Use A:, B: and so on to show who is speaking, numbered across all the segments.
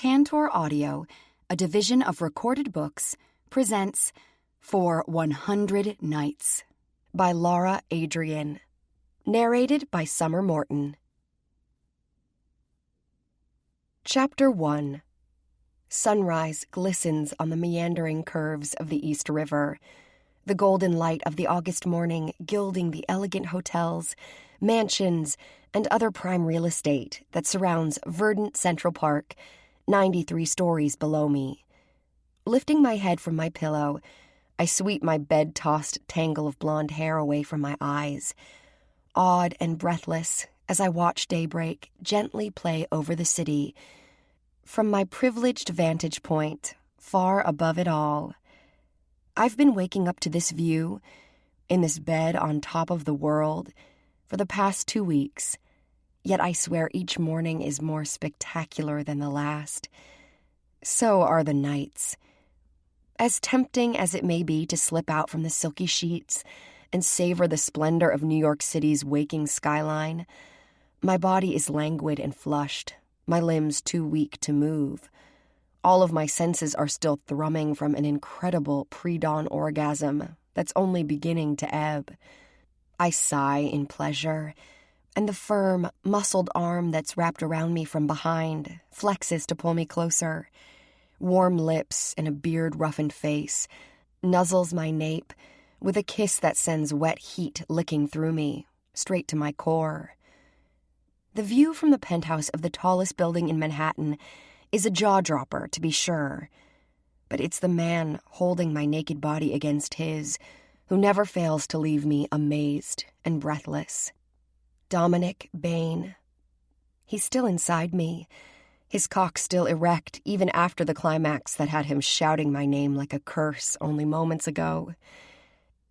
A: Tantor Audio, a division of Recorded Books, presents For 100 Nights by Lara Adrian. Narrated by Summer Morton. Chapter 1. Sunrise glistens on the meandering curves of the East River, the golden light of the August morning gilding the elegant hotels, mansions, and other prime real estate that surrounds verdant Central Park, 93 stories below me. Lifting my head from my pillow, I sweep my bed-tossed tangle of blonde hair away from my eyes, awed and breathless as I watch daybreak gently play over the city. From my privileged vantage point, far above it all, I've been waking up to this view, in this bed on top of the world, for the past 2 weeks. Yet I swear each morning is more spectacular than the last. So are the nights. As tempting as it may be to slip out from the silky sheets and savor the splendor of New York City's waking skyline, my body is languid and flushed, my limbs too weak to move. All of my senses are still thrumming from an incredible pre-dawn orgasm that's only beginning to ebb. I sigh in pleasure, and the firm, muscled arm that's wrapped around me from behind flexes to pull me closer. Warm lips and a beard-roughened face nuzzles my nape with a kiss that sends wet heat licking through me, straight to my core. The view from the penthouse of the tallest building in Manhattan is a jaw-dropper, to be sure, but it's the man holding my naked body against his who never fails to leave me amazed and breathless. Dominic Bain. He's still inside me, his cock still erect even after the climax that had him shouting my name like a curse only moments ago.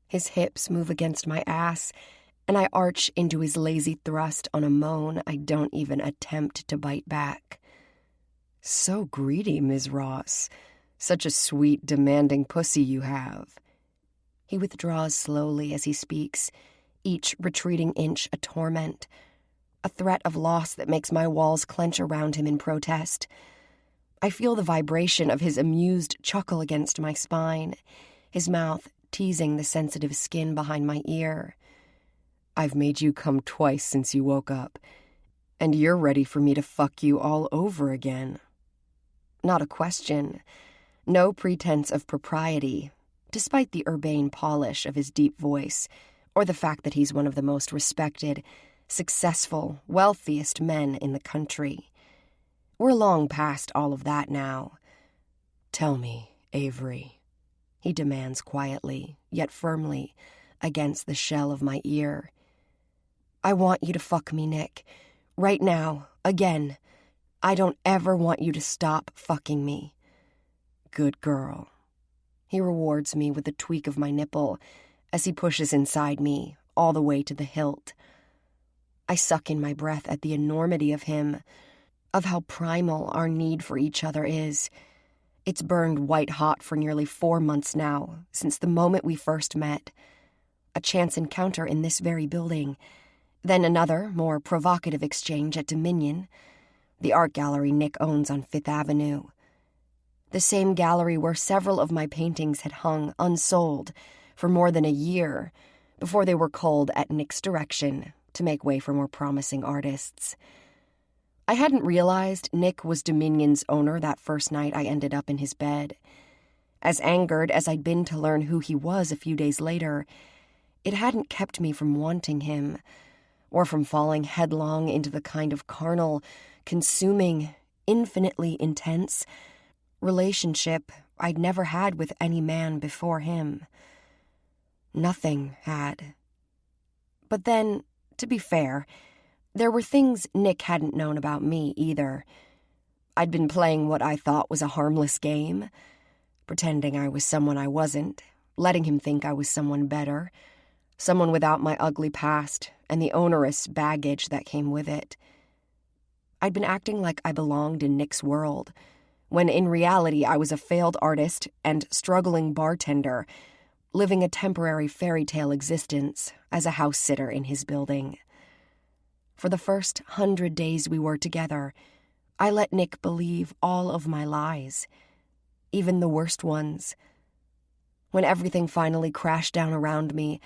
A: His hips move against my ass, and I arch into his lazy thrust on a moan I don't even attempt to bite back. "So greedy, Ms. Ross. Such a sweet, demanding pussy you have." He withdraws slowly as he speaks, each retreating inch a torment, a threat of loss that makes my walls clench around him in protest. I feel the vibration of his amused chuckle against my spine, his mouth teasing the sensitive skin behind my ear. "I've made you come twice since you woke up, and you're ready for me to fuck you all over again." Not a question. No pretense of propriety, despite the urbane polish of his deep voice, or the fact that he's one of the most respected, successful, wealthiest men in the country. We're long past all of that now. "Tell me, Avery," he demands quietly, yet firmly, against the shell of my ear. "I want you to fuck me, Nick. Right now, again. I don't ever want you to stop fucking me." "Good girl." He rewards me with a tweak of my nipple as he pushes inside me, all the way to the hilt. I suck in my breath at the enormity of him, of how primal our need for each other is. It's burned white-hot for nearly 4 months now, since the moment we first met. A chance encounter in this very building, then another, more provocative exchange at Dominion, the art gallery Nick owns on Fifth Avenue. The same gallery where several of my paintings had hung unsold for more than a year before they were culled at Nick's direction to make way for more promising artists. I hadn't realized Nick was Dominion's owner that first night I ended up in his bed. As angered as I'd been to learn who he was a few days later, it hadn't kept me from wanting him, or from falling headlong into the kind of carnal, consuming, infinitely intense relationship I'd never had with any man before him. Nothing had. But then, to be fair, there were things Nick hadn't known about me either. I'd been playing what I thought was a harmless game, pretending I was someone I wasn't, letting him think I was someone better, someone without my ugly past and the onerous baggage that came with it. I'd been acting like I belonged in Nick's world, when in reality I was a failed artist and struggling bartender, living a temporary fairy tale existence as a house sitter in his building. For the first 100 days we were together, I let Nick believe all of my lies, even the worst ones. When everything finally crashed down around me,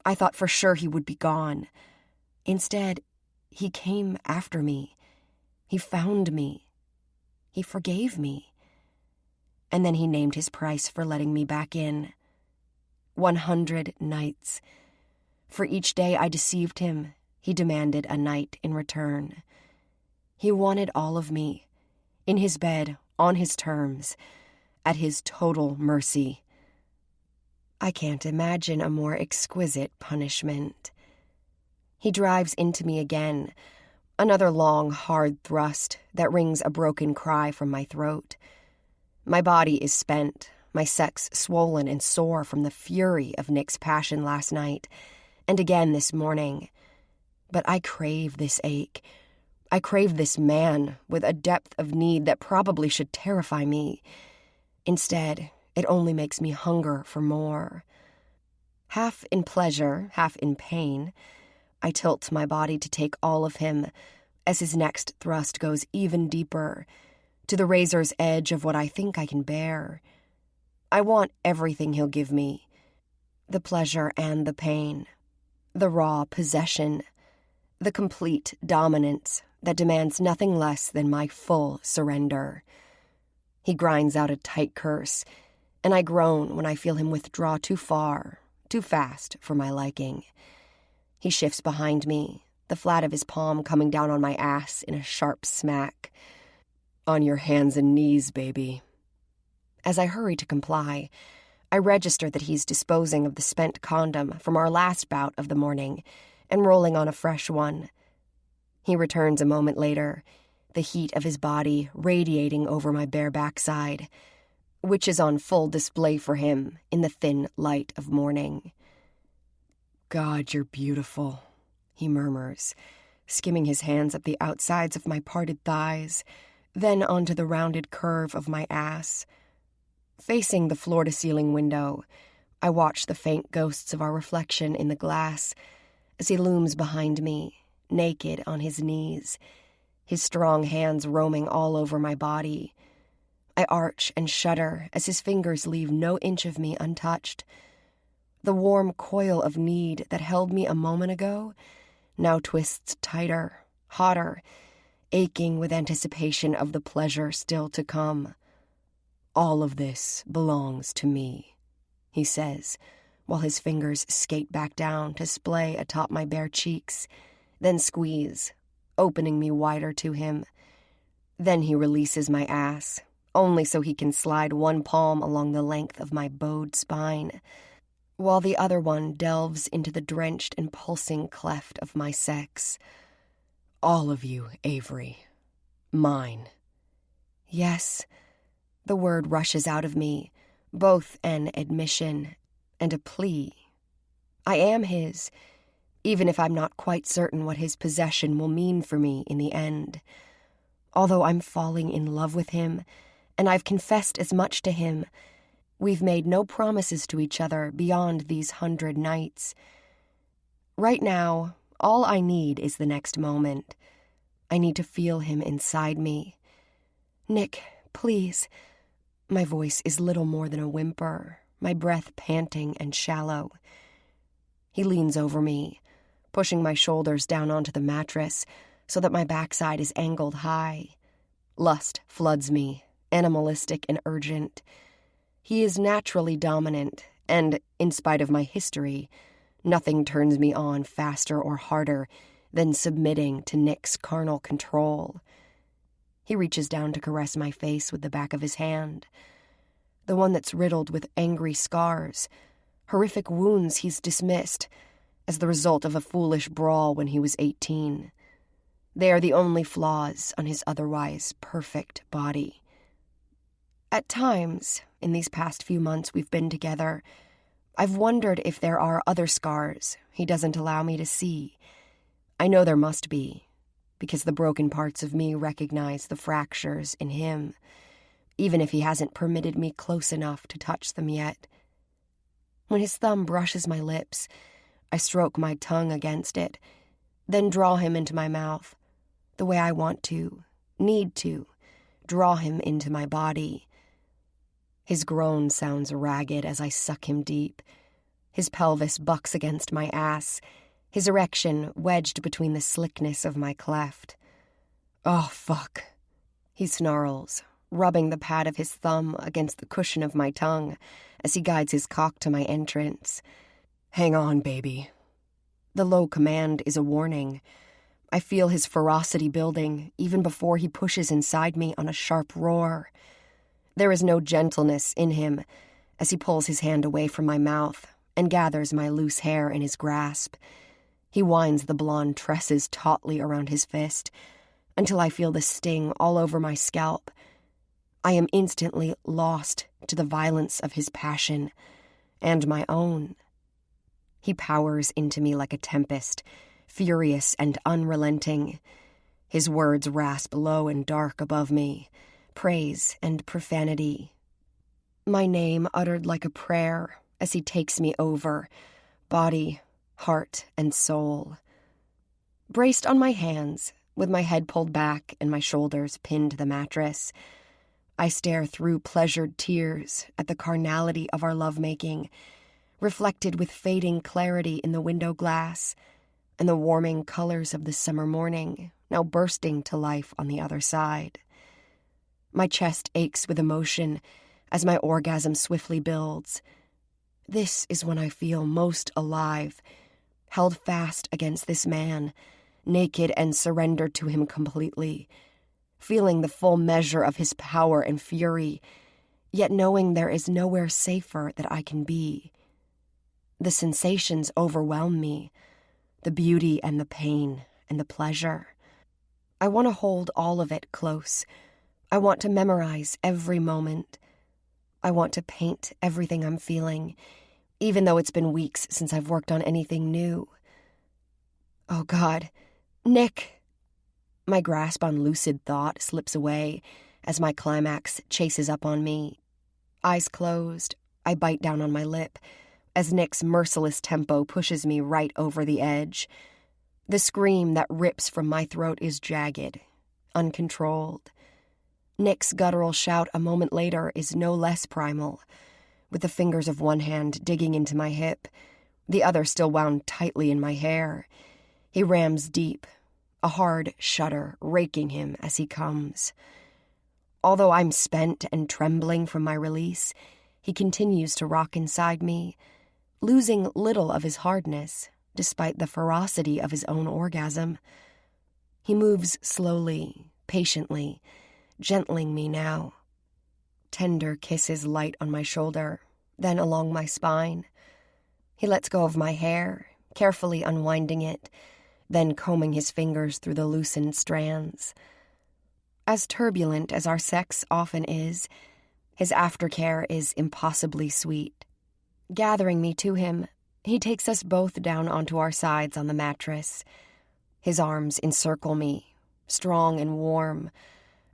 A: I thought for sure he would be gone. Instead, he came after me. He found me. He forgave me. And then he named his price for letting me back in. 100 nights. For each day I deceived him, he demanded a night in return. He wanted all of me, in his bed, on his terms, at his total mercy. I can't imagine a more exquisite punishment. He drives into me again, another long, hard thrust that rings a broken cry from my throat. My body is spent, my sex swollen and sore from the fury of Nick's passion last night, and again this morning. But I crave this ache. I crave this man with a depth of need that probably should terrify me. Instead, it only makes me hunger for more. Half in pleasure, half in pain, I tilt my body to take all of him as his next thrust goes even deeper, to the razor's edge of what I think I can bear. I want everything he'll give me, the pleasure and the pain, the raw possession, the complete dominance that demands nothing less than my full surrender. He grinds out a tight curse, and I groan when I feel him withdraw too far, too fast for my liking. He shifts behind me, the flat of his palm coming down on my ass in a sharp smack. On your hands and knees, baby. As I hurry to comply, I register that he's disposing of the spent condom from our last bout of the morning and rolling on a fresh one. He returns a moment later, the heat of his body radiating over my bare backside, which is on full display for him in the thin light of morning. God, you're beautiful, he murmurs, skimming his hands up the outsides of my parted thighs, then onto the rounded curve of my ass. Facing the floor-to-ceiling window, I watch the faint ghosts of our reflection in the glass as he looms behind me, naked on his knees, his strong hands roaming all over my body. I arch and shudder as his fingers leave no inch of me untouched. The warm coil of need that held me a moment ago now twists tighter, hotter, aching with anticipation of the pleasure still to come. All of this belongs to me, he says, while his fingers skate back down to splay atop my bare cheeks, then squeeze, opening me wider to him. Then he releases my ass, only so he can slide one palm along the length of my bowed spine, while the other one delves into the drenched and pulsing cleft of my sex. All of you, Avery. Mine. Yes, the word rushes out of me, both an admission and a plea. I am his, even if I'm not quite certain what his possession will mean for me in the end. Although I'm falling in love with him, and I've confessed as much to him, we've made no promises to each other beyond these 100 nights. Right now, all I need is the next moment. I need to feel him inside me. Nick, please. My voice is little more than a whimper, my breath panting and shallow. He leans over me, pushing my shoulders down onto the mattress so that my backside is angled high. Lust floods me, animalistic and urgent. He is naturally dominant, and, in spite of my history, nothing turns me on faster or harder than submitting to Nick's carnal control. He reaches down to caress my face with the back of his hand, the one that's riddled with angry scars, horrific wounds he's dismissed as the result of a foolish brawl when he was 18. They are the only flaws on his otherwise perfect body. At times, in these past few months we've been together, I've wondered if there are other scars he doesn't allow me to see. I know there must be, because the broken parts of me recognize the fractures in him, even if he hasn't permitted me close enough to touch them yet. When his thumb brushes my lips, I stroke my tongue against it, then draw him into my mouth, the way I want to, need to, draw him into my body. His groan sounds ragged as I suck him deep. His pelvis bucks against my ass, his erection wedged between the slickness of my cleft. "Oh, fuck," he snarls, rubbing the pad of his thumb against the cushion of my tongue as he guides his cock to my entrance. "Hang on, baby." The low command is a warning. I feel his ferocity building even before he pushes inside me on a sharp roar. There is no gentleness in him as he pulls his hand away from my mouth and gathers my loose hair in his grasp. He winds the blonde tresses tautly around his fist until I feel the sting all over my scalp. I am instantly lost to the violence of his passion and my own. He powers into me like a tempest, furious and unrelenting. His words rasp low and dark above me, praise and profanity. My name uttered like a prayer as he takes me over, body, heart, and soul. Braced on my hands, with my head pulled back and my shoulders pinned to the mattress, I stare through pleasured tears at the carnality of our lovemaking, reflected with fading clarity in the window glass, and the warming colors of the summer morning now bursting to life on the other side. My chest aches with emotion as my orgasm swiftly builds. This is when I feel most alive, held fast against this man, naked and surrendered to him completely, feeling the full measure of his power and fury, yet knowing there is nowhere safer that I can be. The sensations overwhelm me, the beauty and the pain and the pleasure. I want to hold all of it close. I want to memorize every moment. I want to paint everything I'm feeling, even though it's been weeks since I've worked on anything new. Oh, God. Nick! My grasp on lucid thought slips away as my climax chases up on me. Eyes closed, I bite down on my lip as Nick's merciless tempo pushes me right over the edge. The scream that rips from my throat is jagged, uncontrolled. Nick's guttural shout a moment later is no less primal, with the fingers of one hand digging into my hip, the other still wound tightly in my hair. He rams deep, a hard shudder raking him as he comes. Although I'm spent and trembling from my release, he continues to rock inside me, losing little of his hardness, despite the ferocity of his own orgasm. He moves slowly, patiently, gentling me now. Tender kisses light on my shoulder, then along my spine. He lets go of my hair, carefully unwinding it, then combing his fingers through the loosened strands. As turbulent as our sex often is, his aftercare is impossibly sweet. Gathering me to him, he takes us both down onto our sides on the mattress. His arms encircle me, strong and warm,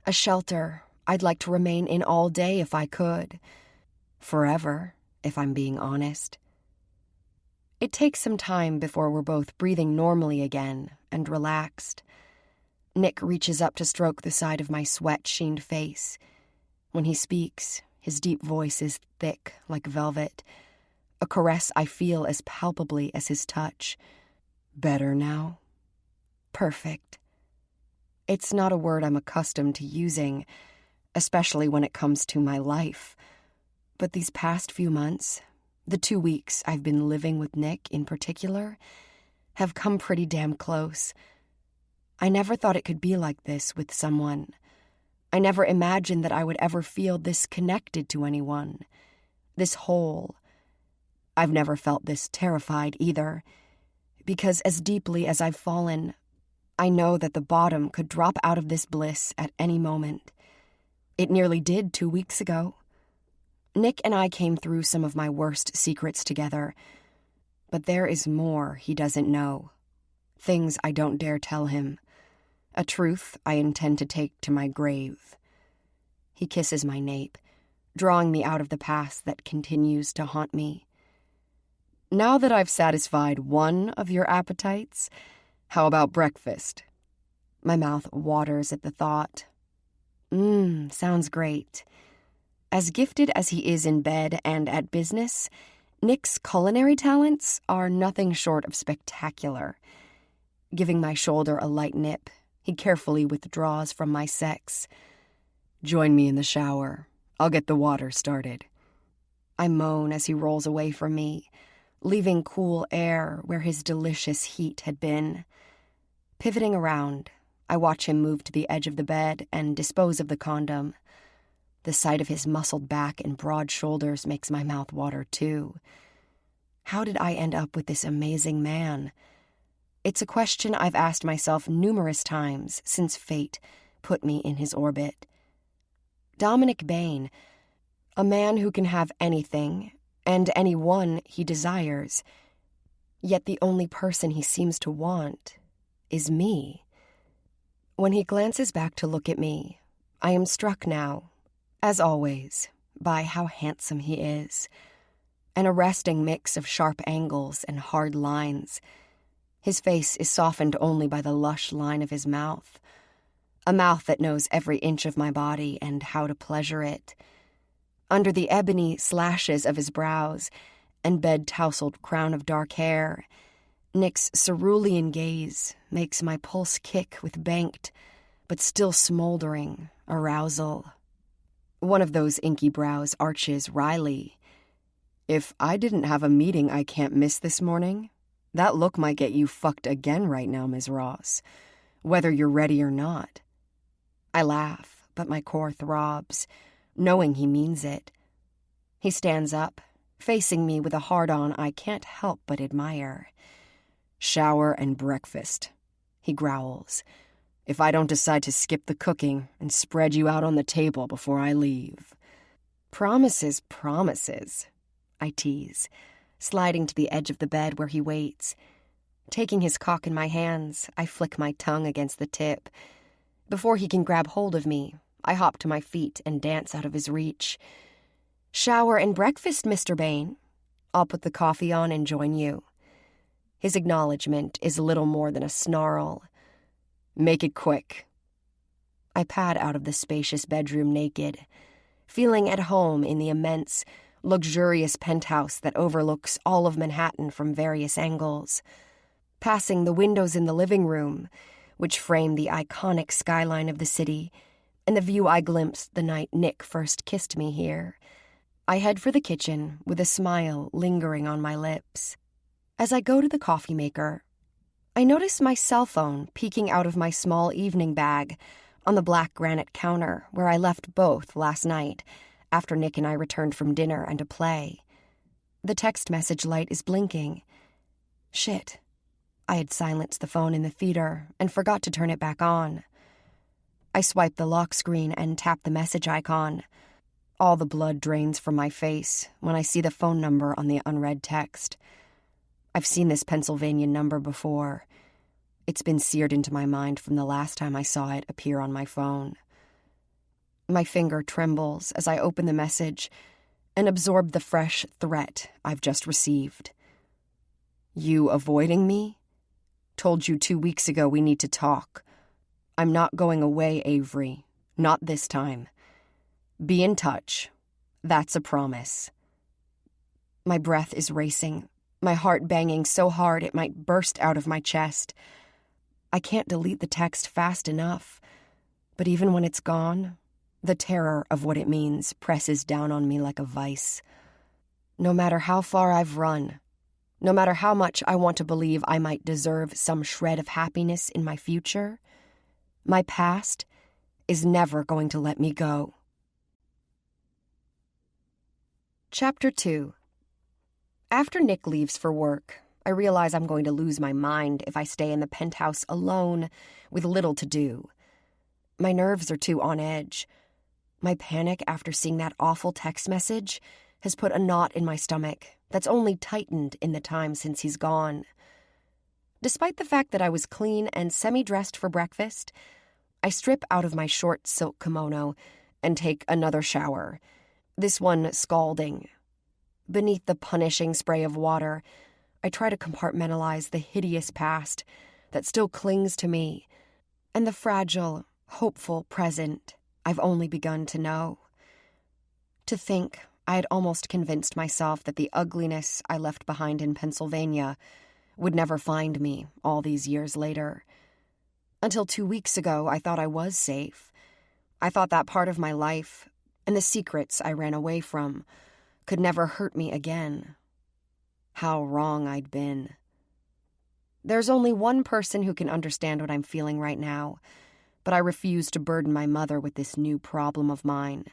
A: a shelter I'd like to remain in all day if I could. Forever, if I'm being honest. It takes some time before we're both breathing normally again and relaxed. Nick reaches up to stroke the side of my sweat-sheened face. When he speaks, his deep voice is thick like velvet, a caress I feel as palpably as his touch. Better now? Perfect. It's not a word I'm accustomed to using, especially when it comes to my life. But these past few months, the 2 weeks I've been living with Nick in particular, have come pretty damn close. I never thought it could be like this with someone. I never imagined that I would ever feel this connected to anyone, this whole. I've never felt this terrified either, because as deeply as I've fallen, I know that the bottom could drop out of this bliss at any moment. It nearly did 2 weeks ago. Nick and I came through some of my worst secrets together, but there is more he doesn't know. Things I don't dare tell him. A truth I intend to take to my grave. He kisses my nape, drawing me out of the past that continues to haunt me. Now that I've satisfied one of your appetites, how about breakfast? My mouth waters at the thought, Sounds great. As gifted as he is in bed and at business, Nick's culinary talents are nothing short of spectacular. Giving my shoulder a light nip, he carefully withdraws from my sex. "Join me in the shower. I'll get the water started." I moan as he rolls away from me, leaving cool air where his delicious heat had been. Pivoting around, I watch him move to the edge of the bed and dispose of the condom. The sight of his muscled back and broad shoulders makes my mouth water, too. How did I end up with this amazing man? It's a question I've asked myself numerous times since fate put me in his orbit. Dominic Bain, a man who can have anything and anyone he desires, yet the only person he seems to want is me. When he glances back to look at me, I am struck now, as always, by how handsome he is. An arresting mix of sharp angles and hard lines. His face is softened only by the lush line of his mouth, a mouth that knows every inch of my body and how to pleasure it. Under the ebony slashes of his brows and bed-tousled crown of dark hair, Nick's cerulean gaze makes my pulse kick with banked, but still smoldering, arousal. One of those inky brows arches wryly. "If I didn't have a meeting I can't miss this morning, that look might get you fucked again right now, Ms. Ross, whether you're ready or not." I laugh, but my core throbs, knowing he means it. He stands up, facing me with a hard-on I can't help but admire. "Shower and breakfast," he growls, "if I don't decide to skip the cooking and spread you out on the table before I leave." "Promises, promises," I tease, sliding to the edge of the bed where he waits. Taking his cock in my hands, I flick my tongue against the tip. Before he can grab hold of me, I hop to my feet and dance out of his reach. "Shower and breakfast, Mr. Bain. I'll put the coffee on and join you." His acknowledgement is little more than a snarl. "Make it quick." I pad out of the spacious bedroom naked, feeling at home in the immense, luxurious penthouse that overlooks all of Manhattan from various angles. Passing the windows in the living room, which frame the iconic skyline of the city, and the view I glimpsed the night Nick first kissed me here, I head for the kitchen with a smile lingering on my lips. As I go to the coffee maker, I notice my cell phone peeking out of my small evening bag on the black granite counter where I left both last night after Nick and I returned from dinner and a play. The text message light is blinking. Shit. I had silenced the phone in the theater and forgot to turn it back on. I swipe the lock screen and tap the message icon. All the blood drains from my face when I see the phone number on the unread text. I've seen this Pennsylvania number before. It's been seared into my mind from the last time I saw it appear on my phone. My finger trembles as I open the message and absorb the fresh threat I've just received. "You avoiding me? Told you 2 weeks ago we need to talk. I'm not going away, Avery. Not this time. Be in touch. That's a promise." My breath is racing, my heart banging so hard it might burst out of my chest. I can't delete the text fast enough, but even when it's gone, the terror of what it means presses down on me like a vice. No matter how far I've run, no matter how much I want to believe I might deserve some shred of happiness in my future, my past is never going to let me go. Chapter 2. After Nick leaves for work, I realize I'm going to lose my mind if I stay in the penthouse alone with little to do. My nerves are too on edge. My panic after seeing that awful text message has put a knot in my stomach that's only tightened in the time since he's gone. Despite the fact that I was clean and semi-dressed for breakfast, I strip out of my short silk kimono and take another shower, this one scalding. Beneath the punishing spray of water, I try to compartmentalize the hideous past that still clings to me and the fragile, hopeful present. I've only begun to know. To think I had almost convinced myself that the ugliness I left behind in Pennsylvania would never find me all these years later. Until 2 weeks ago, I thought I was safe. I thought that part of my life, and the secrets I ran away from, could never hurt me again. How wrong I'd been. There's only one person who can understand what I'm feeling right now, but I refuse to burden my mother with this new problem of mine.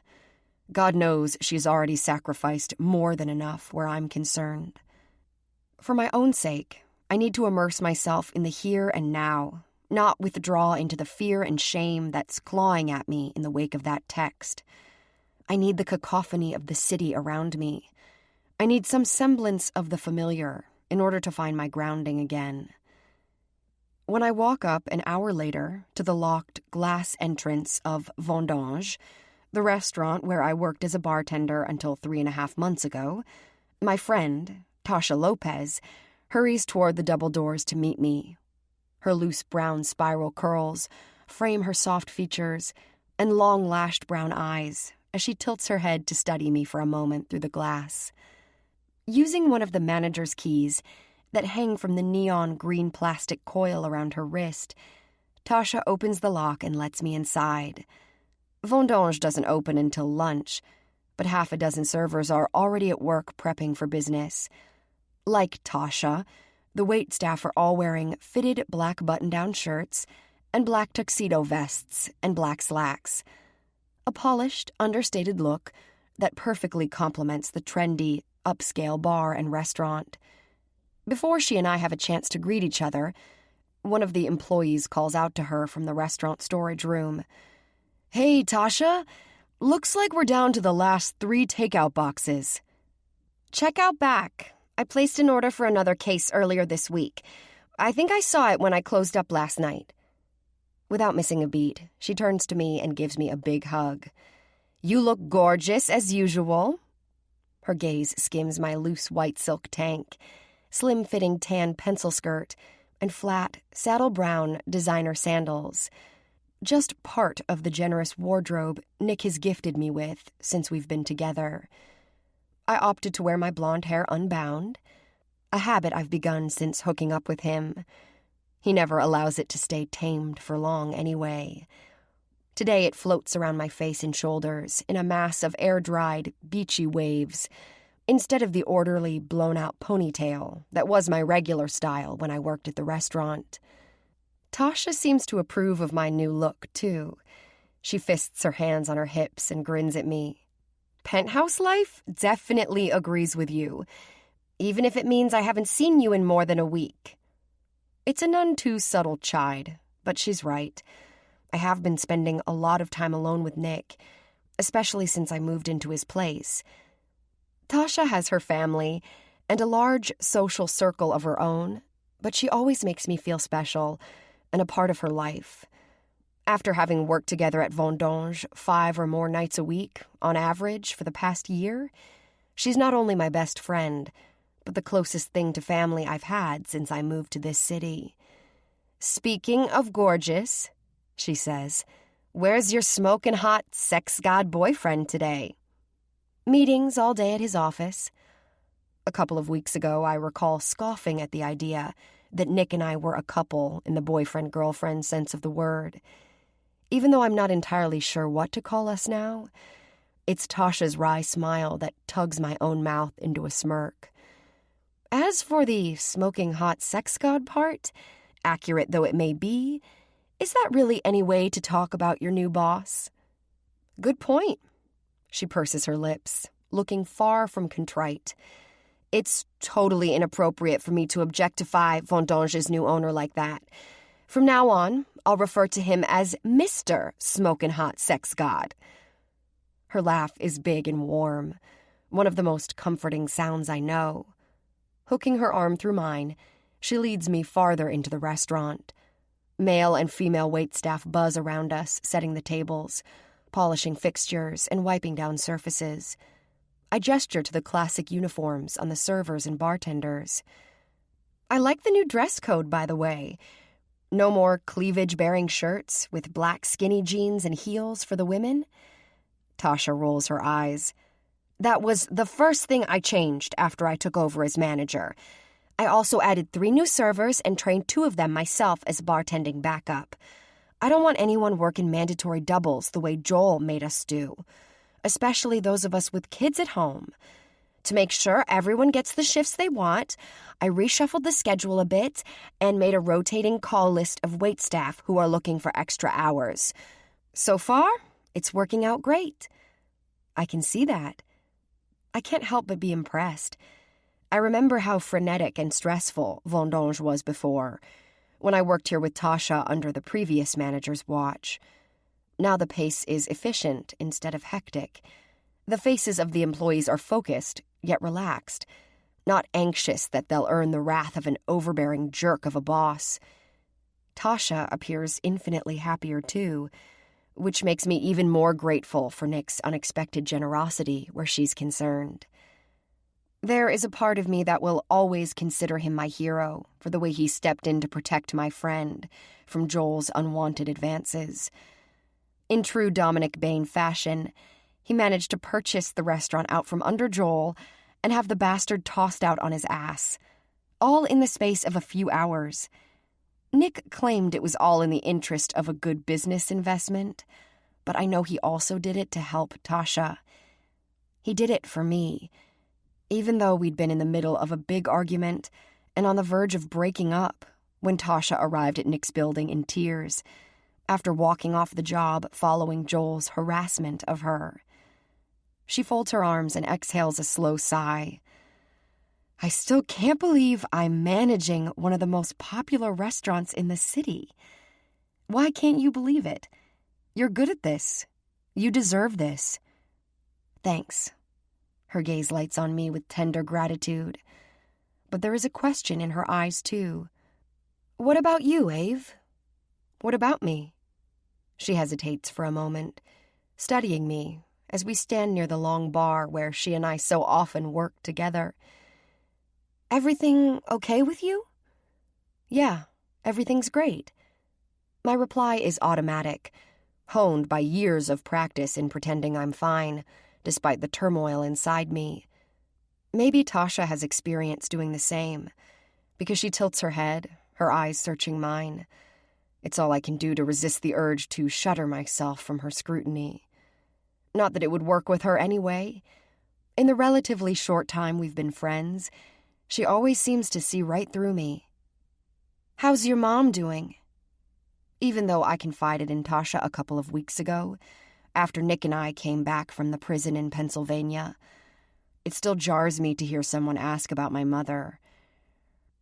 A: God knows she's already sacrificed more than enough where I'm concerned. For my own sake, I need to immerse myself in the here and now, not withdraw into the fear and shame that's clawing at me in the wake of that text. I need the cacophony of the city around me. I need some semblance of the familiar in order to find my grounding again. When I walk up an hour later to the locked glass entrance of Vendange, the restaurant where I worked as a bartender until 3.5 months ago, my friend, Tasha Lopez, hurries toward the double doors to meet me. Her loose brown spiral curls frame her soft features and long-lashed brown eyes as she tilts her head to study me for a moment through the glass. Using one of the manager's keys that hang from the neon green plastic coil around her wrist, Tasha opens the lock and lets me inside. Vendange doesn't open until lunch, but 6 servers are already at work prepping for business. Like Tasha, the waitstaff are all wearing fitted black button-down shirts and black tuxedo vests and black slacks. A polished, understated look that perfectly complements the trendy, upscale bar and restaurant. Before she and I have a chance to greet each other, one of the employees calls out to her from the restaurant storage room. "Hey, Tasha, looks like we're down to the last 3 takeout boxes." "Check out back. I placed an order for another case earlier this week. I think I saw it when I closed up last night." Without missing a beat, she turns to me and gives me a big hug. "You look gorgeous as usual." Her gaze skims my loose white silk tank, slim-fitting tan pencil skirt, and flat, saddle-brown designer sandals. Just part of the generous wardrobe Nick has gifted me with since we've been together. I opted to wear my blonde hair unbound, a habit I've begun since hooking up with him. He never allows it to stay tamed for long anyway. Today it floats around my face and shoulders in a mass of air-dried, beachy waves, instead of the orderly, blown-out ponytail that was my regular style when I worked at the restaurant. Tasha seems to approve of my new look, too. She fists her hands on her hips and grins at me. "Penthouse life definitely agrees with you, even if it means I haven't seen you in more than a week." It's a none too subtle chide, but she's right. I have been spending a lot of time alone with Nick, especially since I moved into his place. Tasha has her family and a large social circle of her own, but she always makes me feel special and a part of her life. After having worked together at Vendange 5 or more nights a week, on average, for the past year, she's not only my best friend, but the closest thing to family I've had since I moved to this city. "Speaking of gorgeous," she says, "where's your smoking hot sex god boyfriend today?" Meetings all day at his office. A couple of weeks ago, I recall scoffing at the idea that Nick and I were a couple in the boyfriend-girlfriend sense of the word. Even though I'm not entirely sure what to call us now, it's Tasha's wry smile that tugs my own mouth into a smirk. As for the smoking hot sex god part, accurate though it may be, is that really any way to talk about your new boss? Good point. She purses her lips, looking far from contrite. It's totally inappropriate for me to objectify Vendange's new owner like that. From now on, I'll refer to him as Mr. Smokin' Hot Sex God. Her laugh is big and warm, one of the most comforting sounds I know. Hooking her arm through mine, she leads me farther into the restaurant. Male and female waitstaff buzz around us, setting the tables, polishing fixtures, and wiping down surfaces. I gesture to the classic uniforms on the servers and bartenders. I like the new dress code, by the way. No more cleavage-bearing shirts with black skinny jeans and heels for the women? Tasha rolls her eyes. That was the first thing I changed after I took over as manager. I also added 3 new servers and trained 2 of them myself as bartending backup. I don't want anyone working mandatory doubles the way Joel made us do, especially those of us with kids at home. To make sure everyone gets the shifts they want, I reshuffled the schedule a bit and made a rotating call list of waitstaff who are looking for extra hours. So far, it's working out great. I can see that. I can't help but be impressed. I remember how frenetic and stressful Vendange was before, when I worked here with Tasha under the previous manager's watch. Now the pace is efficient instead of hectic. The faces of the employees are focused, yet relaxed, not anxious that they'll earn the wrath of an overbearing jerk of a boss. Tasha appears infinitely happier, too, which makes me even more grateful for Nick's unexpected generosity where she's concerned. There is a part of me that will always consider him my hero for the way he stepped in to protect my friend from Joel's unwanted advances. In true Dominic Bain fashion, he managed to purchase the restaurant out from under Joel and have the bastard tossed out on his ass, all in the space of a few hours. Nick claimed it was all in the interest of a good business investment, but I know he also did it to help Tasha. He did it for me, even though we'd been in the middle of a big argument and on the verge of breaking up when Tasha arrived at Nick's building in tears after walking off the job following Joel's harassment of her. She folds her arms and exhales a slow sigh. I still can't believe I'm managing one of the most popular restaurants in the city. Why can't you believe it? You're good at this. You deserve this. Thanks. Her gaze lights on me with tender gratitude. But there is a question in her eyes, too. What about you, Ave? What about me? She hesitates for a moment, studying me as we stand near the long bar where she and I so often work together. Everything okay with you? Yeah, everything's great. My reply is automatic, honed by years of practice in pretending I'm fine, despite the turmoil inside me. Maybe Tasha has experience doing the same, because she tilts her head, her eyes searching mine. It's all I can do to resist the urge to shudder myself from her scrutiny. Not that it would work with her anyway. In the relatively short time we've been friends, she always seems to see right through me. How's your mom doing? Even though I confided in Tasha a couple of weeks ago, after Nick and I came back from the prison in Pennsylvania, it still jars me to hear someone ask about my mother.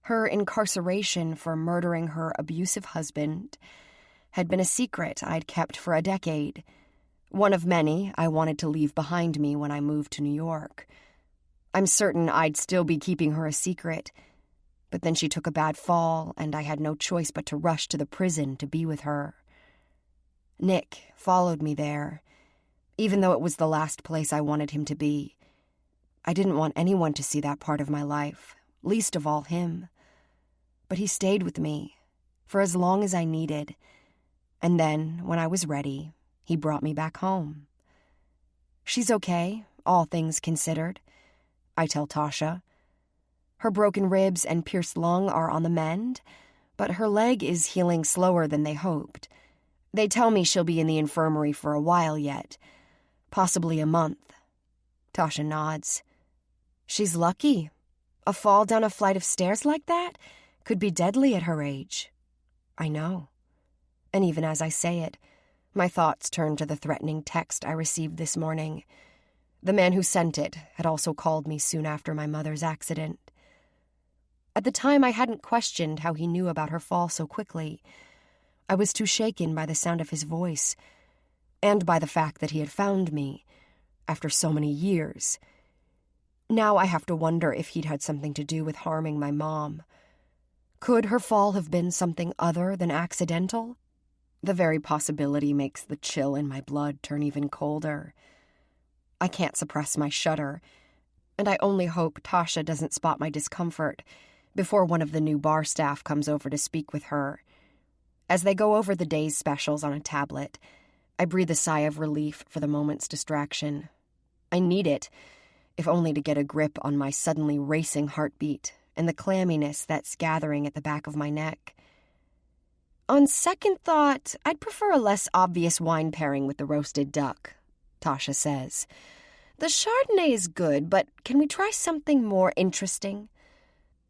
A: Her incarceration for murdering her abusive husband had been a secret I'd kept for a decade, one of many I wanted to leave behind me when I moved to New York. I'm certain I'd still be keeping her a secret, but then she took a bad fall, and I had no choice but to rush to the prison to be with her. Nick followed me there, even though it was the last place I wanted him to be. I didn't want anyone to see that part of my life, least of all him. But he stayed with me for as long as I needed, and then, when I was ready, he brought me back home. She's okay, all things considered, I tell Tasha. Her broken ribs and pierced lung are on the mend, but her leg is healing slower than they hoped. They tell me she'll be in the infirmary for a while yet, possibly a month. Tasha nods. She's lucky. A fall down a flight of stairs like that could be deadly at her age. I know. And even as I say it, my thoughts turn to the threatening text I received this morning. The man who sent it had also called me soon after my mother's accident. At the time, I hadn't questioned how he knew about her fall so quickly. I was too shaken by the sound of his voice, and by the fact that he had found me, after so many years. Now I have to wonder if he'd had something to do with harming my mom. Could her fall have been something other than accidental? The very possibility makes the chill in my blood turn even colder. I can't suppress my shudder, and I only hope Tasha doesn't spot my discomfort before one of the new bar staff comes over to speak with her. As they go over the day's specials on a tablet, I breathe a sigh of relief for the moment's distraction. I need it, if only to get a grip on my suddenly racing heartbeat and the clamminess that's gathering at the back of my neck. On second thought, I'd prefer a less obvious wine pairing with the roasted duck, Tasha says. The Chardonnay is good, but can we try something more interesting?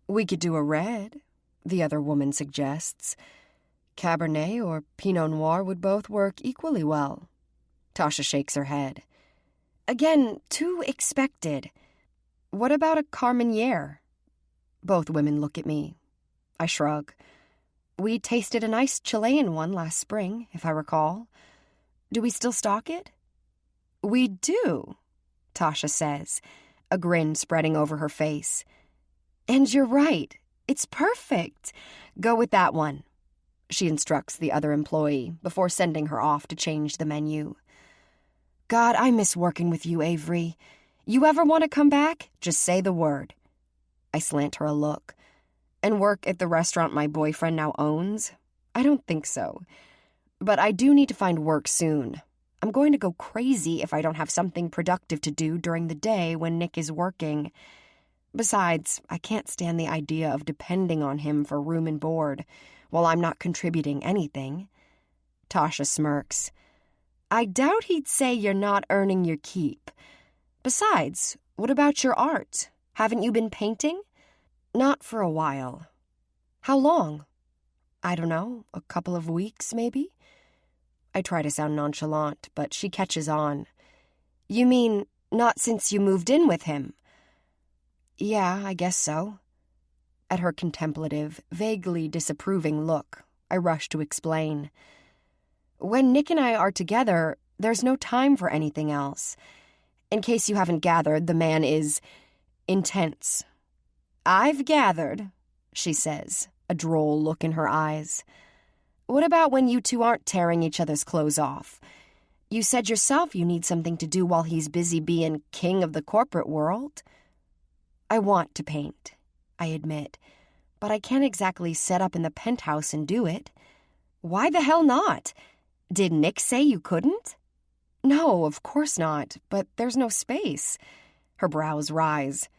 A: We could do a red, the other woman suggests. Cabernet or Pinot Noir would both work equally well. Tasha shakes her head. Again, too expected. What about a Carmenere? Both women look at me. I shrug. We tasted a nice Chilean one last spring, if I recall. Do we still stock it? We do, Tasha says, a grin spreading over her face. And you're right. It's perfect. Go with that one, she instructs the other employee before sending her off to change the menu. God, I miss working with you, Avery. You ever want to come back? Just say the word. I slant her a look. And work at the restaurant my boyfriend now owns? I don't think so. But I do need to find work soon. I'm going to go crazy if I don't have something productive to do during the day when Nick is working. Besides, I can't stand the idea of depending on him for room and board while I'm not contributing anything. Tasha smirks. I doubt he'd say you're not earning your keep. Besides, what about your art? Haven't you been painting? Not for a while. How long? I don't know, a couple of weeks, maybe? I try to sound nonchalant, but she catches on. You mean not since you moved in with him? Yeah, I guess so. At her contemplative, vaguely disapproving look, I rush to explain. When Nick and I are together, there's no time for anything else. In case you haven't gathered, the man is intense. I've gathered, she says, a droll look in her eyes. What about when you two aren't tearing each other's clothes off? You said yourself you need something to do while he's busy being king of the corporate world. I want to paint, I admit, but I can't exactly set up in the penthouse and do it. Why the hell not? Did Nick say you couldn't? No, of course not, but there's no space. Her brows rise.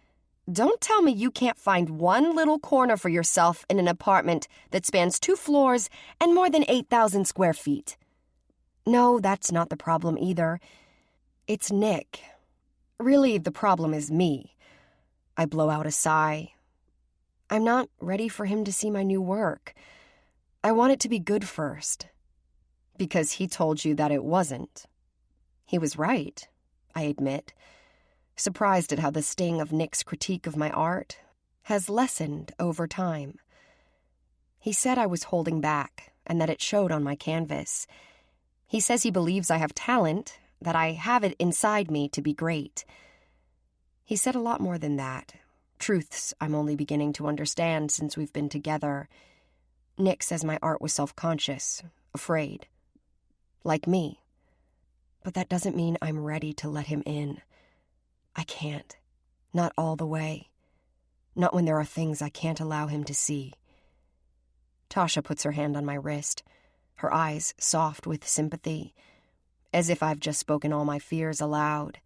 A: Don't tell me you can't find one little corner for yourself in an apartment that spans 2 floors and more than 8,000 square feet. No, that's not the problem either. It's Nick. Really, the problem is me. I blow out a sigh. I'm not ready for him to see my new work. I want it to be good first. Because he told you that it wasn't. He was right, I admit, surprised at how the sting of Nick's critique of my art has lessened over time. He said I was holding back and that it showed on my canvas. He says he believes I have talent, that I have it inside me to be great. He said a lot more than that, truths I'm only beginning to understand since we've been together. Nick says my art was self-conscious, afraid. Like me. But that doesn't mean I'm ready to let him in. I can't. Not all the way. Not when there are things I can't allow him to see. Tasha puts her hand on my wrist, her eyes soft with sympathy, as if I've just spoken all my fears aloud.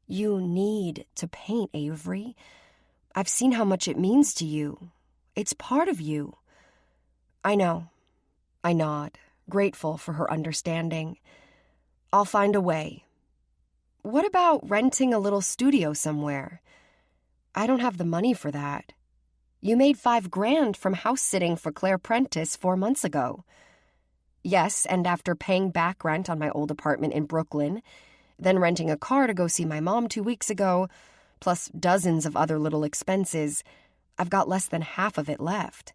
A: You need to paint, Avery. I've seen how much it means to you. It's part of you. I know. I nod, grateful for her understanding. I'll find a way. What about renting a little studio somewhere? I don't have the money for that. You made $5,000 from house sitting for Claire Prentice 4 months ago. Yes, and after paying back rent on my old apartment in Brooklyn, then renting a car to go see my mom 2 weeks ago, plus dozens of other little expenses, I've got less than half of it left.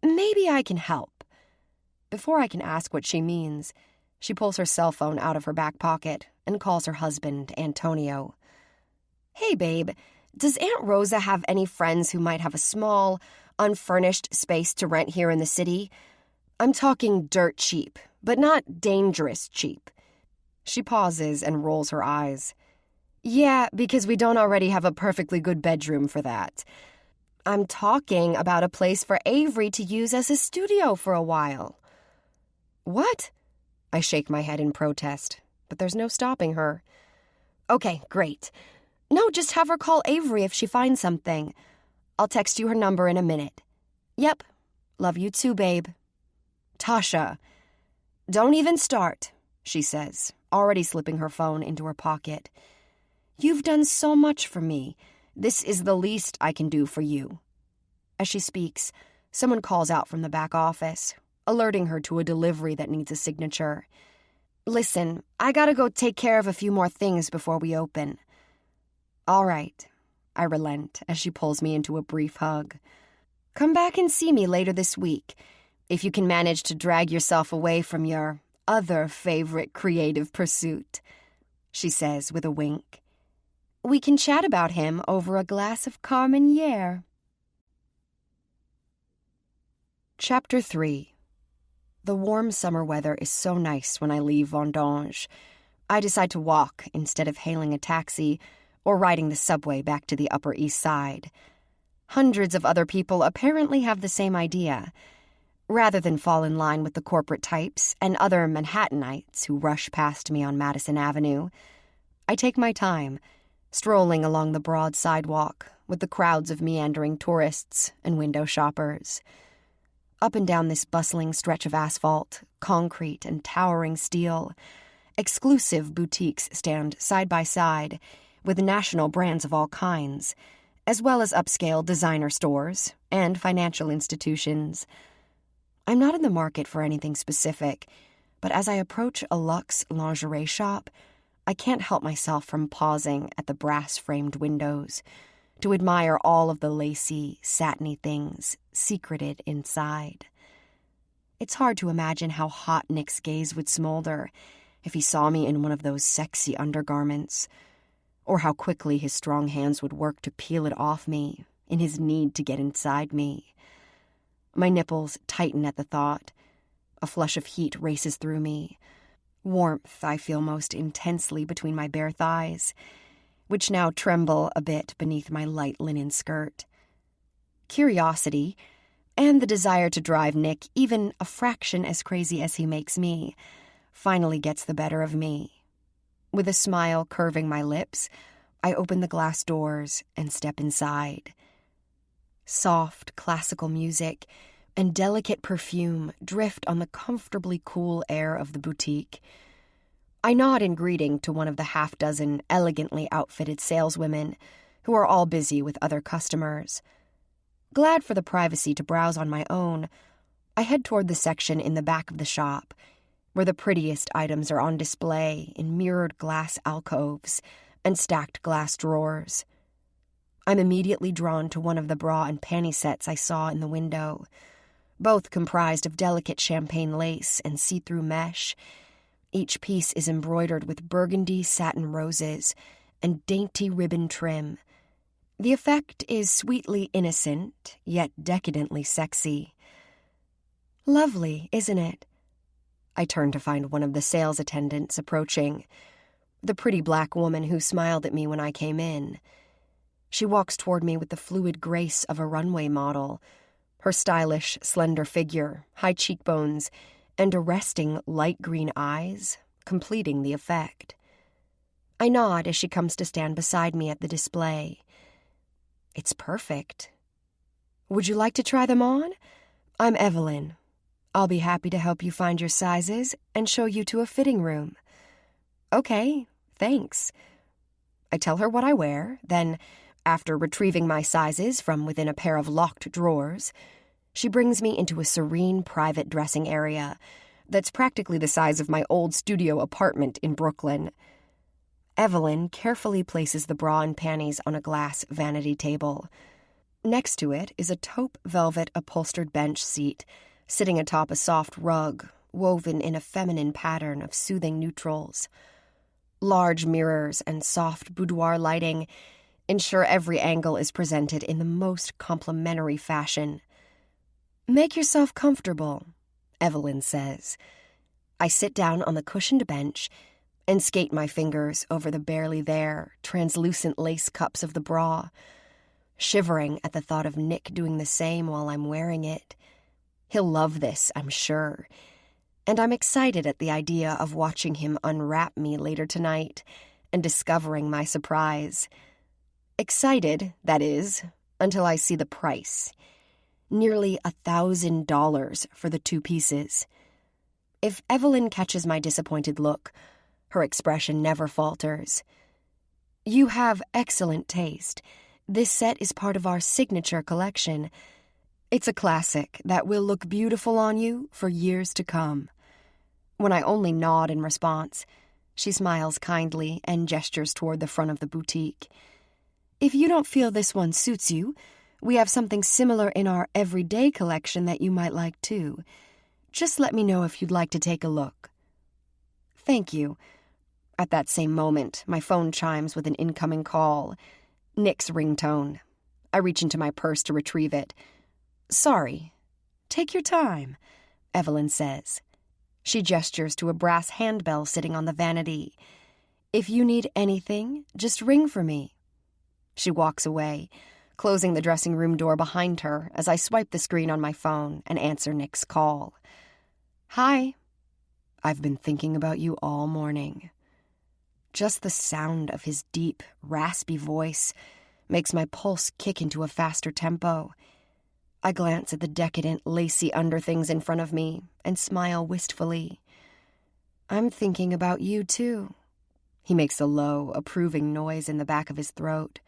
A: Maybe I can help. Before I can ask what she means, she pulls her cell phone out of her back pocket and calls her husband, Antonio. Hey, babe, does Aunt Rosa have any friends who might have a small, unfurnished space to rent here in the city? I'm talking dirt cheap, but not dangerous cheap. She pauses and rolls her eyes. Yeah, because we don't already have a perfectly good bedroom for that. I'm talking about a place for Avery to use as a studio for a while. What? I shake my head in protest, but there's no stopping her. Okay, great. No, just have her call Avery if she finds something. I'll text you her number in a minute. Yep. Love you too, babe. Tasha. Don't even start, she says, already slipping her phone into her pocket. You've done so much for me. This is the least I can do for you. As she speaks, someone calls out from the back office, alerting her to a delivery that needs a signature. Listen, I gotta go take care of a few more things before we open. All right, I relent as she pulls me into a brief hug. Come back and see me later this week, if you can manage to drag yourself away from your other favorite creative pursuit, she says with a wink. We can chat about him over a glass of Carmenere. Chapter 3. The warm summer weather is so nice when I leave Vendange. I decide to walk instead of hailing a taxi or riding the subway back to the Upper East Side. Hundreds of other people apparently have the same idea. Rather than fall in line with the corporate types and other Manhattanites who rush past me on Madison Avenue, I take my time, strolling along the broad sidewalk with the crowds of meandering tourists and window shoppers. Up and down this bustling stretch of asphalt, concrete, and towering steel, exclusive boutiques stand side by side with national brands of all kinds, as well as upscale designer stores and financial institutions. I'm not in the market for anything specific, but as I approach a luxe lingerie shop, I can't help myself from pausing at the brass-framed windows to admire all of the lacy, satiny things secreted inside. It's hard to imagine how hot Nick's gaze would smolder if he saw me in one of those sexy undergarments, or how quickly his strong hands would work to peel it off me in his need to get inside me. My nipples tighten at the thought. A flush of heat races through me. Warmth I feel most intensely between my bare thighs, which now tremble a bit beneath my light linen skirt. Curiosity, and the desire to drive Nick even a fraction as crazy as he makes me, finally gets the better of me. With a smile curving my lips, I open the glass doors and step inside. Soft, classical music and delicate perfume drift on the comfortably cool air of the boutique. I nod in greeting to one of the half-dozen elegantly outfitted saleswomen, who are all busy with other customers. Glad for the privacy to browse on my own, I head toward the section in the back of the shop, where the prettiest items are on display in mirrored glass alcoves and stacked glass drawers. I'm immediately drawn to one of the bra and panty sets I saw in the window, both comprised of delicate champagne lace and see-through mesh. Each piece is embroidered with burgundy satin roses and dainty ribbon trim. The effect is sweetly innocent, yet decadently sexy. Lovely, isn't it? I turn to find one of the sales attendants approaching, the pretty black woman who smiled at me when I came in. She walks toward me with the fluid grace of a runway model, her stylish, slender figure, high cheekbones, and arresting light green eyes completing the effect. I nod as she comes to stand beside me at the display. It's perfect. Would you like to try them on? I'm Evelyn. I'll be happy to help you find your sizes and show you to a fitting room. Okay, thanks. I tell her what I wear, then, after retrieving my sizes from within a pair of locked drawers, she brings me into a serene private dressing area that's practically the size of my old studio apartment in Brooklyn. Evelyn carefully places the bra and panties on a glass vanity table. Next to it is a taupe velvet upholstered bench seat, sitting atop a soft rug woven in a feminine pattern of soothing neutrals. Large mirrors and soft boudoir lighting ensure every angle is presented in the most complimentary fashion. Make yourself comfortable, Evelyn says. I sit down on the cushioned bench and skate my fingers over the barely there, translucent lace cups of the bra. shivering at the thought of Nick doing the same while I'm wearing it. He'll love this, I'm sure. And I'm excited at the idea of watching him unwrap me later tonight and discovering my surprise. Excited, that is, until I see the price. Nearly $1,000 for the 2 pieces. If Evelyn catches my disappointed look, her expression never falters. You have excellent taste. This set is part of our signature collection. It's a classic that will look beautiful on you for years to come. When I only nod in response, she smiles kindly and gestures toward the front of the boutique. If you don't feel this one suits you, we have something similar in our everyday collection that you might like too. Just let me know if you'd like to take a look. Thank you. At that same moment, my phone chimes with an incoming call. Nick's ringtone. I reach into my purse to retrieve it. Sorry. Take your time, Evelyn says. She gestures to a brass handbell sitting on the vanity. If you need anything, just ring for me. She walks away, closing the dressing room door behind her as I swipe the screen on my phone and answer Nick's call. Hi. I've been thinking about you all morning. Just the sound of his deep, raspy voice makes my pulse kick into a faster tempo. I glance at the decadent, lacy underthings in front of me and smile wistfully. I'm thinking about you, too. He makes a low, approving noise in the back of his throat.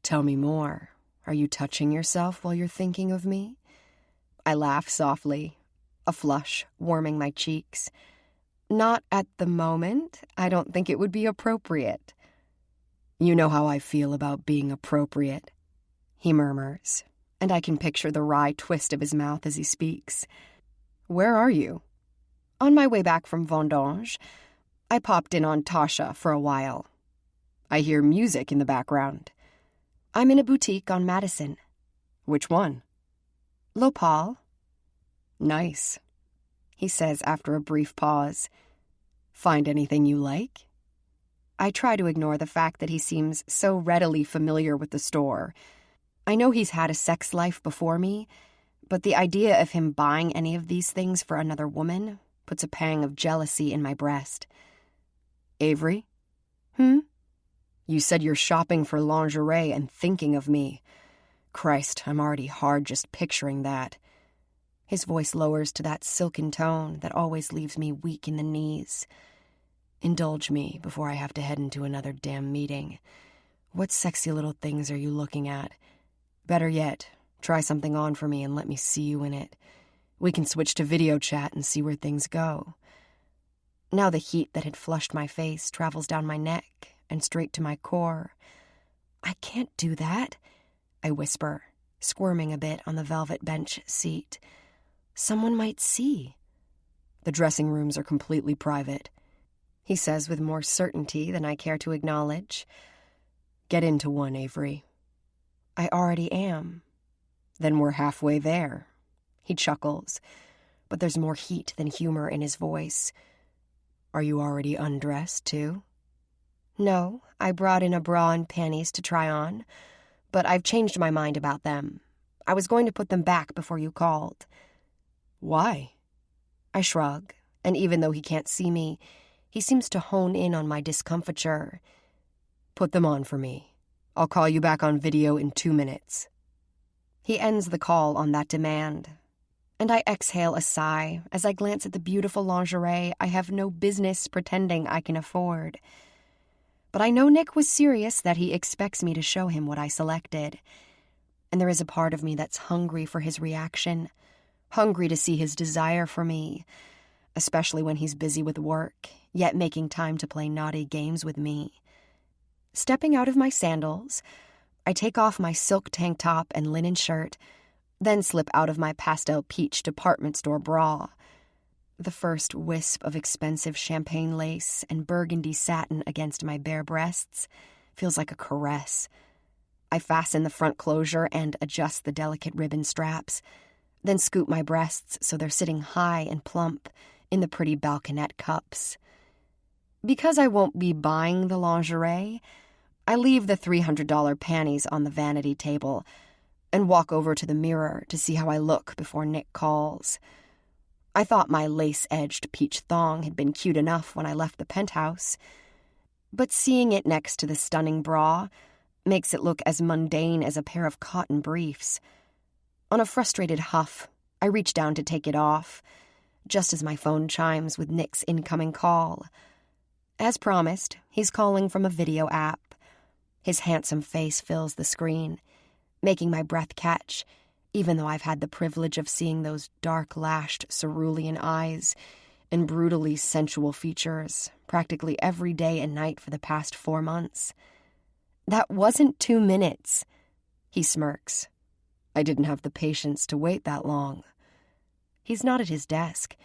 A: Tell me more. Are you touching yourself while you're thinking of me? I laugh softly, a flush warming my cheeks. Not at the moment. I don't think it would be appropriate. You know how I feel about being appropriate, he murmurs, and I can picture the wry twist of his mouth as he speaks. Where are you? On my way back from Vendange. I popped in on Tasha for a while. I hear music in the background. I'm in a boutique on Madison. Which one? Lopal. Nice, he says after a brief pause. Find anything you like? I try to ignore the fact that he seems so readily familiar with the store. I know he's had a sex life before me, but the idea of him buying any of these things for another woman puts a pang of jealousy in my breast. Avery? You said you're shopping for lingerie and thinking of me. Christ, I'm already hard just picturing that. His voice lowers to that silken tone that always leaves me weak in the knees. Indulge me before I have to head into another damn meeting. What sexy little things are you looking at? Better yet, try something on for me and let me see you in it. We can switch to video chat and see where things go. Now the heat that had flushed my face travels down my neck and straight to my core. I can't do that, I whisper, squirming a bit on the velvet bench seat. Someone might see. The dressing rooms are completely private, he says with more certainty than I care to acknowledge. Get into one, Avery. I already am. Then we're halfway there. He chuckles, but there's more heat than humor in his voice. Are you already undressed, too? No, I brought in a bra and panties to try on, but I've changed my mind about them. I was going to put them back before you called. Why? I shrug, and even though he can't see me, he seems to hone in on my discomfiture. Put them on for me. I'll call you back on video in 2 minutes. He ends the call on that demand, and I exhale a sigh as I glance at the beautiful lingerie I have no business pretending I can afford. But I know Nick was serious that he expects me to show him what I selected, and there is a part of me that's hungry for his reaction, hungry to see his desire for me, especially when he's busy with work, yet making time to play naughty games with me. Stepping out of my sandals, I take off my silk tank top and linen shirt, then slip out of my pastel peach department store bra. The first wisp of expensive champagne lace and burgundy satin against my bare breasts feels like a caress. I fasten the front closure and adjust the delicate ribbon straps, then scoop my breasts so they're sitting high and plump in the pretty balconette cups. Because I won't be buying the lingerie, I leave the $300 panties on the vanity table and walk over to the mirror to see how I look before Nick calls. I thought my lace-edged peach thong had been cute enough when I left the penthouse, but seeing it next to the stunning bra makes it look as mundane as a pair of cotton briefs. On a frustrated huff, I reach down to take it off, just as my phone chimes with Nick's incoming call. As promised, he's calling from a video app. His handsome face fills the screen, making my breath catch, even though I've had the privilege of seeing those dark-lashed cerulean eyes and brutally sensual features practically every day and night for the past 4 months. That wasn't 2 minutes. He smirks. I didn't have the patience to wait that long. He's not at his desk,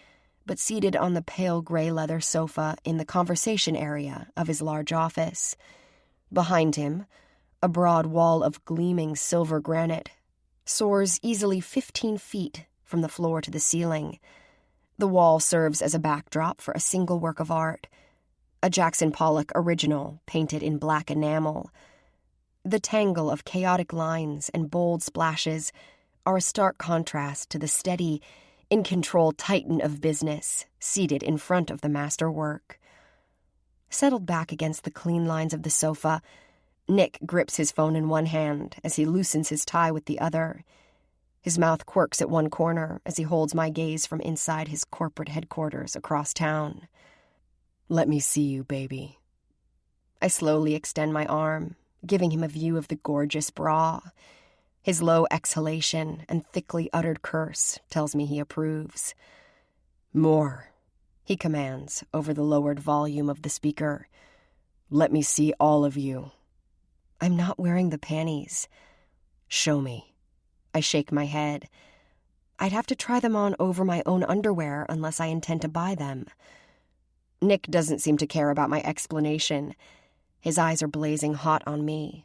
A: but seated on the pale gray leather sofa in the conversation area of his large office. Behind him, a broad wall of gleaming silver granite soars easily 15 feet from the floor to the ceiling. The wall serves as a backdrop for a single work of art, a Jackson Pollock original painted in black enamel. The tangle of chaotic lines and bold splashes are a stark contrast to the steady, in-control titan of business seated in front of the masterwork. Settled back against the clean lines of the sofa, Nick grips his phone in one hand as he loosens his tie with the other. His mouth quirks at one corner as he holds my gaze from inside his corporate headquarters across town. Let me see you, baby. I slowly extend my arm, giving him a view of the gorgeous bra. His low exhalation and thickly uttered curse tells me he approves. More, he commands over the lowered volume of the speaker. Let me see all of you. I'm not wearing the panties. Show me. I shake my head. I'd have to try them on over my own underwear unless I intend to buy them. Nick doesn't seem to care about my explanation. His eyes are blazing hot on me.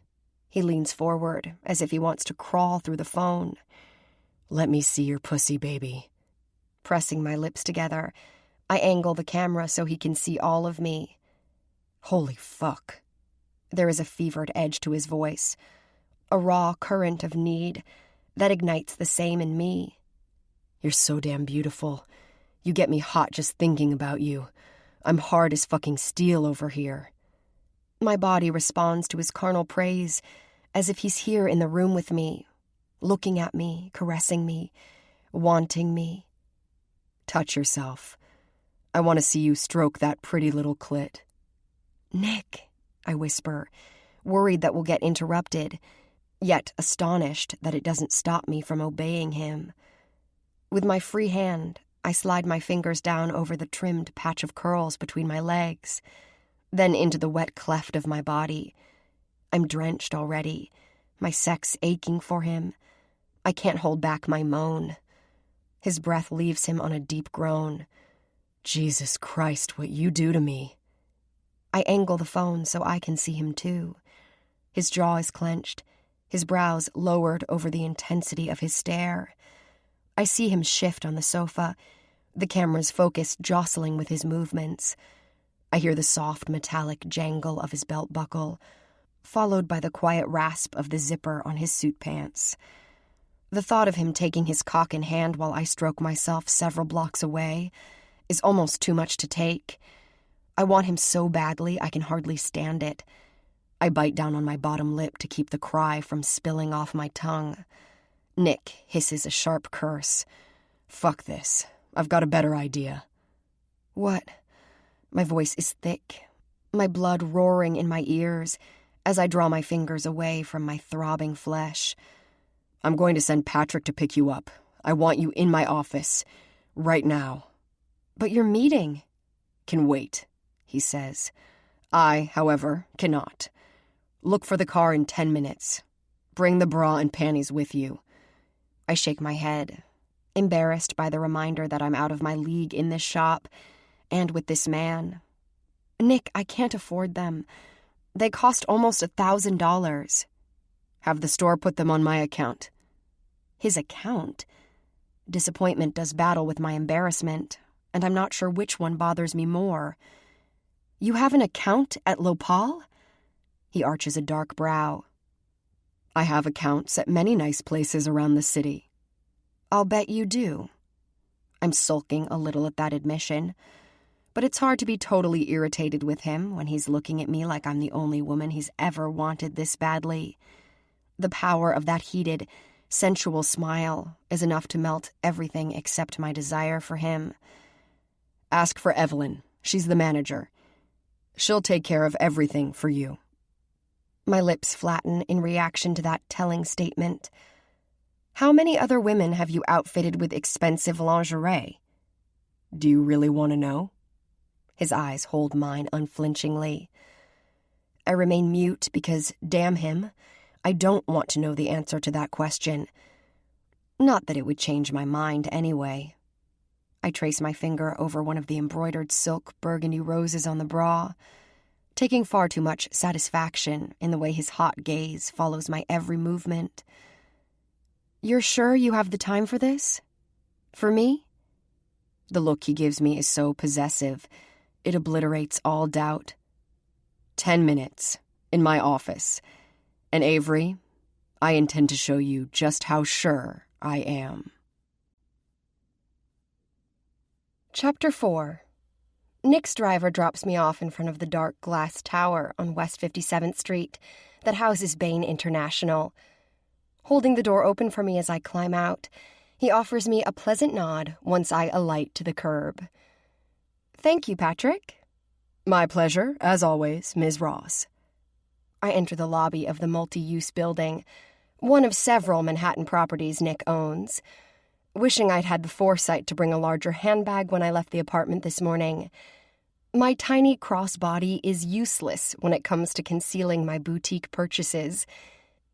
A: He leans forward as if he wants to crawl through the phone. Let me see your pussy, baby. Pressing my lips together, I angle the camera so he can see all of me. Holy fuck. There is a fevered edge to his voice, a raw current of need that ignites the same in me. You're so damn beautiful. You get me hot just thinking about you. I'm hard as fucking steel over here. My body responds to his carnal praise as if he's here in the room with me, looking at me, caressing me, wanting me. Touch yourself. I want to see you stroke that pretty little clit. Nick, I whisper, worried that we'll get interrupted, yet astonished that it doesn't stop me from obeying him. With my free hand, I slide my fingers down over the trimmed patch of curls between my legs, then into the wet cleft of my body. I'm drenched already, my sex aching for him. I can't hold back my moan. His breath leaves him on a deep groan. Jesus Christ, what you do to me. I angle the phone so I can see him too. His jaw is clenched, his brows lowered over the intensity of his stare. I see him shift on the sofa, the camera's focus jostling with his movements. I hear the soft metallic jangle of his belt buckle, followed by the quiet rasp of the zipper on his suit pants. The thought of him taking his cock in hand while I stroke myself several blocks away is almost too much to take. I want him so badly I can hardly stand it. I bite down on my bottom lip to keep the cry from spilling off my tongue. Nick hisses a sharp curse. Fuck this. I've got a better idea. What? My voice is thick, my blood roaring in my ears as I draw my fingers away from my throbbing flesh. I'm going to send Patrick to pick you up. I want you in my office. Right now. But your meeting can wait, he says. I, however, cannot. Look for the car in 10 minutes. Bring the bra and panties with you. I shake my head, embarrassed by the reminder that I'm out of my league in this shop and with this man. Nick, I can't afford them. They cost almost $1,000. Have the store put them on my account. His account? Disappointment does battle with my embarrassment, and I'm not sure which one bothers me more. You have an account at Lopal? He arches a dark brow. I have accounts at many nice places around the city. I'll bet you do. I'm sulking a little at that admission, but it's hard to be totally irritated with him when he's looking at me like I'm the only woman he's ever wanted this badly. The power of that heated, sensual smile is enough to melt everything except my desire for him. Ask for Evelyn. She's the manager. She'll take care of everything for you. My lips flatten in reaction to that telling statement. How many other women have you outfitted with expensive lingerie? Do you really want to know? His eyes hold mine unflinchingly. I remain mute because, damn him, I don't want to know the answer to that question. Not that it would change my mind anyway. I trace my finger over one of the embroidered silk burgundy roses on the bra, taking far too much satisfaction in the way his hot gaze follows my every movement. You're sure you have the time for this? For me? The look he gives me is so possessive, it obliterates all doubt. 10 minutes, in my office. And Avery, I intend to show you just how sure I am. Chapter 4. Nick's driver drops me off in front of the dark glass tower on West 57th Street that houses Bain International. Holding the door open for me as I climb out, he offers me a pleasant nod once I alight to the curb. Thank you, Patrick. My pleasure, as always, Ms. Ross. I enter the lobby of the multi-use building, one of several Manhattan properties Nick owns. Wishing I'd had the foresight to bring a larger handbag when I left the apartment this morning. My tiny crossbody is useless when it comes to concealing my boutique purchases,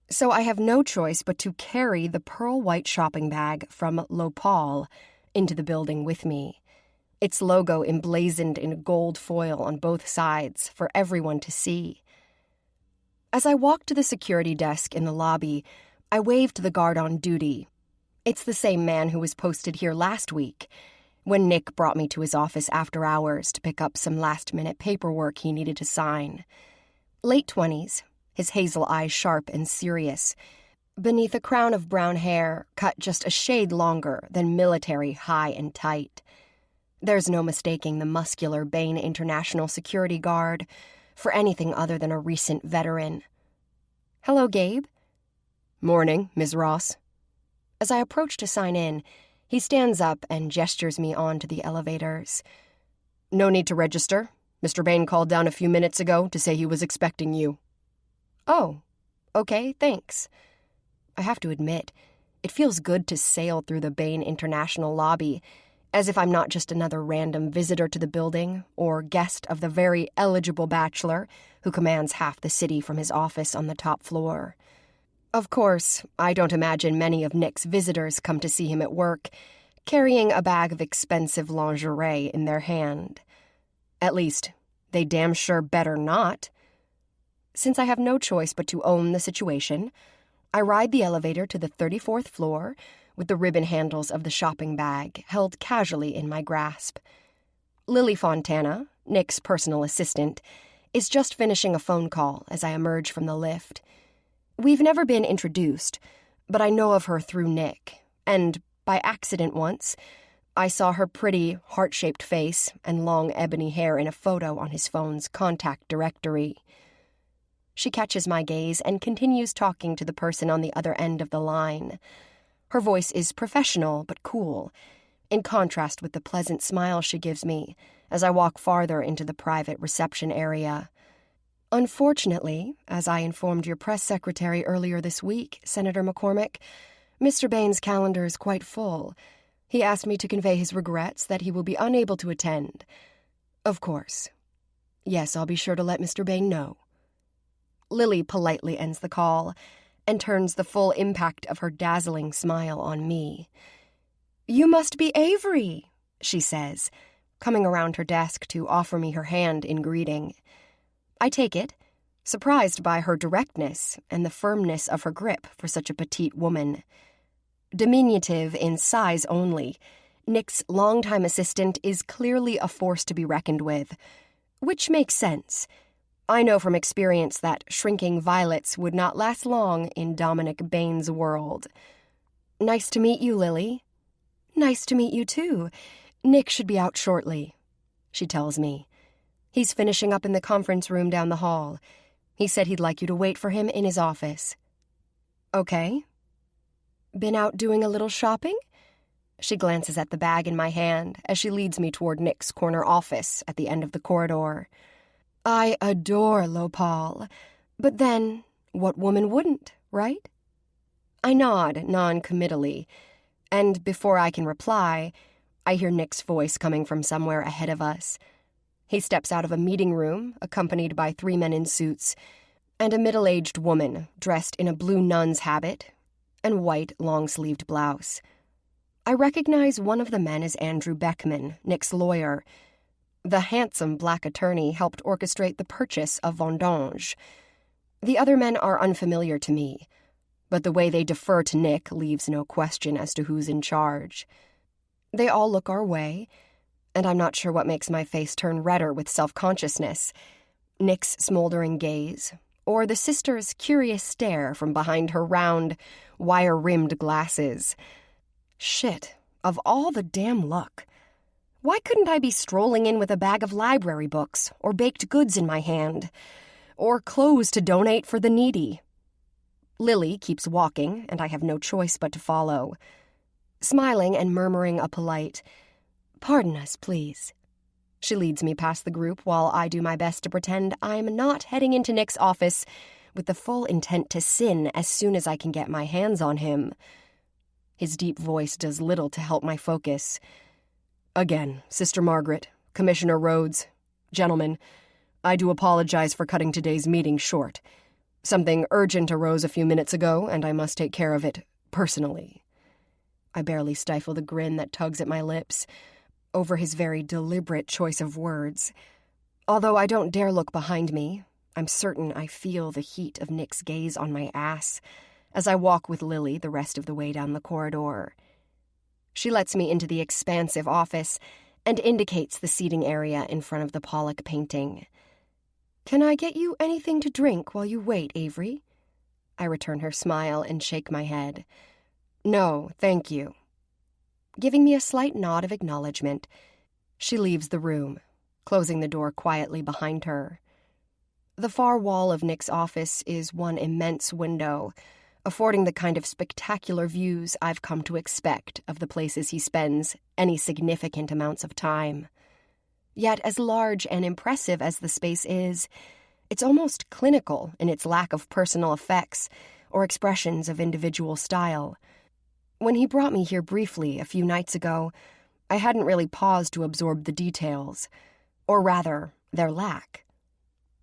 A: so I have no choice but to carry the pearl-white shopping bag from Lopal into the building with me, its logo emblazoned in gold foil on both sides for everyone to see. As I walk to the security desk in the lobby, I wave to the guard on duty. It's the same man who was posted here last week, when Nick brought me to his office after hours to pick up some last-minute paperwork he needed to sign. Late 20s, his hazel eyes sharp and serious, beneath a crown of brown hair cut just a shade longer than military high and tight. There's no mistaking the muscular Bain International security guard for anything other than a recent veteran. Hello, Gabe. Morning, Ms. Ross. As I approach to sign in, he stands up and gestures me on to the elevators. No need to register. Mr. Bain called down a few minutes ago to say he was expecting you. Oh, okay, thanks. I have to admit, it feels good to sail through the Bain International lobby, as if I'm not just another random visitor to the building or guest of the very eligible bachelor who commands half the city from his office on the top floor. Of course, I don't imagine many of Nick's visitors come to see him at work, carrying a bag of expensive lingerie in their hand. At least, they damn sure better not. Since I have no choice but to own the situation, I ride the elevator to the 34th floor with the ribbon handles of the shopping bag held casually in my grasp. Lily Fontana, Nick's personal assistant, is just finishing a phone call as I emerge from the lift. We've never been introduced, but I know of her through Nick, and by accident once, I saw her pretty, heart-shaped face and long ebony hair in a photo on his phone's contact directory. She catches my gaze and continues talking to the person on the other end of the line. Her voice is professional but cool, in contrast with the pleasant smile she gives me as I walk farther into the private reception area. Unfortunately, as I informed your press secretary earlier this week, Senator McCormick, Mr. Bain's calendar is quite full. He asked me to convey his regrets that he will be unable to attend. Of course. Yes, I'll be sure to let Mr. Bain know. Lily politely ends the call and turns the full impact of her dazzling smile on me. You must be Avery, she says, coming around her desk to offer me her hand in greeting. I take it, surprised by her directness and the firmness of her grip for such a petite woman. Diminutive in size only, Nick's longtime assistant is clearly a force to be reckoned with, which makes sense. I know from experience that shrinking violets would not last long in Dominic Bain's world. "Nice to meet you, Lily." "Nice to meet you, too. Nick should be out shortly," she tells me. "He's finishing up in the conference room down the hall. He said he'd like you to wait for him in his office." "Okay." "Been out doing a little shopping?" She glances at the bag in my hand as she leads me toward Nick's corner office at the end of the corridor. I adore Lopal, but then, what woman wouldn't, right? I nod non-committally, and before I can reply, I hear Nick's voice coming from somewhere ahead of us. He steps out of a meeting room, accompanied by 3 men in suits, and a middle-aged woman dressed in a blue nun's habit and white long-sleeved blouse. I recognize one of the men as Andrew Beckman, Nick's lawyer. The handsome black attorney helped orchestrate the purchase of Vendange. The other men are unfamiliar to me, but the way they defer to Nick leaves no question as to who's in charge. They all look our way, and I'm not sure what makes my face turn redder with self-consciousness. Nick's smoldering gaze, or the sister's curious stare from behind her round, wire-rimmed glasses. Shit, of all the damn luck. Why couldn't I be strolling in with a bag of library books, or baked goods in my hand, or clothes to donate for the needy? Lily keeps walking, and I have no choice but to follow. Smiling and murmuring a polite, "Pardon us, please." She leads me past the group while I do my best to pretend I'm not heading into Nick's office with the full intent to sin as soon as I can get my hands on him. His deep voice does little to help my focus. "Again, Sister Margaret, Commissioner Rhodes, gentlemen, I do apologize for cutting today's meeting short. Something urgent arose a few minutes ago, and I must take care of it personally." I barely stifle the grin that tugs at my lips over his very deliberate choice of words. Although I don't dare look behind me, I'm certain I feel the heat of Nick's gaze on my ass as I walk with Lily the rest of the way down the corridor. She lets me into the expansive office and indicates the seating area in front of the Pollock painting. "Can I get you anything to drink while you wait, Avery?" I return her smile and shake my head. "No, thank you." Giving me a slight nod of acknowledgement, she leaves the room, closing the door quietly behind her. The far wall of Nick's office is one immense window, affording the kind of spectacular views I've come to expect of the places he spends any significant amounts of time. Yet as large and impressive as the space is, it's almost clinical in its lack of personal effects or expressions of individual style. When he brought me here briefly a few nights ago, I hadn't really paused to absorb the details, or rather, their lack.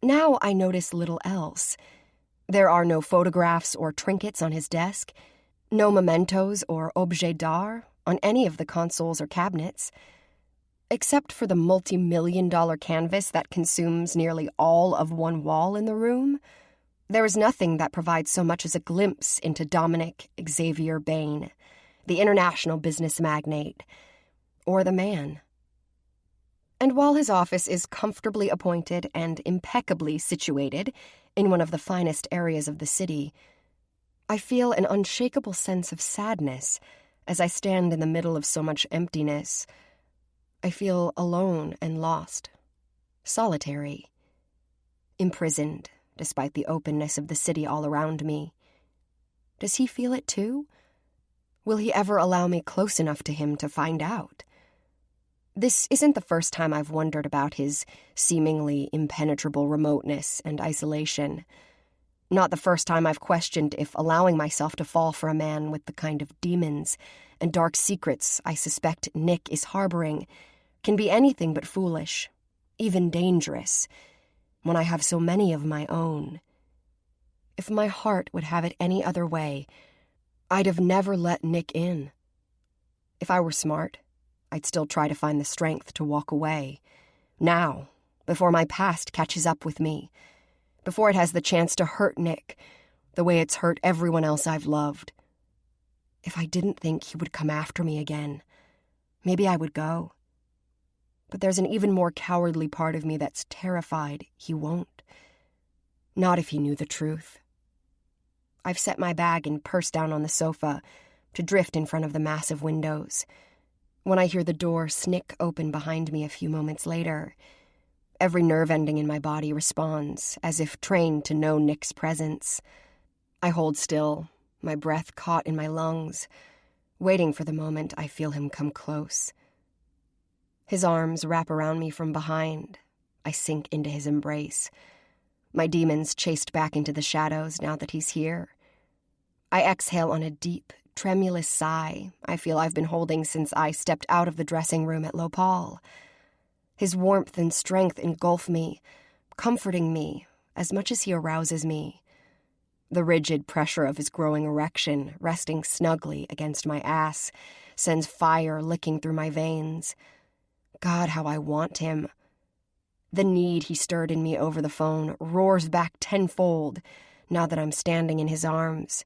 A: Now I notice little else. There are no photographs or trinkets on his desk, no mementos or objets d'art on any of the consoles or cabinets. Except for the multi-million-dollar canvas that consumes nearly all of one wall in the room, there is nothing that provides so much as a glimpse into Dominic Xavier Bain, the international business magnate, or the man. And while his office is comfortably appointed and impeccably situated in one of the finest areas of the city, I feel an unshakable sense of sadness as I stand in the middle of so much emptiness. I feel alone and lost, solitary, imprisoned despite the openness of the city all around me. Does he feel it too? Will he ever allow me close enough to him to find out? This isn't the first time I've wondered about his seemingly impenetrable remoteness and isolation. Not the first time I've questioned if allowing myself to fall for a man with the kind of demons and dark secrets I suspect Nick is harboring can be anything but foolish, even dangerous, when I have so many of my own. If my heart would have it any other way, I'd have never let Nick in. If I were smart, I'd still try to find the strength to walk away. Now, before my past catches up with me, before it has the chance to hurt Nick the way it's hurt everyone else I've loved. If I didn't think he would come after me again, maybe I would go. But there's an even more cowardly part of me that's terrified he won't. Not if he knew the truth. I've set my bag and purse down on the sofa to drift in front of the massive windows. When I hear the door snick open behind me a few moments later, every nerve ending in my body responds, as if trained to know Nick's presence. I hold still, my breath caught in my lungs, waiting for the moment I feel him come close. His arms wrap around me from behind. I sink into his embrace. My demons chased back into the shadows now that he's here. I exhale on a deep, tremulous sigh I feel I've been holding since I stepped out of the dressing room at Lopal. His warmth and strength engulf me, comforting me as much as he arouses me. The rigid pressure of his growing erection, resting snugly against my ass, sends fire licking through my veins. God, how I want him. The need he stirred in me over the phone roars back tenfold now that I'm standing in his arms.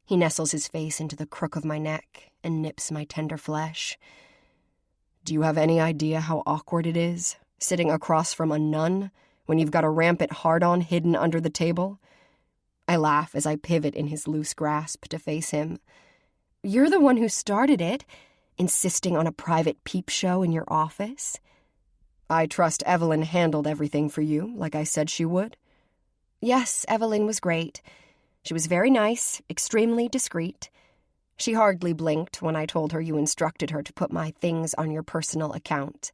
A: He nestles his face into the crook of my neck and nips my tender flesh. Do you have any idea how awkward it is, sitting across from a nun when you've got a rampant hard-on hidden under the table? I laugh as I pivot in his loose grasp to face him. You're the one who started it, insisting on a private peep show in your office. I trust Evelyn handled everything for you, like I said she would. Yes, Evelyn was great. She was very nice, extremely discreet. She hardly blinked when I told her you instructed her to put my things on your personal account.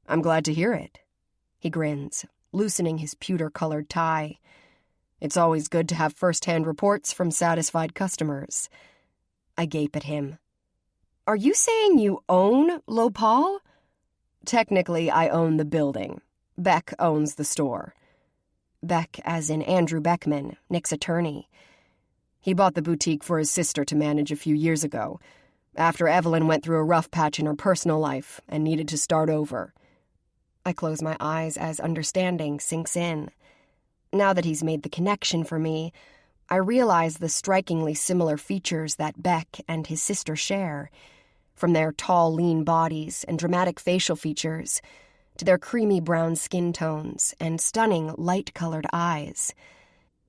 A: I'm glad to hear it. He grins, loosening his pewter-colored tie. It's always good to have first-hand reports from satisfied customers. I gape at him. Are you saying you own Lopal? Technically, I own the building. Beck owns the store. Beck as in Andrew Beckman, Nick's attorney. He bought the boutique for his sister to manage a few years ago, after Evelyn went through a rough patch in her personal life and needed to start over. I close my eyes as understanding sinks in. Now that he's made the connection for me, I realize the strikingly similar features that Beck and his sister share, from their tall, lean bodies and dramatic facial features to their creamy brown skin tones and stunning light-colored eyes.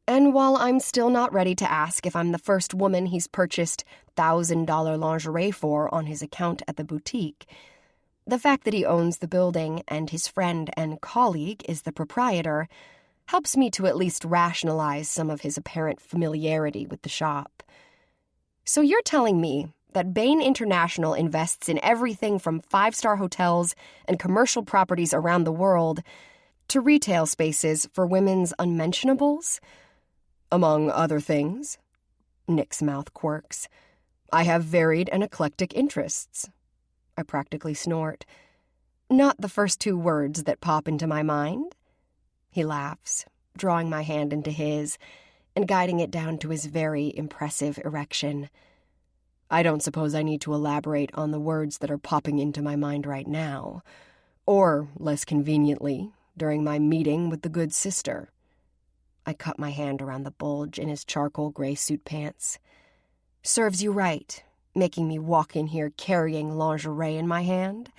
A: And while I'm still not ready to ask if I'm the first woman he's purchased $1,000 lingerie for on his account at the boutique, the fact that he owns the building and his friend and colleague is the proprietor helps me to at least rationalize some of his apparent familiarity with the shop. So you're telling me that Bain International invests in everything from five-star hotels and commercial properties around the world to retail spaces for women's unmentionables? Among other things. Nick's mouth quirks. I have varied and eclectic interests. I practically snort. Not the first two words that pop into my mind. He laughs, drawing my hand into his and guiding it down to his very impressive erection. I don't suppose I need to elaborate on the words that are popping into my mind right now, or, less conveniently, during my meeting with the good sister. I cut my hand around the bulge in his charcoal gray suit pants. Serves you right, making me walk in here carrying lingerie in my hand,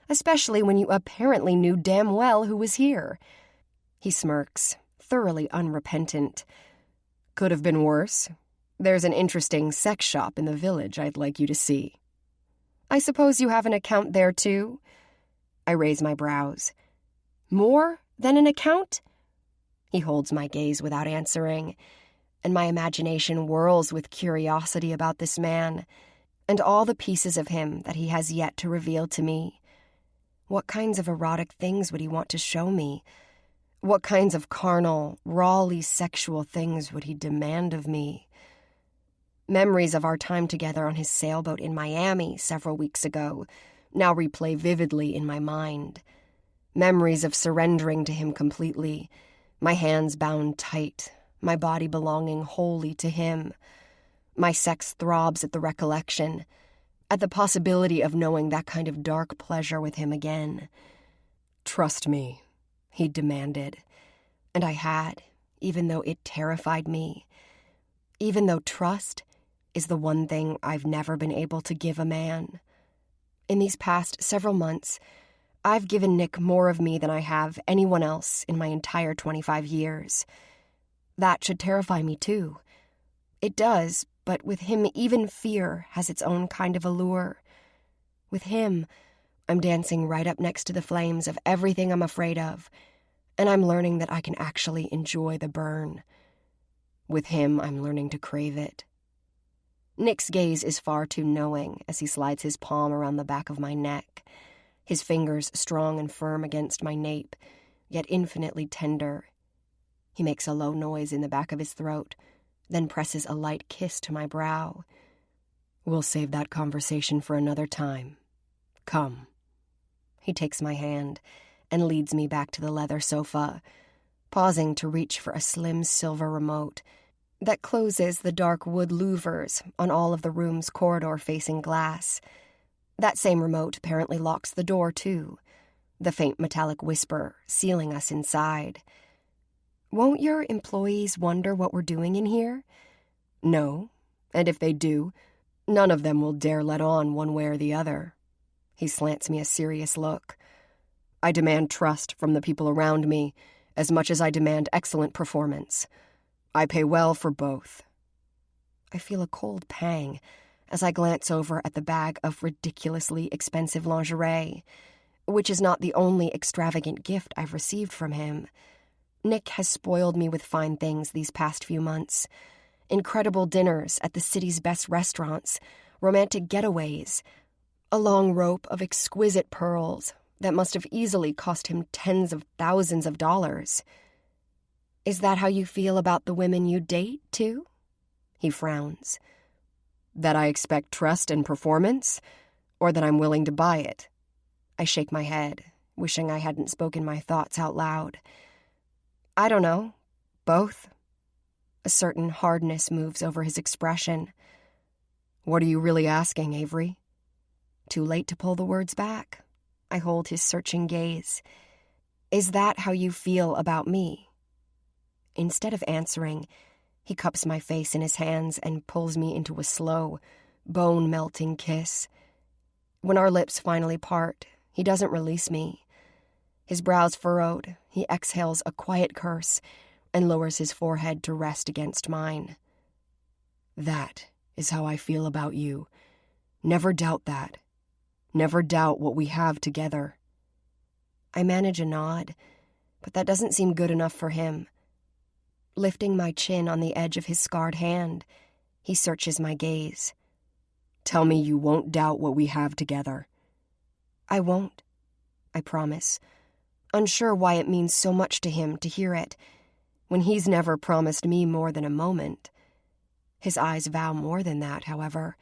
A: especially when you apparently knew damn well who was here. He smirks, thoroughly unrepentant. Could have been worse. There's an interesting sex shop in the village I'd like you to see. I suppose you have an account there, too? I raise my brows. More than an account? He holds my gaze without answering, and my imagination whirls with curiosity about this man and all the pieces of him that he has yet to reveal to me. What kinds of erotic things would he want to show me? What kinds of carnal, rawly sexual things would he demand of me? Memories of our time together on his sailboat in Miami several weeks ago now replay vividly in my mind. Memories of surrendering to him completely, my hands bound tight, my body belonging wholly to him. My sex throbs at the recollection, at the possibility of knowing that kind of dark pleasure with him again. Trust me, he demanded, and I had, even though it terrified me. Even though trust is the one thing I've never been able to give a man. In these past several months, I've given Nick more of me than I have anyone else in my entire 25 years. That should terrify me too. It does, but with him even fear has its own kind of allure. With him, I'm dancing right up next to the flames of everything I'm afraid of, and I'm learning that I can actually enjoy the burn. With him, I'm learning to crave it. Nick's gaze is far too knowing as he slides his palm around the back of my neck, his fingers strong and firm against my nape, yet infinitely tender. He makes a low noise in the back of his throat, then presses a light kiss to my brow. We'll save that conversation for another time. Come. He takes my hand and leads me back to the leather sofa, pausing to reach for a slim silver remote that closes the dark wood louvers on all of the room's corridor-facing glass. That same remote apparently locks the door, too, the faint metallic whisper sealing us inside. Won't your employees wonder what we're doing in here? No, and if they do, none of them will dare let on one way or the other. He slants me a serious look. I demand trust from the people around me as much as I demand excellent performance. I pay well for both. I feel a cold pang as I glance over at the bag of ridiculously expensive lingerie, which is not the only extravagant gift I've received from him. Nick has spoiled me with fine things these past few months. Incredible dinners at the city's best restaurants, romantic getaways, a long rope of exquisite pearls that must have easily cost him tens of thousands of dollars. Is that how you feel about the women you date, too? He frowns. That I expect trust and performance, or that I'm willing to buy it? I shake my head, wishing I hadn't spoken my thoughts out loud. I don't know. Both. A certain hardness moves over his expression. What are you really asking, Avery? Too late to pull the words back. I hold his searching gaze. Is that how you feel about me? Instead of answering, he cups my face in his hands and pulls me into a slow, bone-melting kiss. When our lips finally part, he doesn't release me. His brows furrowed, he exhales a quiet curse and lowers his forehead to rest against mine. That is how I feel about you. Never doubt that. Never doubt what we have together. I manage a nod, but that doesn't seem good enough for him. Lifting my chin on the edge of his scarred hand, he searches my gaze. Tell me you won't doubt what we have together. I won't, I promise, unsure why it means so much to him to hear it, when he's never promised me more than a moment. His eyes vow more than that, however.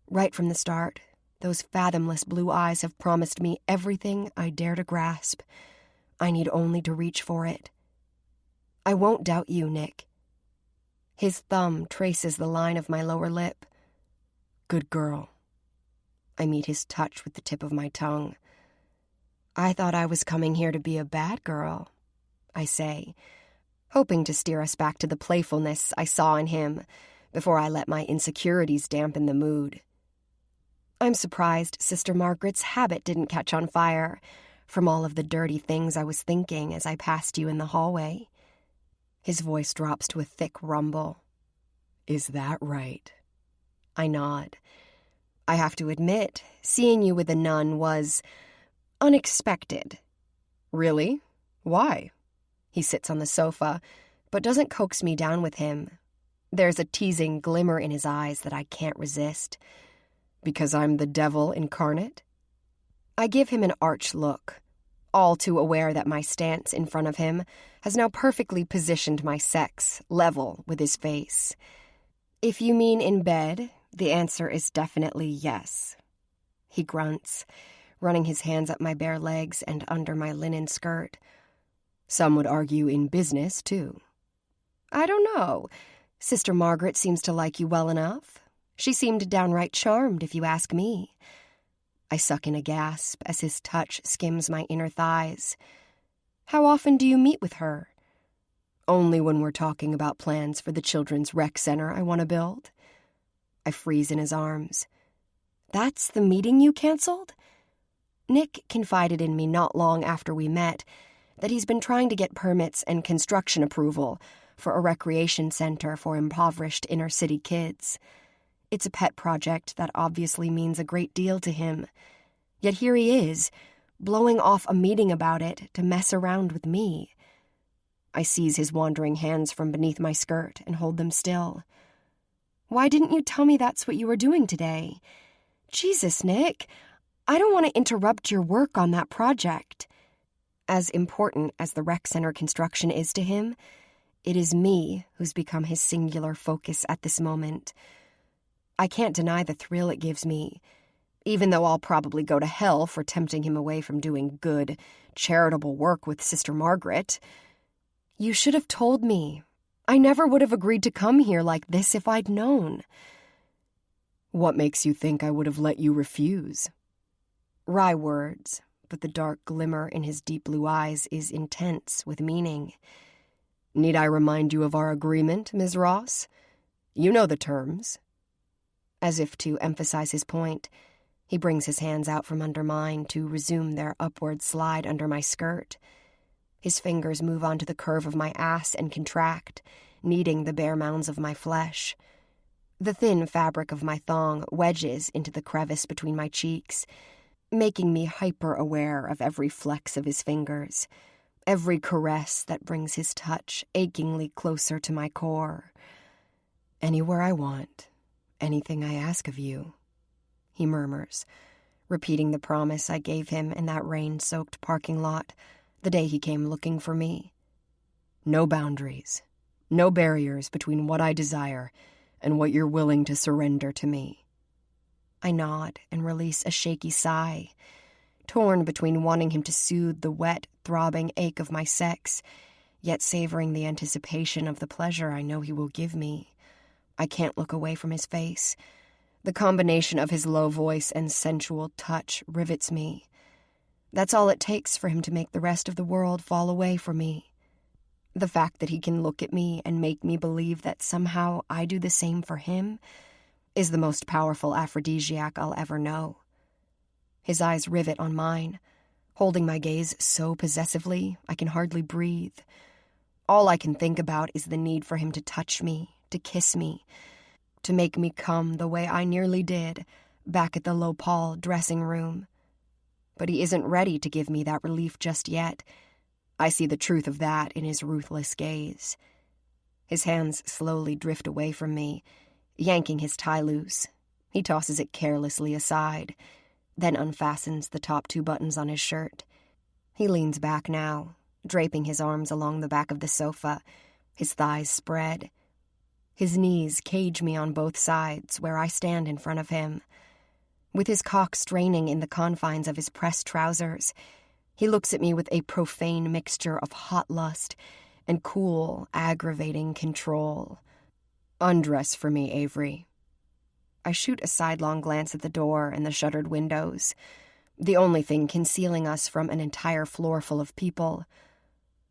A: Right from the start, those fathomless blue eyes have promised me everything I dare to grasp. I need only to reach for it. I won't doubt you, Nick. His thumb traces the line of my lower lip. Good girl. I meet his touch with the tip of my tongue. I thought I was coming here to be a bad girl, I say, hoping to steer us back to the playfulness I saw in him before I let my insecurities dampen the mood. I'm surprised Sister Margaret's habit didn't catch on fire from all of the dirty things I was thinking as I passed you in the hallway. His voice drops to a thick rumble. Is that right? I nod. I have to admit, seeing you with a nun was unexpected. Really? Why? He sits on the sofa, but doesn't coax me down with him. There's a teasing glimmer in his eyes that I can't resist. Because I'm the devil incarnate? I give him an arch look, all too aware that my stance in front of him has now perfectly positioned my sex level with his face. If you mean in bed, the answer is definitely yes. He grunts, running his hands up my bare legs and under my linen skirt. Some would argue in business, too. I don't know. Sister Margaret seems to like you well enough. She seemed downright charmed, if you ask me. I suck in a gasp as his touch skims my inner thighs. How often do you meet with her? Only when we're talking about plans for the children's rec center I want to build. I freeze in his arms. That's the meeting you canceled? Nick confided in me not long after we met that he's been trying to get permits and construction approval for a recreation center for impoverished inner-city kids. It's a pet project that obviously means a great deal to him. Yet here he is, blowing off a meeting about it to mess around with me. I seize his wandering hands from beneath my skirt and hold them still. Why didn't you tell me that's what you were doing today? Jesus, Nick, I don't want to interrupt your work on that project. As important as the rec center construction is to him, it is me who's become his singular focus at this moment. I can't deny the thrill it gives me, even though I'll probably go to hell for tempting him away from doing good, charitable work with Sister Margaret. You should have told me. I never would have agreed to come here like this if I'd known. What makes you think I would have let you refuse? Wry words, but the dark glimmer in his deep blue eyes is intense with meaning. Need I remind you of our agreement, Ms. Ross? You know the terms. As if to emphasize his point, he brings his hands out from under mine to resume their upward slide under my skirt. His fingers move onto the curve of my ass and contract, kneading the bare mounds of my flesh. The thin fabric of my thong wedges into the crevice between my cheeks, making me hyper-aware of every flex of his fingers, every caress that brings his touch achingly closer to my core. Anywhere I want, anything I ask of you, he murmurs, repeating the promise I gave him in that rain-soaked parking lot the day he came looking for me. No boundaries, no barriers between what I desire and what you're willing to surrender to me. I nod and release a shaky sigh, torn between wanting him to soothe the wet, throbbing ache of my sex, yet savoring the anticipation of the pleasure I know he will give me. I can't look away from his face. The combination of his low voice and sensual touch rivets me. That's all it takes for him to make the rest of the world fall away from me. The fact that he can look at me and make me believe that somehow I do the same for him is the most powerful aphrodisiac I'll ever know. His eyes rivet on mine, holding my gaze so possessively I can hardly breathe. All I can think about is the need for him to touch me, to kiss me, to make me come the way I nearly did back at the Lopal dressing room. But he isn't ready to give me that relief just yet. I see the truth of that in his ruthless gaze. His hands slowly drift away from me, yanking his tie loose. He tosses it carelessly aside, then unfastens the top 2 buttons on his shirt. He leans back now, draping his arms along the back of the sofa, his thighs spread. His knees cage me on both sides where I stand in front of him. With his cock straining in the confines of his pressed trousers, he looks at me with a profane mixture of hot lust and cool, aggravating control. Undress for me, Avery. I shoot a sidelong glance at the door and the shuttered windows, the only thing concealing us from an entire floor full of people.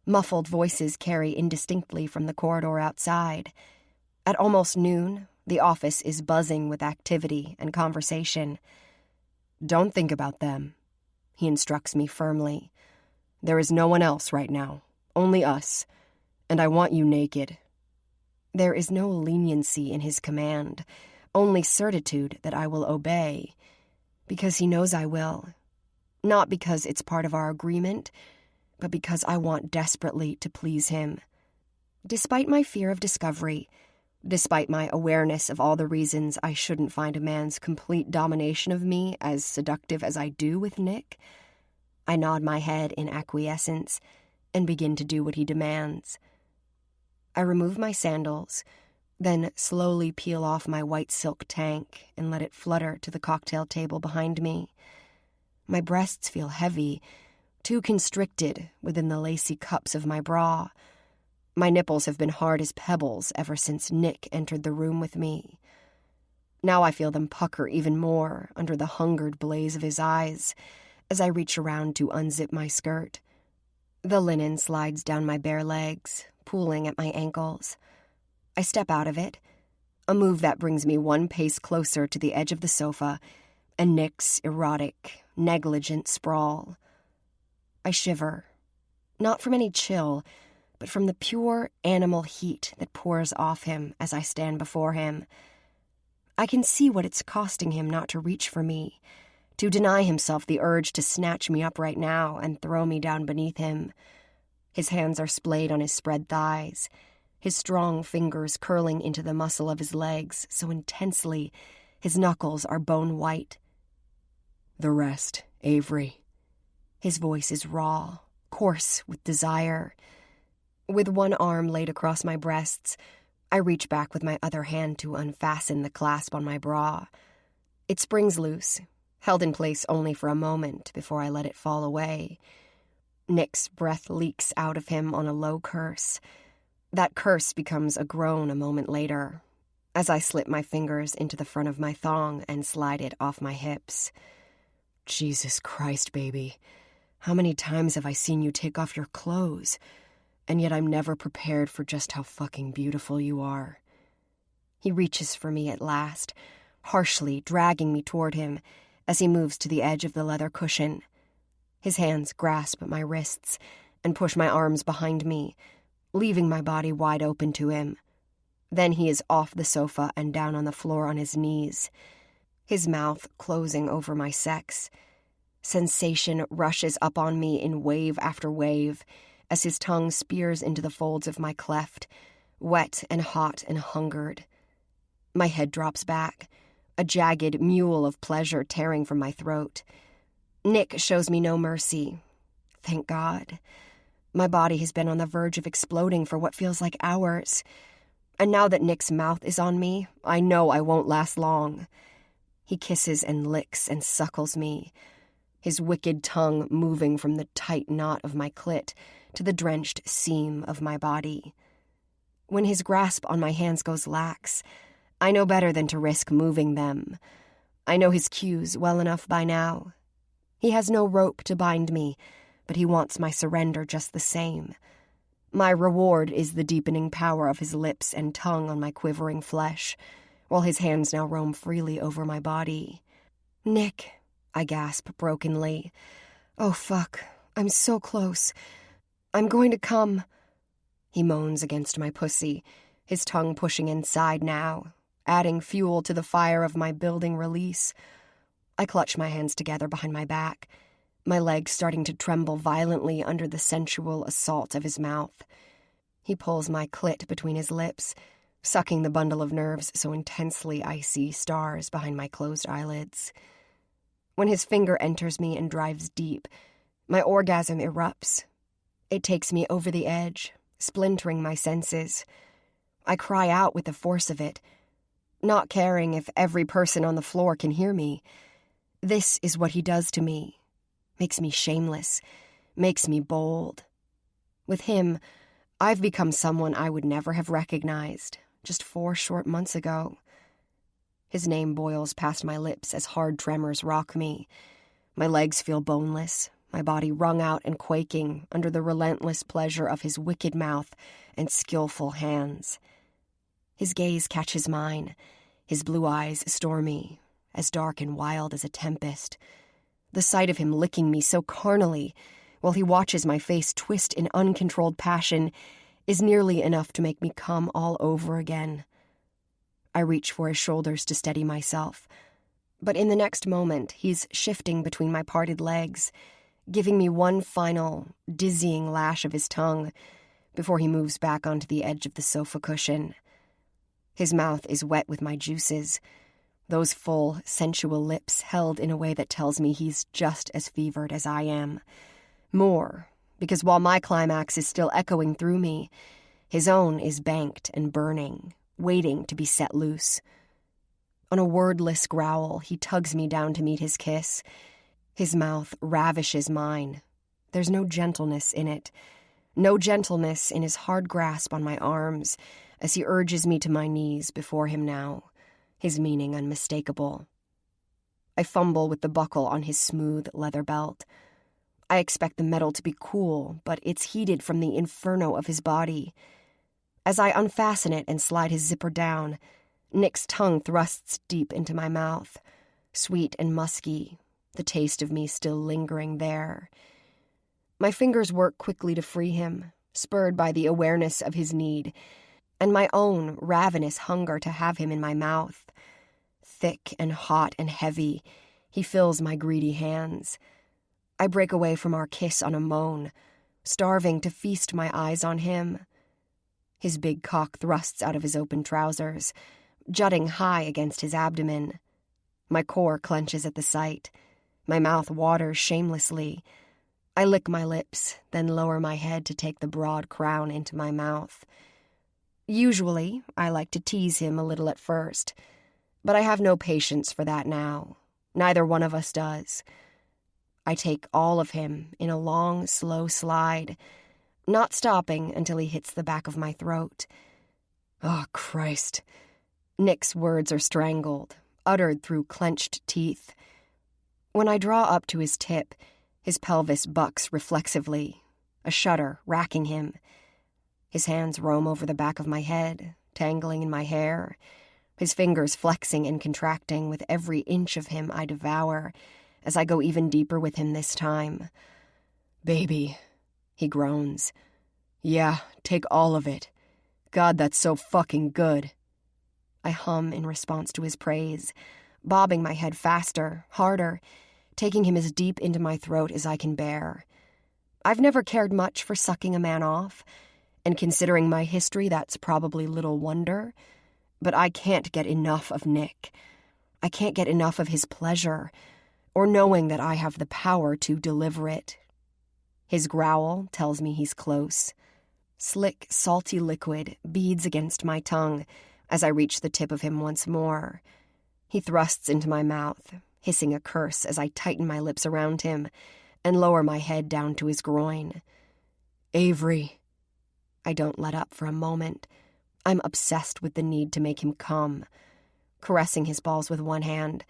A: Muffled voices carry indistinctly from the corridor outside. At almost noon, the office is buzzing with activity and conversation. Don't think about them, he instructs me firmly. There is no one else right now, only us, and I want you naked. There is no leniency in his command, only certitude that I will obey, because he knows I will. Not because it's part of our agreement, but because I want desperately to please him. Despite my fear of discovery, despite my awareness of all the reasons I shouldn't find a man's complete domination of me as seductive as I do with Nick, I nod my head in acquiescence and begin to do what he demands. I remove my sandals, then slowly peel off my white silk tank and let it flutter to the cocktail table behind me. My breasts feel heavy, too constricted within the lacy cups of my bra. My nipples have been hard as pebbles ever since Nick entered the room with me. Now I feel them pucker even more under the hungered blaze of his eyes as I reach around to unzip my skirt. The linen slides down my bare legs, pooling at my ankles. I step out of it, a move that brings me 1 pace closer to the edge of the sofa and Nick's erotic, negligent sprawl. I shiver, not from any chill, but from the pure animal heat that pours off him as I stand before him. I can see what it's costing him not to reach for me, to deny himself the urge to snatch me up right now and throw me down beneath him. His hands are splayed on his spread thighs, his strong fingers curling into the muscle of his legs so intensely his knuckles are bone white. "The rest, Avery." His voice is raw, coarse with desire. With one arm laid across my breasts, I reach back with my other hand to unfasten the clasp on my bra. It springs loose, held in place only for a moment before I let it fall away. Nick's breath leaks out of him on a low curse. That curse becomes a groan a moment later, as I slip my fingers into the front of my thong and slide it off my hips. "Jesus Christ, baby. How many times have I seen you take off your clothes? And yet I'm never prepared for just how fucking beautiful you are." He reaches for me at last, harshly dragging me toward him as he moves to the edge of the leather cushion. His hands grasp at my wrists and push my arms behind me, leaving my body wide open to him. Then he is off the sofa and down on the floor on his knees, his mouth closing over my sex. Sensation rushes up on me in wave after wave as his tongue spears into the folds of my cleft, wet and hot and hungered. My head drops back, a jagged mule of pleasure tearing from my throat. Nick shows me no mercy. Thank God. My body has been on the verge of exploding for what feels like hours. And now that Nick's mouth is on me, I know I won't last long. He kisses and licks and suckles me, his wicked tongue moving from the tight knot of my clit to the drenched seam of my body. When his grasp on my hands goes lax, I know better than to risk moving them. I know his cues well enough by now. He has no rope to bind me, but he wants my surrender just the same. My reward is the deepening power of his lips and tongue on my quivering flesh, while his hands now roam freely over my body. "Nick," I gasp brokenly. "Oh, fuck. I'm so close. I'm going to come." He moans against my pussy, his tongue pushing inside now, adding fuel to the fire of my building release. I clutch my hands together behind my back, my legs starting to tremble violently under the sensual assault of his mouth. He pulls my clit between his lips, sucking the bundle of nerves so intensely I see stars behind my closed eyelids. When his finger enters me and drives deep, my orgasm erupts. It takes me over the edge, splintering my senses. I cry out with the force of it, not caring if every person on the floor can hear me. This is what he does to me. Makes me shameless, makes me bold. With him, I've become someone I would never have recognized just 4 short months ago. His name boils past my lips as hard tremors rock me. My legs feel boneless, my body wrung out and quaking under the relentless pleasure of his wicked mouth and skillful hands. His gaze catches mine, his blue eyes stormy, as dark and wild as a tempest. The sight of him licking me so carnally, while he watches my face twist in uncontrolled passion, is nearly enough to make me come all over again. I reach for his shoulders to steady myself, but in the next moment he's shifting between my parted legs, giving me one final, dizzying lash of his tongue before he moves back onto the edge of the sofa cushion. His mouth is wet with my juices, those full, sensual lips held in a way that tells me he's just as fevered as I am. More, because while my climax is still echoing through me, his own is banked and burning, waiting to be set loose. On a wordless growl, he tugs me down to meet his kiss. His mouth ravishes mine. There's no gentleness in it. No gentleness in his hard grasp on my arms as he urges me to my knees before him now, his meaning unmistakable. I fumble with the buckle on his smooth leather belt. I expect the metal to be cool, but it's heated from the inferno of his body. As I unfasten it and slide his zipper down, Nick's tongue thrusts deep into my mouth, sweet and musky, the taste of me still lingering there. My fingers work quickly to free him, spurred by the awareness of his need, and my own ravenous hunger to have him in my mouth. Thick and hot and heavy, he fills my greedy hands. I break away from our kiss on a moan, starving to feast my eyes on him. His big cock thrusts out of his open trousers, jutting high against his abdomen. My core clenches at the sight. My mouth waters shamelessly. I lick my lips, then lower my head to take the broad crown into my mouth. Usually, I like to tease him a little at first, but I have no patience for that now. Neither one of us does. I take all of him in a long, slow slide, not stopping until he hits the back of my throat. Oh, Christ. Nick's words are strangled, uttered through clenched teeth. When I draw up to his tip, his pelvis bucks reflexively, a shudder racking him. His hands roam over the back of my head, tangling in my hair, his fingers flexing and contracting with every inch of him I devour as I go even deeper with him this time. "Baby," he groans. "Yeah, take all of it. God, that's so fucking good." I hum in response to his praise, bobbing my head faster, harder, taking him as deep into my throat as I can bear. I've never cared much for sucking a man off, and considering my history, that's probably little wonder. But I can't get enough of Nick. I can't get enough of his pleasure, or knowing that I have the power to deliver it. His growl tells me he's close. Slick, salty liquid beads against my tongue as I reach the tip of him once more. He thrusts into my mouth, hissing a curse as I tighten my lips around him and lower my head down to his groin. "Avery." I don't let up for a moment. I'm obsessed with the need to make him come. Caressing his balls with one hand,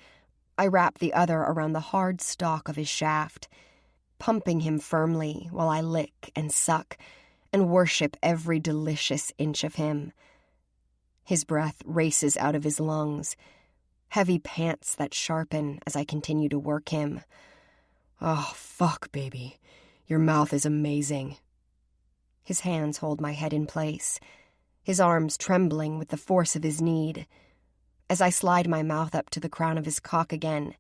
A: I wrap the other around the hard stalk of his shaft, pumping him firmly while I lick and suck and worship every delicious inch of him. His breath races out of his lungs, heavy pants that sharpen as I continue to work him. "Oh, fuck, baby. Your mouth is amazing." His hands hold my head in place, his arms trembling with the force of his need. As I slide my mouth up to the crown of his cock again,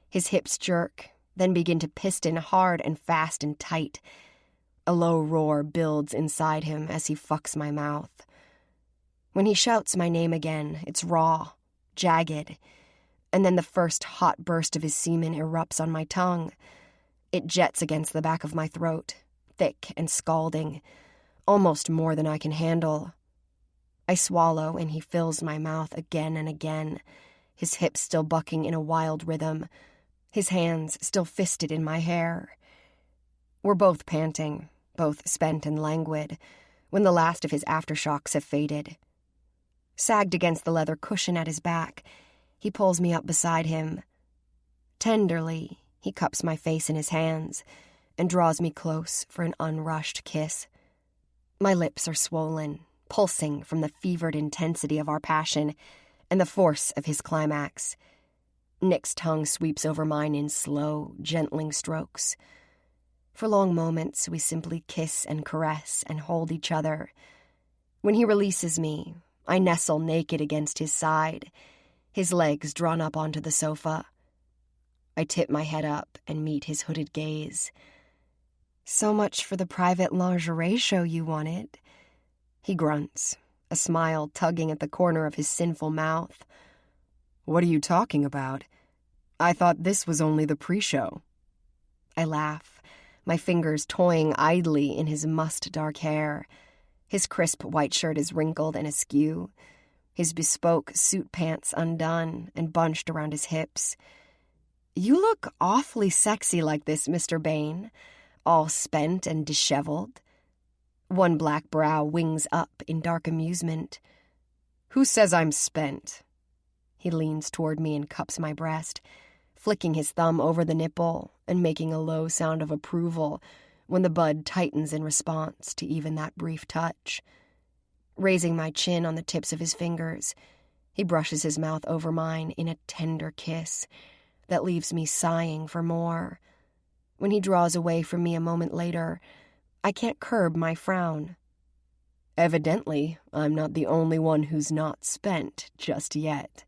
A: his hips jerk, then begin to piston hard and fast and tight. A low roar builds inside him as he fucks my mouth. When he shouts my name again, it's raw, jagged, and then the first hot burst of his semen erupts on my tongue. It jets against the back of my throat, thick and scalding, almost more than I can handle. I swallow and he fills my mouth again and again, his hips still bucking in a wild rhythm, his hands still fisted in my hair. We're both panting, both spent and languid, when the last of his aftershocks have faded. Sagged against the leather cushion at his back, he pulls me up beside him. Tenderly, he cups my face in his hands and draws me close for an unrushed kiss. My lips are swollen, pulsing from the fevered intensity of our passion and the force of his climax. Nick's tongue sweeps over mine in slow, gentling strokes. For long moments, we simply kiss and caress and hold each other. When he releases me, I nestle naked against his side, his legs drawn up onto the sofa. I tip my head up and meet his hooded gaze. "So much for the private lingerie show you wanted." He grunts, a smile tugging at the corner of his sinful mouth. "What are you talking about? I thought this was only the pre-show." I laugh, my fingers toying idly in his musk-dark hair. His crisp white shirt is wrinkled and askew, his bespoke suit pants undone and bunched around his hips. "You look awfully sexy like this, Mr. Bain, all spent and disheveled." One black brow wings up in dark amusement. "Who says I'm spent?" He leans toward me and cups my breast, flicking his thumb over the nipple and making a low sound of approval when the bud tightens in response to even that brief touch. Raising my chin on the tips of his fingers, he brushes his mouth over mine in a tender kiss that leaves me sighing for more. When he draws away from me a moment later, I can't curb my frown. Evidently, I'm not the only one who's not spent just yet.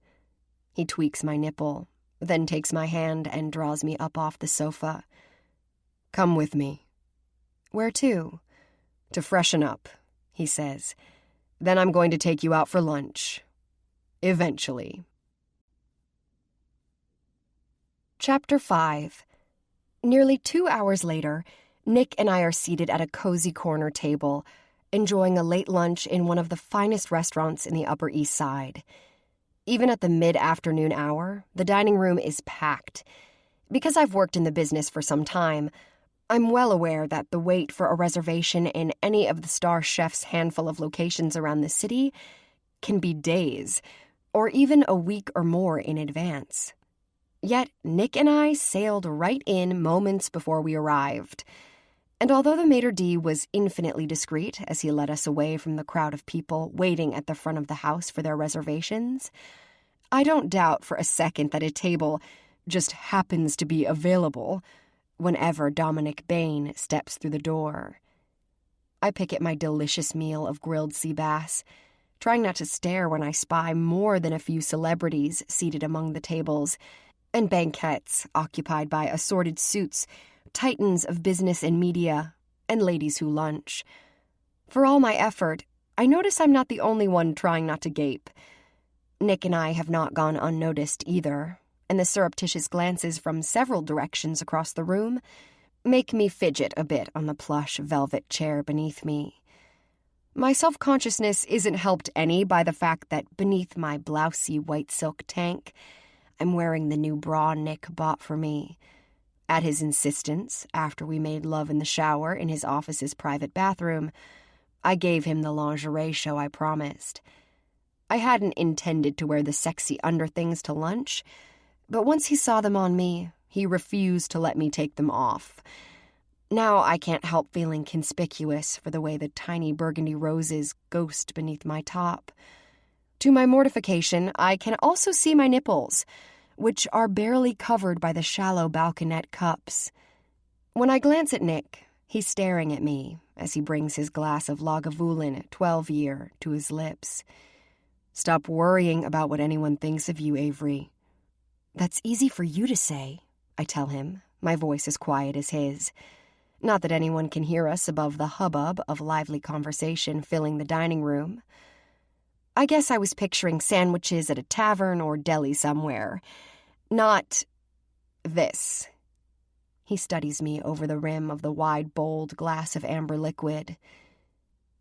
A: He tweaks my nipple, then takes my hand and draws me up off the sofa. Come with me. Where to? To freshen up, he says. Then I'm going to take you out for lunch. Eventually. Chapter 5. Nearly 2 hours later, Nick and I are seated at a cozy corner table, enjoying a late lunch in one of the finest restaurants in the Upper East Side. Even at the mid-afternoon hour, the dining room is packed. Because I've worked in the business for some time, I'm well aware that the wait for a reservation in any of the star chef's handful of locations around the city can be days, or even a week or more in advance. Yet Nick and I sailed right in moments before we arrived. And although the maitre d' was infinitely discreet as he led us away from the crowd of people waiting at the front of the house for their reservations, I don't doubt for a second that a table just happens to be available whenever Dominic Bain steps through the door. I pick at my delicious meal of grilled sea bass, trying not to stare when I spy more than a few celebrities seated among the tables, and banquettes occupied by assorted suits, titans of business and media, and ladies who lunch. For all my effort, I notice I'm not the only one trying not to gape. Nick and I have not gone unnoticed either, and the surreptitious glances from several directions across the room make me fidget a bit on the plush velvet chair beneath me. My self-consciousness isn't helped any by the fact that beneath my blousey white silk tank, I'm wearing the new bra Nick bought for me. At his insistence, after we made love in the shower in his office's private bathroom, I gave him the lingerie show I promised. I hadn't intended to wear the sexy underthings to lunch, but once he saw them on me, he refused to let me take them off. Now I can't help feeling conspicuous for the way the tiny burgundy roses ghost beneath my top. To my mortification, I can also see my nipples, which are barely covered by the shallow balconette cups. When I glance at Nick, he's staring at me as he brings his glass of Lagavulin 12-year to his lips. Stop worrying about what anyone thinks of you, Avery. That's easy for you to say, I tell him, my voice as quiet as his. Not that anyone can hear us above the hubbub of lively conversation filling the dining room. I guess I was picturing sandwiches at a tavern or deli somewhere. Not this. He studies me over the rim of the wide, bowled glass of amber liquid.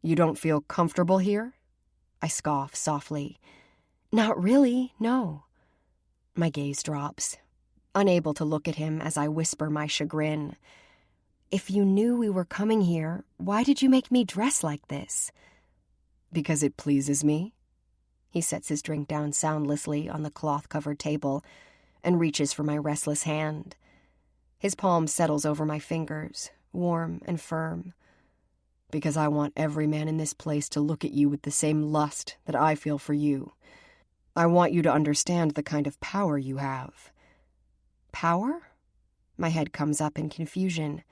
A: You don't feel comfortable here? I scoff softly. Not really, no. My gaze drops, unable to look at him as I whisper my chagrin. If you knew we were coming here, why did you make me dress like this? Because it pleases me. He sets his drink down soundlessly on the cloth-covered table and reaches for my restless hand. His palm settles over my fingers, warm and firm. Because I want every man in this place to look at you with the same lust that I feel for you. I want you to understand the kind of power you have. Power? My head comes up in confusion.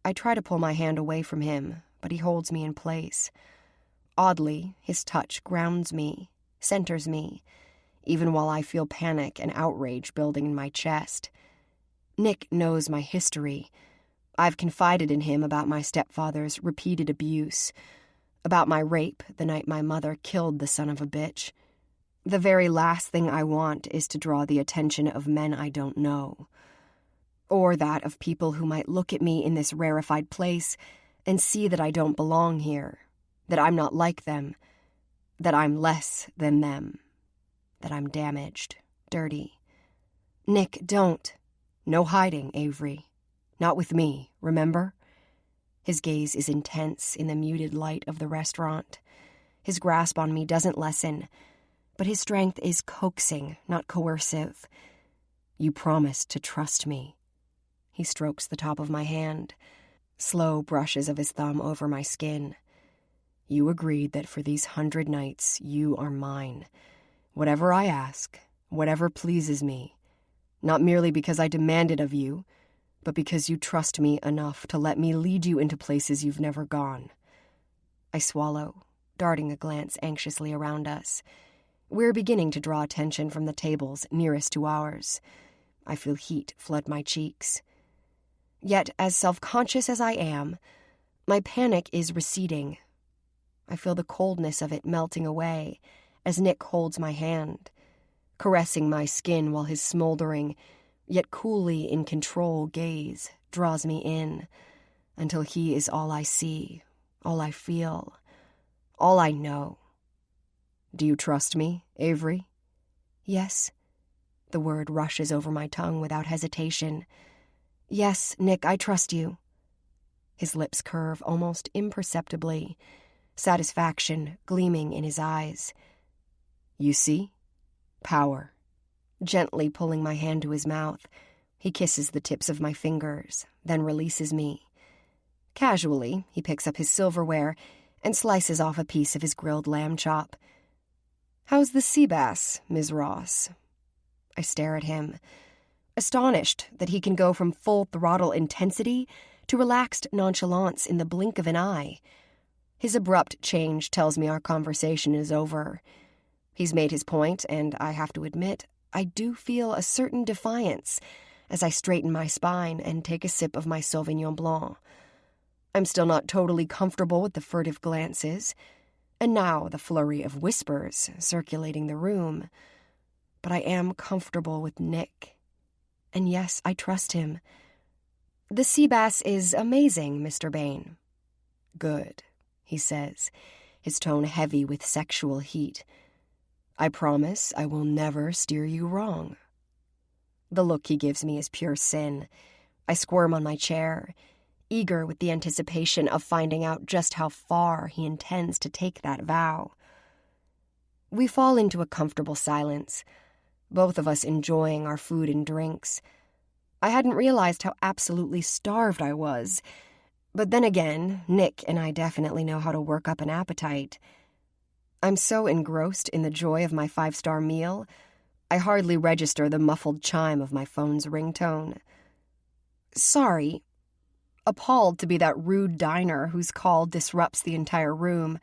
A: I try to pull my hand away from him, but he holds me in place. Oddly, his touch grounds me, centers me, even while I feel panic and outrage building in my chest. Nick knows my history. I've confided in him about my stepfather's repeated abuse, about my rape the night my mother killed the son of a bitch. The very last thing I want is to draw the attention of men I don't know, or that of people who might look at me in this rarefied place and see that I don't belong here, that I'm not like them, that I'm less than them, that I'm damaged, dirty. Nick, don't. No hiding, Avery. Not with me, remember? His gaze is intense in the muted light of the restaurant. His grasp on me doesn't lessen, but his strength is coaxing, not coercive. You promised to trust me. He strokes the top of my hand, slow brushes of his thumb over my skin. You agreed that for these 100 nights you are mine. Whatever I ask, whatever pleases me, not merely because I demand it of you, but because you trust me enough to let me lead you into places you've never gone. I swallow, darting a glance anxiously around us. We're beginning to draw attention from the tables nearest to ours. I feel heat flood my cheeks. Yet, as self-conscious as I am, my panic is receding. I feel the coldness of it melting away as Nick holds my hand, caressing my skin while his smoldering, yet coolly in control gaze draws me in until he is all I see, all I feel, all I know. "Do you trust me, Avery?" "Yes." The word rushes over my tongue without hesitation. "Yes, Nick, I trust you." His lips curve almost imperceptibly, satisfaction gleaming in his eyes. "You see? Power." Gently pulling my hand to his mouth, he kisses the tips of my fingers, then releases me. Casually, he picks up his silverware and slices off a piece of his grilled lamb chop. "How's the sea bass, Ms. Ross?" I stare at him, astonished that he can go from full throttle intensity to relaxed nonchalance in the blink of an eye. His abrupt change tells me our conversation is over. He's made his point, and I have to admit, I do feel a certain defiance as I straighten my spine and take a sip of my Sauvignon Blanc. I'm still not totally comfortable with the furtive glances, and now the flurry of whispers circulating the room. But I am comfortable with Nick. And yes, I trust him. "The sea bass is amazing, Mr. Bain." "Good," he says, his tone heavy with sexual heat. "I promise I will never steer you wrong." The look he gives me is pure sin. I squirm on my chair, eager with the anticipation of finding out just how far he intends to take that vow. We fall into a comfortable silence, both of us enjoying our food and drinks. I hadn't realized how absolutely starved I was, but then again, Nick and I definitely know how to work up an appetite. I'm so engrossed in the joy of my 5-star meal, I hardly register the muffled chime of my phone's ringtone. Sorry. Appalled to be that rude diner whose call disrupts the entire room,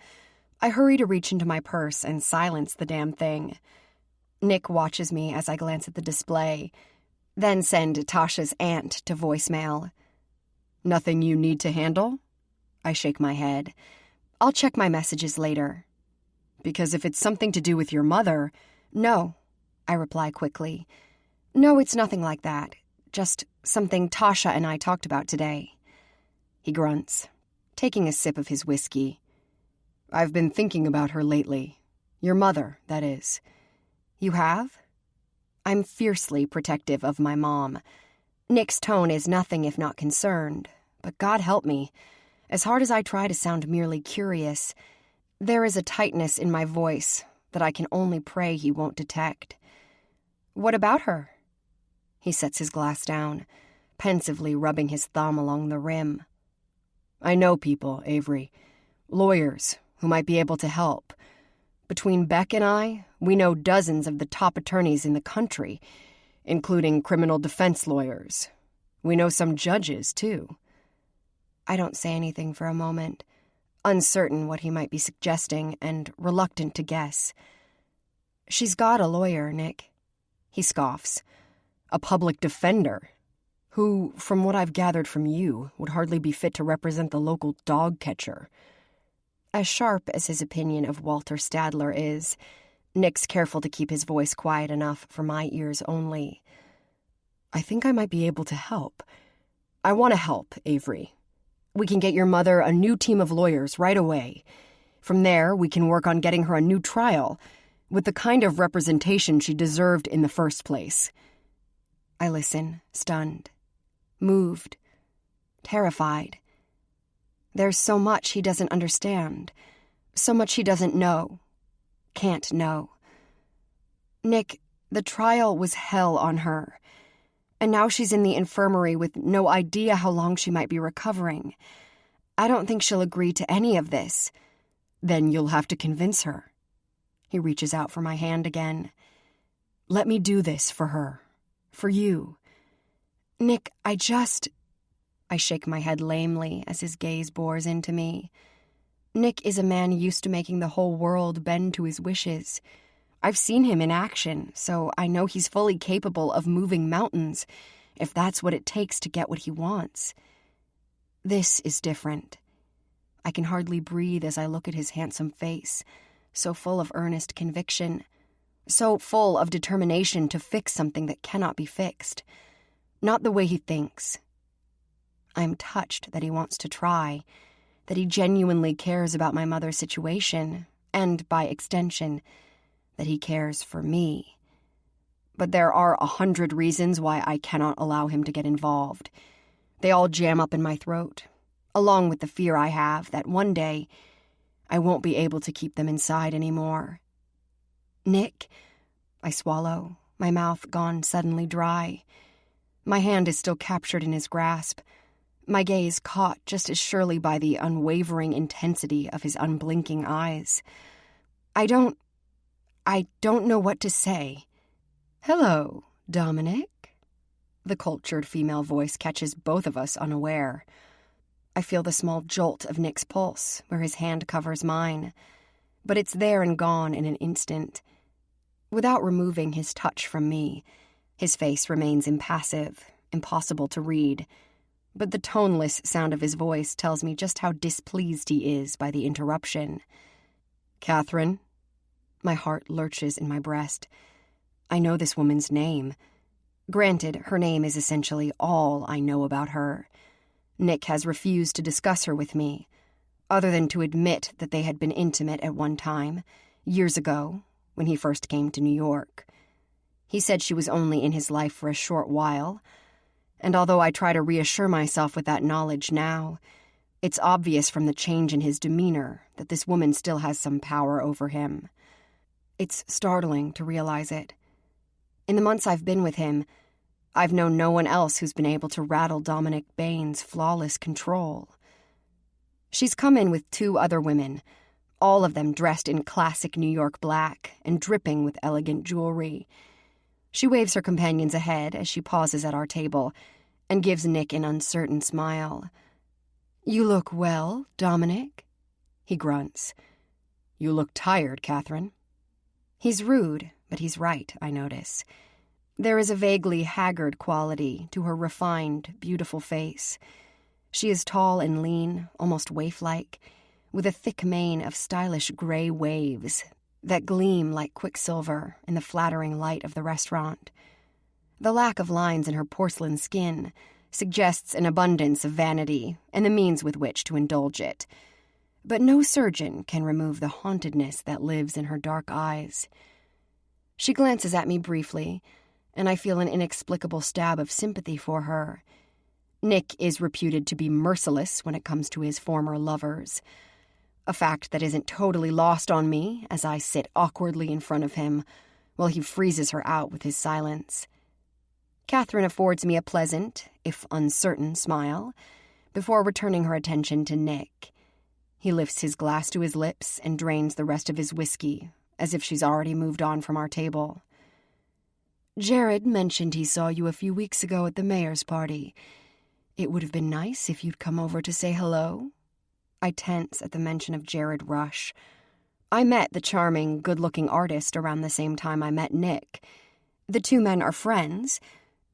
A: I hurry to reach into my purse and silence the damn thing. Nick watches me as I glance at the display, then send Tasha's aunt to voicemail. "Nothing you need to handle?" I shake my head. "I'll check my messages later." "Because if it's something to do with your mother—" "No," I reply quickly. "No, it's nothing like that. Just something Tasha and I talked about today." He grunts, taking a sip of his whiskey. "I've been thinking about her lately. Your mother, that is." "You have?" I'm fiercely protective of my mom. Nick's tone is nothing if not concerned, but God help me. As hard as I try to sound merely curious, there is a tightness in my voice that I can only pray he won't detect. "What about her?" He sets his glass down, pensively rubbing his thumb along the rim. "I know people, Avery. Lawyers who might be able to help. Between Beck and I, we know dozens of the top attorneys in the country, including criminal defense lawyers. We know some judges, too." I don't say anything for a moment, uncertain what he might be suggesting and reluctant to guess. "She's got a lawyer, Nick." He scoffs. "A public defender, who, from what I've gathered from you, would hardly be fit to represent the local dog catcher." As sharp as his opinion of Walter Stadler is, Nick's careful to keep his voice quiet enough for my ears only. "I think I might be able to help. I want to help, Avery. We can get your mother a new team of lawyers right away. From there, we can work on getting her a new trial, with the kind of representation she deserved in the first place." I listen, stunned, moved, terrified. There's so much he doesn't understand, so much he doesn't know, can't know. "Nick, the trial was hell on her, and now she's in the infirmary with no idea how long she might be recovering. I don't think she'll agree to any of this." "Then you'll have to convince her." He reaches out for my hand again. "Let me do this for her, for you." "Nick, I shake my head lamely as his gaze bores into me. Nick is a man used to making the whole world bend to his wishes. I've seen him in action, so I know he's fully capable of moving mountains, if that's what it takes to get what he wants. This is different. I can hardly breathe as I look at his handsome face, so full of earnest conviction, so full of determination to fix something that cannot be fixed. Not the way he thinks. I am touched that he wants to try, that he genuinely cares about my mother's situation, and, by extension, that he cares for me. But there are 100 reasons why I cannot allow him to get involved. They all jam up in my throat, along with the fear I have that one day I won't be able to keep them inside anymore. Nick, I swallow, my mouth gone suddenly dry. My hand is still captured in his grasp, my gaze caught just as surely by the unwavering intensity of his unblinking eyes. I don't know what to say. "Hello, Dominic." The cultured female voice catches both of us unaware. I feel the small jolt of Nick's pulse where his hand covers mine, but it's there and gone in an instant. Without removing his touch from me, his face remains impassive, impossible to read, but the toneless sound of his voice tells me just how displeased he is by the interruption. "Catherine?" My heart lurches in my breast. I know this woman's name. Granted, her name is essentially all I know about her. Nick has refused to discuss her with me, other than to admit that they had been intimate at one time, years ago, when he first came to New York. He said she was only in his life for a short while, and although I try to reassure myself with that knowledge now, it's obvious from the change in his demeanor that this woman still has some power over him. It's startling to realize it. In the months I've been with him, I've known no one else who's been able to rattle Dominic Bain's flawless control. She's come in with 2 other women, all of them dressed in classic New York black and dripping with elegant jewelry. She waves her companions ahead as she pauses at our table and gives Nick an uncertain smile. "You look well, Dominic," he grunts. "You look tired, Catherine." He's rude, but he's right, I notice. There is a vaguely haggard quality to her refined, beautiful face. She is tall and lean, almost waif-like, with a thick mane of stylish gray waves that gleam like quicksilver in the flattering light of the restaurant. The lack of lines in her porcelain skin suggests an abundance of vanity and the means with which to indulge it. But no surgeon can remove the hauntedness that lives in her dark eyes. She glances at me briefly, and I feel an inexplicable stab of sympathy for her. Nick is reputed to be merciless when it comes to his former lovers, a fact that isn't totally lost on me as I sit awkwardly in front of him while he freezes her out with his silence. Catherine affords me a pleasant, if uncertain, smile before returning her attention to Nick. He lifts his glass to his lips and drains the rest of his whiskey, as if she's already moved on from our table. "Jared mentioned he saw you a few weeks ago at the mayor's party. It would have been nice if you'd come over to say hello." I tense at the mention of Jared Rush. I met the charming, good-looking artist around the same time I met Nick. The 2 men are friends,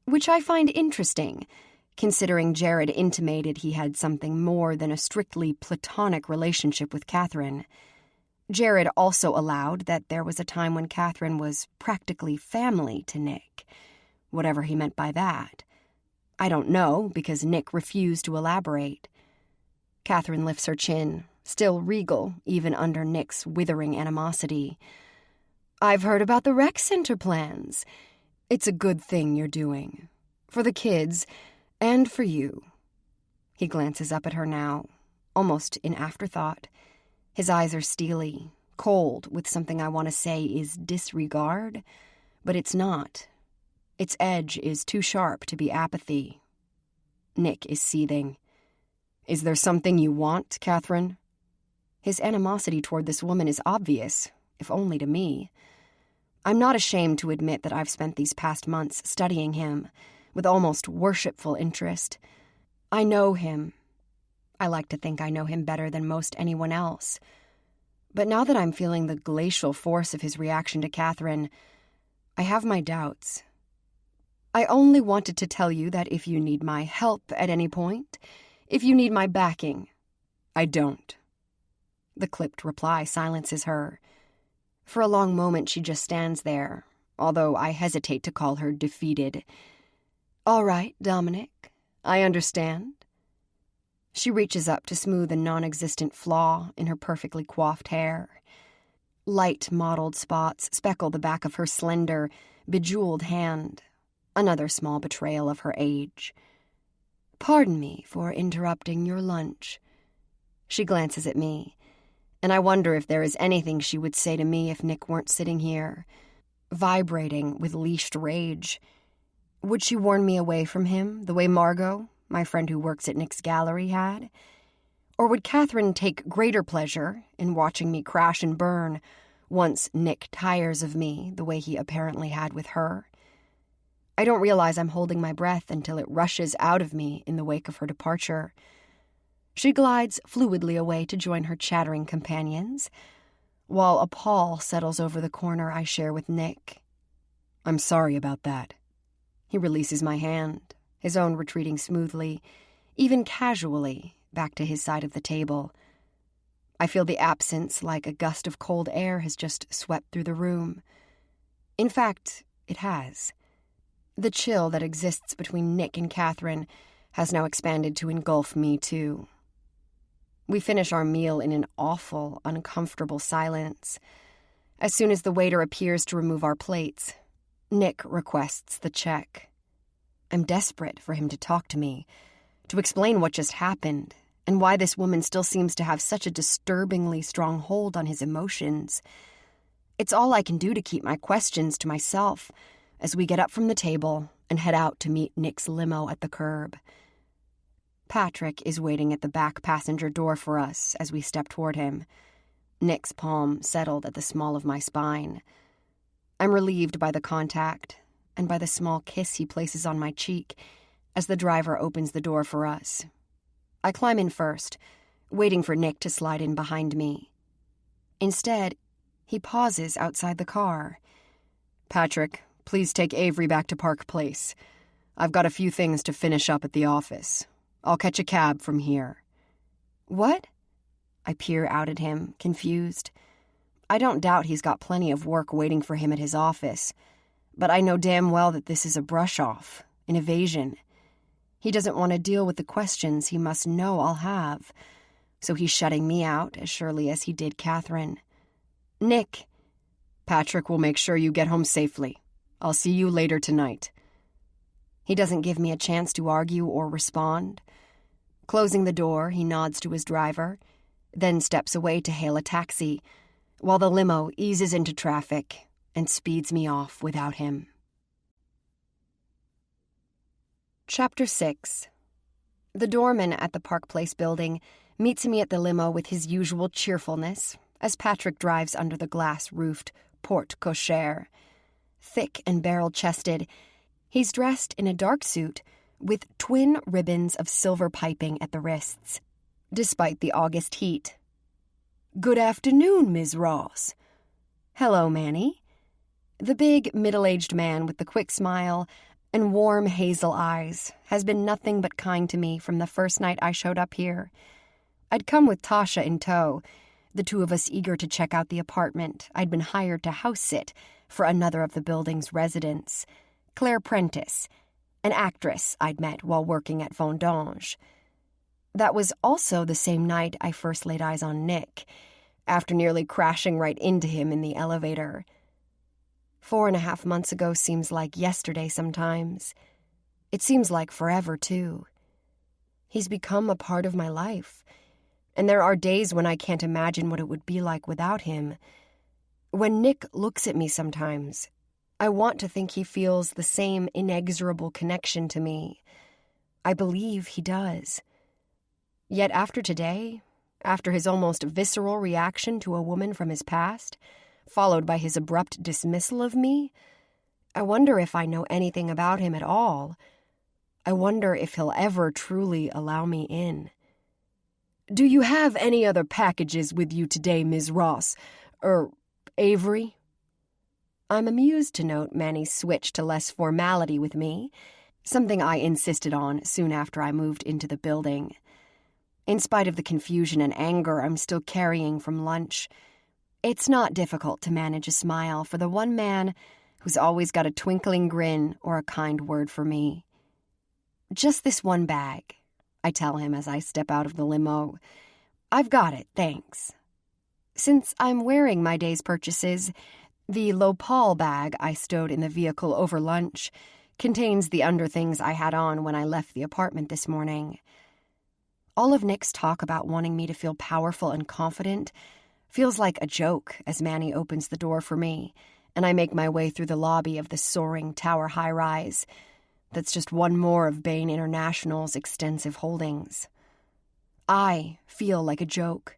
A: which I find interesting, considering Jared intimated he had something more than a strictly platonic relationship with Catherine. Jared also allowed that there was a time when Catherine was practically family to Nick, whatever he meant by that. I don't know, because Nick refused to elaborate. Catherine lifts her chin, still regal even under Nick's withering animosity. "I've heard about the rec center plans. It's a good thing you're doing. For the kids, and for you." He glances up at her now, almost in afterthought. His eyes are steely, cold, with something I want to say is disregard, but it's not. Its edge is too sharp to be apathy. Nick is seething. "Is there something you want, Catherine?" His animosity toward this woman is obvious, if only to me. I'm not ashamed to admit that I've spent these past months studying him with almost worshipful interest. I know him. I like to think I know him better than most anyone else. But now that I'm feeling the glacial force of his reaction to Catherine, I have my doubts. I only wanted to tell you that if you need my help at any point, if you need my backing, I don't. The clipped reply silences her. For a long moment she just stands there, although I hesitate to call her defeated. All right, Dominic, I understand. She reaches up to smooth a non-existent flaw in her perfectly coiffed hair. Light mottled spots speckle the back of her slender, bejeweled hand, another small betrayal of her age. Pardon me for interrupting your lunch. She glances at me, and I wonder if there is anything she would say to me if Nick weren't sitting here, vibrating with leashed rage. Would she warn me away from him, the way Margot, my friend who works at Nick's gallery, had? Or would Catherine take greater pleasure in watching me crash and burn once Nick tires of me the way he apparently had with her? I don't realize I'm holding my breath until it rushes out of me in the wake of her departure. She glides fluidly away to join her chattering companions, while a pall settles over the corner I share with Nick. I'm sorry about that. He releases my hand, his own retreating smoothly, even casually, back to his side of the table. I feel the absence like a gust of cold air has just swept through the room. In fact, it has. The chill that exists between Nick and Catherine has now expanded to engulf me, too. We finish our meal in an awful, uncomfortable silence. As soon as the waiter appears to remove our plates, Nick requests the check. I'm desperate for him to talk to me, to explain what just happened, and why this woman still seems to have such a disturbingly strong hold on his emotions. It's all I can do to keep my questions to myself as we get up from the table and head out to meet Nick's limo at the curb. Patrick is waiting at the back passenger door for us as we step toward him, Nick's palm settled at the small of my spine. I'm relieved by the contact and by the small kiss he places on my cheek as the driver opens the door for us. I climb in first, waiting for Nick to slide in behind me. Instead, he pauses outside the car. Patrick, please take Avery back to Park Place. I've got a few things to finish up at the office. I'll catch a cab from here. What? I peer out at him, confused. I don't doubt he's got plenty of work waiting for him at his office, but I know damn well that this is a brush-off, an evasion. He doesn't want to deal with the questions he must know I'll have, so he's shutting me out as surely as he did Catherine. Nick. Patrick will make sure you get home safely. I'll see you later tonight. He doesn't give me a chance to argue or respond. Closing the door, he nods to his driver, then steps away to hail a taxi, while the limo eases into traffic and speeds me off without him. Chapter 6. The doorman at the Park Place building meets me at the limo with his usual cheerfulness as Patrick drives under the glass-roofed porte cochere. Thick and barrel-chested, he's dressed in a dark suit with twin ribbons of silver piping at the wrists, despite the August heat. Good afternoon, Ms. Ross. Hello, Manny. The big, middle-aged man with the quick smile and warm hazel eyes has been nothing but kind to me from the first night I showed up here. I'd come with Tasha in tow, the two of us eager to check out the apartment I'd been hired to house-sit for another of the building's residents, Claire Prentice, an actress I'd met while working at Vendange. That was also the same night I first laid eyes on Nick, after nearly crashing right into him in the elevator. 4.5 months ago seems like yesterday sometimes. It seems like forever, too. He's become a part of my life, and there are days when I can't imagine what it would be like without him. When Nick looks at me sometimes, I want to think he feels the same inexorable connection to me. I believe he does. Yet after today, after his almost visceral reaction to a woman from his past, followed by his abrupt dismissal of me, I wonder if I know anything about him at all. I wonder if he'll ever truly allow me in. Do you have any other packages with you today, Ms. Ross? Avery? I'm amused to note Manny's switch to less formality with me, something I insisted on soon after I moved into the building. In spite of the confusion and anger I'm still carrying from lunch, it's not difficult to manage a smile for the one man who's always got a twinkling grin or a kind word for me. Just this one bag, I tell him as I step out of the limo. I've got it, thanks. Since I'm wearing my day's purchases, the Lopal bag I stowed in the vehicle over lunch contains the underthings I had on when I left the apartment this morning. All of Nick's talk about wanting me to feel powerful and confident feels like a joke as Manny opens the door for me, and I make my way through the lobby of the soaring tower high-rise that's just one more of Bain International's extensive holdings. I feel like a joke.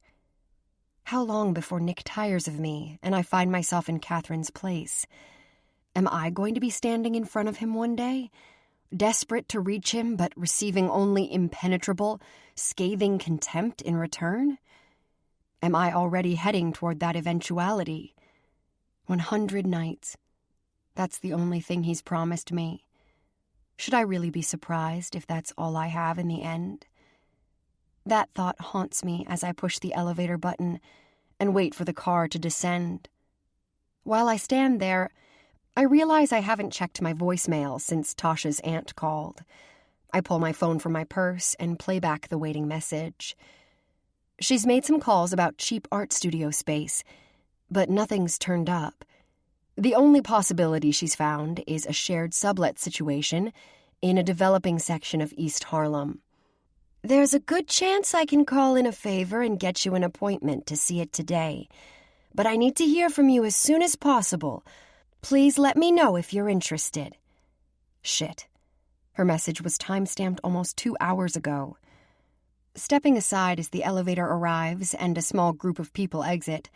A: How long before Nick tires of me and I find myself in Catherine's place? Am I going to be standing in front of him one day, desperate to reach him but receiving only impenetrable, scathing contempt in return? Am I already heading toward that eventuality? 100 nights. That's the only thing he's promised me. Should I really be surprised if that's all I have in the end? That thought haunts me as I push the elevator button and wait for the car to descend. While I stand there, I realize I haven't checked my voicemail since Tasha's aunt called. I pull my phone from my purse and play back the waiting message. She's made some calls about cheap art studio space, but nothing's turned up. The only possibility she's found is a shared sublet situation in a developing section of East Harlem. There's a good chance I can call in a favor and get you an appointment to see it today, but I need to hear from you as soon as possible. Please let me know if you're interested. Shit. Her message was time-stamped almost 2 hours ago. Stepping aside as the elevator arrives and a small group of people exit,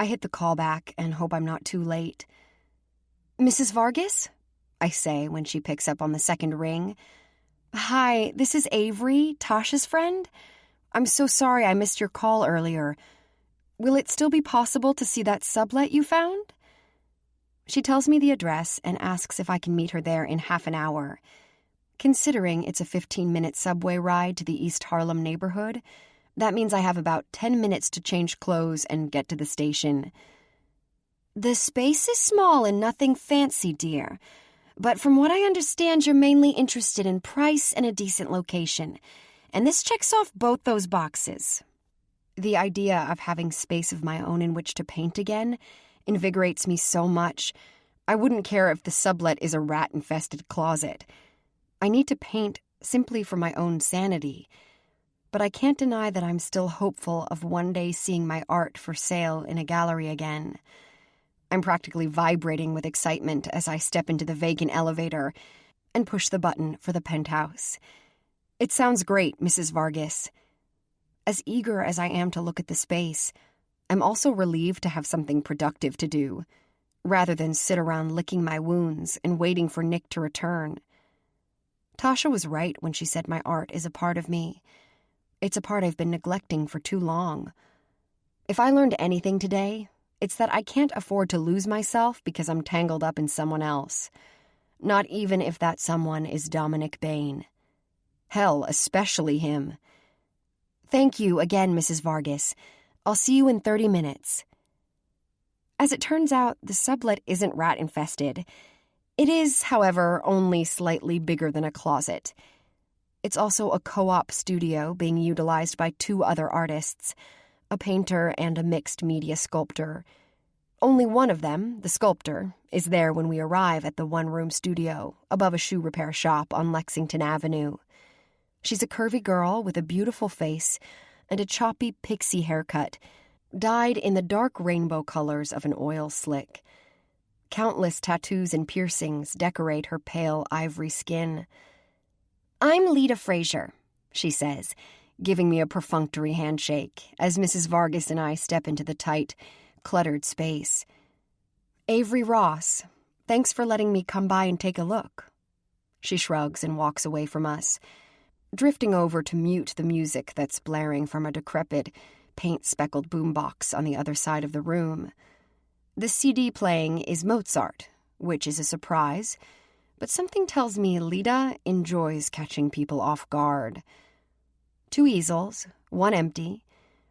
A: I hit the callback and hope I'm not too late. Mrs. Vargas? I say when she picks up on the second ring. Hi, this is Avery, Tasha's friend. I'm so sorry I missed your call earlier. Will it still be possible to see that sublet you found? She tells me the address and asks if I can meet her there in half an hour. Considering it's a 15-minute subway ride to the East Harlem neighborhood, that means I have about 10 minutes to change clothes and get to the station. The space is small and nothing fancy, dear. But from what I understand, you're mainly interested in price and a decent location. And this checks off both those boxes. The idea of having space of my own in which to paint again invigorates me so much. I wouldn't care if the sublet is a rat-infested closet. I need to paint simply for my own sanity. But I can't deny that I'm still hopeful of one day seeing my art for sale in a gallery again. I'm practically vibrating with excitement as I step into the vacant elevator and push the button for the penthouse. It sounds great, Mrs. Vargas. As eager as I am to look at the space, I'm also relieved to have something productive to do, rather than sit around licking my wounds and waiting for Nick to return. Tasha was right when she said my art is a part of me. It's a part I've been neglecting for too long. If I learned anything today, it's that I can't afford to lose myself because I'm tangled up in someone else. Not even if that someone is Dominic Bain. Hell, especially him. Thank you again, Mrs. Vargas. I'll see you in 30 minutes. As it turns out, the sublet isn't rat-infested. It is, however, only slightly bigger than a closet. It's also a co-op studio being utilized by 2 other artists, a painter and a mixed-media sculptor. Only one of them, the sculptor, is there when we arrive at the one-room studio above a shoe repair shop on Lexington Avenue. She's a curvy girl with a beautiful face and a choppy pixie haircut, dyed in the dark rainbow colors of an oil slick. Countless tattoos and piercings decorate her pale ivory skin. I'm Lita Frazier, she says, giving me a perfunctory handshake as Mrs. Vargas and I step into the tight, cluttered space. Avery Ross, thanks for letting me come by and take a look. She shrugs and walks away from us. drifting over to mute the music that's blaring from a decrepit, paint-speckled boombox on the other side of the room. The CD playing is Mozart, which is a surprise, but something tells me Lita enjoys catching people off guard. 2 easels, one empty,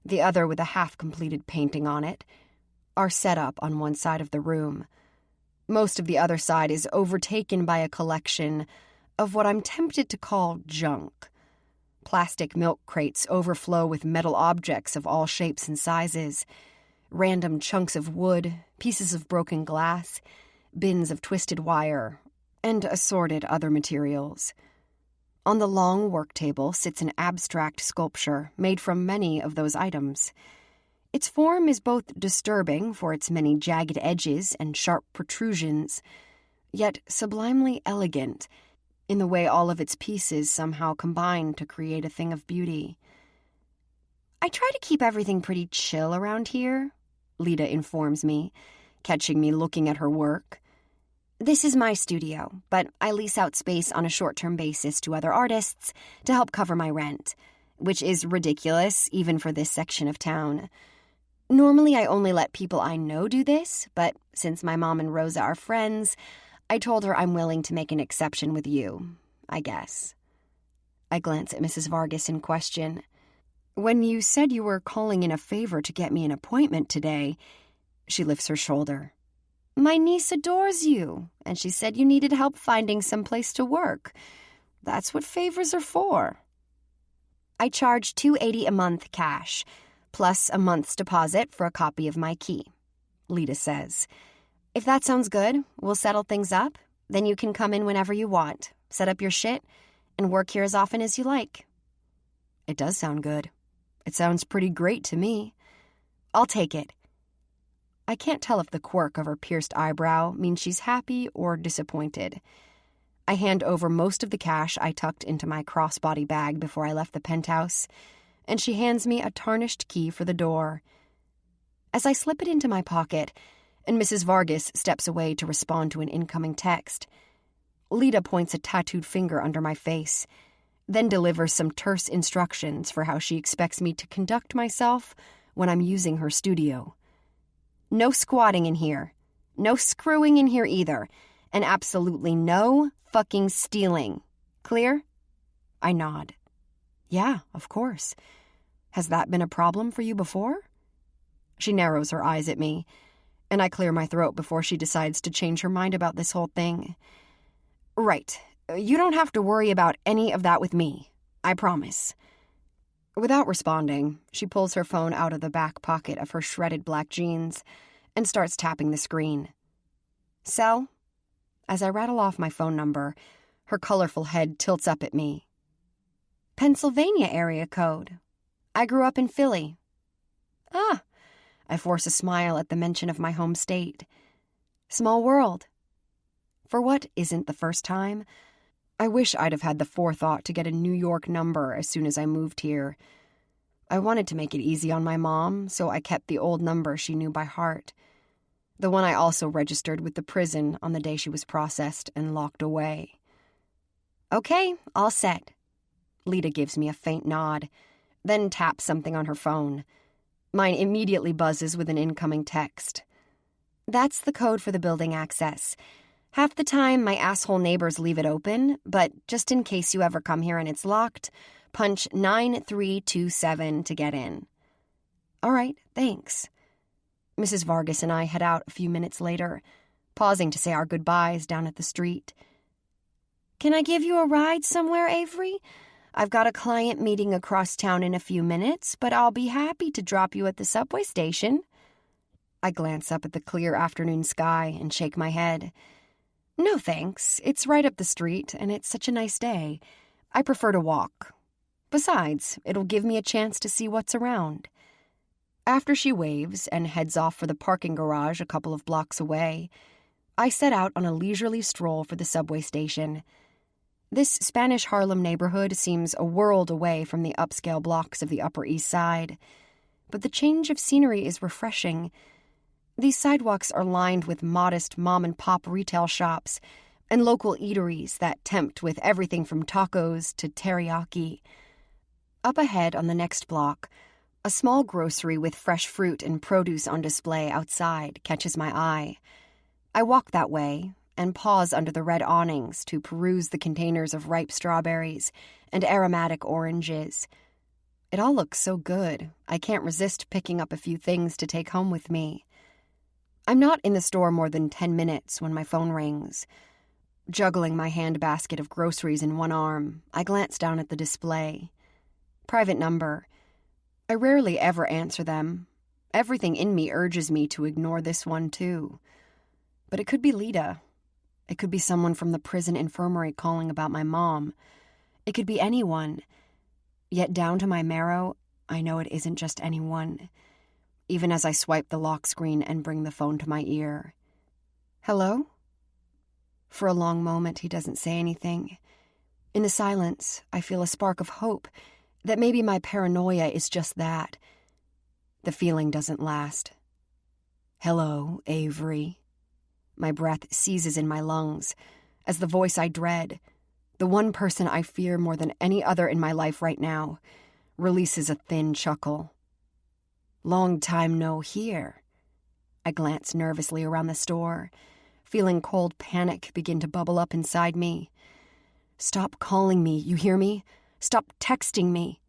A: the other with a half-completed painting on it, are set up on one side of the room. Most of the other side is overtaken by a collection of what I'm tempted to call junk. Plastic milk crates overflow with metal objects of all shapes and sizes, random chunks of wood, pieces of broken glass, bins of twisted wire, and assorted other materials. On the long work table sits an abstract sculpture made from many of those items. Its form is both disturbing for its many jagged edges and sharp protrusions, yet sublimely elegant in the way all of its pieces somehow combine to create a thing of beauty. I try to keep everything pretty chill around here, Lita informs me, catching me looking at her work. This is my studio, but I lease out space on a short-term basis to other artists to help cover my rent, which is ridiculous even for this section of town. Normally, I only let people I know do this, but since my mom and Rosa are friends, I told her I'm willing to make an exception with you, I guess. I glance at Mrs. Vargas in question. When you said you were calling in a favor to get me an appointment today, she lifts her shoulder. My niece adores you, and she said you needed help finding some place to work. That's what favors are for. I charge $280 a month cash, plus a month's deposit for a copy of my key, Lita says. If that sounds good, we'll settle things up. Then you can come in whenever you want, set up your shit, and work here as often as you like. It does sound good. It sounds pretty great to me. I'll take it. I can't tell if the quirk of her pierced eyebrow means she's happy or disappointed. I hand over most of the cash I tucked into my crossbody bag before I left the penthouse, and she hands me a tarnished key for the door. As I slip it into my pocket, and Mrs. Vargas steps away to respond to an incoming text, Lita points a tattooed finger under my face, then delivers some terse instructions for how she expects me to conduct myself when I'm using her studio. No squatting in here, no screwing in here either, and absolutely no fucking stealing. Clear? I nod. Yeah, of course. Has that been a problem for you before? She narrows her eyes at me, and I clear my throat before she decides to change her mind about this whole thing. Right. You don't have to worry about any of that with me. I promise. Without responding, she pulls her phone out of the back pocket of her shredded black jeans and starts tapping the screen. Cell? As I rattle off my phone number, her colorful head tilts up at me. Pennsylvania area code. I grew up in Philly. Ah, I force a smile at the mention of my home state. Small world. For what isn't the first time, I wish I'd have had the forethought to get a New York number as soon as I moved here. I wanted to make it easy on my mom, so I kept the old number she knew by heart. The one I also registered with the prison on the day she was processed and locked away. Okay, all set. Lita gives me a faint nod, then taps something on her phone. Mine immediately buzzes with an incoming text. That's the code for the building access. Half the time, my asshole neighbors leave it open, but just in case you ever come here and it's locked, punch 9327 to get in. All right, thanks. Mrs. Vargas and I head out a few minutes later, pausing to say our goodbyes down at the street. Can I give you a ride somewhere, Avery? I've got a client meeting across town in a few minutes, but I'll be happy to drop you at the subway station. I glance up at the clear afternoon sky and shake my head. No thanks. It's right up the street, and it's such a nice day. I prefer to walk. Besides, it'll give me a chance to see what's around. After she waves and heads off for the parking garage a couple of blocks away, I set out on a leisurely stroll for the subway station. This Spanish Harlem neighborhood seems a world away from the upscale blocks of the Upper East Side, but the change of scenery is refreshing. These sidewalks are lined with modest mom-and-pop retail shops, and local eateries that tempt with everything from tacos to teriyaki. Up ahead on the next block, a small grocery with fresh fruit and produce on display outside catches my eye. I walk that way and pause under the red awnings to peruse the containers of ripe strawberries and aromatic oranges. It all looks so good, I can't resist picking up a few things to take home with me. I'm not in the store more than 10 minutes when my phone rings. Juggling my handbasket of groceries in one arm, I glance down at the display. Private number. I rarely ever answer them. Everything in me urges me to ignore this one, too. But it could be Lita. It could be someone from the prison infirmary calling about my mom. It could be anyone. Yet down to my marrow, I know it isn't just anyone, even as I swipe the lock screen and bring the phone to my ear. Hello? For a long moment, he doesn't say anything. In the silence, I feel a spark of hope that maybe my paranoia is just that. The feeling doesn't last. Hello, Avery. My breath seizes in my lungs as the voice I dread, the one person I fear more than any other in my life right now, releases a thin chuckle. Long time no hear. I glance nervously around the store, feeling cold panic begin to bubble up inside me. Stop calling me, you hear me? Stop texting me.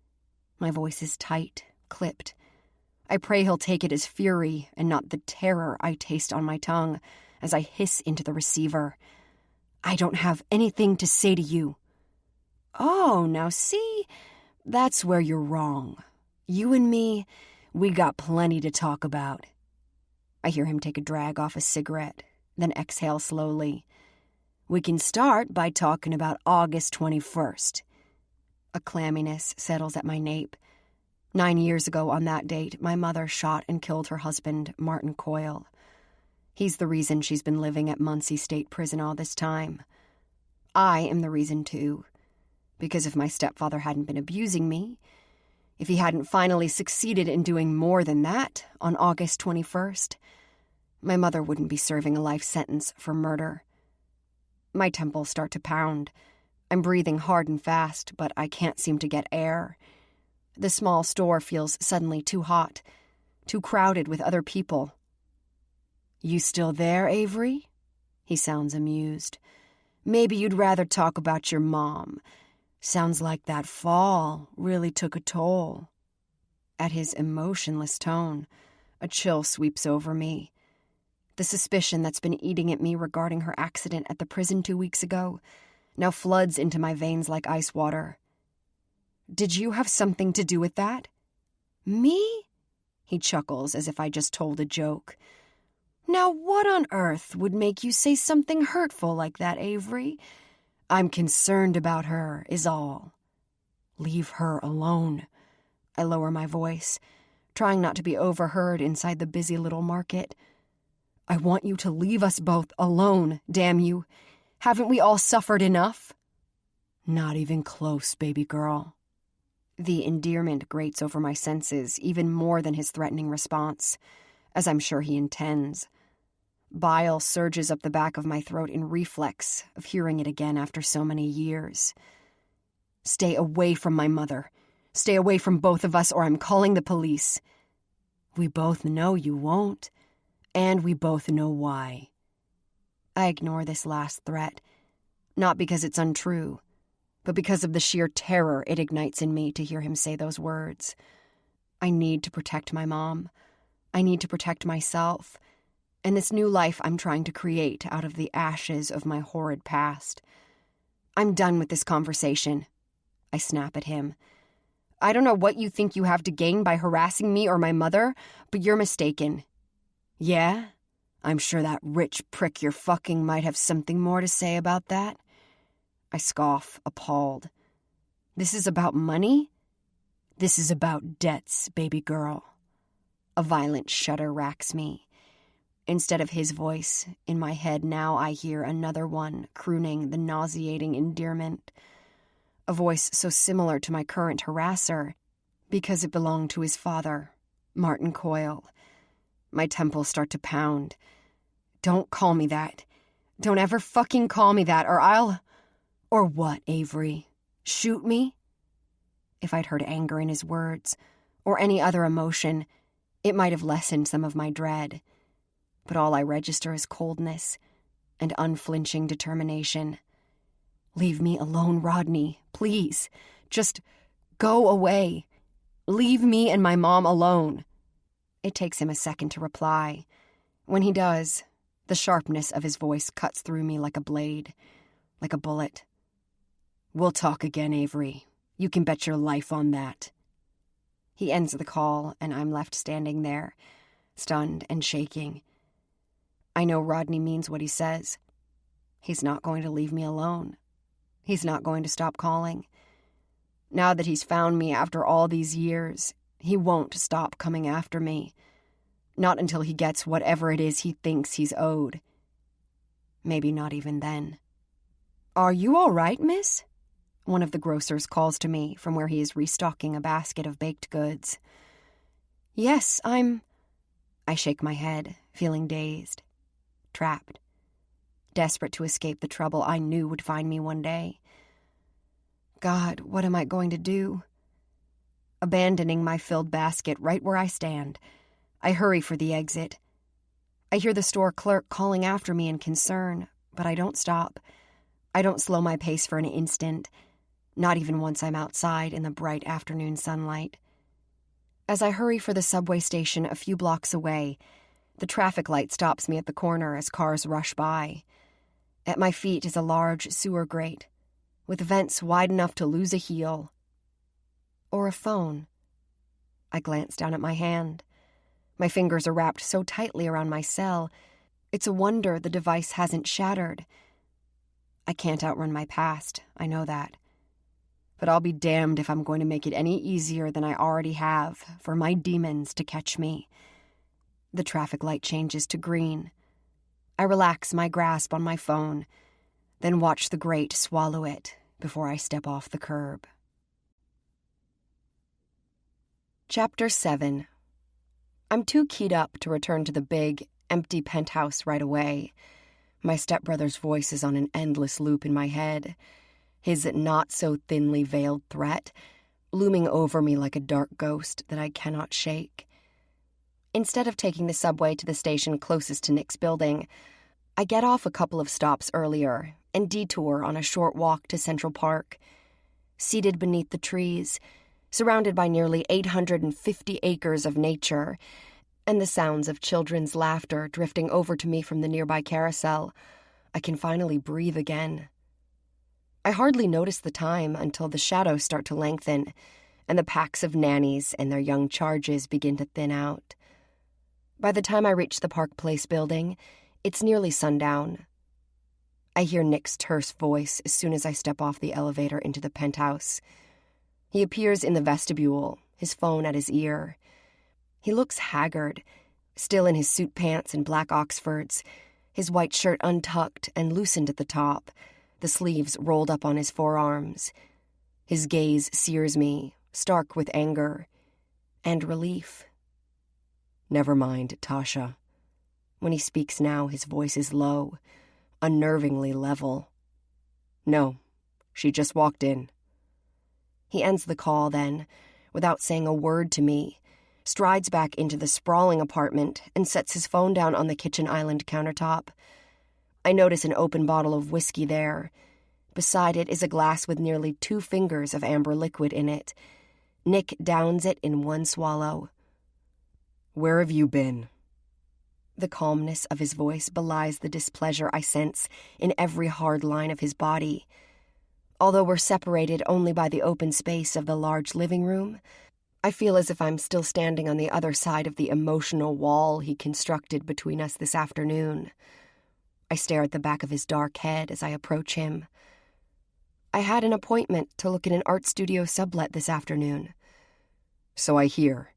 A: My voice is tight, clipped. I pray he'll take it as fury and not the terror I taste on my tongue as I hiss into the receiver. I don't have anything to say to you. Oh, now see? That's where you're wrong. You and me, we got plenty to talk about. I hear him take a drag off a cigarette, then exhale slowly. We can start by talking about August 21st. A clamminess settles at my nape. 9 years ago on that date, my mother shot and killed her husband, Martin Coyle. He's the reason she's been living at Muncie State Prison all this time. I am the reason, too. Because if my stepfather hadn't been abusing me, if he hadn't finally succeeded in doing more than that on August 21st, my mother wouldn't be serving a life sentence for murder. My temples start to pound. I'm breathing hard and fast, but I can't seem to get air. The small store feels suddenly too hot, too crowded with other people. You still there, Avery? He sounds amused. Maybe you'd rather talk about your mom. Sounds like that fall really took a toll. At his emotionless tone, a chill sweeps over me. The suspicion that's been eating at me regarding her accident at the prison 2 weeks ago now floods into my veins like ice water. Did you have something to do with that? Me? He chuckles as if I just told a joke. Now what on earth would make you say something hurtful like that, Avery? I'm concerned about her, is all. Leave her alone. I lower my voice, trying not to be overheard inside the busy little market. I want you to leave us both alone, damn you. Haven't we all suffered enough? Not even close, baby girl. The endearment grates over my senses even more than his threatening response, as I'm sure he intends. Bile surges up the back of my throat in reflex of hearing it again after so many years. Stay away from my mother. Stay away from both of us or I'm calling the police. We both know you won't, and we both know why. I ignore this last threat, not because it's untrue, but because of the sheer terror it ignites in me to hear him say those words. I need to protect my mom. I need to protect myself, and this new life I'm trying to create out of the ashes of my horrid past. I'm done with this conversation. I snap at him. I don't know what you think you have to gain by harassing me or my mother, but you're mistaken. Yeah? I'm sure that rich prick you're fucking might have something more to say about that. I scoff, appalled. This is about money? This is about debts, baby girl. A violent shudder racks me. Instead of his voice, in my head now I hear another one crooning the nauseating endearment. A voice so similar to my current harasser, because it belonged to his father, Martin Coyle. My temples start to pound. Don't call me that. Don't ever fucking call me that, or I'll... Or what, Avery? Shoot me? If I'd heard anger in his words, or any other emotion, it might have lessened some of my dread. But all I register is coldness and unflinching determination. Leave me alone, Rodney, please. Just go away. Leave me and my mom alone. It takes him a second to reply. When he does, the sharpness of his voice cuts through me like a blade, like a bullet. We'll talk again, Avery. You can bet your life on that. He ends the call, and I'm left standing there, stunned and shaking. I know Rodney means what he says. He's not going to leave me alone. He's not going to stop calling. Now that he's found me after all these years, he won't stop coming after me. Not until he gets whatever it is he thinks he's owed. Maybe not even then. Are you all right, miss? One of the grocers calls to me from where he is restocking a basket of baked goods. Yes, I shake my head, feeling dazed, trapped, desperate to escape the trouble I knew would find me one day. God, what am I going to do? Abandoning my filled basket right where I stand, I hurry for the exit. I hear the store clerk calling after me in concern, but I don't stop. I don't slow my pace for an instant, not even once I'm outside in the bright afternoon sunlight. As I hurry for the subway station a few blocks away, the traffic light stops me at the corner as cars rush by. At my feet is a large sewer grate, with vents wide enough to lose a heel. Or a phone. I glance down at my hand. My fingers are wrapped so tightly around my cell, it's a wonder the device hasn't shattered. I can't outrun my past, I know that. But I'll be damned if I'm going to make it any easier than I already have for my demons to catch me. The traffic light changes to green. I relax my grasp on my phone, then watch the grate swallow it before I step off the curb. Chapter 7. I'm too keyed up to return to the big, empty penthouse right away. My stepbrother's voice is on an endless loop in my head, his not-so-thinly veiled threat looming over me like a dark ghost that I cannot shake. Instead of taking the subway to the station closest to Nick's building, I get off a couple of stops earlier and detour on a short walk to Central Park. Seated beneath the trees, surrounded by nearly 850 acres of nature, and the sounds of children's laughter drifting over to me from the nearby carousel, I can finally breathe again. I hardly notice the time until the shadows start to lengthen and the packs of nannies and their young charges begin to thin out. By the time I reach the Park Place building, it's nearly sundown. I hear Nick's terse voice as soon as I step off the elevator into the penthouse. He appears in the vestibule, his phone at his ear. He looks haggard, still in his suit pants and black Oxfords, his white shirt untucked and loosened at the top, the sleeves rolled up on his forearms. His gaze sears me, stark with anger and relief. Never mind, Tasha. When he speaks now, his voice is low, unnervingly level. No, she just walked in. He ends the call then, without saying a word to me, strides back into the sprawling apartment and sets his phone down on the kitchen island countertop. I notice an open bottle of whiskey there. Beside it is a glass with nearly 2 fingers of amber liquid in it. Nick downs it in one swallow. Where have you been? The calmness of his voice belies the displeasure I sense in every hard line of his body. Although we're separated only by the open space of the large living room, I feel as if I'm still standing on the other side of the emotional wall he constructed between us this afternoon. I stare at the back of his dark head as I approach him. I had an appointment to look at an art studio sublet this afternoon. So I hear.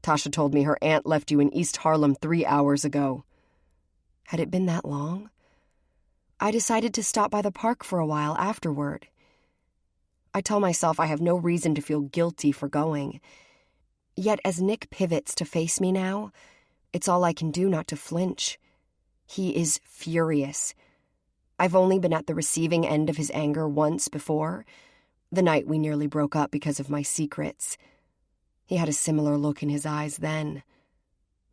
A: Tasha told me her aunt left you in East Harlem 3 hours ago. Had it been that long? I decided to stop by the park for a while afterward. I tell myself I have no reason to feel guilty for going. Yet as Nick pivots to face me now, it's all I can do not to flinch. He is furious, I've only been at the receiving end of his anger once before, the night we nearly broke up because of my secrets. He had a similar look in his eyes then.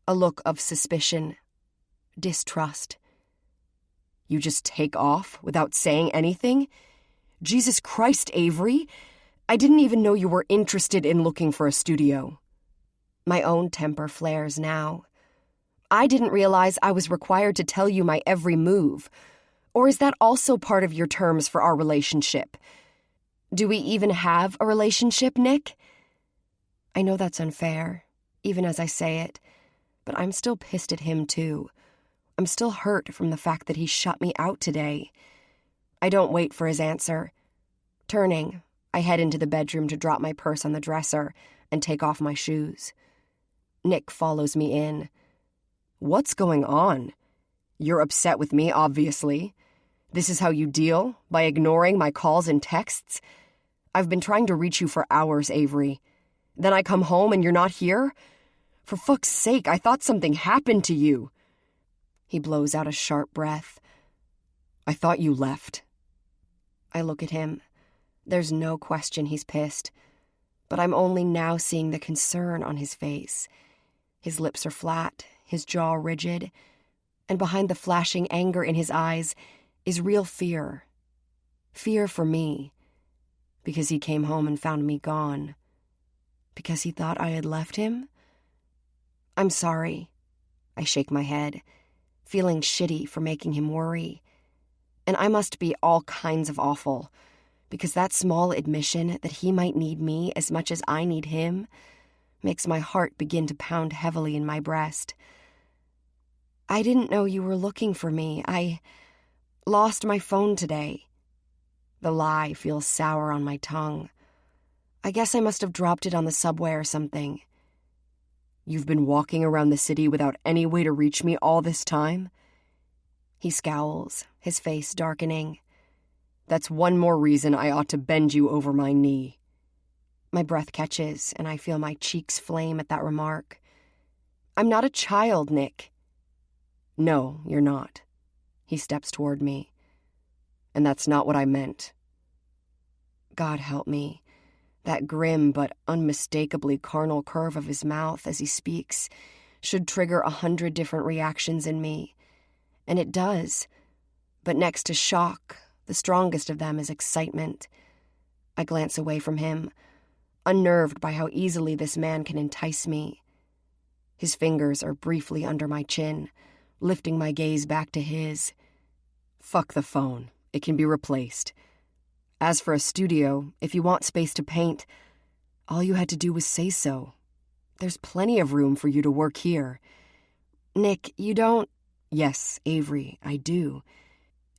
A: A look of suspicion, distrust. You just take off without saying anything? Jesus Christ, Avery! I didn't even know you were interested in looking for a studio. My own temper flares now. I didn't realize I was required to tell you my every move. Or is that also part of your terms for our relationship? Do we even have a relationship, Nick? I know that's unfair, even as I say it, but I'm still pissed at him too. I'm still hurt from the fact that he shut me out today. I don't wait for his answer. Turning, I head into the bedroom to drop my purse on the dresser and take off my shoes. Nick follows me in. What's going on? You're upset with me, obviously. This is how you deal, by ignoring my calls and texts? I've been trying to reach you for hours, Avery. Then I come home and you're not here? For fuck's sake, I thought something happened to you. He blows out a sharp breath. I thought you left. I look at him. There's no question he's pissed. But I'm only now seeing the concern on his face. His lips are flat, his jaw rigid, and behind the flashing anger in his eyes is real fear. Fear for me. Because he came home and found me gone. Because he thought I had left him? I'm sorry. I shake my head, feeling shitty for making him worry. And I must be all kinds of awful, because that small admission that he might need me as much as I need him makes my heart begin to pound heavily in my breast. I didn't know you were looking for me. I lost my phone today. The lie feels sour on my tongue. I guess I must have dropped it on the subway or something. You've been walking around the city without any way to reach me all this time? He scowls, his face darkening. That's one more reason I ought to bend you over my knee. My breath catches, and I feel my cheeks flame at that remark. I'm not a child, Nick. No, you're not. He steps toward me. And that's not what I meant. God help me. That grim but unmistakably carnal curve of his mouth as he speaks should trigger 100 different reactions in me. And it does. But next to shock, the strongest of them is excitement. I glance away from him, unnerved by how easily this man can entice me. His fingers are briefly under my chin, lifting my gaze back to his. Fuck the phone. It can be replaced. As for a studio, if you want space to paint, all you had to do was say so. There's plenty of room for you to work here. Nick, you don't... Yes, Avery, I do.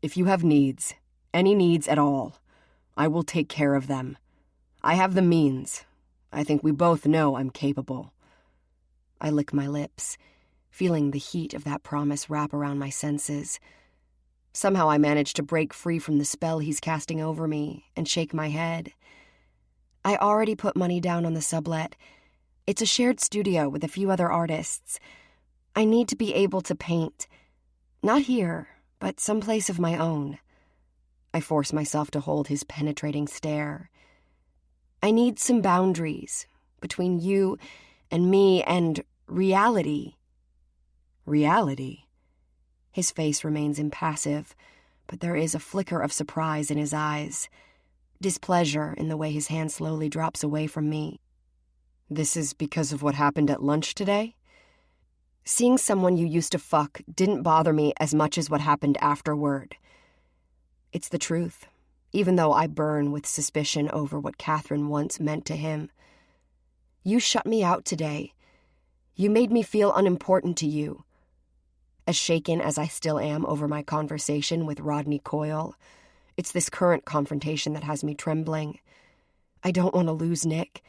A: If you have needs, any needs at all, I will take care of them. I have the means. I think we both know I'm capable. I lick my lips, feeling the heat of that promise wrap around my senses. Somehow I manage to break free from the spell he's casting over me and shake my head. I already put money down on the sublet. It's a shared studio with a few other artists. I need to be able to paint. Not here, but someplace of my own. I force myself to hold his penetrating stare. I need some boundaries between you and me and reality. Reality? His face remains impassive, but there is a flicker of surprise in his eyes, displeasure in the way his hand slowly drops away from me. This is because of what happened at lunch today? Seeing someone you used to fuck didn't bother me as much as what happened afterward. It's the truth, even though I burn with suspicion over what Catherine once meant to him. You shut me out today. You made me feel unimportant to you. As shaken as I still am over my conversation with Rodney Coyle, it's this current confrontation that has me trembling. I don't want to lose Nick.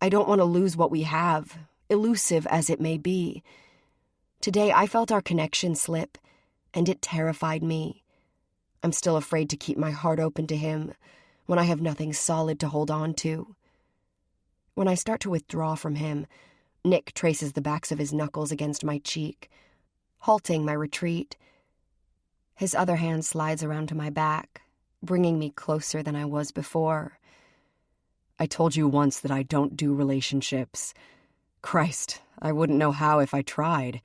A: I don't want to lose what we have, elusive as it may be. Today I felt our connection slip, and it terrified me. I'm still afraid to keep my heart open to him when I have nothing solid to hold on to. When I start to withdraw from him, Nick traces the backs of his knuckles against my cheek, halting my retreat. His other hand slides around to my back, bringing me closer than I was before.
B: I told you once that I don't do relationships. Christ, I wouldn't know how if I tried.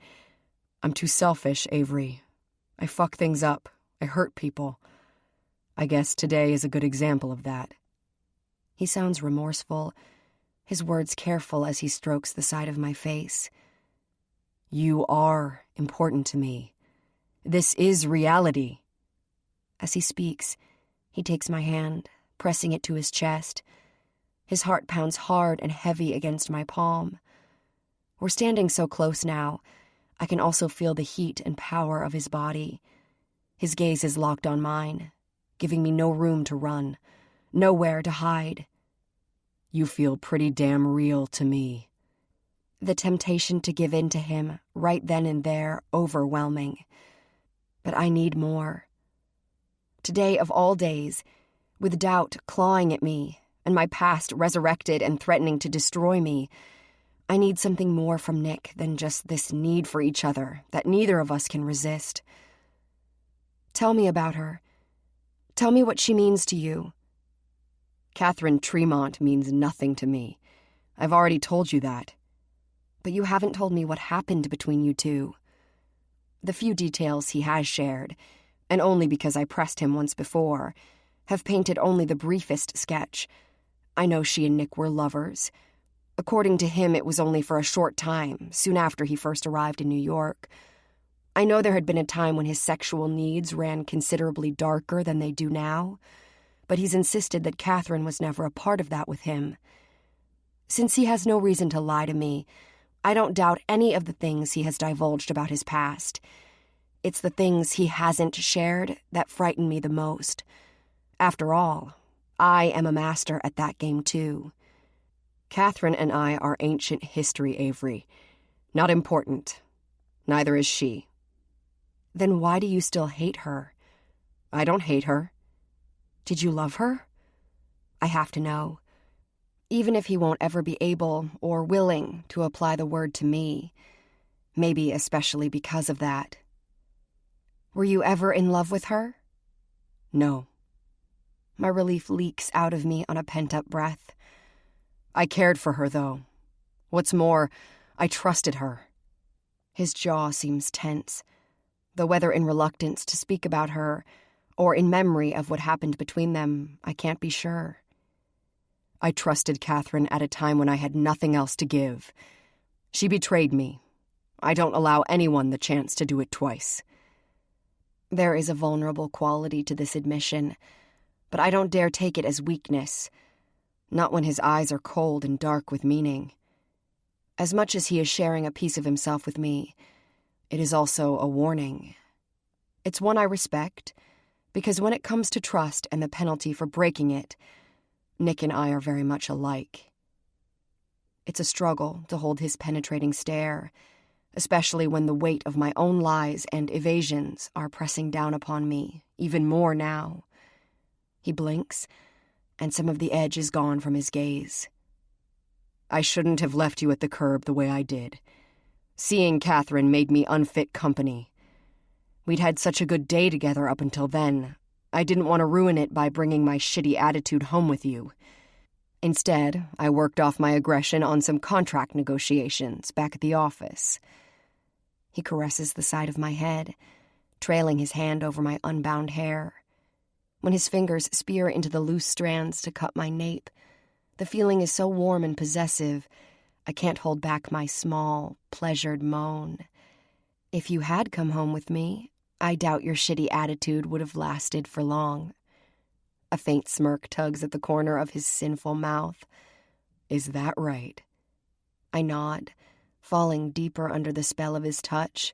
B: I'm too selfish, Avery. I fuck things up. I hurt people. I guess today is a good example of that.
A: He sounds remorseful, his words careful as he strokes the side of my face.
B: You are important to me. This is reality.
A: As he speaks, he takes my hand, pressing it to his chest. His heart pounds hard and heavy against my palm. We're standing so close now, I can also feel the heat and power of his body. His gaze is locked on mine, giving me no room to run, nowhere to hide.
B: You feel pretty damn real to me.
A: The temptation to give in to him right then and there overwhelming. But I need more. Today of all days, with doubt clawing at me and my past resurrected and threatening to destroy me, I need something more from Nick than just this need for each other that neither of us can resist. Tell me about her. Tell me what she means to you.
B: Catherine Tremont means nothing to me. I've already told you that.
A: But you haven't told me what happened between you two. The few details he has shared, and only because I pressed him once before, have painted only the briefest sketch. I know she and Nick were lovers. According to him, it was only for a short time, soon after he first arrived in New York. I know there had been a time when his sexual needs ran considerably darker than they do now, but he's insisted that Catherine was never a part of that with him. Since he has no reason to lie to me, I don't doubt any of the things he has divulged about his past. It's the things he hasn't shared that frighten me the most. After all, I am a master at that game too.
B: Catherine and I are ancient history, Avery. Not important. Neither is she.
A: Then why do you still hate her?
B: I don't hate her.
A: Did you love her? I have to know. Even if he won't ever be able or willing to apply the word to me, maybe especially because of that. Were you ever in love with her?
B: No.
A: My relief leaks out of me on a pent-up breath.
B: I cared for her, though. What's more, I trusted her.
A: His jaw seems tense, though whether in reluctance to speak about her or in memory of what happened between them, I can't be sure.
B: I trusted Catherine at a time when I had nothing else to give. She betrayed me. I don't allow anyone the chance to do it twice.
A: There is a vulnerable quality to this admission, but I don't dare take it as weakness, not when his eyes are cold and dark with meaning. As much as he is sharing a piece of himself with me, it is also a warning. It's one I respect, because when it comes to trust and the penalty for breaking it, Nick and I are very much alike. It's a struggle to hold his penetrating stare, especially when the weight of my own lies and evasions are pressing down upon me, even more now. He blinks, and some of the edge is gone from his gaze.
B: I shouldn't have left you at the curb the way I did. Seeing Catherine made me unfit company. We'd had such a good day together up until then. I didn't want to ruin it by bringing my shitty attitude home with you. Instead, I worked off my aggression on some contract negotiations back at the office.
A: He caresses the side of my head, trailing his hand over my unbound hair. When his fingers spear into the loose strands to cut my nape, the feeling is so warm and possessive, I can't hold back my small, pleasured moan. If you had come home with me, I doubt your shitty attitude would have lasted for long. A faint smirk tugs at the corner of his sinful mouth.
B: Is that right?
A: I nod, falling deeper under the spell of his touch.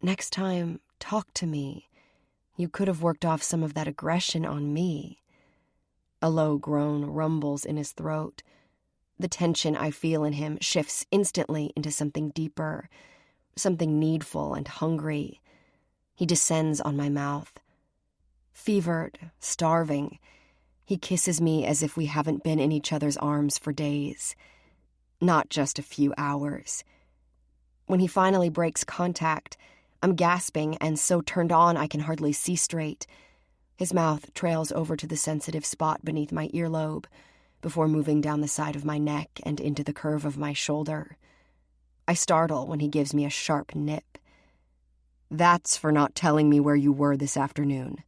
A: Next time, talk to me. You could have worked off some of that aggression on me. A low groan rumbles in his throat. The tension I feel in him shifts instantly into something deeper, something needful and hungry. He descends on my mouth. Fevered, starving, he kisses me as if we haven't been in each other's arms for days. Not just a few hours. When he finally breaks contact, I'm gasping and so turned on I can hardly see straight. His mouth trails over to the sensitive spot beneath my earlobe before moving down the side of my neck and into the curve of my shoulder. I startle when he gives me a sharp nip. That's for not telling me where you were this afternoon.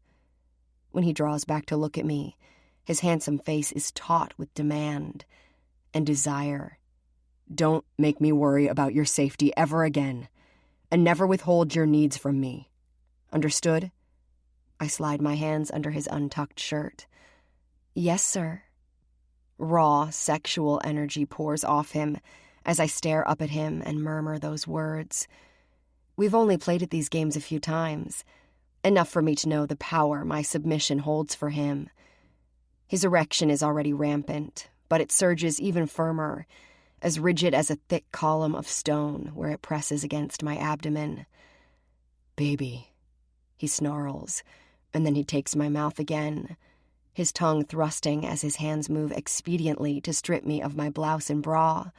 A: When he draws back to look at me, his handsome face is taut with demand and desire. Don't make me worry about your safety ever again, and never withhold your needs from me. Understood? I slide my hands under his untucked shirt. Yes, sir. Raw, sexual energy pours off him as I stare up at him and murmur those words. We've only played at these games a few times, enough for me to know the power my submission holds for him. His erection is already rampant, but it surges even firmer, as rigid as a thick column of stone where it presses against my abdomen. Baby, he snarls, and then he takes my mouth again, his tongue thrusting as his hands move expediently to strip me of my blouse and bra.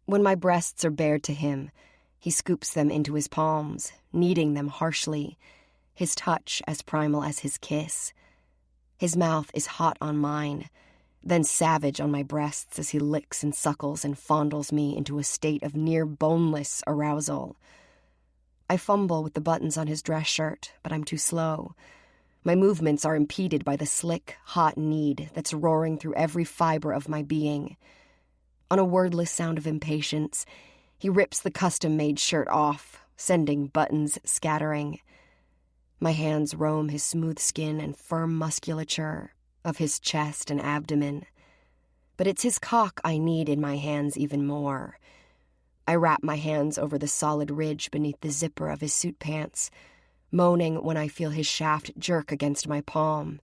A: When my breasts are bared to him, he scoops them into his palms, kneading them harshly, his touch as primal as his kiss. His mouth is hot on mine, then savage on my breasts as he licks and suckles and fondles me into a state of near boneless arousal. I fumble with the buttons on his dress shirt, but I'm too slow. My movements are impeded by the slick, hot need that's roaring through every fiber of my being. On a wordless sound of impatience, he rips the custom-made shirt off, sending buttons scattering. My hands roam his smooth skin and firm musculature of his chest and abdomen. But it's his cock I need in my hands even more. I wrap my hands over the solid ridge beneath the zipper of his suit pants, moaning when I feel his shaft jerk against my palm.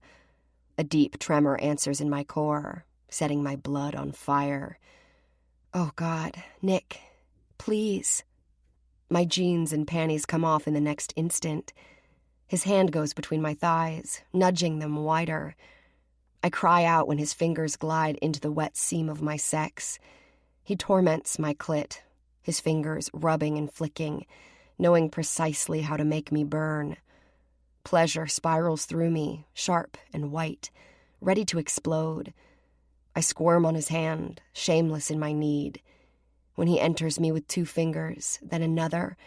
A: A deep tremor answers in my core, setting my blood on fire. Oh, God, Nick, please. My jeans and panties come off in the next instant. His hand goes between my thighs, nudging them wider. I cry out when his fingers glide into the wet seam of my sex. He torments my clit, his fingers rubbing and flicking, knowing precisely how to make me burn. Pleasure spirals through me, sharp and white, ready to explode. I squirm on his hand, shameless in my need. When he enters me with 2 fingers, then another,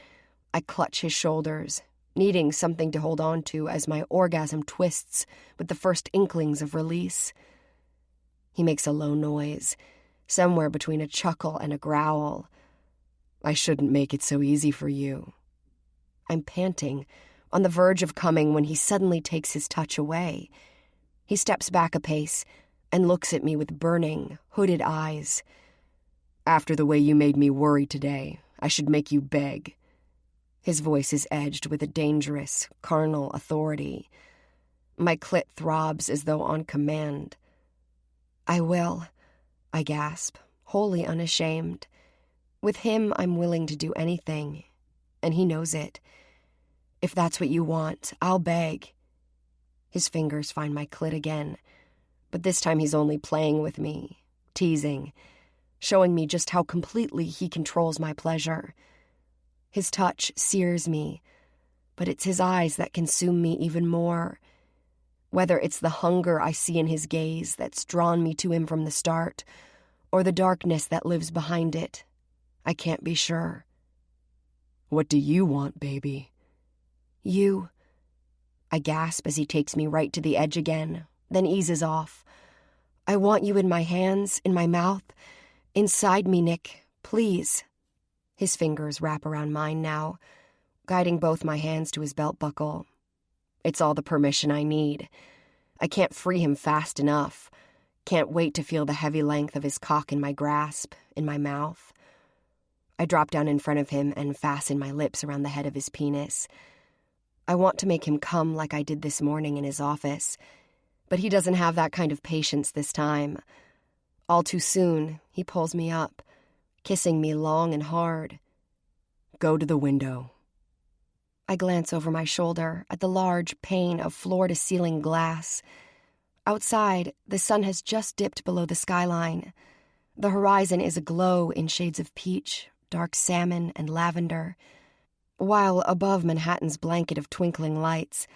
A: I clutch his shoulders, needing something to hold on to as my orgasm twists with the first inklings of release. He makes a low noise, somewhere between a chuckle and a growl. I shouldn't make it so easy for you. I'm panting, on the verge of coming when he suddenly takes his touch away. He steps back a pace and looks at me with burning, hooded eyes. After the way you made me worry today, I should make you beg. His voice is edged with a dangerous, carnal authority. My clit throbs as though on command. I will, I gasp, wholly unashamed. With him, I'm willing to do anything, and he knows it. If that's what you want, I'll beg. His fingers find my clit again, but this time he's only playing with me, teasing, showing me just how completely he controls my pleasure. His touch sears me, but it's his eyes that consume me even more. Whether it's the hunger I see in his gaze that's drawn me to him from the start, or the darkness that lives behind it, I can't be sure. What do you want, baby? You. I gasp as he takes me right to the edge again, then eases off. I want you in my hands, in my mouth, inside me, Nick, please. His fingers wrap around mine now, guiding both my hands to his belt buckle. It's all the permission I need. I can't free him fast enough. Can't wait to feel the heavy length of his cock in my grasp, in my mouth. I drop down in front of him and fasten my lips around the head of his penis. I want to make him come like I did this morning in his office, but he doesn't have that kind of patience this time. All too soon, he pulls me up, kissing me long and hard. Go to the window. I glance over my shoulder at the large pane of floor-to-ceiling glass. Outside, the sun has just dipped below the skyline. The horizon is aglow in shades of peach, dark salmon, and lavender. While above Manhattan's blanket of twinkling lights,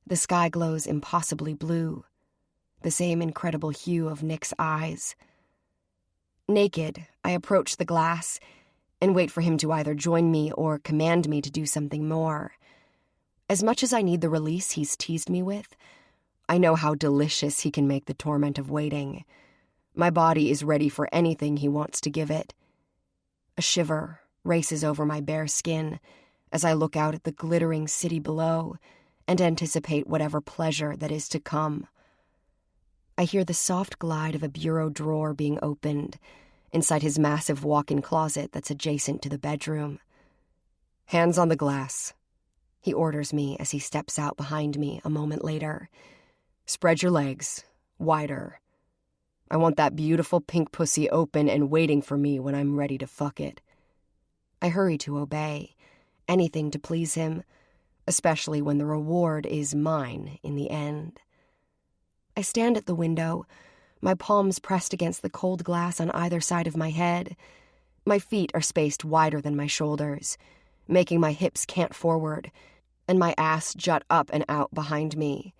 A: the sky glows impossibly blue, the same incredible hue of Nick's eyes. Naked, I approach the glass and wait for him to either join me or command me to do something more. As much as I need the release he's teased me with, I know how delicious he can make the torment of waiting. My body is ready for anything he wants to give it. A shiver races over my bare skin as I look out at the glittering city below and anticipate whatever pleasure that is to come. I hear the soft glide of a bureau drawer being opened inside his massive walk-in closet that's adjacent to the bedroom. "Hands on the glass," he orders me as he steps out behind me a moment later. "Spread your legs, wider. I want that beautiful pink pussy open and waiting for me when I'm ready to fuck it." I hurry to obey, anything to please him, especially when the reward is mine in the end. I stand at the window, my palms pressed against the cold glass on either side of my head. My feet are spaced wider than my shoulders, making my hips cant forward, and my ass jut up and out behind me.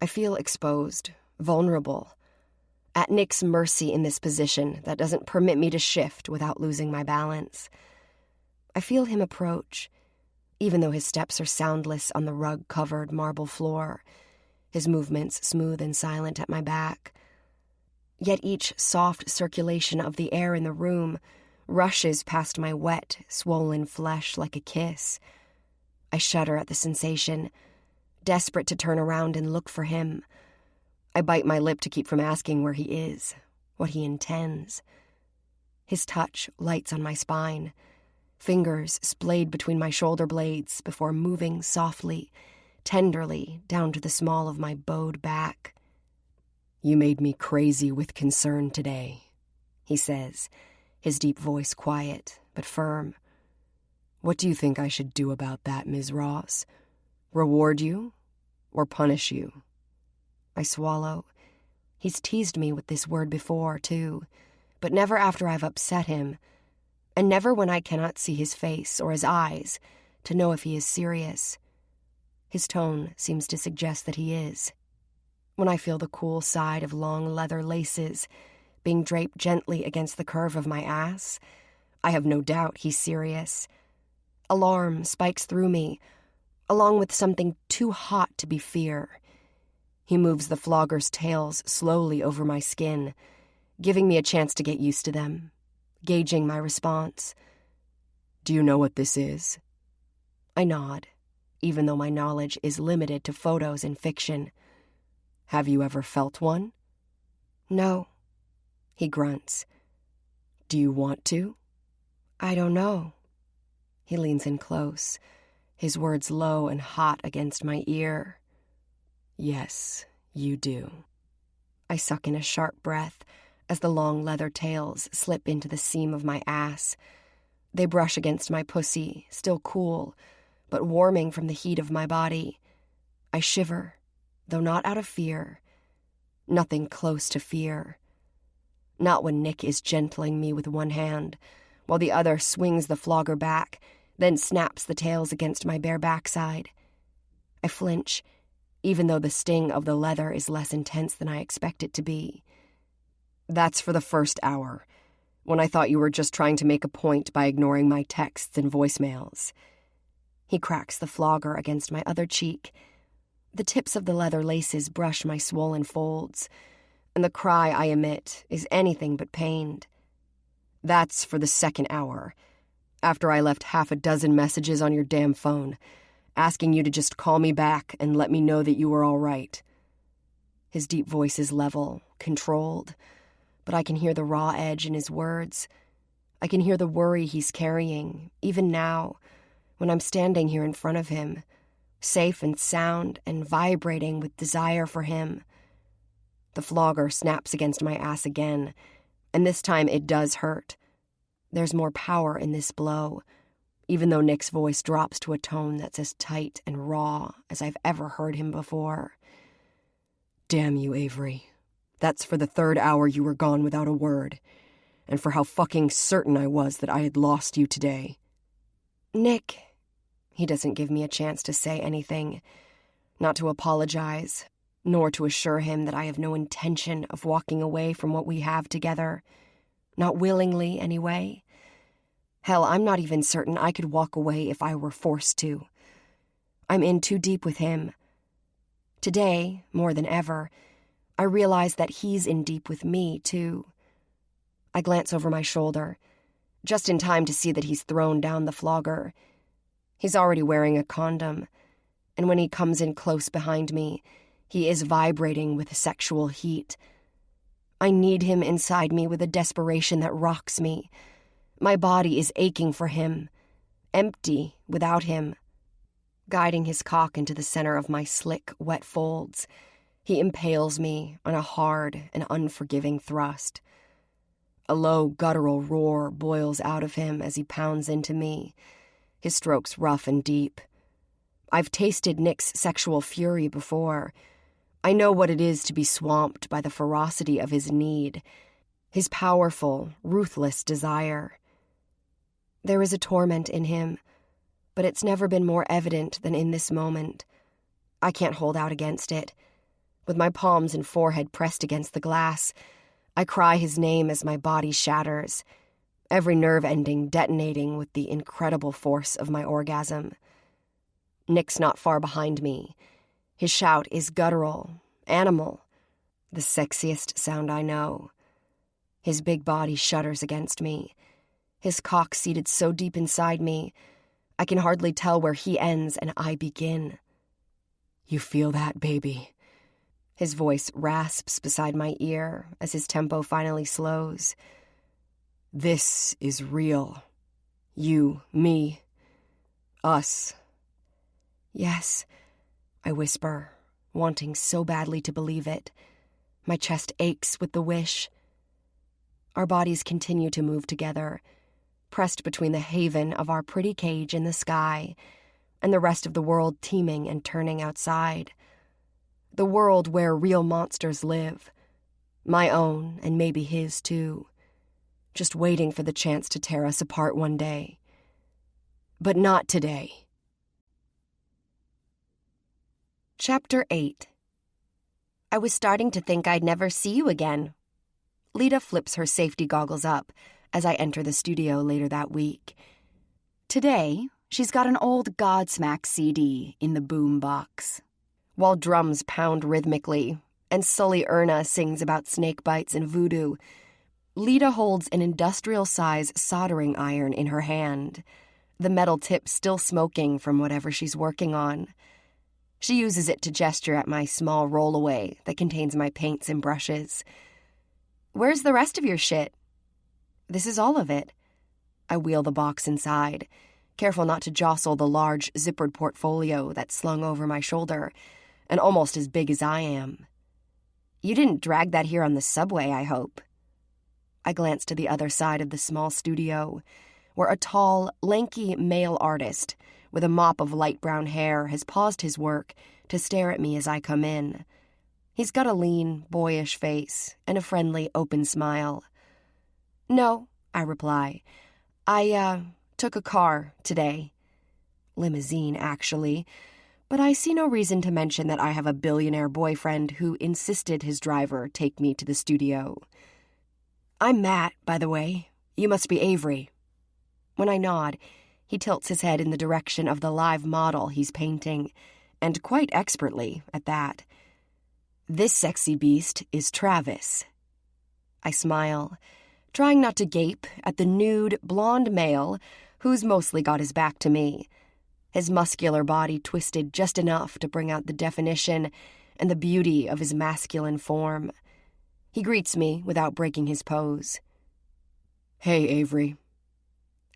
A: I feel exposed, vulnerable, at Nick's mercy in this position that doesn't permit me to shift without losing my balance. I feel him approach, even though his steps are soundless on the rug-covered marble floor, his movements smooth and silent at my back. Yet each soft circulation of the air in the room rushes past my wet, swollen flesh like a kiss. I shudder at the sensation, desperate to turn around and look for him. I bite my lip to keep from asking where he is, what he intends. His touch lights on my spine, fingers splayed between my shoulder blades before moving softly, tenderly down to the small of my bowed back. "You made me crazy with concern today," he says, his deep voice quiet but firm. "What do you think I should do about that, Ms. Ross? Reward you or punish you?" I swallow. He's teased me with this word before, too, but never after I've upset him, and never when I cannot see his face or his eyes to know if he is serious. His tone seems to suggest that he is. When I feel the cool side of long leather laces being draped gently against the curve of my ass, I have no doubt he's serious. Alarm spikes through me, along with something too hot to be fear. He moves the flogger's tails slowly over my skin, giving me a chance to get used to them, gauging my response. "Do you know what this is?" I nod, even though my knowledge is limited to photos and fiction. "Have you ever felt one?" "No," he grunts. "Do you want to?" "I don't know." He leans in close, his words low and hot against my ear. "Yes, you do." I suck in a sharp breath as the long leather tails slip into the seam of my ass. They brush against my pussy, still cool, but warming from the heat of my body. I shiver, though not out of fear. Nothing close to fear. Not when Nick is gentling me with one hand, while the other swings the flogger back, then snaps the tails against my bare backside. I flinch, even though the sting of the leather is less intense than I expect it to be. "That's for the first hour, when I thought you were just trying to make a point by ignoring my texts and voicemails." He cracks the flogger against my other cheek. The tips of the leather laces brush my swollen folds, and the cry I emit is anything but pained. "That's for the second hour, after I left half a dozen messages on your damn phone, asking you to just call me back and let me know that you were all right." His deep voice is level, controlled, but I can hear the raw edge in his words. I can hear the worry he's carrying, even now, when I'm standing here in front of him, safe and sound and vibrating with desire for him. The flogger snaps against my ass again, and this time it does hurt. There's more power in this blow, even though Nick's voice drops to a tone that's as tight and raw as I've ever heard him before. "Damn you, Avery. That's for the third hour you were gone without a word, and for how fucking certain I was that I had lost you today." "Nick,"
B: He doesn't give me a chance to say anything, not to apologize, nor to assure him that I have no intention of walking away from what we have together. Not willingly, anyway. Hell, I'm not even certain I could walk away if I were forced to. I'm in too deep with him. Today, more than ever, I realize that he's in deep with me, too. I glance over my shoulder, just in time to see that he's thrown down the flogger. He's already wearing a condom, and when he comes in close behind me, he is vibrating with sexual heat. I need him inside me with a desperation that rocks me. My body is aching for him, empty without him. Guiding his cock into the center of my slick, wet folds, he impales me on a hard and unforgiving thrust. A low, guttural roar boils out of him as he pounds into me, his strokes rough and deep. I've tasted Nick's sexual fury before. I know what it is to be swamped by the ferocity of his need, his powerful, ruthless desire. There is a torment in him, but it's never been more evident than in this moment. I can't hold out against it. With my palms and forehead pressed against the glass, I cry his name as my body shatters, every nerve ending detonating with the incredible force of my orgasm. Nick's not far behind me. His shout is guttural, animal, the sexiest sound I know. His big body shudders against me, his cock seated so deep inside me, I can hardly tell where he ends and I begin. "You feel that, baby?" His voice rasps beside my ear as his tempo finally slows. "This is real. You, me, us." "Yes," I whisper, wanting so badly to believe it. My chest aches with the wish. Our bodies continue to move together, pressed between the haven of our pretty cage in the sky and the rest of the world teeming and turning outside. The world where real monsters live. My own, and maybe his too. Just waiting for the chance to tear us apart one day. But not today.
A: Chapter 8. I was starting to think I'd never see you again. Lita flips her safety goggles up as I enter the studio later that week.
C: Today, she's got an old Godsmack CD in the boom box.
A: While drums pound rhythmically and Sully Erna sings about snake bites and voodoo, Lita holds an industrial-size soldering iron in her hand, the metal tip still smoking from whatever she's working on. She uses it to gesture at my small rollaway that contains my paints and brushes. "Where's the rest of your shit?" "This is all of it." I wheel the box inside, careful not to jostle the large zippered portfolio that's slung over my shoulder, and almost as big as I am. "You didn't drag that here on the subway, I hope." I glance to the other side of the small studio, where a tall, lanky male artist with a mop of light brown hair has paused his work to stare at me as I come in. He's got a lean, boyish face and a friendly, open smile. "No," I reply. I took a car today. Limousine, actually. But I see no reason to mention that I have a billionaire boyfriend who insisted his driver take me to the studio. "I'm Matt, by the way. You must be Avery." When I nod, he tilts his head in the direction of the live model he's painting, and quite expertly at that. "This sexy beast is Travis." I smile, trying not to gape at the nude, blonde male who's mostly got his back to me, his muscular body twisted just enough to bring out the definition and the beauty of his masculine form. He greets me without breaking his pose.
B: "Hey, Avery."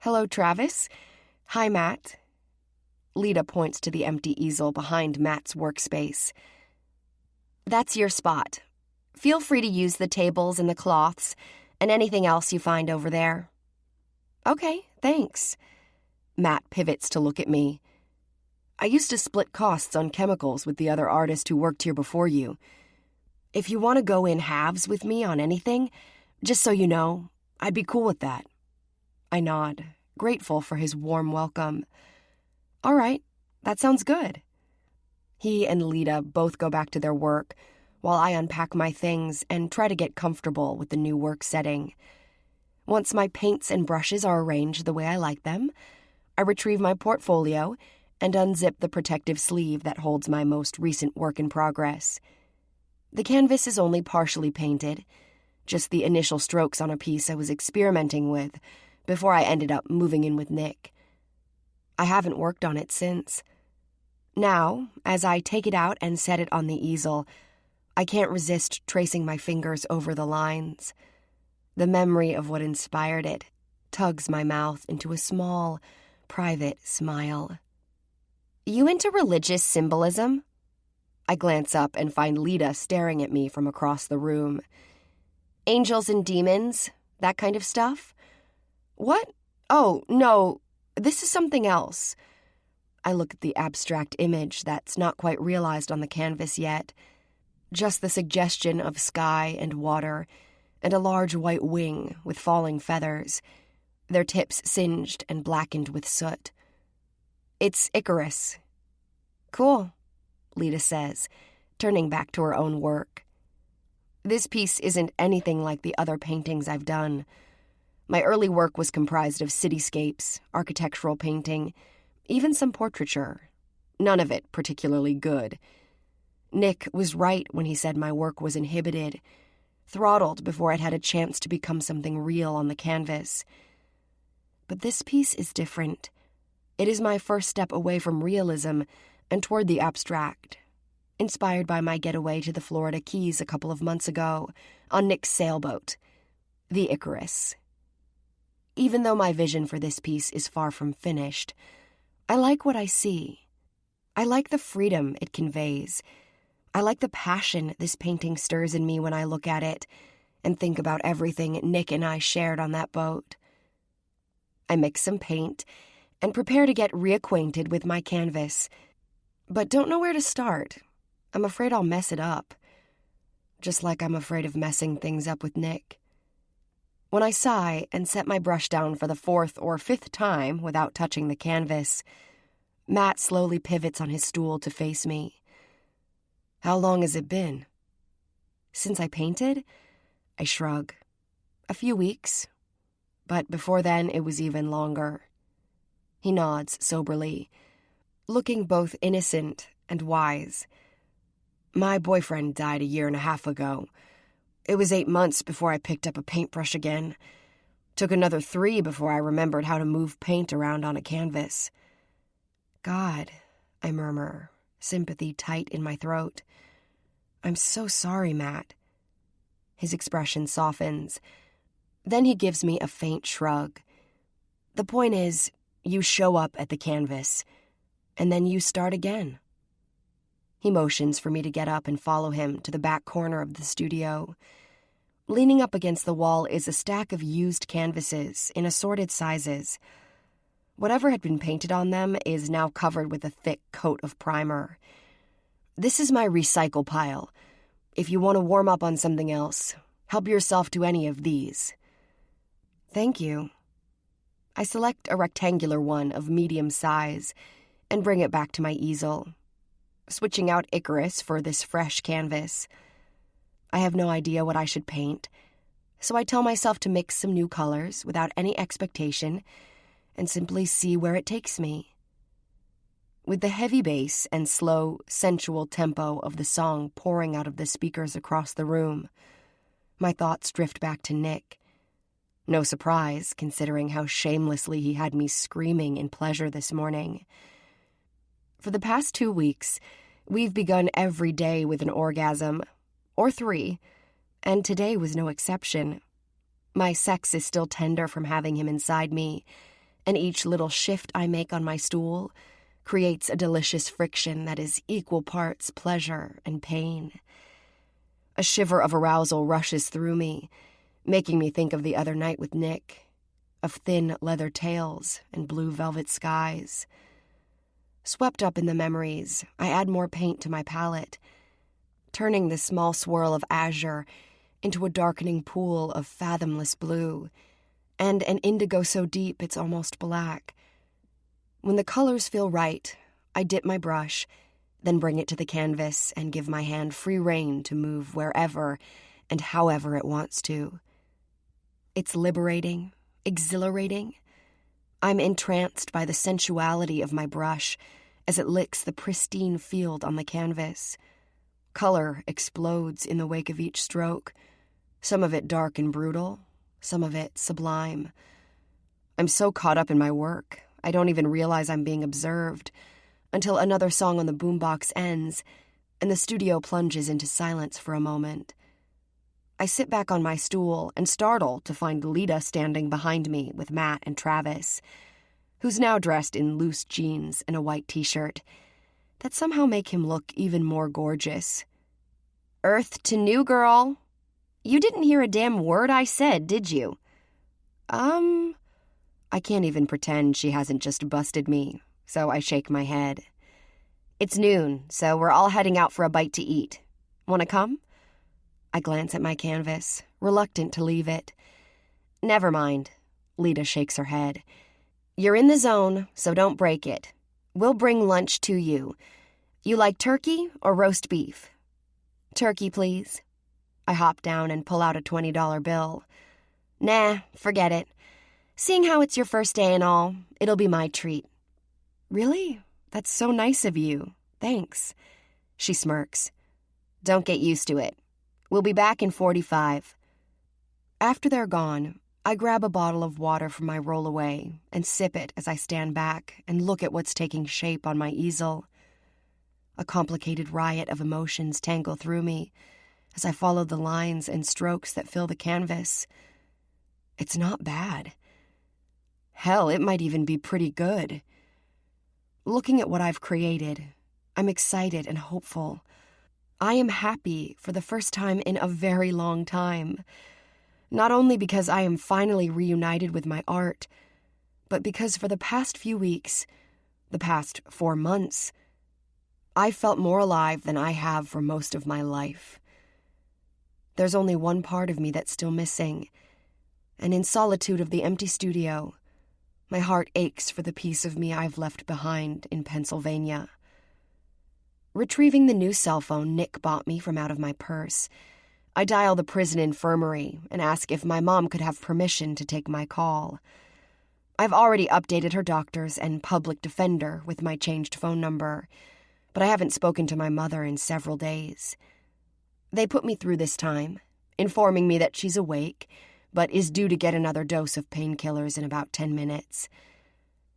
A: "Hello, Travis. Hi, Matt." Lita points to the empty easel behind Matt's workspace. "That's your spot. Feel free to use the tables and the cloths and anything else you find over there." "Okay, thanks." Matt pivots to look at me. "I used to split costs on chemicals with the other artist who worked here before you. If you want to go in halves with me on anything, just so you know, I'd be cool with that." I nod, grateful for his warm welcome. All right, that sounds good. He and Lita both go back to their work while I unpack my things and try to get comfortable with the new work setting. Once my paints and brushes are arranged the way I like them, I retrieve my portfolio and unzip the protective sleeve that holds my most recent work in progress. The canvas is only partially painted, just the initial strokes on a piece I was experimenting with before I ended up moving in with Nick. I haven't worked on it since. Now, as I take it out and set it on the easel, I can't resist tracing my fingers over the lines. The memory of what inspired it tugs my mouth into a small, private smile. You into religious symbolism? I glance up and find Lita staring at me from across the room. Angels and demons, that kind of stuff? What? Oh, no, this is something else. I look at the abstract image that's not quite realized on the canvas yet. Just the suggestion of sky and water and a large white wing with falling feathers, their tips singed and blackened with soot. It's Icarus. Cool, Lita says, turning back to her own work. This piece isn't anything like the other paintings I've done. My early work was comprised of cityscapes, architectural painting, even some portraiture. None of it particularly good. Nick was right when he said my work was inhibited, throttled before it had a chance to become something real on the canvas. But this piece is different. It is my first step away from realism and toward the abstract, inspired by my getaway to the Florida Keys a couple of months ago on Nick's sailboat, the Icarus. Even though my vision for this piece is far from finished, I like what I see. I like the freedom it conveys. I like the passion this painting stirs in me when I look at it and think about everything Nick and I shared on that boat. I mix some paint and prepare to get reacquainted with my canvas, but don't know where to start. I'm afraid I'll mess it up, just like I'm afraid of messing things up with Nick. When I sigh and set my brush down for the 4th or 5th time without touching the canvas, Matt slowly pivots on his stool to face me. How long has it been? Since I painted? I shrug. A few weeks. But before then, it was even longer. He nods soberly, looking both innocent and wise. My boyfriend died a 1.5 years ago. It was 8 months before I picked up a paintbrush again. Took another 3 before I remembered how to move paint around on a canvas. God, I murmur, sympathy tight in my throat. I'm so sorry, Matt. His expression softens. Then he gives me a faint shrug. The point is, you show up at the canvas, and then you start again. He motions for me to get up and follow him to the back corner of the studio. Leaning up against the wall is a stack of used canvases in assorted sizes. Whatever had been painted on them is now covered with a thick coat of primer. This is my recycle pile. If you want to warm up on something else, help yourself to any of these. Thank you. I select a rectangular one of medium size and bring it back to my easel, switching out Icarus for this fresh canvas. I have no idea what I should paint, so I tell myself to mix some new colors without any expectation and simply see where it takes me. With the heavy bass and slow, sensual tempo of the song pouring out of the speakers across the room, my thoughts drift back to Nick. No surprise, considering how shamelessly he had me screaming in pleasure this morning. For the past 2 weeks, we've begun every day with an orgasm, or 3, and today was no exception. My sex is still tender from having him inside me, and each little shift I make on my stool creates a delicious friction that is equal parts pleasure and pain. A shiver of arousal rushes through me, making me think of the other night with Nick, of thin leather tails and blue velvet skies. Swept up in the memories, I add more paint to my palette, turning the small swirl of azure into a darkening pool of fathomless blue, and an indigo so deep it's almost black. When the colors feel right, I dip my brush, then bring it to the canvas and give my hand free rein to move wherever and however it wants to. It's liberating, exhilarating. I'm entranced by the sensuality of my brush as it licks the pristine field on the canvas. Color explodes in the wake of each stroke, some of it dark and brutal, some of it sublime. I'm so caught up in my work, I don't even realize I'm being observed until another song on the boombox ends and the studio plunges into silence for a moment. I sit back on my stool and startle to find Lita standing behind me with Matt and Travis, who's now dressed in loose jeans and a white t-shirt that somehow make him look even more gorgeous. "Earth to new, girl. You didn't hear a damn word I said, did you?" I can't even pretend she hasn't just busted me, so I shake my head. "It's noon, so we're all heading out for a bite to eat. Wanna come?" I glance at my canvas, reluctant to leave it. "Never mind." Lita shakes her head. "You're in the zone, so don't break it. We'll bring lunch to you. You like turkey or roast beef?" "Turkey, please." I hop down and pull out a $20 bill. "Nah, forget it. Seeing how it's your first day and all, it'll be my treat." "Really? That's so nice of you. Thanks." She smirks. "Don't get used to it. We'll be back in 45. After they're gone, I grab a bottle of water from my rollaway and sip it as I stand back and look at what's taking shape on my easel. A complicated riot of emotions tangle through me as I follow the lines and strokes that fill the canvas. It's not bad. Hell, it might even be pretty good. Looking at what I've created, I'm excited and hopeful. I am happy for the first time in a very long time. Not only because I am finally reunited with my art, but because for the past few weeks, the past 4 months, I felt more alive than I have for most of my life. There's only one part of me that's still missing, and in solitude of the empty studio, my heart aches for the piece of me I've left behind in Pennsylvania. Retrieving the new cell phone Nick bought me from out of my purse, I dial the prison infirmary and ask if my mom could have permission to take my call. I've already updated her doctors and public defender with my changed phone number, but I haven't spoken to my mother in several days. They put me through this time, informing me that she's awake, but is due to get another dose of painkillers in about 10 minutes.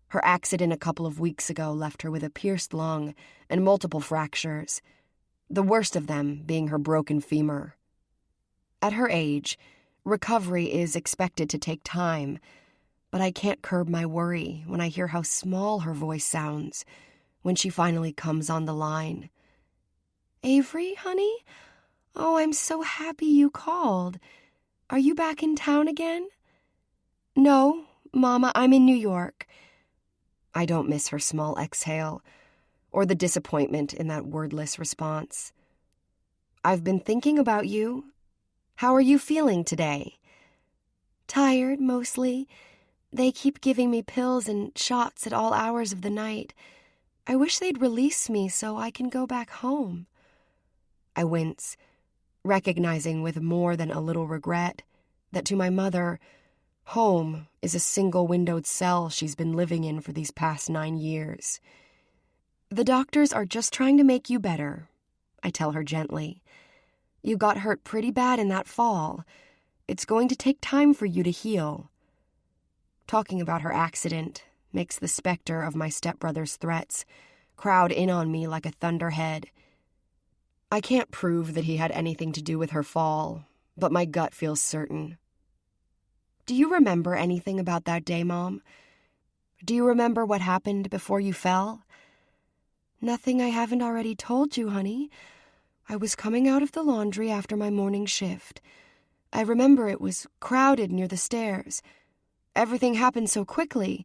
A: Her accident a couple of weeks ago left her with a pierced lung and multiple fractures, the worst of them being her broken femur. At her age, recovery is expected to take time, but I can't curb my worry when I hear how small her voice sounds when she finally comes on the line. "Avery, honey? Oh, I'm so happy you called. Are you back in town again?" "No, Mama, I'm in New York." I don't miss her small exhale or the disappointment in that wordless response. "I've been thinking about you. How are you feeling today?" "Tired, mostly. They keep giving me pills and shots at all hours of the night. I wish they'd release me so I can go back home." I wince, recognizing with more than a little regret that to my mother, home is a single-windowed cell she's been living in for these past 9 years. "The doctors are just trying to make you better," I tell her gently. "You got hurt pretty bad in that fall. It's going to take time for you to heal." Talking about her accident makes the specter of my stepbrother's threats crowd in on me like a thunderhead. I can't prove that he had anything to do with her fall, but my gut feels certain. "Do you remember anything about that day, Mom? Do you remember what happened before you fell?" "Nothing I haven't already told you, honey. I was coming out of the laundry after my morning shift. I remember it was crowded near the stairs. Everything happened so quickly.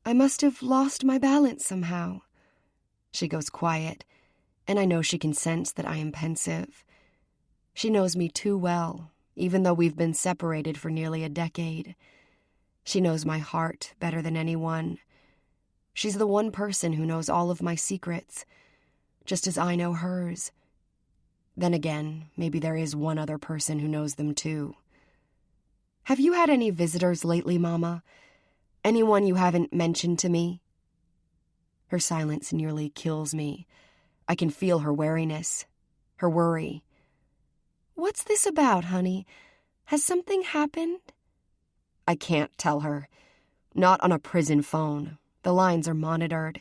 A: I must have lost my balance somehow." She goes quiet, and I know she can sense that I am pensive. She knows me too well, even though we've been separated for nearly a decade. She knows my heart better than anyone. She's the one person who knows all of my secrets, just as I know hers. Then again, maybe there is one other person who knows them too. Have you had any visitors lately, Mama? Anyone you haven't mentioned to me? Her silence nearly kills me. I can feel her wariness, her worry. What's this about, honey? Has something happened? I can't tell her. Not on a prison phone. The lines are monitored.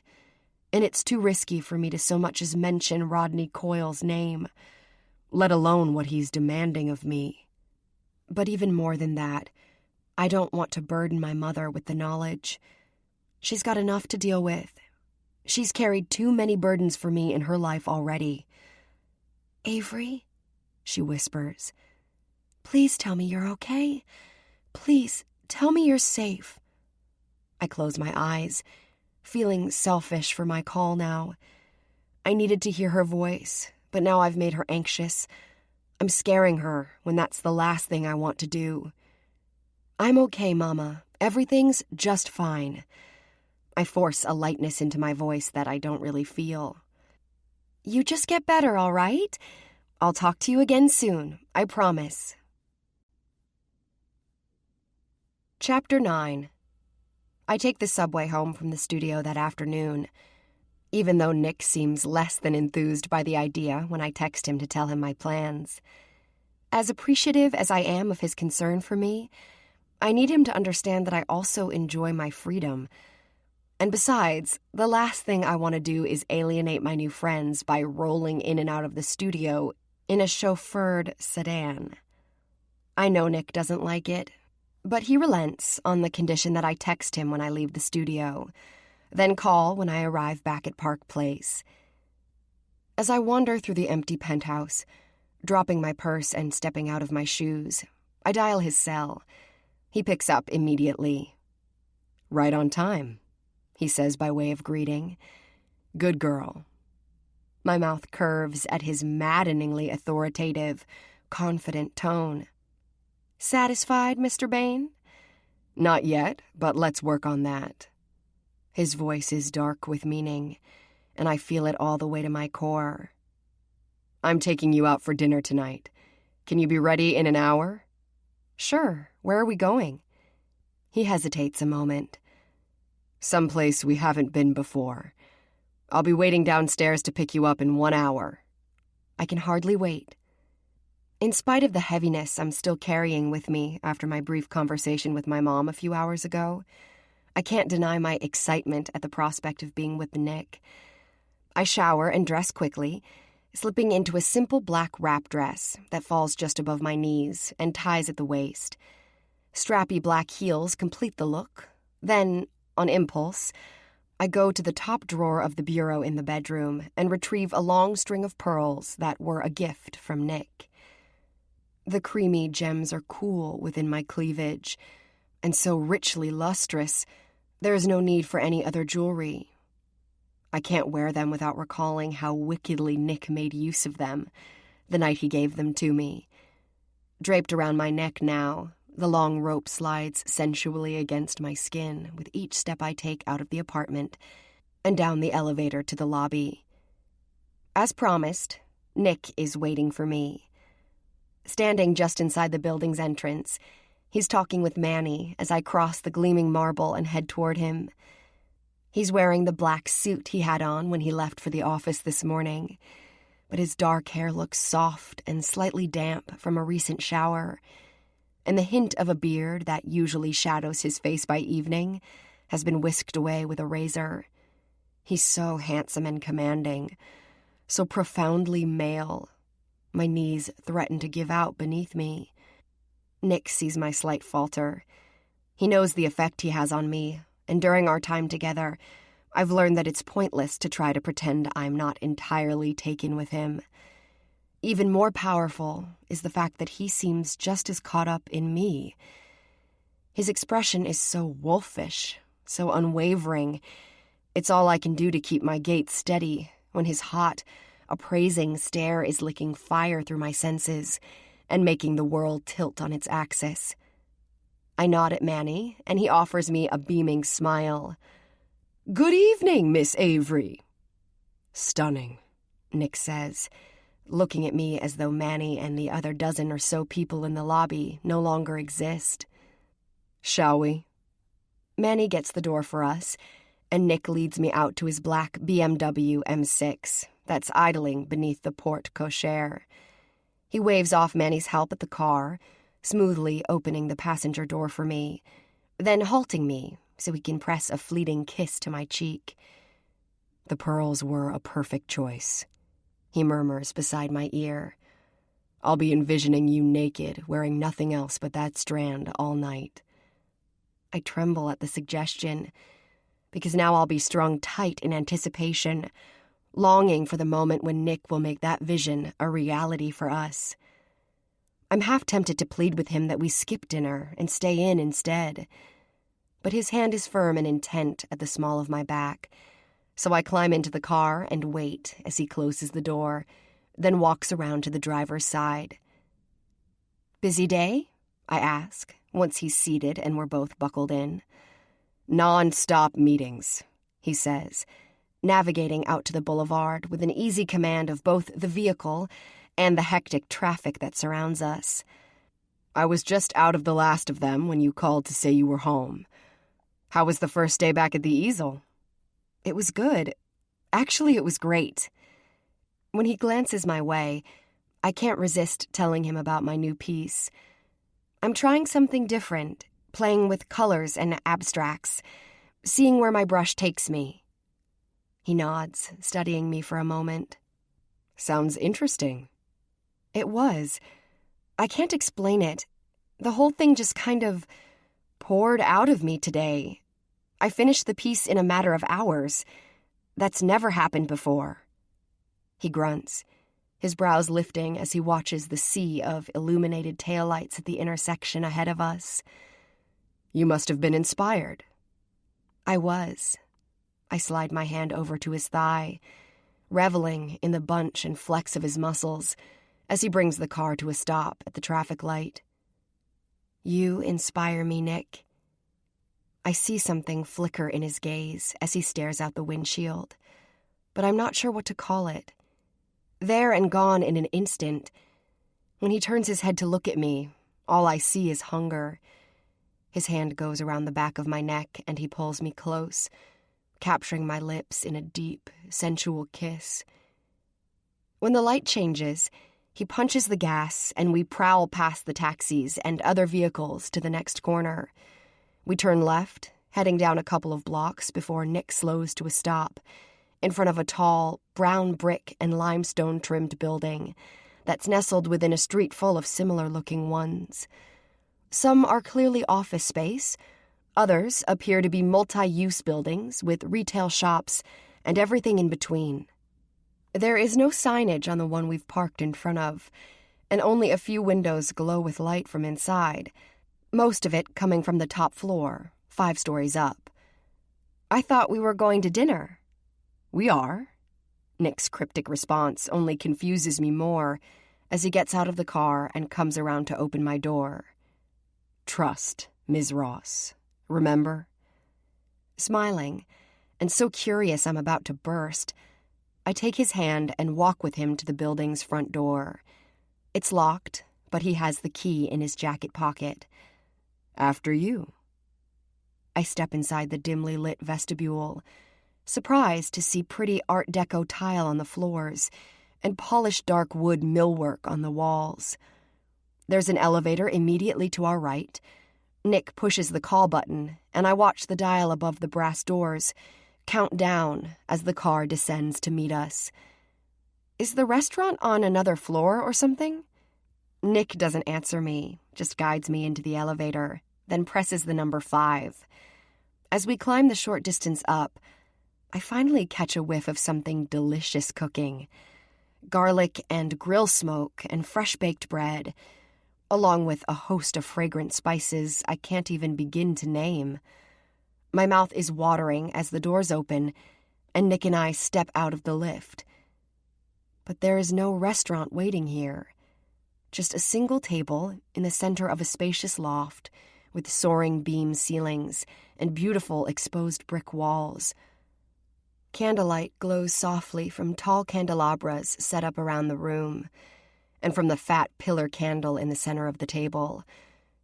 A: And it's too risky for me to so much as mention Rodney Coyle's name, let alone what he's demanding of me. But even more than that, I don't want to burden my mother with the knowledge. She's got enough to deal with. She's carried too many burdens for me in her life already. Avery, she whispers, please tell me you're okay. Please tell me you're safe. I close my eyes, feeling selfish for my call now. I needed to hear her voice, but now I've made her anxious. I'm scaring her when that's the last thing I want to do. I'm okay, Mama. Everything's just fine. I force a lightness into my voice that I don't really feel. You just get better, all right? I'll talk to you again soon, I promise. Chapter 9. I take the subway home from the studio that afternoon, even though Nick seems less than enthused by the idea when I text him to tell him my plans. As appreciative as I am of his concern for me, I need him to understand that I also enjoy my freedom. And besides, the last thing I want to do is alienate my new friends by rolling in and out of the studio in a chauffeured sedan. I know Nick doesn't like it, but he relents on the condition that I text him when I leave the studio, then call when I arrive back at Park Place. As I wander through the empty penthouse, dropping my purse and stepping out of my shoes, I dial his cell. He picks up immediately. Right on time, he says by way of greeting. Good girl. My mouth curves at his maddeningly authoritative, confident tone. Satisfied, Mr. Bain? Not yet, but let's work on that. His voice is dark with meaning, and I feel it all the way to my core. I'm taking you out for dinner tonight. Can you be ready in an hour? Sure. Where are we going? He hesitates a moment. Someplace we haven't been before. I'll be waiting downstairs to pick you up in 1 hour. I can hardly wait. In spite of the heaviness I'm still carrying with me after my brief conversation with my mom a few hours ago, I can't deny my excitement at the prospect of being with Nick. I shower and dress quickly, slipping into a simple black wrap dress that falls just above my knees and ties at the waist. Strappy black heels complete the look. Then, on impulse, I go to the top drawer of the bureau in the bedroom and retrieve a long string of pearls that were a gift from Nick. The creamy gems are cool within my cleavage, and so richly lustrous, there is no need for any other jewelry. I can't wear them without recalling how wickedly Nick made use of them the night he gave them to me. Draped around my neck now, the long rope slides sensually against my skin with each step I take out of the apartment and down the elevator to the lobby. As promised, Nick is waiting for me. Standing just inside the building's entrance, he's talking with Manny as I cross the gleaming marble and head toward him. He's wearing the black suit he had on when he left for the office this morning, but his dark hair looks soft and slightly damp from a recent shower, and the hint of a beard that usually shadows his face by evening has been whisked away with a razor. He's so handsome and commanding, so profoundly male. My knees threaten to give out beneath me. Nick sees my slight falter. He knows the effect he has on me, and during our time together, I've learned that it's pointless to try to pretend I'm not entirely taken with him. Even more powerful is the fact that he seems just as caught up in me. His expression is so wolfish, so unwavering. It's all I can do to keep my gait steady when his hot, appraising stare is licking fire through my senses and making the world tilt on its axis. I nod at Manny, and he offers me a beaming smile.
B: "Good evening, Miss Avery." "Stunning," Nick says, looking at me as though Manny and the other dozen or so people in the lobby no longer exist. "Shall we?" Manny gets the door for us, and Nick leads me out to his black BMW M6 that's idling beneath the porte cochere. He waves off Manny's help at the car, smoothly opening the passenger door for me, then halting me so he can press a fleeting kiss to my cheek. "The pearls were a perfect choice," he murmurs beside my ear. "I'll be envisioning you naked, wearing nothing else but that strand all night." I tremble at the suggestion, because now I'll be strung tight in anticipation, longing for the moment when Nick will make that vision a reality for us. I'm half tempted to plead with him that we skip dinner and stay in instead. But his hand is firm and intent at the small of my back, so I climb into the car and wait as he closes the door, then walks around to the driver's side. "Busy day?" I ask, once he's seated and we're both buckled in. "Non-stop meetings," he says, navigating out to the boulevard with an easy command of both the vehicle and the hectic traffic that surrounds us. "I was just out of the last of them when you called to say you were home. How was the first day back at the easel?" "It was good. Actually, it was great." When he glances my way, I can't resist telling him about my new piece. I'm trying something different, playing with colors and abstracts, seeing where my brush takes me. He nods, studying me for a moment. "Sounds interesting." It was. I can't explain it. The whole thing just kind of poured out of me today. I finished the piece in a matter of hours. That's never happened before. He grunts, his brows lifting as he watches the sea of illuminated taillights at the intersection ahead of us. "You must have been inspired." I was. I slide my hand over to his thigh, reveling in the bunch and flex of his muscles as he brings the car to a stop at the traffic light. "You inspire me, Nick." I see something flicker in his gaze as he stares out the windshield, but I'm not sure what to call it. There and gone in an instant. When he turns his head to look at me, all I see is hunger. His hand goes around the back of my neck and he pulls me close, capturing my lips in a deep, sensual kiss. When the light changes, he punches the gas and we prowl past the taxis and other vehicles to the next corner. We turn left, heading down a couple of blocks before Nick slows to a stop in front of a tall, brown brick and limestone-trimmed building that's nestled within a street full of similar-looking ones. Some are clearly office space. Others appear to be multi-use buildings with retail shops and everything in between. There is no signage on the one we've parked in front of, and only a few windows glow with light from inside, most of it coming from the top floor, 5 stories up. "I thought we were going to dinner." "We are." Nick's cryptic response only confuses me more as he gets out of the car and comes around to open my door. "Trust, Ms. Ross. Remember?" Smiling, and so curious I'm about to burst, I take his hand and walk with him to the building's front door. It's locked, but he has the key in his jacket pocket. "After you." I step inside the dimly lit vestibule, surprised to see pretty Art Deco tile on the floors and polished dark wood millwork on the walls. There's an elevator immediately to our right. Nick pushes the call button, and I watch the dial above the brass doors count down as the car descends to meet us. Is the restaurant on another floor or something? Nick doesn't answer me, just guides me into the elevator, then presses the number 5. As we climb the short distance up, I finally catch a whiff of something delicious cooking. Garlic and grill smoke and fresh-baked bread, along with a host of fragrant spices I can't even begin to name. My mouth is watering as the doors open, and Nick and I step out of the lift. But there is no restaurant waiting here. Just a single table in the center of a spacious loft with soaring beam ceilings and beautiful exposed brick walls.
A: Candlelight glows softly from tall candelabras set up around the room, and from the fat pillar candle in the center of the table,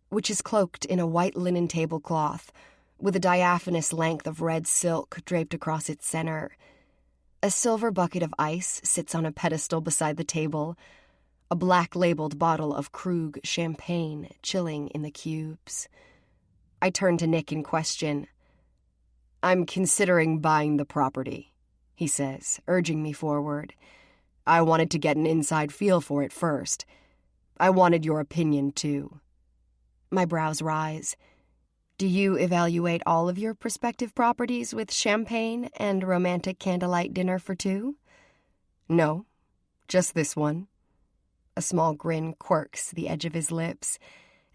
A: which is cloaked in a white linen tablecloth with a diaphanous length of red silk draped across its center. A silver bucket of ice sits on a pedestal beside the table, a black-labeled bottle of Krug champagne chilling in the cubes. I turn to Nick in question. "I'm considering buying the property," he says, urging me forward. "I wanted to get an inside feel for it first. I wanted your opinion, too." My brows rise. "Do you evaluate all of your prospective properties with champagne and romantic candlelight dinner for two?" "No, just this one." A small grin quirks the edge of his lips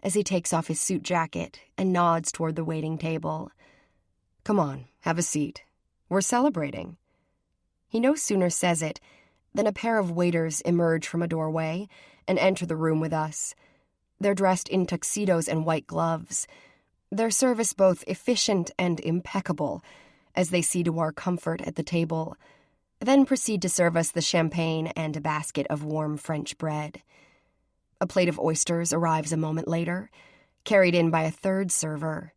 A: as he takes off his suit jacket and nods toward the waiting table. "Come on, have a seat. We're celebrating." He no sooner says it than a pair of waiters emerge from a doorway and enter the room with us. They're dressed in tuxedos and white gloves, their service both efficient and impeccable as they see to our comfort at the table, then proceed to serve us the champagne and a basket of warm French bread. A plate of oysters arrives a moment later, carried in by a third server.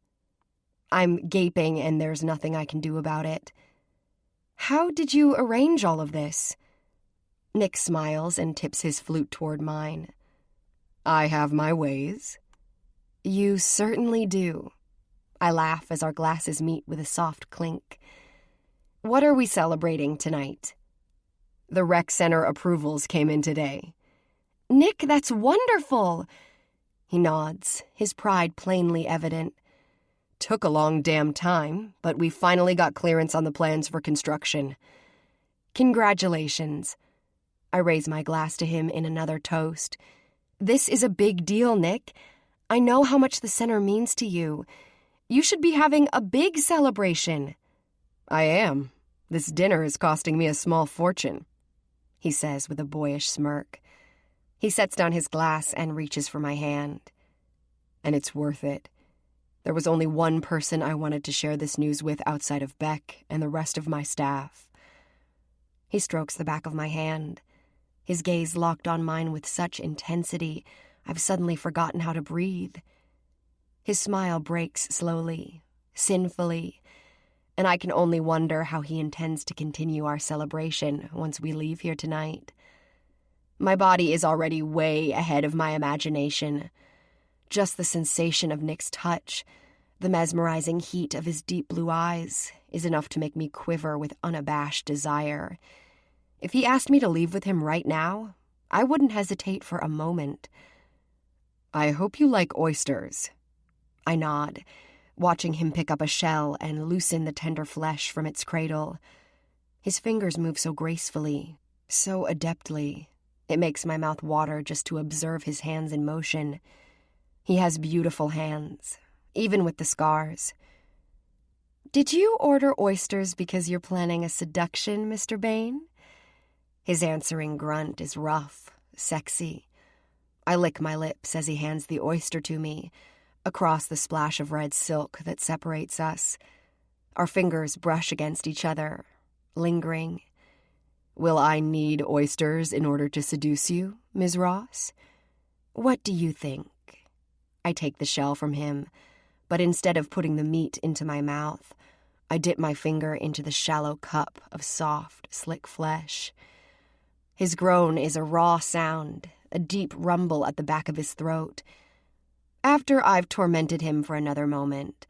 A: I'm gaping, and there's nothing I can do about it. "How did you arrange all of this?" Nick smiles and tips his flute toward mine. "I have my ways." "You certainly do." I laugh as our glasses meet with a soft clink. "What are we celebrating tonight?" "The rec center approvals came in today." "Nick, that's wonderful!" He nods, his pride plainly evident. "Took a long damn time, but we finally got clearance on the plans for construction." "Congratulations." I raise my glass to him in another toast. "This is a big deal, Nick. I know how much the center means to you. You should be having a big celebration." "I am. This dinner is costing me a small fortune," he says with a boyish smirk. He sets down his glass and reaches for my hand. "And it's worth it. There was only one person I wanted to share this news with outside of Beck and the rest of my staff." He strokes the back of my hand, his gaze locked on mine with such intensity I've suddenly forgotten how to breathe. His smile breaks slowly, sinfully, and I can only wonder how he intends to continue our celebration once we leave here tonight. My body is already way ahead of my imagination. Just the sensation of Nick's touch, the mesmerizing heat of his deep blue eyes, is enough to make me quiver with unabashed desire. If he asked me to leave with him right now, I wouldn't hesitate for a moment. "I hope you like oysters." I nod, watching him pick up a shell and loosen the tender flesh from its cradle. His fingers move so gracefully, so adeptly. It makes my mouth water just to observe his hands in motion. He has beautiful hands, even with the scars. "Did you order oysters because you're planning a seduction, Mr. Bain?" His answering grunt is rough, sexy. I lick my lips as he hands the oyster to me, across the splash of red silk that separates us. Our fingers brush against each other, lingering. "Will I need oysters in order to seduce you, Ms. Ross?" "What do you think?" I take the shell from him, but instead of putting the meat into my mouth, I dip my finger into the shallow cup of soft, slick flesh. His groan is a raw sound, a deep rumble at the back of his throat. After I've tormented him for another moment,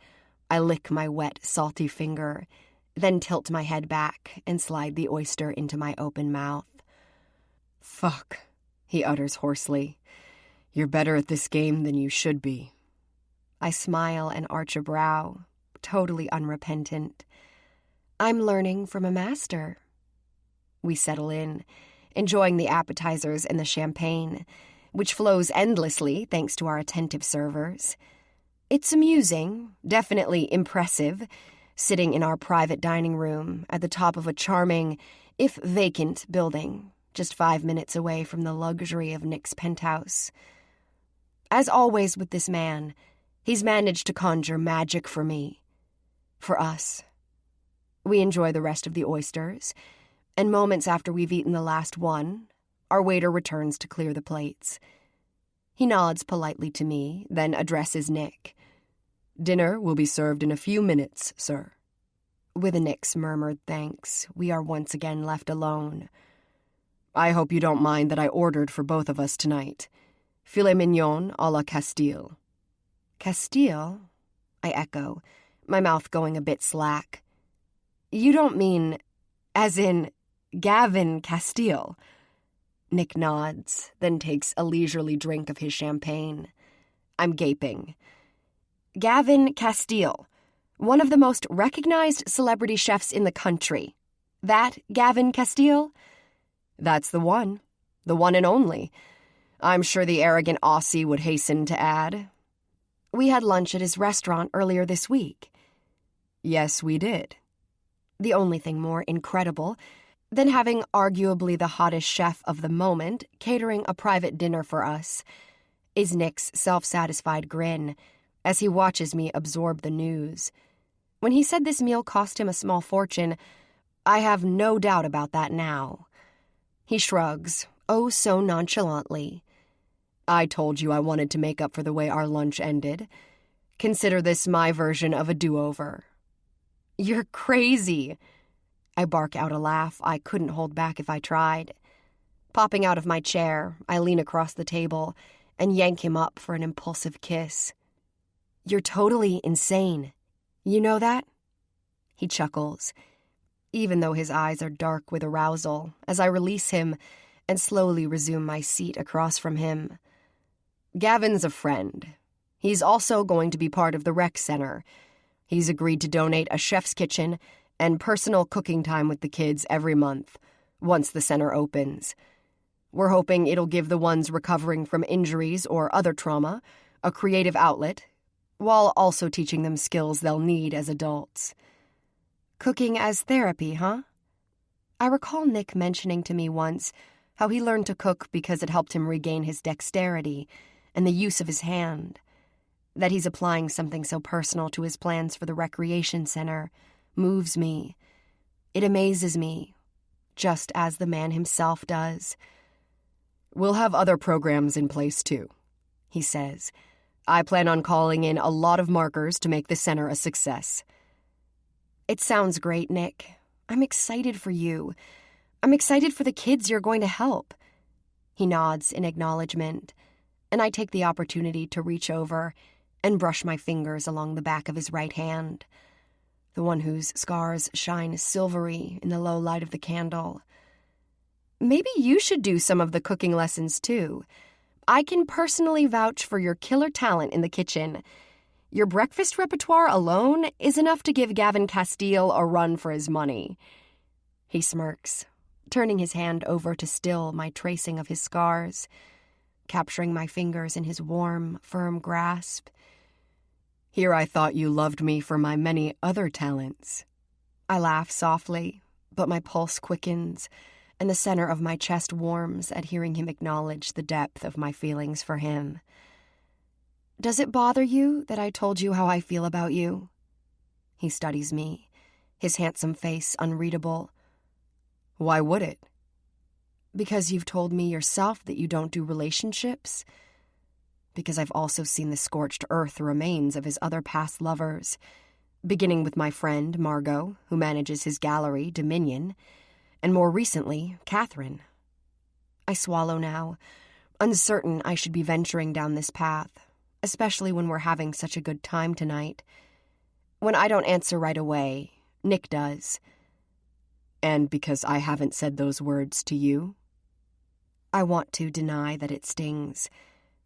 A: I lick my wet, salty finger, then tilt my head back and slide the oyster into my open mouth. "Fuck," he utters hoarsely. "You're better at this game than you should be." I smile and arch a brow, totally unrepentant. "I'm learning from a master." We settle in, enjoying the appetizers and the champagne, which flows endlessly thanks to our attentive servers. It's amusing, definitely impressive, sitting in our private dining room at the top of a charming, if vacant, building, just 5 minutes away from the luxury of Nick's penthouse. As always with this man, he's managed to conjure magic for me. For us. We enjoy the rest of the oysters, and moments after we've eaten the last one, our waiter returns to clear the plates. He nods politely to me, then addresses Nick.
B: "Dinner will be served in a few minutes, sir."
A: With a Nick's murmured thanks, we are once again left alone.
B: "I hope you don't mind that I ordered for both of us tonight. Filet mignon à la Castile."
A: "Castile?" I echo, my mouth going a bit slack. "You don't mean as in Gavin Castile?" Nick nods, then takes a leisurely drink of his champagne. I'm gaping. Gavin Castile, one of the most recognized celebrity chefs in the country. That Gavin Castile?
B: "That's the one and only," I'm sure the arrogant Aussie would hasten to add.
A: We had lunch at his restaurant earlier this week.
B: Yes, we did.
A: The only thing more incredible than having arguably the hottest chef of the moment catering a private dinner for us is Nick's self-satisfied grin as he watches me absorb the news. When he said this meal cost him a small fortune, I have no doubt about that now. He shrugs, oh so nonchalantly.
B: "I told you I wanted to make up for the way our lunch ended. Consider this my version of a do-over."
A: "You're crazy." I bark out a laugh I couldn't hold back if I tried. Popping out of my chair, I lean across the table and yank him up for an impulsive kiss. "You're totally insane. You know that?" He chuckles, even though his eyes are dark with arousal, as I release him and slowly resume my seat across from him.
B: "Gavin's a friend. He's also going to be part of the rec center. He's agreed to donate a chef's kitchen and personal cooking time with the kids every month, once the center opens. We're hoping it'll give the ones recovering from injuries or other trauma a creative outlet, while also teaching them skills they'll need as adults."
A: Cooking as therapy, huh? I recall Nick mentioning to me once how he learned to cook because it helped him regain his dexterity and the use of his hand. That he's applying something so personal to his plans for the recreation center moves me. It amazes me, just as the man himself does.
B: "We'll have other programs in place, too," he says. "I plan on calling in a lot of markers to make the center a success."
A: It sounds great, Nick. I'm excited for you. I'm excited for the kids you're going to help. He nods in acknowledgement, and I take the opportunity to reach over and brush my fingers along the back of his right hand, the one whose scars shine silvery in the low light of the candle. Maybe you should do some of the cooking lessons, too. I can personally vouch for your killer talent in the kitchen. Your breakfast repertoire alone is enough to give Gavin Castile a run for his money. He smirks, turning his hand over to still my tracing of his scars, capturing my fingers in his warm, firm grasp.
B: "Here I thought you loved me for my many other talents."
A: I laugh softly, but my pulse quickens, and the center of my chest warms at hearing him acknowledge the depth of my feelings for him. "Does it bother you that I told you how I feel about you?" He studies me, his handsome face unreadable.
B: "Why would it?"
A: "Because you've told me yourself that you don't do relationships. Because I've also seen the scorched earth remains of his other past lovers, beginning with my friend, Margot, who manages his gallery, Dominion, and more recently, Catherine." I swallow now, uncertain I should be venturing down this path, especially when we're having such a good time tonight. When I don't answer right away, Nick does.
B: "And because I haven't said those words to you?"
A: I want to deny that it stings,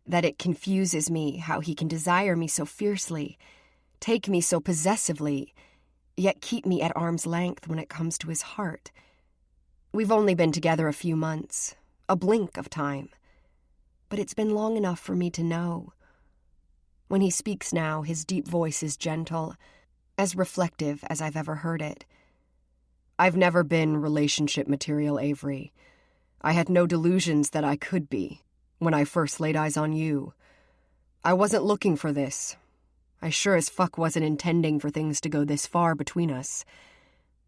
A: that it confuses me how he can desire me so fiercely, take me so possessively, yet keep me at arm's length when it comes to his heart. We've only been together a few months, a blink of time, but it's been long enough for me to know. When he speaks now, his deep voice is gentle, as reflective as I've ever heard it.
B: "I've never been relationship material, Avery. I had no delusions that I could be when I first laid eyes on you. I wasn't looking for this. I sure as fuck wasn't intending for things to go this far between us.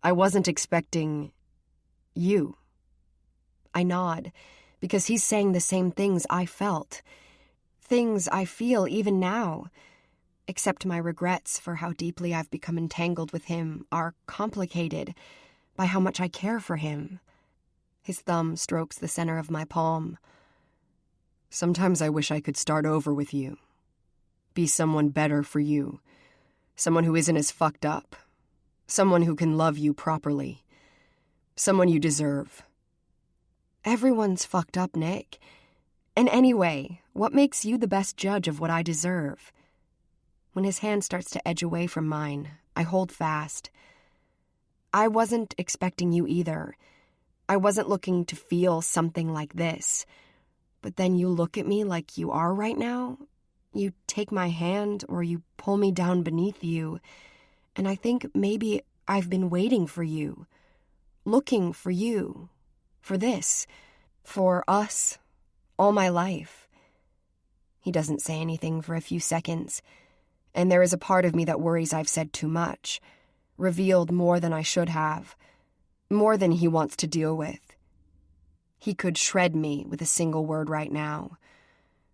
B: I wasn't expecting you.
A: I nod, because he's saying the same things I felt. Things I feel even now. Except my regrets for how deeply I've become entangled with him are complicated by how much I care for him. His thumb strokes the center of my palm.
B: Sometimes I wish I could start over with you. Be someone better for you. Someone who isn't as fucked up. Someone who can love you properly. Someone you deserve.
A: Everyone's fucked up, Nick. And anyway, what makes you the best judge of what I deserve? When his hand starts to edge away from mine, I hold fast. I wasn't expecting you either. I wasn't looking to feel something like this. But then you look at me like you are right now. You take my hand or you pull me down beneath you. And I think maybe I've been waiting for you. Looking for you. For this. For us. All my life. He doesn't say anything for a few seconds. And there is a part of me that worries I've said too much. Revealed more than I should have. More than he wants to deal with. He could shred me with a single word right now.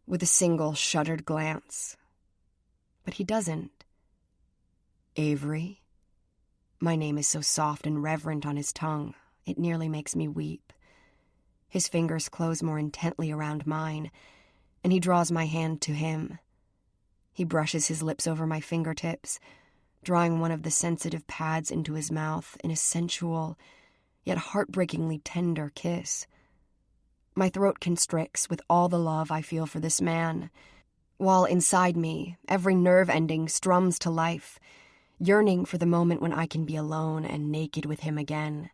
A: With a single shuddered glance. But he doesn't. Avery. My name is so soft and reverent on his tongue, it nearly makes me weep. His fingers close more intently around mine, and he draws my hand to him. He brushes his lips over my fingertips, drawing one of the sensitive pads into his mouth in a sensual, yet heartbreakingly tender kiss. My throat constricts with all the love I feel for this man, while inside me, every nerve ending strums to life, yearning for the moment when I can be alone and naked with him again.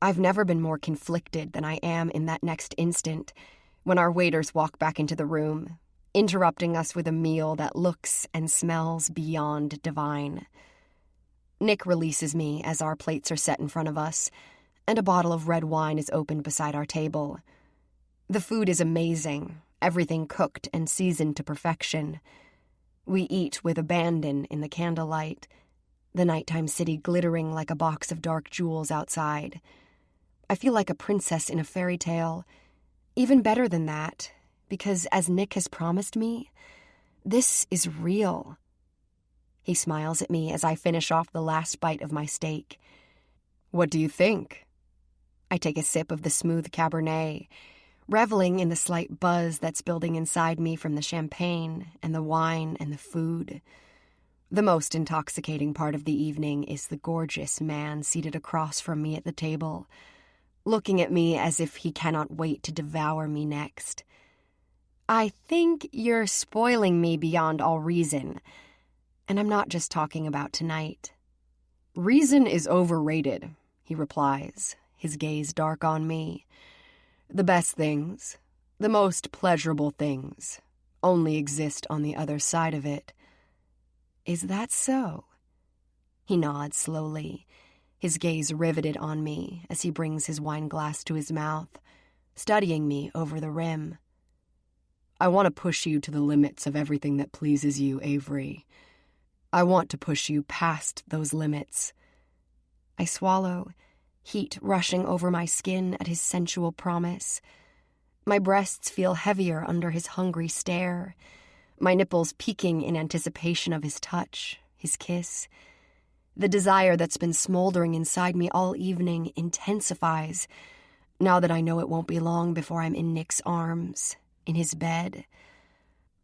A: I've never been more conflicted than I am in that next instant, when our waiters walk back into the room, interrupting us with a meal that looks and smells beyond divine. Nick releases me as our plates are set in front of us, and a bottle of red wine is opened beside our table. The food is amazing, everything cooked and seasoned to perfection. We eat with abandon in the candlelight, the nighttime city glittering like a box of dark jewels outside. I feel like a princess in a fairy tale. Even better than that, because as Nick has promised me, this is real. He smiles at me as I finish off the last bite of my steak.
B: What do you think?
A: I take a sip of the smooth Cabernet, reveling in the slight buzz that's building inside me from the champagne and the wine and the food. The most intoxicating part of the evening is the gorgeous man seated across from me at the table, looking at me as if he cannot wait to devour me next. I think you're spoiling me beyond all reason, and I'm not just talking about tonight.
B: Reason is overrated, he replies, his gaze dark on me. The best things, the most pleasurable things, only exist on the other side of it.
A: Is that so? He nods slowly, his gaze riveted on me as he brings his wine glass to his mouth, studying me over the rim.
B: I want to push you to the limits of everything that pleases you, Avery. I want to push you past those limits.
A: I swallow, heat rushing over my skin at his sensual promise. My breasts feel heavier under his hungry stare, my nipples peaking in anticipation of his touch, his kiss. The desire that's been smoldering inside me all evening intensifies, now that I know it won't be long before I'm in Nick's arms, in his bed.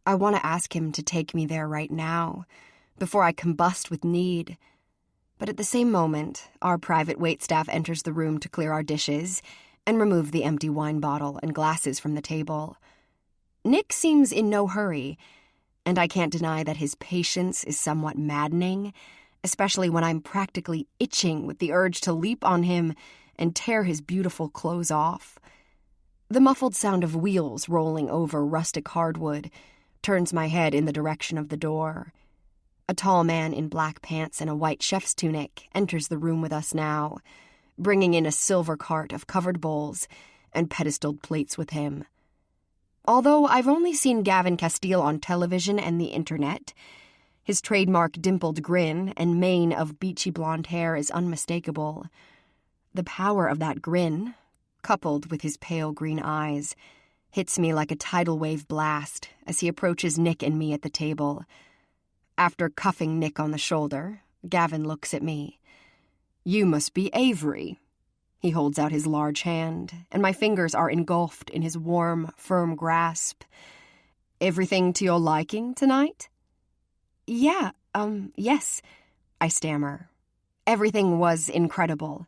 A: I want to ask him to take me there right now, before I combust with need. But at the same moment, our private waitstaff enters the room to clear our dishes and remove the empty wine bottle and glasses from the table. Nick seems in no hurry, and I can't deny that his patience is somewhat maddening, especially when I'm practically itching with the urge to leap on him and tear his beautiful clothes off. The muffled sound of wheels rolling over rustic hardwood turns my head in the direction of the door. A tall man in black pants and a white chef's tunic enters the room with us now, bringing in a silver cart of covered bowls and pedestaled plates with him. Although I've only seen Gavin Castile on television and the internet, His trademark dimpled grin and mane of beachy blonde hair is unmistakable. The power of that grin, coupled with his pale green eyes, hits me like a tidal wave blast as he approaches Nick and me at the table. After cuffing Nick on the shoulder, Gavin looks at me. "You must be Avery." He holds out his large hand, and my fingers are engulfed in his warm, firm grasp. "Everything to your liking tonight?" Yes, I stammer. "Everything was incredible."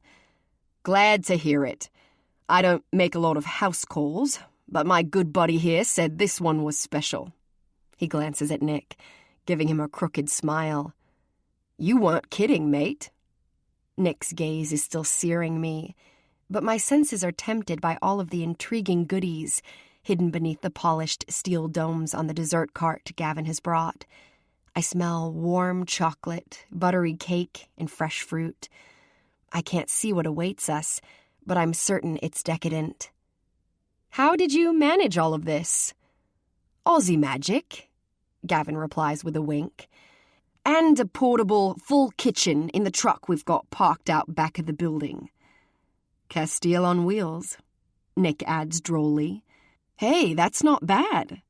A: "Glad to hear it. I don't make a lot of house calls, but my good buddy here said this one was special." He glances at Nick, giving him a crooked smile. "You weren't kidding, mate." Nick's gaze is still searing me, but my senses are tempted by all of the intriguing goodies hidden beneath the polished steel domes on the dessert cart Gavin has brought. I smell warm chocolate, buttery cake, and fresh fruit. I can't see what awaits us, but I'm certain it's decadent. "How did you manage all of this?" "Aussie magic," Gavin replies with a wink. "And a portable, full kitchen in the truck we've got parked out back of the building." "Castile on wheels," Nick adds drolly. "Hey, that's not bad.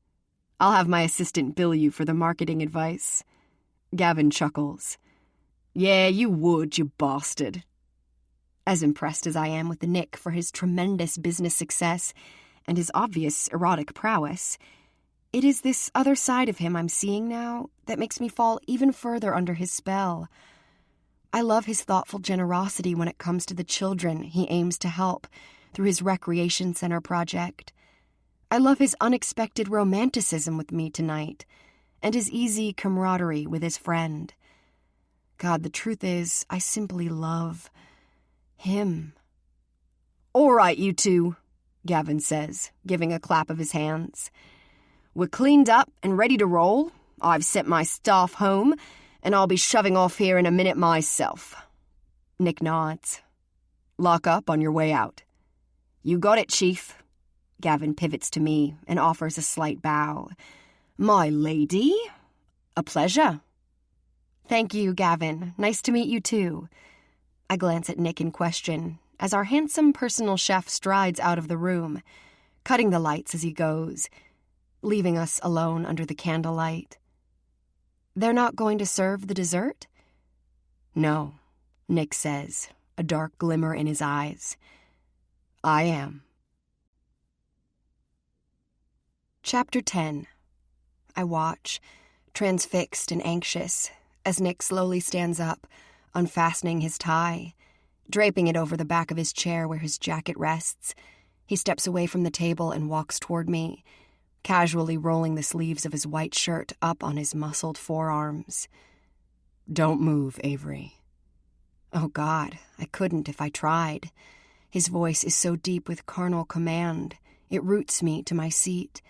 A: I'll have my assistant bill you for the marketing advice." Gavin chuckles. "Yeah, you would, you bastard." As impressed as I am with Nick for his tremendous business success and his obvious erotic prowess, it is this other side of him I'm seeing now that makes me fall even further under his spell. I love his thoughtful generosity when it comes to the children he aims to help through his recreation center project. I love his unexpected romanticism with me tonight, and his easy camaraderie with his friend. God, the truth is, I simply love him. "All right, you two," Gavin says, giving a clap of his hands. "We're cleaned up and ready to roll. I've sent my staff home, and I'll be shoving off here in a minute myself." Nick nods. "Lock up on your way out." "You got it, Chief." Gavin pivots to me and offers a slight bow. "My lady, a pleasure." "Thank you, Gavin. Nice to meet you, too." I glance at Nick in question as our handsome personal chef strides out of the room, cutting the lights as he goes, leaving us alone under the candlelight. "They're not going to serve the dessert?" "No," Nick says, a dark glimmer in his eyes. "I am." Chapter 10. I watch, transfixed and anxious, as Nick slowly stands up, unfastening his tie, draping it over the back of his chair where his jacket rests. He steps away from the table and walks toward me, casually rolling the sleeves of his white shirt up on his muscled forearms. "Don't move, Avery." Oh, God, I couldn't if I tried. His voice is so deep with carnal command, it roots me to my seat.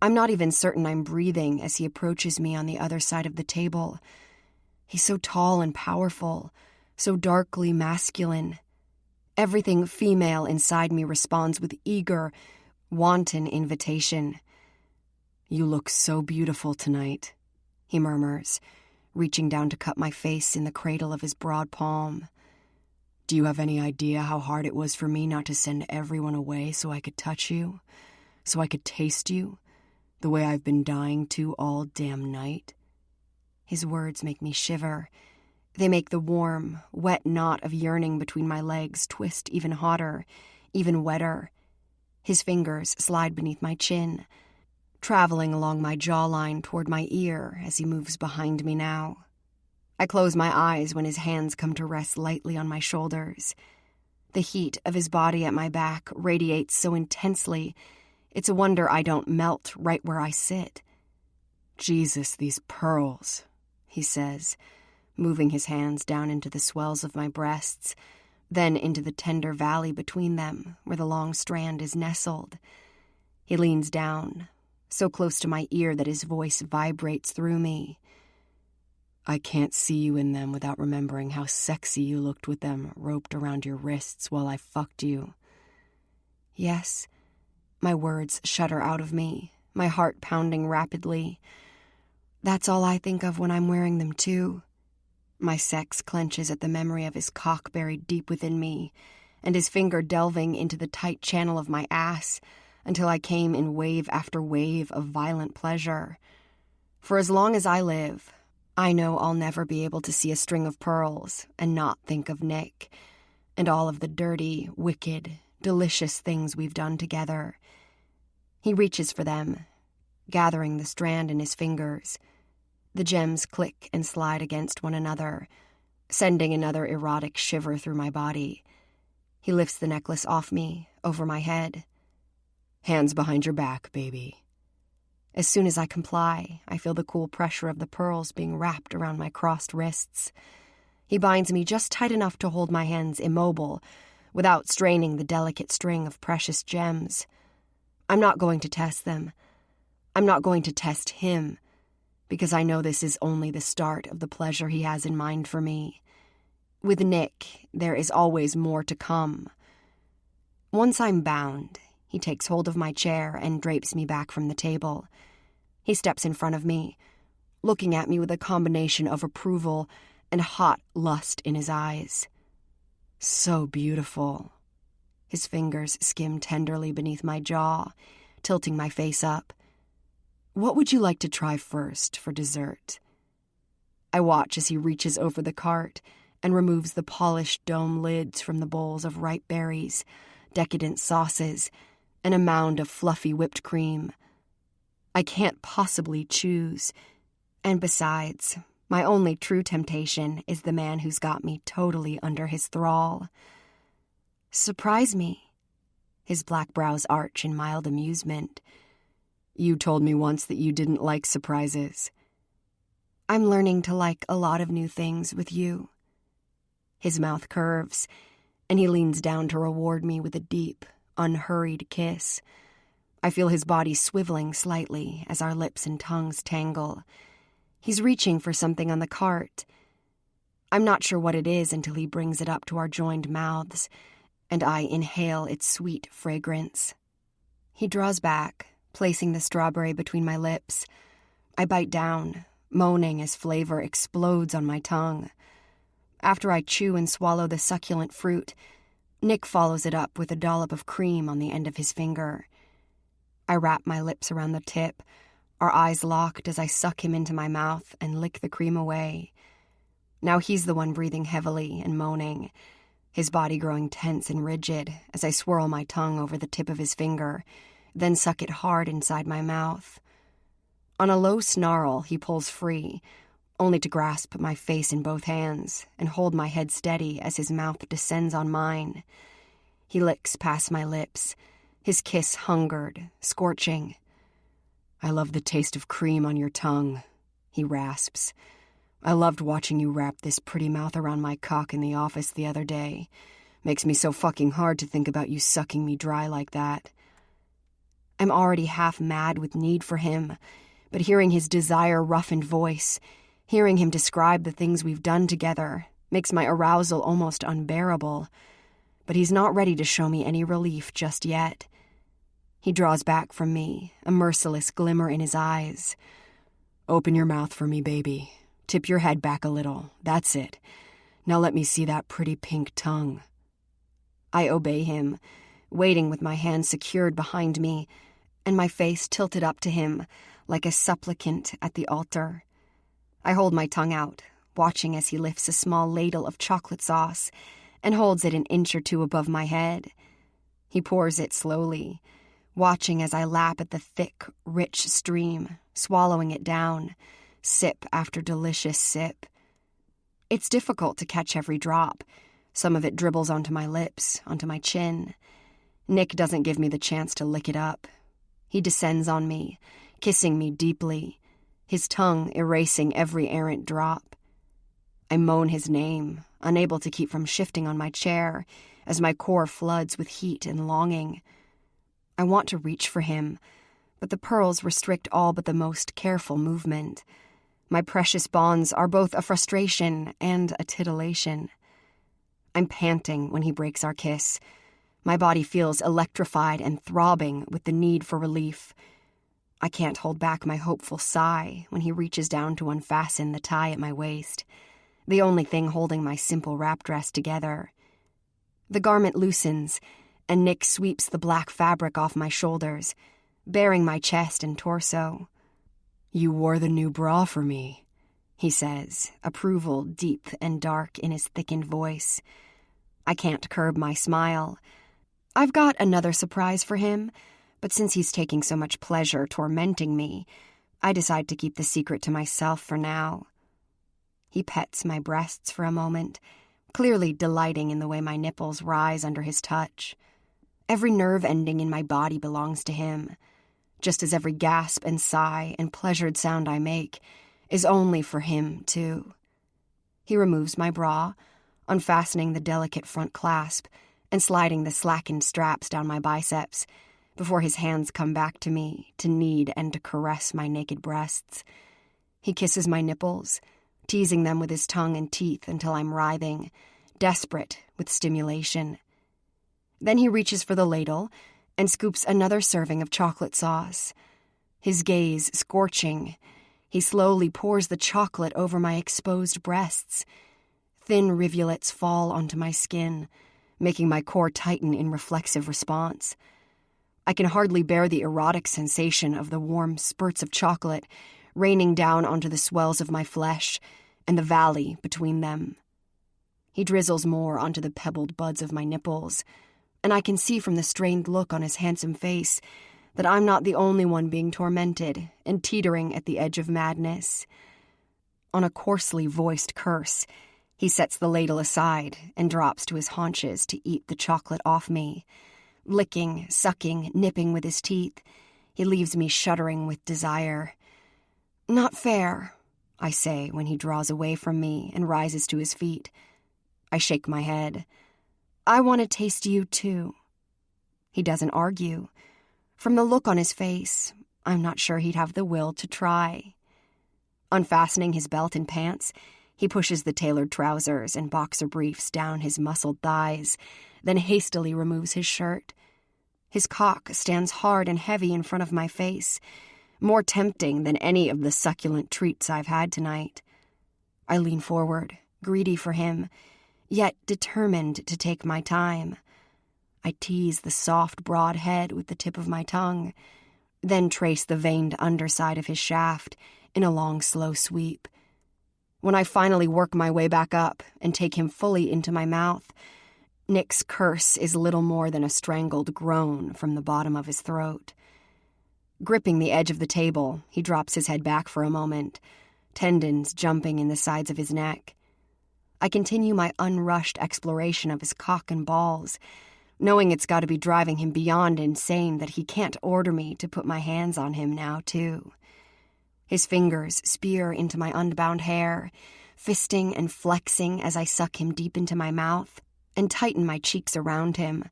A: I'm not even certain I'm breathing as he approaches me on the other side of the table. He's so tall and powerful, so darkly masculine. Everything female inside me responds with eager, wanton invitation. "You look so beautiful tonight," he murmurs, reaching down to cup my face in the cradle of his broad palm. "Do you have any idea how hard it was for me not to send everyone away so I could touch you, so I could taste you, the way I've been dying to all damn night?" His words make me shiver. They make the warm, wet knot of yearning between my legs twist even hotter, even wetter. His fingers slide beneath my chin, traveling along my jawline toward my ear as he moves behind me now. I close my eyes when his hands come to rest lightly on my shoulders. The heat of his body at my back radiates so intensely, it's a wonder I don't melt right where I sit. "Jesus, these pearls," he says, moving his hands down into the swells of my breasts, then into the tender valley between them where the long strand is nestled. He leans down, so close to my ear that his voice vibrates through me. "I can't see you in them without remembering how sexy you looked with them roped around your wrists while I fucked you." Yes, my words shudder out of me, my heart pounding rapidly. That's all I think of when I'm wearing them, too. My sex clenches at the memory of his cock buried deep within me, and his finger delving into the tight channel of my ass until I came in wave after wave of violent pleasure. For as long as I live, I know I'll never be able to see a string of pearls and not think of Nick and all of the dirty, wicked, delicious things we've done together. He reaches for them, gathering the strand in his fingers. The gems click and slide against one another, sending another erotic shiver through my body. He lifts the necklace off me, over my head.
B: Hands behind your back, baby.
A: As soon as I comply, I feel the cool pressure of the pearls being wrapped around my crossed wrists. He binds me just tight enough to hold my hands immobile, without straining the delicate string of precious gems. I'm not going to test them. I'm not going to test him, because I know this is only the start of the pleasure he has in mind for me. With Nick, there is always more to come. Once I'm bound, he takes hold of my chair and drapes me back from the table. He steps in front of me, looking at me with a combination of approval and hot lust in his eyes. So beautiful. His fingers skim tenderly beneath my jaw, tilting my face up. What would you like to try first for dessert? I watch as he reaches over the cart and removes the polished dome lids from the bowls of ripe berries, decadent sauces, and a mound of fluffy whipped cream. I can't possibly choose. And besides, my only true temptation is the man who's got me totally under his thrall. Surprise me. His black brows arch in mild amusement.
B: You told me once that you didn't like surprises.
A: I'm learning to like a lot of new things with you. His mouth curves, and he leans down to reward me with a deep, unhurried kiss. I feel his body swiveling slightly as our lips and tongues tangle. He's reaching for something on the cart. I'm not sure what it is until he brings it up to our joined mouths, and I inhale its sweet fragrance. He draws back, placing the strawberry between my lips. I bite down, moaning as flavor explodes on my tongue. After I chew and swallow the succulent fruit, Nick follows it up with a dollop of cream on the end of his finger. I wrap my lips around the tip, our eyes locked as I suck him into my mouth and lick the cream away. Now he's the one breathing heavily and moaning, his body growing tense and rigid as I swirl my tongue over the tip of his finger, then suck it hard inside my mouth. On a low snarl, he pulls free, only to grasp my face in both hands and hold my head steady as his mouth descends on mine. He licks past my lips, his kiss hungered, scorching.
B: I love the taste of cream on your tongue, he rasps. I loved watching you wrap this pretty mouth around my cock in the office the other day. Makes me so fucking hard to think about you sucking me dry like that.
A: I'm already half mad with need for him, but hearing his desire-roughened voice, hearing him describe the things we've done together, makes my arousal almost unbearable. But he's not ready to show me any relief just yet. He draws back from me, a merciless glimmer in his eyes.
B: Open your mouth for me, baby. Tip your head back a little. That's it. Now let me see that pretty pink tongue.
A: I obey him, waiting with my hands secured behind me, and my face tilted up to him like a supplicant at the altar. I hold my tongue out, watching as he lifts a small ladle of chocolate sauce and holds it an inch or two above my head. He pours it slowly, watching as I lap at the thick, rich stream, swallowing it down, sip after delicious sip. It's difficult to catch every drop. Some of it dribbles onto my lips, onto my chin. Nick doesn't give me the chance to lick it up. He descends on me, kissing me deeply, his tongue erasing every errant drop. I moan his name, unable to keep from shifting on my chair as my core floods with heat and longing. I want to reach for him, but the pearls restrict all but the most careful movement. My precious bonds are both a frustration and a titillation. I'm panting when he breaks our kiss. My body feels electrified and throbbing with the need for relief.
C: I can't hold back my hopeful sigh when he reaches down to unfasten the tie at my waist, the only thing holding my simple wrap dress together. The garment loosens, and Nick sweeps the black fabric off my shoulders, baring my chest and torso.
B: "You wore the new bra for me,"
C: he says, approval deep and dark in his thickened voice. I can't curb my smile. I've got another surprise for him, but since he's taking so much pleasure tormenting me, I decide to keep the secret to myself for now. He pets my breasts for a moment, clearly delighting in the way my nipples rise under his touch. Every nerve ending in my body belongs to him, just as every gasp and sigh and pleasured sound I make is only for him, too. He removes my bra, unfastening the delicate front clasp and sliding the slackened straps down my biceps before his hands come back to me to knead and to caress my naked breasts. He kisses my nipples, teasing them with his tongue and teeth until I'm writhing, desperate with stimulation. Then he reaches for the ladle and scoops another serving of chocolate sauce. His gaze scorching, he slowly pours the chocolate over my exposed breasts. Thin rivulets fall onto my skin, making my core tighten in reflexive response. I can hardly bear the erotic sensation of the warm spurts of chocolate raining down onto the swells of my flesh and the valley between them. He drizzles more onto the pebbled buds of my nipples, and I can see from the strained look on his handsome face that I'm not the only one being tormented and teetering at the edge of madness. On a coarsely voiced curse, he sets the ladle aside and drops to his haunches to eat the chocolate off me. Licking, sucking, nipping with his teeth, he leaves me shuddering with desire. "Not fair," I say when he draws away from me and rises to his feet. I shake my head. "I want to taste you, too." He doesn't argue. From the look on his face, I'm not sure he'd have the will to try. Unfastening his belt and pants, he pushes the tailored trousers and boxer briefs down his muscled thighs, then hastily removes his shirt. His cock stands hard and heavy in front of my face, more tempting than any of the succulent treats I've had tonight. I lean forward, greedy for him, yet determined to take my time. I tease the soft, broad head with the tip of my tongue, then trace the veined underside of his shaft in a long, slow sweep. When I finally work my way back up and take him fully into my mouth, Nick's curse is little more than a strangled groan from the bottom of his throat. Gripping the edge of the table, he drops his head back for a moment, tendons jumping in the sides of his neck. I continue my unrushed exploration of his cock and balls, knowing it's got to be driving him beyond insane that he can't order me to put my hands on him now, too. His fingers spear into my unbound hair, fisting and flexing as I suck him deep into my mouth and tighten my cheeks around him,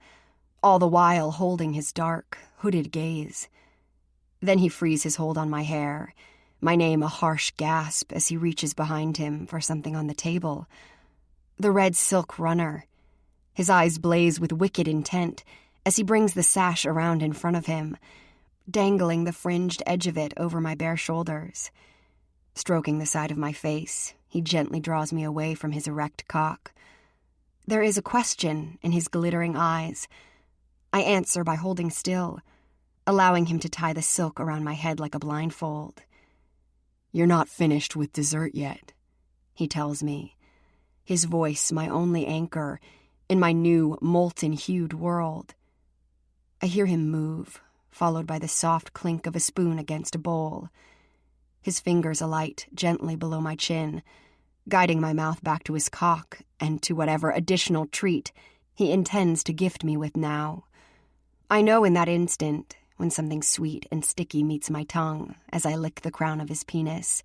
C: all the while holding his dark, hooded gaze. Then he frees his hold on my hair, my name a harsh gasp as he reaches behind him for something on the table. The red silk runner. His eyes blaze with wicked intent as he brings the sash around in front of him, dangling the fringed edge of it over my bare shoulders. Stroking the side of my face, he gently draws me away from his erect cock. There is a question in his glittering eyes. I answer by holding still, allowing him to tie the silk around my head like a blindfold.
B: "You're not finished with dessert yet,"
C: he tells me, his voice my only anchor in my new, molten-hued world. I hear him move, followed by the soft clink of a spoon against a bowl. His fingers alight gently below my chin, guiding my mouth back to his cock and to whatever additional treat he intends to gift me with now. I know in that instant, when something sweet and sticky meets my tongue as I lick the crown of his penis.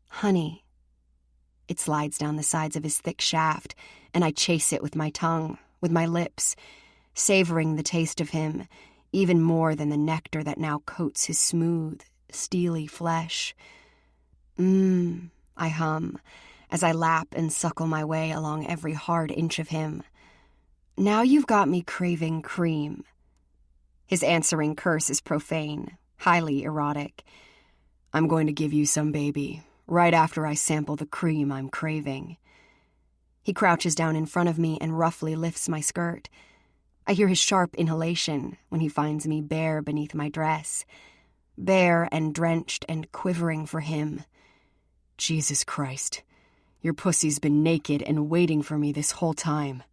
C: "Honey." It slides down the sides of his thick shaft, and I chase it with my tongue, with my lips, savoring the taste of him, even more than the nectar that now coats his smooth, steely flesh. I hum, as I lap and suckle my way along every hard inch of him. Now you've got me craving cream. His answering curse is profane, highly erotic.
B: I'm going to give you some, baby, right after I sample the cream I'm craving.
C: He crouches down in front of me and roughly lifts my skirt. I hear his sharp inhalation when he finds me bare beneath my dress, bare and drenched and quivering for him.
B: Jesus Christ, your pussy's been naked and waiting for me this whole time.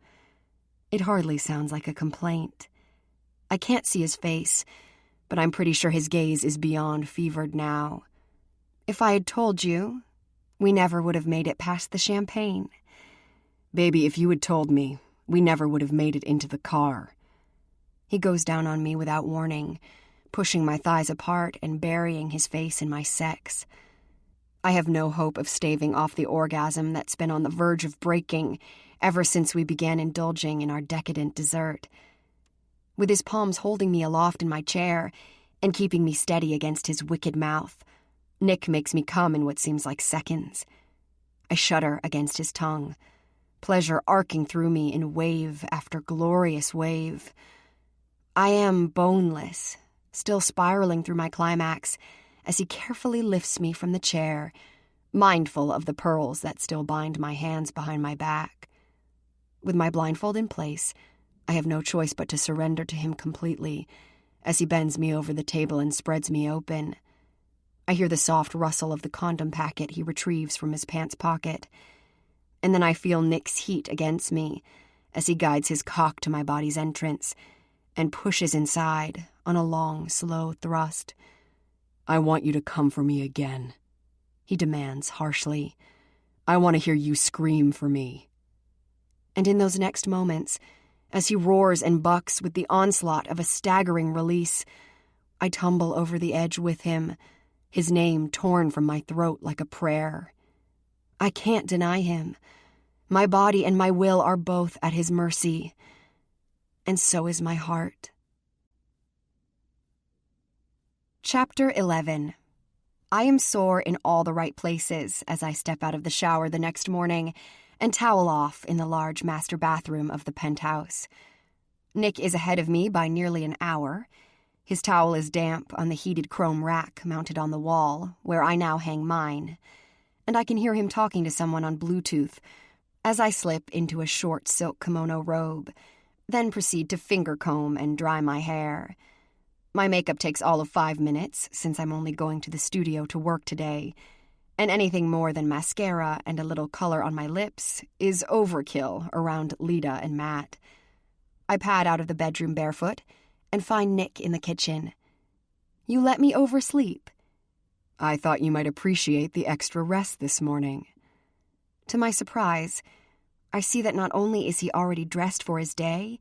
C: It hardly sounds like a complaint. I can't see his face, but I'm pretty sure his gaze is beyond fevered now. If I had told you, we never would have made it past the champagne.
B: Baby, if you had told me, we never would have made it into the car.
C: He goes down on me without warning, pushing my thighs apart and burying his face in my sex. I have no hope of staving off the orgasm that's been on the verge of breaking ever since we began indulging in our decadent dessert. With his palms holding me aloft in my chair and keeping me steady against his wicked mouth, Nick makes me come in what seems like seconds. I shudder against his tongue, pleasure arcing through me in wave after glorious wave. I am boneless, still spiraling through my climax as he carefully lifts me from the chair, mindful of the pearls that still bind my hands behind my back. With my blindfold in place, I have no choice but to surrender to him completely as he bends me over the table and spreads me open. I hear the soft rustle of the condom packet he retrieves from his pants pocket, and then I feel Nick's heat against me as he guides his cock to my body's entrance and pushes inside on a long, slow thrust.
B: I want you to come for me again,
C: he demands harshly.
B: I want to hear you scream for me.
C: And in those next moments, as he roars and bucks with the onslaught of a staggering release, I tumble over the edge with him, his name torn from my throat like a prayer. I can't deny him. My body and my will are both at his mercy, and so is my heart. Chapter 11. I am sore in all the right places as I step out of the shower the next morning and towel off in the large master bathroom of the penthouse. Nick is ahead of me by nearly an hour. His towel is damp on the heated chrome rack mounted on the wall, where I now hang mine, and I can hear him talking to someone on Bluetooth as I slip into a short silk kimono robe, then proceed to finger comb and dry my hair. My makeup takes all of 5 minutes, since I'm only going to the studio to work today, and anything more than mascara and a little color on my lips is overkill around Lita and Matt. I pad out of the bedroom barefoot and find Nick in the kitchen. You let me oversleep.
B: I thought you might appreciate the extra rest this morning.
C: To my surprise, I see that not only is he already dressed for his day,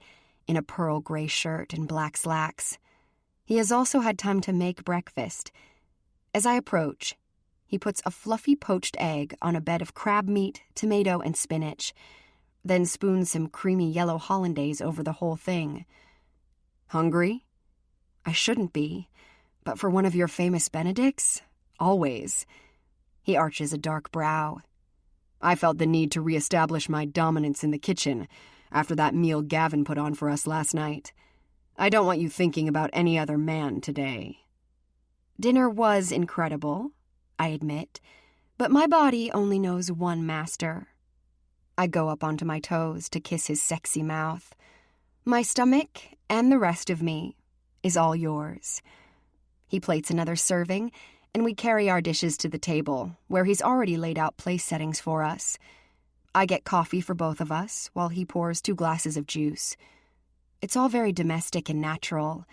C: in a pearl gray shirt and black slacks, he has also had time to make breakfast. As I approach, he puts a fluffy poached egg on a bed of crab meat, tomato, and spinach, then spoons some creamy yellow hollandaise over the whole thing.
B: Hungry?
C: I shouldn't be, but for one of your famous Benedicts, always. He arches a dark brow.
B: I felt the need to reestablish my dominance in the kitchen after that meal Gavin put on for us last night. I don't want you thinking about any other man today.
C: Dinner was incredible, I admit, but my body only knows one master. I go up onto my toes to kiss his sexy mouth. My stomach, and the rest of me, is all yours. He plates another serving, and we carry our dishes to the table, where he's already laid out place settings for us. I get coffee for both of us, while he pours 2 glasses of juice. It's all very domestic and natural,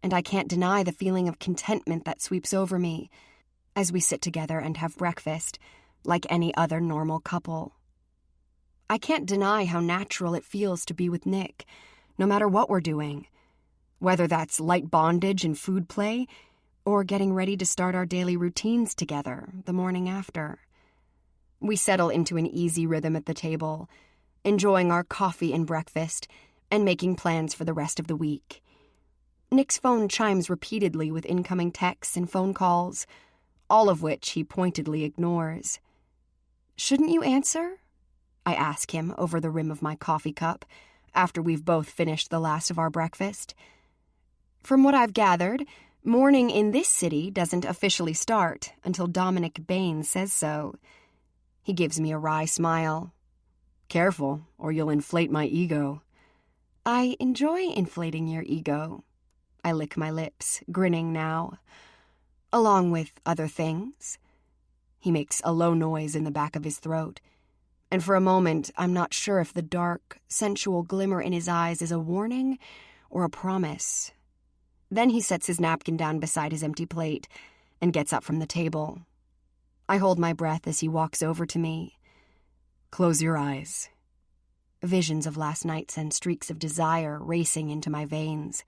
C: and I can't deny the feeling of contentment that sweeps over me as we sit together and have breakfast, like any other normal couple. I can't deny how natural it feels to be with Nick, no matter what we're doing, whether that's light bondage and food play, or getting ready to start our daily routines together the morning after. We settle into an easy rhythm at the table, enjoying our coffee and breakfast, and making plans for the rest of the week. Nick's phone chimes repeatedly with incoming texts and phone calls, all of which he pointedly ignores. "Shouldn't you answer?" I ask him over the rim of my coffee cup, after we've both finished the last of our breakfast. From what I've gathered, Morning in this city doesn't officially start until Dominic Bain says so. He gives me a wry smile.
B: Careful, or you'll inflate my ego.
C: I enjoy inflating your ego. I lick my lips, grinning now. Along with other things. He makes a low noise in the back of his throat, and for a moment I'm not sure if the dark, sensual glimmer in his eyes is a warning or a promise. Then he sets his napkin down beside his empty plate and gets up from the table. I hold my breath as he walks over to me.
B: Close your eyes.
C: Visions of last night send streaks of desire racing into my veins.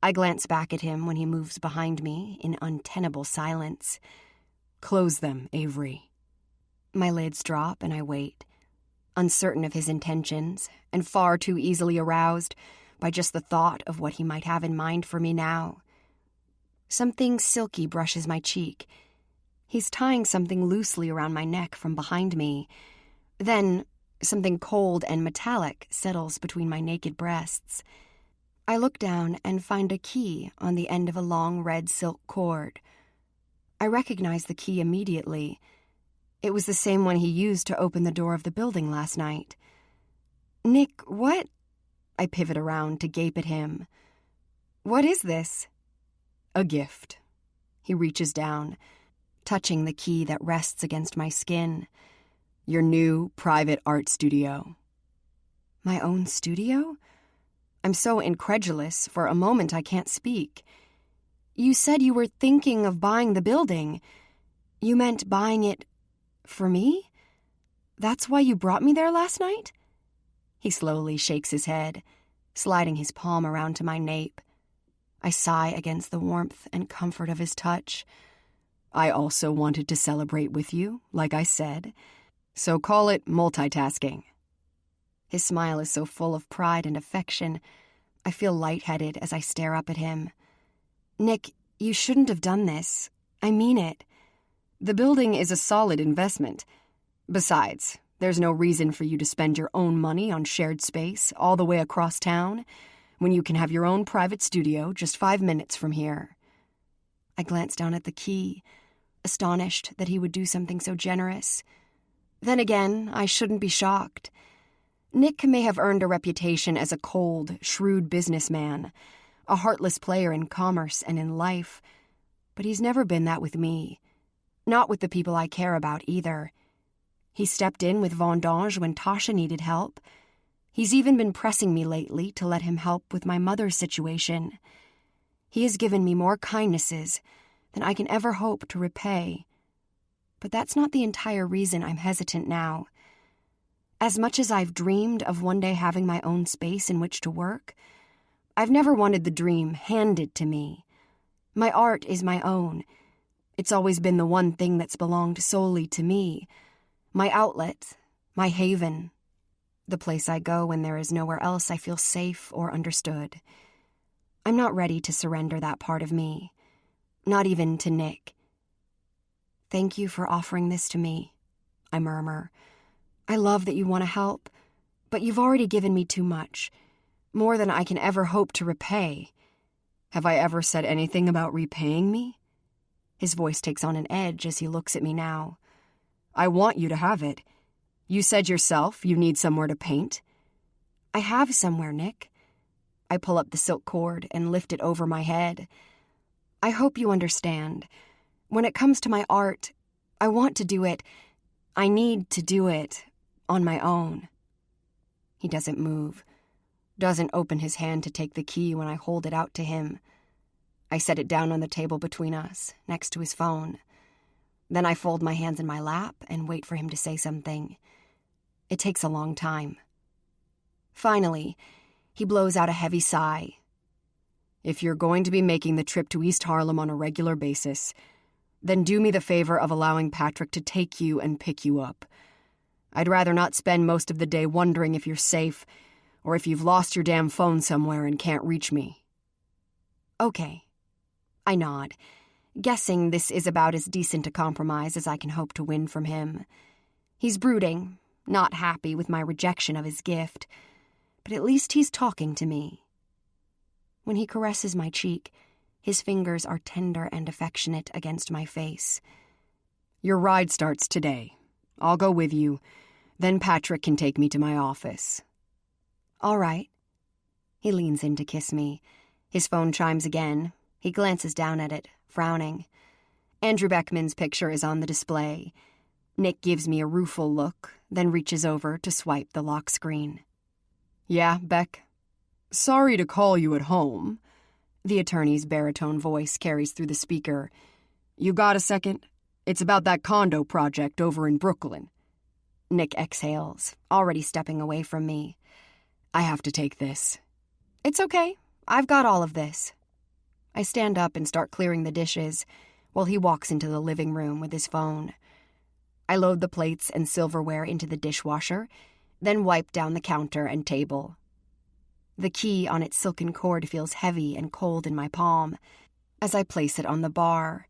C: I glance back at him when he moves behind me in untenable silence.
B: Close them, Avery.
C: My lids drop and I wait, uncertain of his intentions and far too easily aroused by just the thought of what he might have in mind for me now. Something silky brushes my cheek. He's tying something loosely around my neck from behind me. Then, something cold and metallic settles between my naked breasts. I look down and find a key on the end of a long red silk cord. I recognize the key immediately. It was the same one he used to open the door of the building last night. Nick, what? I pivot around to gape at him. What is this?
B: A gift.
C: He reaches down, touching the key that rests against my skin.
B: Your new private art studio.
C: My own studio? I'm so incredulous, for a moment I can't speak. You said you were thinking of buying the building. You meant buying it for me? That's why you brought me there last night? He slowly shakes his head, sliding his palm around to my nape. I sigh against the warmth and comfort of his touch.
B: I also wanted to celebrate with you, like I said. So call it multitasking.
C: His smile is so full of pride and affection, I feel lightheaded as I stare up at him. Nick, you shouldn't have done this. I mean it.
B: The building is a solid investment. Besides, there's no reason for you to spend your own money on shared space all the way across town when you can have your own private studio just 5 minutes from here.
C: I glance down at the key, astonished that he would do something so generous. Then again, I shouldn't be shocked. Nick may have earned a reputation as a cold, shrewd businessman, a heartless player in commerce and in life, but he's never been that with me. Not with the people I care about, either. He stepped in with Vendange when Tasha needed help. He's even been pressing me lately to let him help with my mother's situation. He has given me more kindnesses than I can ever hope to repay. But that's not the entire reason I'm hesitant now. As much as I've dreamed of one day having my own space in which to work, I've never wanted the dream handed to me. My art is my own. It's always been the one thing that's belonged solely to me. My outlet, my haven. The place I go when there is nowhere else I feel safe or understood. I'm not ready to surrender that part of me. Not even to Nick. Thank you for offering this to me, I murmur. I love that you want to help, but you've already given me too much. More than I can ever hope to repay.
B: Have I ever said anything about repaying me?
C: His voice takes on an edge as he looks at me now.
B: I want you to have it. You said yourself you need somewhere to paint.
C: I have somewhere, Nick. I pull up the silk cord and lift it over my head. I hope you understand. When it comes to my art, I want to do it. I need to do it on my own. He doesn't move, doesn't open his hand to take the key when I hold it out to him. I set it down on the table between us, next to his phone. Then I fold my hands in my lap and wait for him to say something. It takes a long time. Finally, he blows out a heavy sigh.
B: If you're going to be making the trip to East Harlem on a regular basis, then do me the favor of allowing Patrick to take you and pick you up. I'd rather not spend most of the day wondering if you're safe or if you've lost your damn phone somewhere and can't reach me.
C: Okay. I nod, guessing this is about as decent a compromise as I can hope to win from him. He's brooding, not happy with my rejection of his gift, but at least he's talking to me. When he caresses my cheek, His fingers are tender and affectionate against my face.
B: Your ride starts today. I'll go with you. Then Patrick can take me to my office.
C: All right. He leans in to kiss me. His phone chimes again. He glances down at it, frowning. Andrew Beckman's picture is on the display. Nick gives me a rueful look, then reaches over to swipe the lock screen.
B: Yeah, Beck? Sorry to call you at home. The attorney's baritone voice carries through the speaker. You got a second? It's about that condo project over in Brooklyn.
C: Nick exhales, already stepping away from me.
B: I have to take this.
C: It's okay. I've got all of this. I stand up and start clearing the dishes, while he walks into the living room with his phone. I load the plates and silverware into the dishwasher, then wipe down the counter and table. The key on its silken cord feels heavy and cold in my palm as I place it on the bar.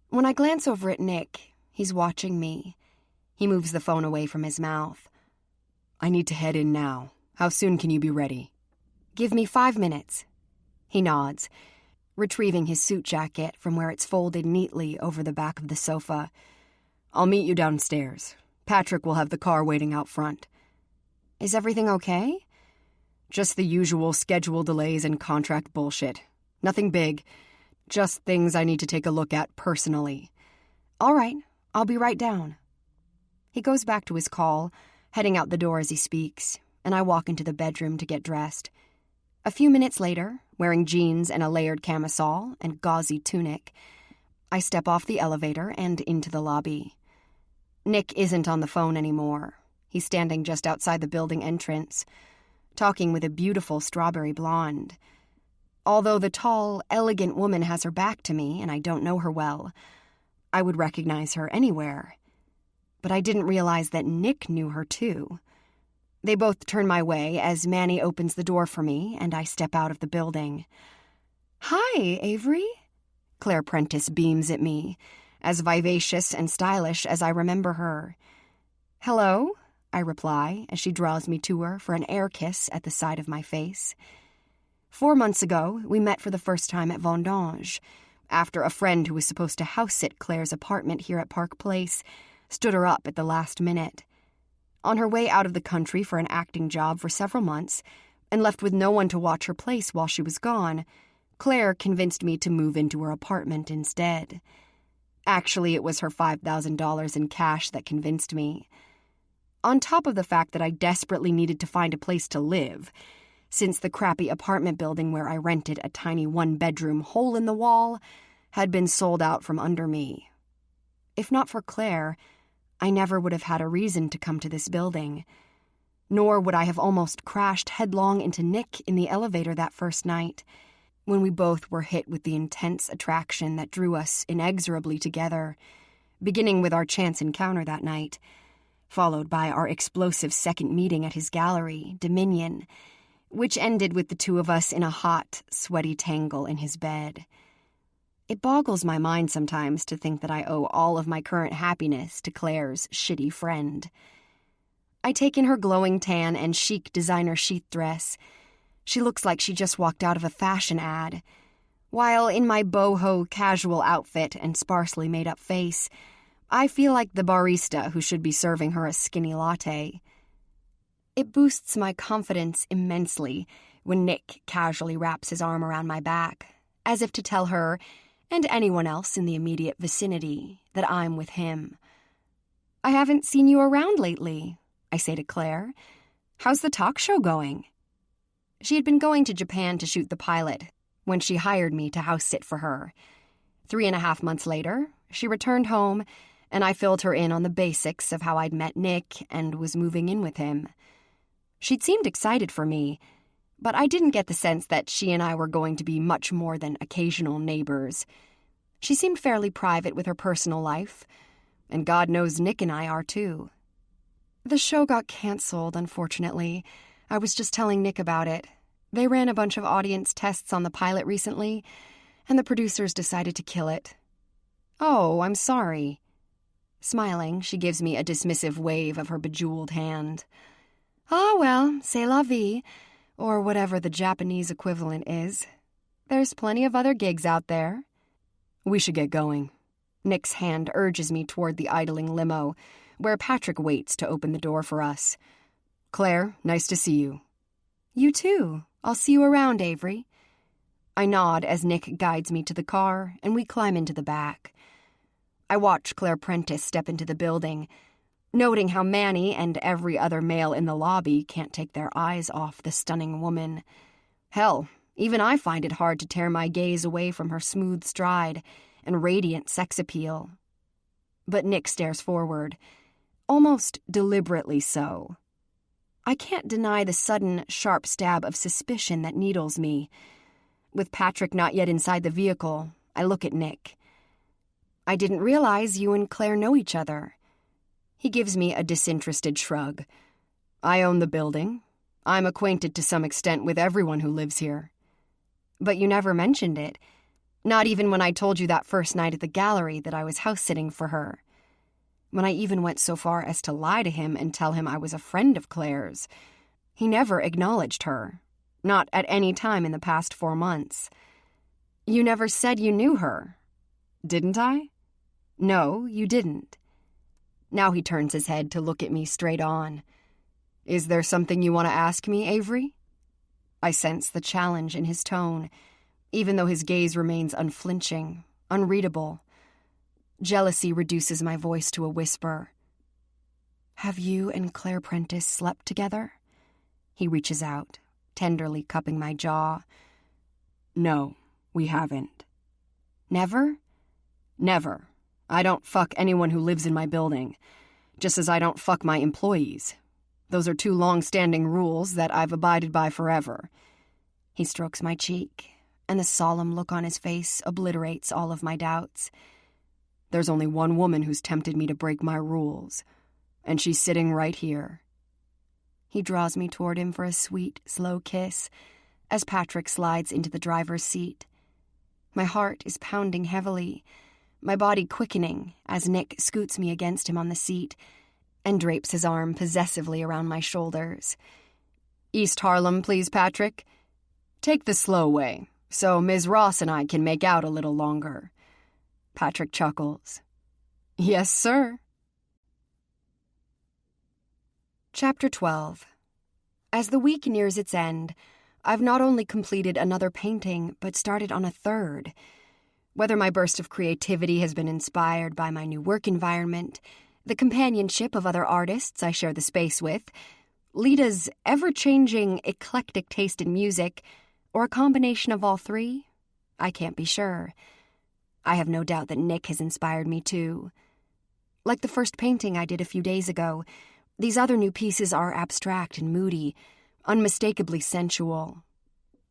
C: When I glance over at Nick, he's watching me. He moves the phone away from his mouth.
B: I need to head in now. How soon can you be ready?
C: Give me 5 minutes. He nods, retrieving his suit jacket from where it's folded neatly over the back of the sofa.
B: I'll meet you downstairs. Patrick will have the car waiting out front.
C: Is everything okay?
B: Just the usual schedule delays and contract bullshit. Nothing big. Just things I need to take a look at personally.
C: All right, I'll be right down. He goes back to his call, heading out the door as he speaks, and I walk into the bedroom to get dressed. A few minutes later, wearing jeans and a layered camisole and gauzy tunic, I step off the elevator and into the lobby. Nick isn't on the phone anymore. He's standing just outside the building entrance, talking with a beautiful strawberry blonde. Although the tall, elegant woman has her back to me and I don't know her well, I would recognize her anywhere. But I didn't realize that Nick knew her too. They both turn my way as Manny opens the door for me and I step out of the building. "Hi, Avery." Claire Prentice beams at me, as vivacious and stylish as I remember her. "Hello," I reply as she draws me to her for an air kiss at the side of my face. 4 months ago, we met for the first time at Vendange, after a friend who was supposed to house-sit Claire's apartment here at Park Place stood her up at the last minute. On her way out of the country for an acting job for several months, and left with no one to watch her place while she was gone, Claire convinced me to move into her apartment instead. Actually, it was her $5,000 in cash that convinced me. On top of the fact that I desperately needed to find a place to live, since the crappy apartment building where I rented a tiny one-bedroom hole-in-the-wall had been sold out from under me. If not for Claire, I never would have had a reason to come to this building. Nor would I have almost crashed headlong into Nick in the elevator that first night, when we both were hit with the intense attraction that drew us inexorably together, beginning with our chance encounter that night, followed by our explosive second meeting at his gallery, Dominion, which ended with the two of us in a hot, sweaty tangle in his bed. It boggles my mind sometimes to think that I owe all of my current happiness to Claire's shitty friend. I take in her glowing tan and chic designer sheath dress. She looks like she just walked out of a fashion ad, while in my boho casual outfit and sparsely made-up face, I feel like the barista who should be serving her a skinny latte. It boosts my confidence immensely when Nick casually wraps his arm around my back, as if to tell her, and anyone else in the immediate vicinity, that I'm with him. "I haven't seen you around lately," I say to Claire. "How's the talk show going?" She had been going to Japan to shoot the pilot when she hired me to house-sit for her. 3.5 months later, she returned home, and I filled her in on the basics of how I'd met Nick and was moving in with him. She'd seemed excited for me, but I didn't get the sense that she and I were going to be much more than occasional neighbors. She seemed fairly private with her personal life, and God knows Nick and I are too. The show got canceled, unfortunately. I was just telling Nick about it. They ran a bunch of audience tests on the pilot recently, and the producers decided to kill it. "Oh, I'm sorry." Smiling, she gives me a dismissive wave of her bejeweled hand. "Ah, well, c'est la vie," or whatever the Japanese equivalent is. There's plenty of other gigs out there.
B: We should get going.
C: Nick's hand urges me toward the idling limo, where Patrick waits to open the door for us.
B: Claire, nice to see you.
C: You too. I'll see you around, Avery. I nod as Nick guides me to the car, and we climb into the back. I watch Claire Prentice step into the building, noting how Manny and every other male in the lobby can't take their eyes off the stunning woman. Hell, even I find it hard to tear my gaze away from her smooth stride and radiant sex appeal. But Nick stares forward, almost deliberately so. I can't deny the sudden, sharp stab of suspicion that needles me. With Patrick not yet inside the vehicle, I look at Nick. I didn't realize you and Claire know each other. He gives me a disinterested shrug.
B: I own the building. I'm acquainted to some extent with everyone who lives here.
C: But you never mentioned it. Not even when I told you that first night at the gallery that I was house-sitting for her. When I even went so far as to lie to him and tell him I was a friend of Claire's. He never acknowledged her. Not at any time in the past 4 months. You never said you knew her.
B: Didn't I?
C: No, you didn't. Now he turns his head to look at me straight on.
B: Is there something you want to ask me, Avery?
C: I sense the challenge in his tone, even though his gaze remains unflinching, unreadable. Jealousy reduces my voice to a whisper. Have you and Claire Prentice slept together? He reaches out, tenderly cupping my jaw.
B: No, we haven't.
C: Never?
B: Never. I don't fuck anyone who lives in my building, just as I don't fuck my employees. Those are 2 long-standing rules that I've abided by forever.
C: He strokes my cheek, and the solemn look on his face obliterates all of my doubts.
B: There's only one woman who's tempted me to break my rules, and she's sitting right here.
C: He draws me toward him for a sweet, slow kiss as Patrick slides into the driver's seat. My heart is pounding heavily, my body quickening as Nick scoots me against him on the seat and drapes his arm possessively around my shoulders.
B: East Harlem, please, Patrick. Take the slow way, so Ms. Ross and I can make out a little longer.
C: Patrick chuckles.
B: Yes, sir.
C: Chapter 12. As the week nears its end, I've not only completed another painting, but started on a third. Whether my burst of creativity has been inspired by my new work environment, the companionship of other artists I share the space with, Lita's ever-changing, eclectic taste in music, or a combination of all 3, I can't be sure. I have no doubt that Nick has inspired me too. Like the first painting I did a few days ago, these other new pieces are abstract and moody, unmistakably sensual.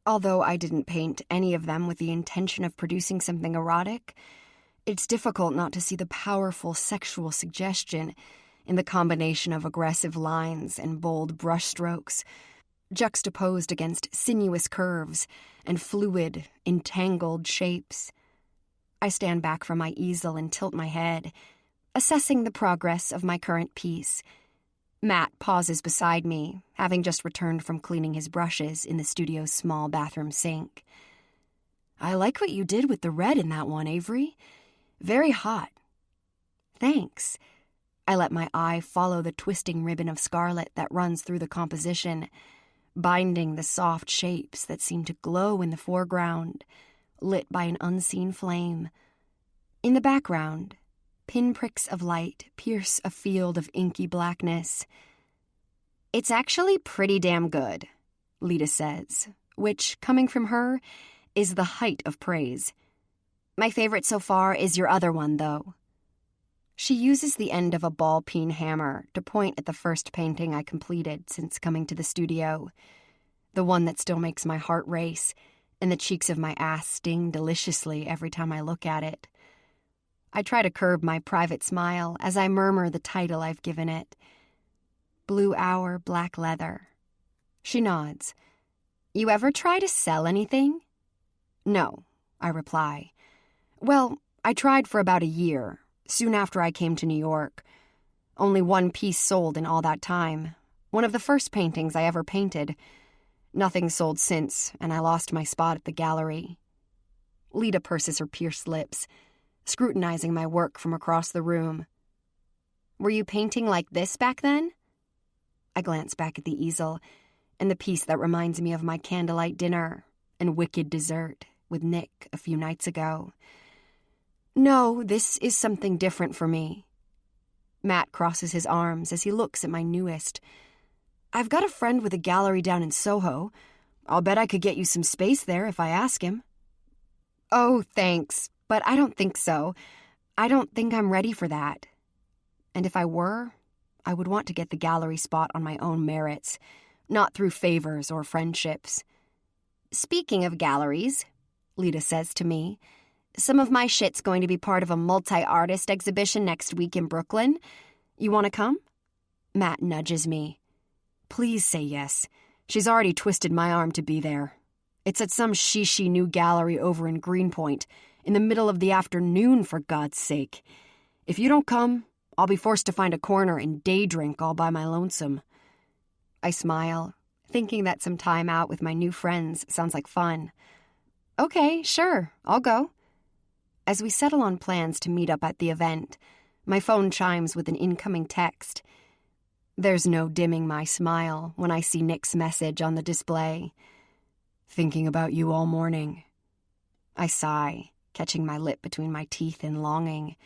C: Although I didn't paint any of them with the intention of producing something erotic, it's difficult not to see the powerful sexual suggestion in the combination of aggressive lines and bold brushstrokes, juxtaposed against sinuous curves and fluid, entangled shapes. I stand back from my easel and tilt my head, assessing the progress of my current piece. Matt pauses beside me, having just returned from cleaning his brushes in the studio's small bathroom sink. I like what you did with the red in that one, Avery. Very hot. Thanks. I let my eye follow the twisting ribbon of scarlet that runs through the composition, binding the soft shapes that seem to glow in the foreground, lit by an unseen flame. In the background, pinpricks of light pierce a field of inky blackness. It's actually pretty damn good, Lita says, which, coming from her, is the height of praise. My favorite so far is your other one, though. She uses the end of a ball-peen hammer to point at the first painting I completed since coming to the studio, the one that still makes my heart race and the cheeks of my ass sting deliciously every time I look at it. I try to curb my private smile as I murmur the title I've given it. Blue Hour, Black Leather. She nods. You ever try to sell anything? No, I reply. Well, I tried for about a year, soon after I came to New York. Only one piece sold in all that time. One of the first paintings I ever painted. Nothing sold since, and I lost my spot at the gallery. Lita purses her pierced lips, scrutinizing my work from across the room. Were you painting like this back then? I glance back at the easel and the piece that reminds me of my candlelight dinner and wicked dessert with Nick a few nights ago. No, this is something different for me. Matt crosses his arms as he looks at my newest. I've got a friend with a gallery down in Soho. I'll bet I could get you some space there if I ask him. Oh, thanks, but I don't think so. I don't think I'm ready for that. And if I were, I would want to get the gallery spot on my own merits, not through favors or friendships. Speaking of galleries, Lita says to me, some of my shit's going to be part of a multi-artist exhibition next week in Brooklyn. You want to come? Matt nudges me. Please say yes. She's already twisted my arm to be there. It's at some shishi new gallery over in Greenpoint, in the middle of the afternoon, for God's sake. If you don't come, I'll be forced to find a corner and day drink all by my lonesome. I smile, thinking that some time out with my new friends sounds like fun. Okay, sure, I'll go. As we settle on plans to meet up at the event, my phone chimes with an incoming text. There's no dimming my smile when I see Nick's message on the display. Thinking about you all morning. I sigh, catching my lip between my teeth in longing.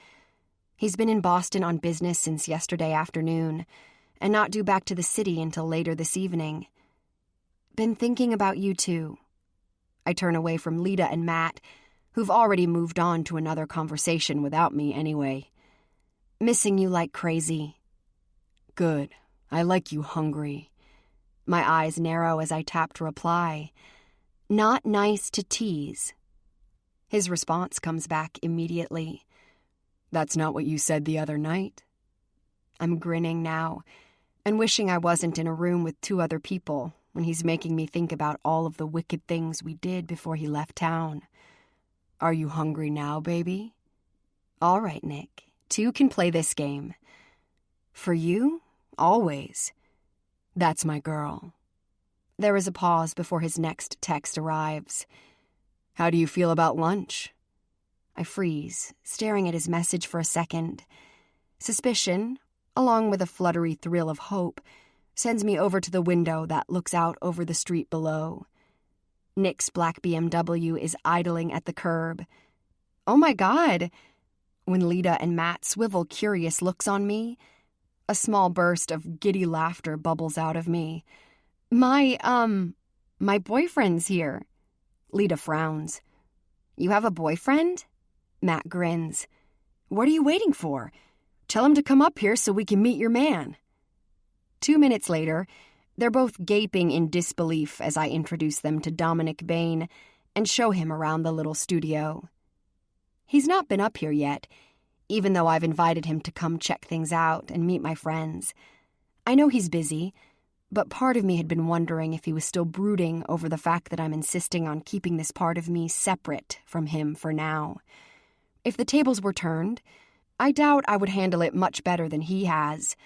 C: He's been in Boston on business since yesterday afternoon, and not due back to the city until later this evening. Been thinking about you too. I turn away from Lita and Matt, who've already moved on to another conversation without me anyway. Missing you like crazy. Good. I like you hungry. My eyes narrow as I tap to reply. Not nice to tease. His response comes back immediately. That's not what you said the other night. I'm grinning now, and wishing I wasn't in a room with two other people when he's making me think about all of the wicked things we did before he left town. Are you hungry now, baby? All right, Nick. Two can play this game. For you, always. That's my girl. There is a pause before his next text arrives. How do you feel about lunch? I freeze, staring at his message for a second. Suspicion, along with a fluttery thrill of hope, sends me over to the window that looks out over the street below. Nick's black BMW is idling at the curb. Oh my God! When Lita and Matt swivel curious looks on me, a small burst of giddy laughter bubbles out of me. My boyfriend's here. Lita frowns. You have a boyfriend? Matt grins. What are you waiting for? Tell him to come up here so we can meet your man. 2 minutes later, they're both gaping in disbelief as I introduce them to Dominic Bain and show him around the little studio. He's not been up here yet, even though I've invited him to come check things out and meet my friends. I know he's busy, but part of me had been wondering if he was still brooding over the fact that I'm insisting on keeping this part of me separate from him for now. If the tables were turned, I doubt I would handle it much better than he has.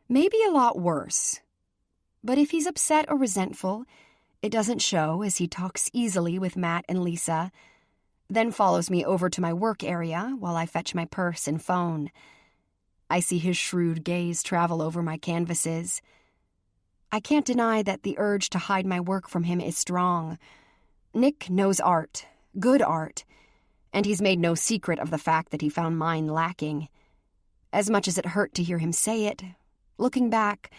C: Maybe a lot worse. But if he's upset or resentful, it doesn't show as he talks easily with Matt and Lisa, then follows me over to my work area while I fetch my purse and phone. I see his shrewd gaze travel over my canvases. I can't deny that the urge to hide my work from him is strong. Nick knows art, good art, and he's made no secret of the fact that he found mine lacking. As much as it hurt to hear him say it, looking back,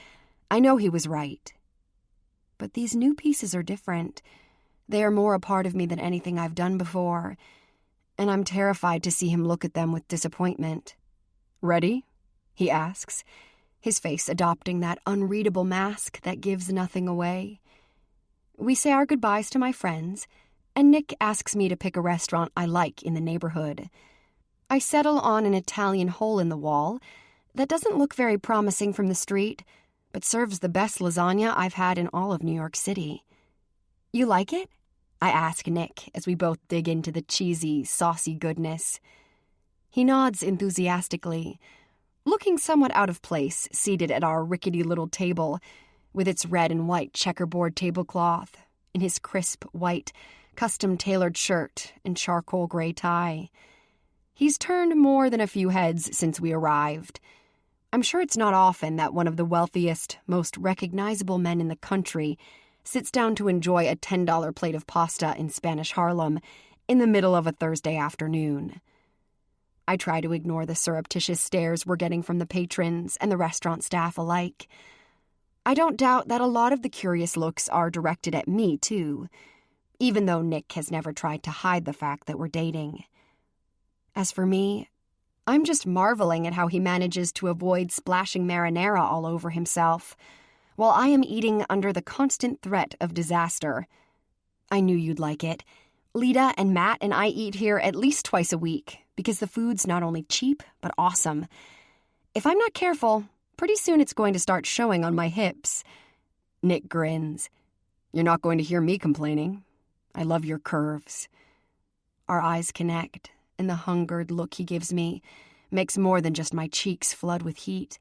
C: I know he was right. But these new pieces are different. They are more a part of me than anything I've done before, and I'm terrified to see him look at them with disappointment. Ready? He asks, his face adopting that unreadable mask that gives nothing away. We say our goodbyes to my friends, and Nick asks me to pick a restaurant I like in the neighborhood. I settle on an Italian hole in the wall that doesn't look very promising from the street, but serves the best lasagna I've had in all of New York City. You like it? I ask Nick as we both dig into the cheesy, saucy goodness. He nods enthusiastically, looking somewhat out of place seated at our rickety little table with its red and white checkerboard tablecloth and his crisp, white, custom-tailored shirt and charcoal gray tie. He's turned more than a few heads since we arrived. I'm sure it's not often that one of the wealthiest, most recognizable men in the country sits down to enjoy a $10 plate of pasta in Spanish Harlem in the middle of a Thursday afternoon. I try to ignore the surreptitious stares we're getting from the patrons and the restaurant staff alike. I don't doubt that a lot of the curious looks are directed at me, too, even though Nick has never tried to hide the fact that we're dating. As for me, I'm just marveling at how he manages to avoid splashing marinara all over himself, while I am eating under the constant threat of disaster. I knew you'd like it. Lita and Matt and I eat here at least twice a week, because the food's not only cheap, but awesome. If I'm not careful, pretty soon it's going to start showing on my hips. Nick grins. You're not going to hear me complaining. I love your curves. Our eyes connect, and the hungered look he gives me makes more than just my cheeks flood with heat.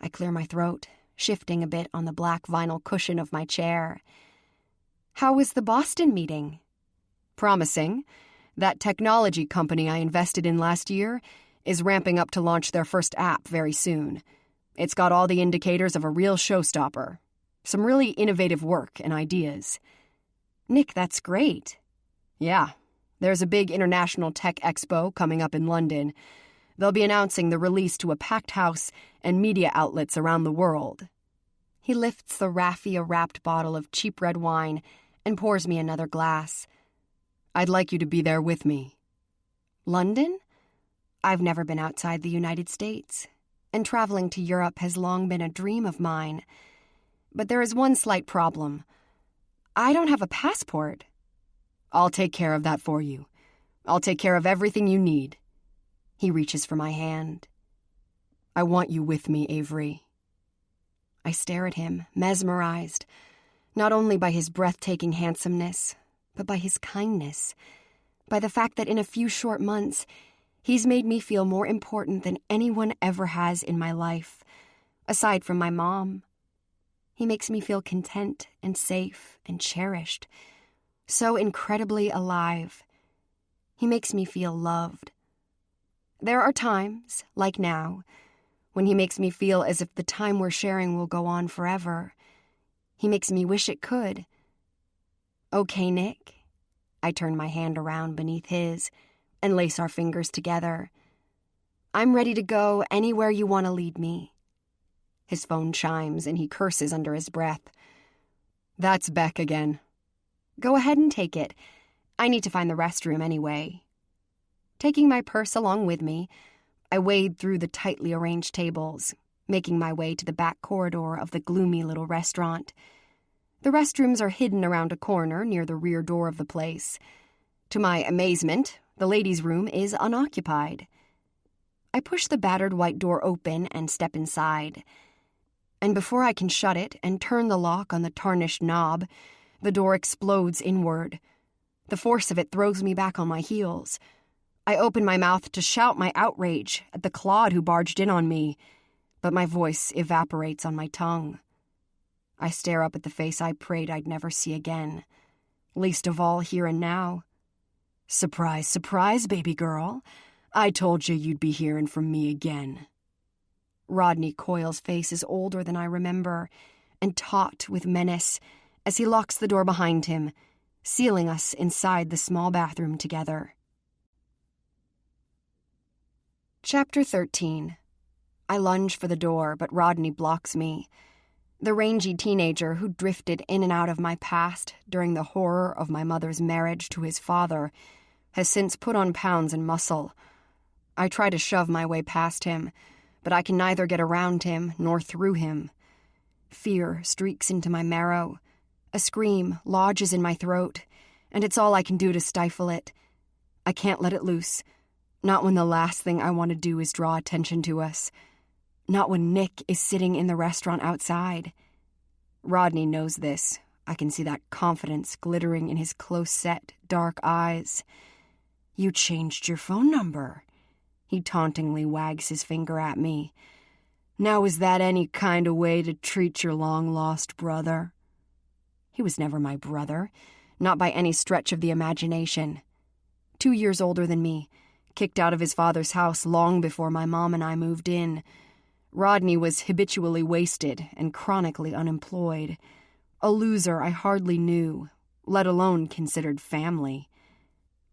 C: I clear my throat, shifting a bit on the black vinyl cushion of my chair. How was the Boston meeting? Promising. That technology company I invested in last year is ramping up to launch their first app very soon. It's got all the indicators of a real showstopper. Some really innovative work and ideas. Nick, that's great. Yeah, there's a big international tech expo coming up in London. They'll be announcing the release to a packed house and media outlets around the world. He lifts the raffia-wrapped bottle of cheap red wine and pours me another glass. I'd like you to be there with me. London? I've never been outside the United States, and traveling to Europe has long been a dream of mine. But there is one slight problem. I don't have a passport. I'll take care of that for you. I'll take care of everything you need. He reaches for my hand. I want you with me, Avery. I stare at him, mesmerized, not only by his breathtaking handsomeness, but by his kindness, by the fact that in a few short months, he's made me feel more important than anyone ever has in my life, aside from my mom. He makes me feel content and safe and cherished, so incredibly alive. He makes me feel loved. There are times, like now, when he makes me feel as if the time we're sharing will go on forever. He makes me wish it could. Okay, Nick. I turn my hand around beneath his and lace our fingers together. I'm ready to go anywhere you want to lead me. His phone chimes and he curses under his breath. That's Beck again. Go ahead and take it. I need to find the restroom anyway. Taking my purse along with me, I wade through the tightly arranged tables, making my way to the back corridor of the gloomy little restaurant. The restrooms are hidden around a corner near the rear door of the place. To my amazement, the ladies' room is unoccupied. I push the battered white door open and step inside. And before I can shut it and turn the lock on the tarnished knob, the door explodes inward. The force of it throws me back on my heels. I open my mouth to shout my outrage at the clod who barged in on me, but my voice evaporates on my tongue. I stare up at the face I prayed I'd never see again, least of all here and now. Surprise, surprise, baby girl. I told you you'd be hearing from me again. Rodney Coyle's face is older than I remember, and taut with menace as he locks the door behind him, sealing us inside the small bathroom together. Chapter 13. I lunge for the door, but Rodney blocks me. The rangy teenager who drifted in and out of my past during the horror of my mother's marriage to his father has since put on pounds and muscle. I try to shove my way past him, but I can neither get around him nor through him. Fear streaks into my marrow. A scream lodges in my throat, and it's all I can do to stifle it. I can't let it loose. Not when the last thing I want to do is draw attention to us. Not when Nick is sitting in the restaurant outside. Rodney knows this. I can see that confidence glittering in his close-set, dark eyes. You changed your phone number. He tauntingly wags his finger at me. Now is that any kind of way to treat your long-lost brother? He was never my brother, Not by any stretch of the imagination. 2 years older than me, kicked out of his father's house long before my mom and I moved in. Rodney was habitually wasted and chronically unemployed. A loser I hardly knew, let alone considered family.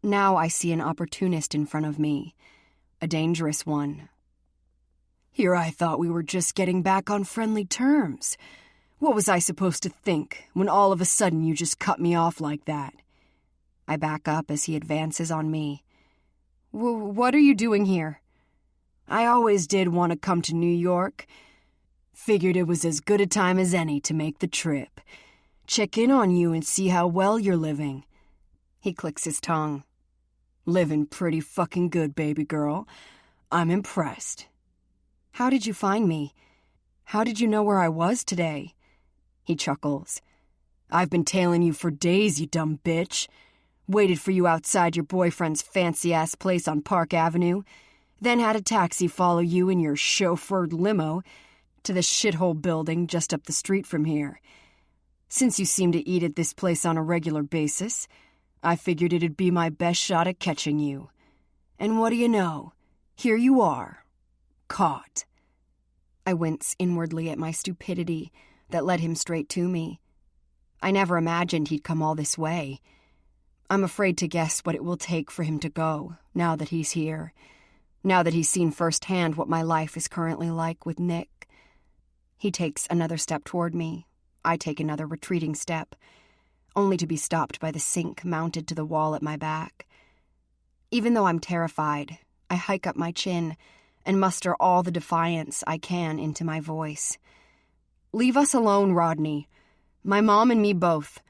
C: Now I see an opportunist in front of me, a dangerous one. Here I thought we were just getting back on friendly terms. What was I supposed to think when all of a sudden you just cut me off like that? I back up as he advances on me. What are you doing here? I always did want to come to New York. Figured it was as good a time as any to make the trip. Check in on you and see how well you're living. He clicks his tongue. Living pretty fucking good, baby girl. I'm impressed. How did you find me? How did you know where I was today? He chuckles. I've been tailing you for days, you dumb bitch. Waited for you outside your boyfriend's fancy-ass place on Park Avenue, then had a taxi follow you in your chauffeured limo to the shithole building just up the street from here. Since you seem to eat at this place on a regular basis, I figured it'd be my best shot at catching you. And what do you know? Here you are. Caught. I wince inwardly at my stupidity that led him straight to me. I never imagined he'd come all this way. I'm afraid to guess what it will take for him to go, now that he's here. Now that he's seen firsthand what my life is currently like with Nick. He takes another step toward me. I take another retreating step, only to be stopped by the sink mounted to the wall at my back. Even though I'm terrified, I hike up my chin and muster all the defiance I can into my voice. Leave us alone, Rodney. My mom and me both.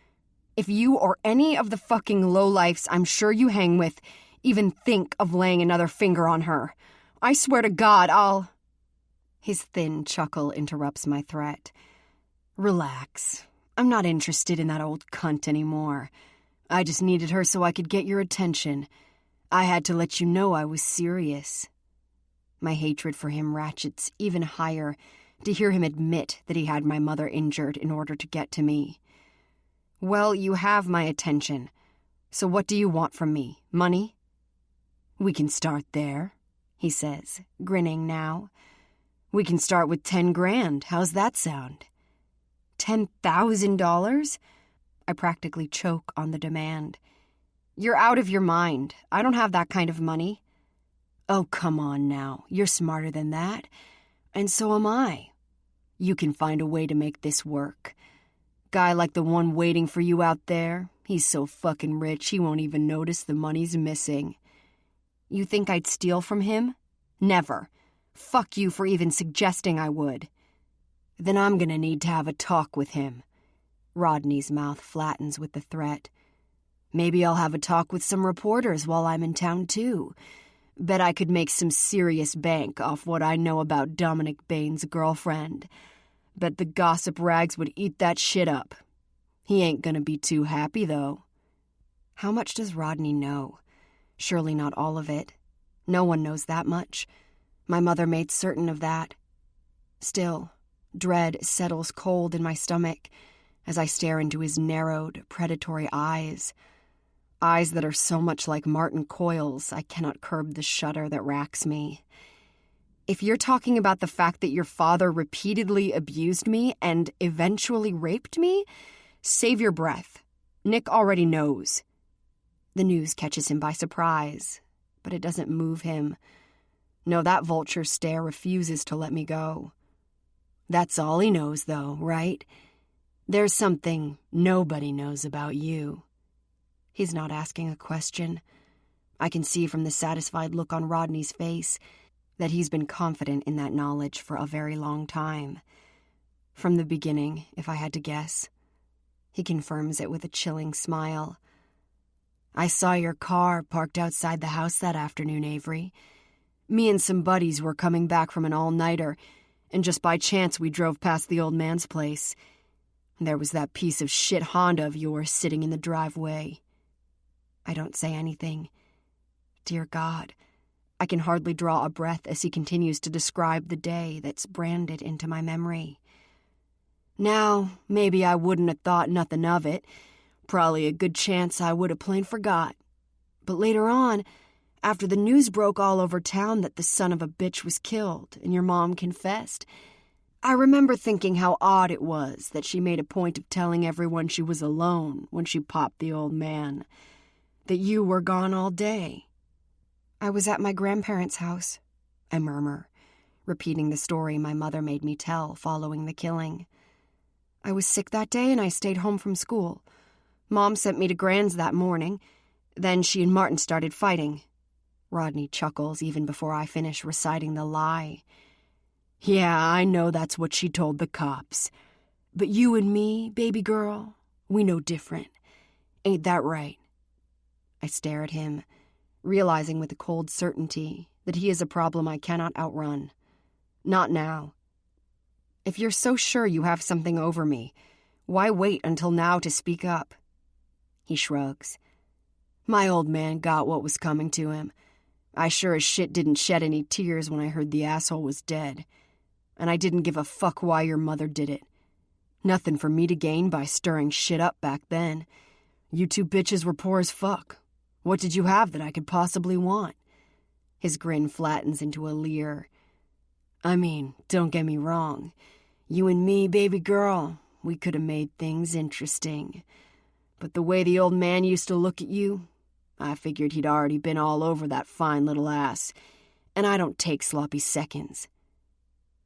C: If you or any of the fucking lowlifes I'm sure you hang with even think of laying another finger on her, I swear to God I'll... His thin chuckle interrupts my threat. Relax. I'm not interested in that old cunt anymore. I just needed her so I could get your attention. I had to let you know I was serious. My hatred for him ratchets even higher to hear him admit that he had my mother injured in order to get to me. Well, you have my attention. So what do you want from me? Money? We can start there, he says, grinning now. We can start with 10 grand. How's that sound? $10,000? I practically choke on the demand. You're out of your mind. I don't have that kind of money. Oh, come on now. You're smarter than that. And so am I. You can find a way to make this work. Guy like the one waiting for you out there, he's so fucking rich he won't even notice the money's missing. You think I'd steal from him? Never. Fuck you for even suggesting I would. Then I'm gonna need to have a talk with him. Rodney's mouth flattens with the threat. Maybe I'll have a talk with some reporters while I'm in town, too. Bet I could make some serious bank off what I know about Dominic Bain's girlfriend. Bet the gossip rags would eat that shit up. He ain't gonna be too happy, though. How much does Rodney know? Surely not all of it. No one knows that much. My mother made certain of that. Still, dread settles cold in my stomach as I stare into his narrowed, predatory eyes. Eyes that are so much like Martin Coyle's, I cannot curb the shudder that racks me. If you're talking about the fact that your father repeatedly abused me and eventually raped me, save your breath. Nick already knows. The news catches him by surprise, but it doesn't move him. No, that vulture stare refuses to let me go. That's all he knows, though, right? There's something nobody knows about you. He's not asking a question. I can see from the satisfied look on Rodney's face that he's been confident in that knowledge for a very long time. From the beginning, if I had to guess. He confirms it with a chilling smile. I saw your car parked outside the house that afternoon, Avery. Me and some buddies were coming back from an all-nighter, and just by chance we drove past the old man's place. There was that piece of shit Honda of yours sitting in the driveway. I don't say anything. Dear God, I can hardly draw a breath as he continues to describe the day that's branded into my memory. Now, maybe I wouldn't have thought nothing of it, Probably a good chance I would have plain forgot. But later on, after the news broke all over town that the son of a bitch was killed and your mom confessed, I remember thinking how odd it was that she made a point of telling everyone she was alone when she popped the old man, that you were gone all day.
A: I was at my grandparents' house, I murmur, repeating the story my mother made me tell following the killing. I was sick that day and I stayed home from school. Mom sent me to Grand's that morning. Then she and Martin started fighting. Rodney chuckles even before I finish reciting the lie.
C: Yeah, I know that's what she told the cops. But you and me, baby girl, we know different. Ain't that right?
A: I stare at him, realizing with a cold certainty that he is a problem I cannot outrun. Not now. If you're so sure you have something over me, why wait until now to speak up? He shrugs.
C: My old man got what was coming to him. I sure as shit didn't shed any tears when I heard the asshole was dead. And I didn't give a fuck why your mother did it. Nothing for me to gain by stirring shit up back then. You two bitches were poor as fuck. What did you have that I could possibly want?
A: His grin flattens into a leer.
C: I mean, don't get me wrong. You and me, baby girl, we could have made things interesting. But the way the old man used to look at you, I figured he'd already been all over that fine little ass, and I don't take sloppy seconds.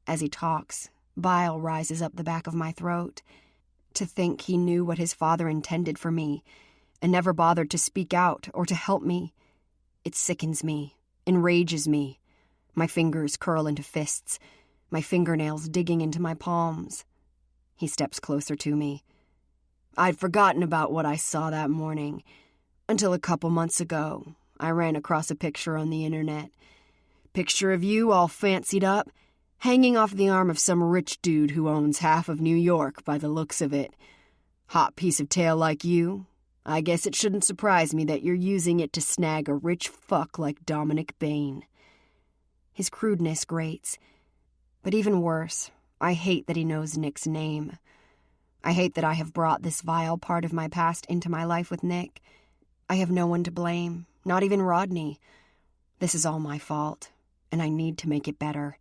A: As he talks, bile rises up the back of my throat. To think he knew what his father intended for me, and never bothered to speak out or to help me. It sickens me, enrages me. My fingers curl into fists, my fingernails digging into my palms. He steps closer to me.
C: I'd forgotten about what I saw that morning, until a couple months ago. I ran across a picture on the internet. Picture of you all fancied up, hanging off the arm of some rich dude who owns half of New York by the looks of it. Hot piece of tail like you. I guess it shouldn't surprise me that you're using it to snag a rich fuck like Dominic Bain.
A: His crudeness grates. But even worse, I hate that he knows Nick's name. I hate that I have brought this vile part of my past into my life with Nick. I have no one to blame, not even Rodney. This is all my fault, and I need to make it better.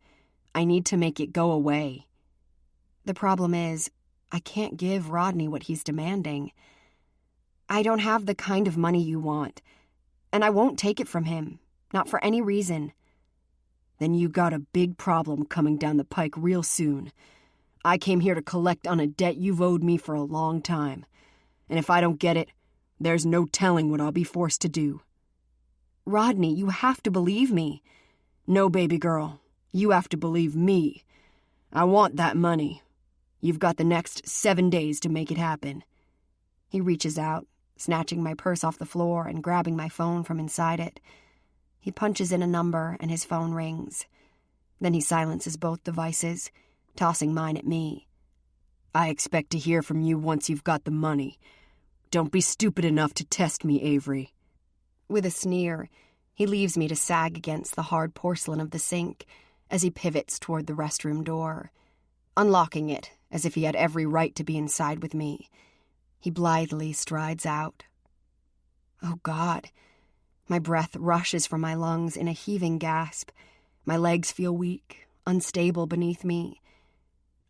A: I need to make it go away. The problem is, I can't give Rodney what he's demanding. I don't have the kind of money you want, and I won't take it from him, not for any reason.
C: Then you got a big problem coming down the pike real soon. I came here to collect on a debt you've owed me for a long time, and if I don't get it, there's no telling what I'll be forced to do.
A: Rodney, you have to believe me.
C: No, baby girl, you have to believe me. I want that money. You've got the next 7 days to make it happen.
A: He reaches out, snatching my purse off the floor and grabbing my phone from inside it. He punches in a number and his phone rings. Then he silences both devices, tossing mine at me.
C: I expect to hear from you once you've got the money. Don't be stupid enough to test me, Avery.
A: With a sneer, he leaves me to sag against the hard porcelain of the sink as he pivots toward the restroom door, unlocking it as if he had every right to be inside with me. He blithely strides out. Oh, God. My breath rushes from my lungs in a heaving gasp. My legs feel weak, unstable beneath me.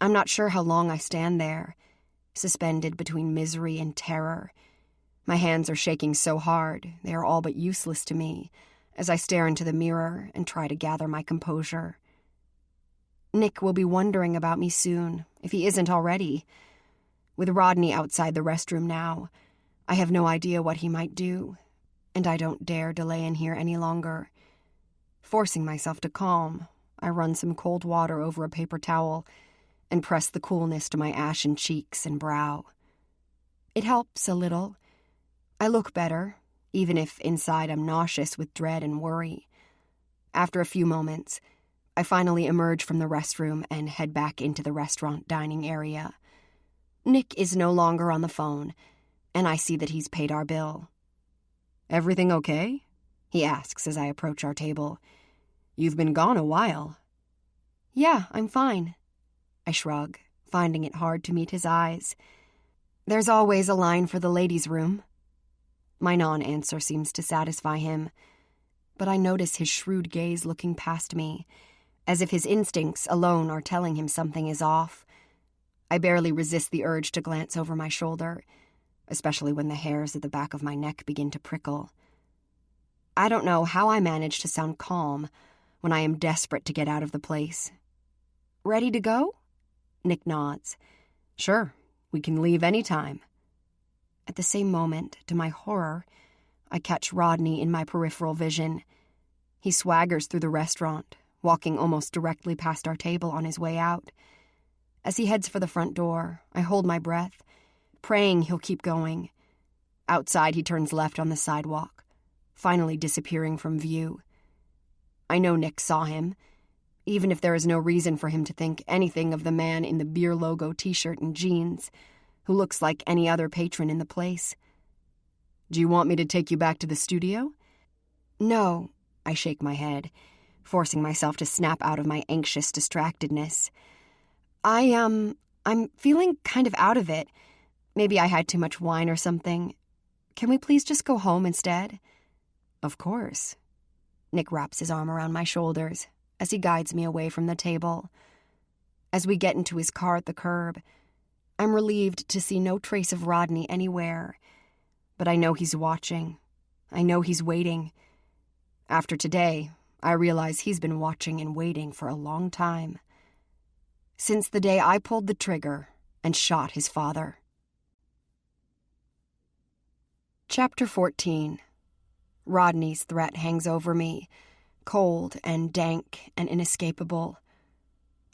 A: I'm not sure how long I stand there, suspended between misery and terror. My hands are shaking so hard they are all but useless to me as I stare into the mirror and try to gather my composure. Nick will be wondering about me soon, if he isn't already. With Rodney outside the restroom now, I have no idea what he might do, and I don't dare delay in here any longer. Forcing myself to calm, I run some cold water over a paper towel and press the coolness to my ashen cheeks and brow. It helps a little. I look better, even if inside I'm nauseous with dread and worry. After a few moments, I finally emerge from the restroom and head back into the restaurant dining area. Nick is no longer on the phone, and I see that he's paid our bill.
C: "Everything okay?"
A: he asks as I approach our table.
C: "You've been gone a while."
A: "Yeah, I'm fine." I shrug, finding it hard to meet his eyes.
C: There's always a line for the ladies' room. My non-answer seems to satisfy him, but I notice his shrewd gaze looking past me, as if his instincts alone are telling him something is off. I barely resist the urge to glance over my shoulder, especially when the hairs at the back of my neck begin to prickle. I don't know how I manage to sound calm when I am desperate to get out of the place. Ready to go? Nick nods. Sure, we can leave any time. At the same moment, to my horror, I catch Rodney in my peripheral vision. He swaggers through the restaurant, walking almost directly past our table on his way out. As he heads for the front door, I hold my breath, praying he'll keep going. Outside, he turns left on the sidewalk, finally disappearing from view. I know Nick saw him, even if there is no reason for him to think anything of the man in the beer logo t-shirt and jeans, who looks like any other patron in the place. Do you want me to take you back to the studio? No, I shake my head, forcing myself to snap out of my anxious distractedness. I'm feeling kind of out of it. Maybe I had too much wine or something. Can we please just go home instead? Of course. Nick wraps his arm around my shoulders as he guides me away from the table. As we get into his car at the curb, I'm relieved to see no trace of Rodney anywhere. But I know he's watching. I know he's waiting. After today, I realize he's been watching and waiting for a long time. Since the day I pulled the trigger and shot his father. Chapter 14. Rodney's threat hangs over me, cold and dank and inescapable.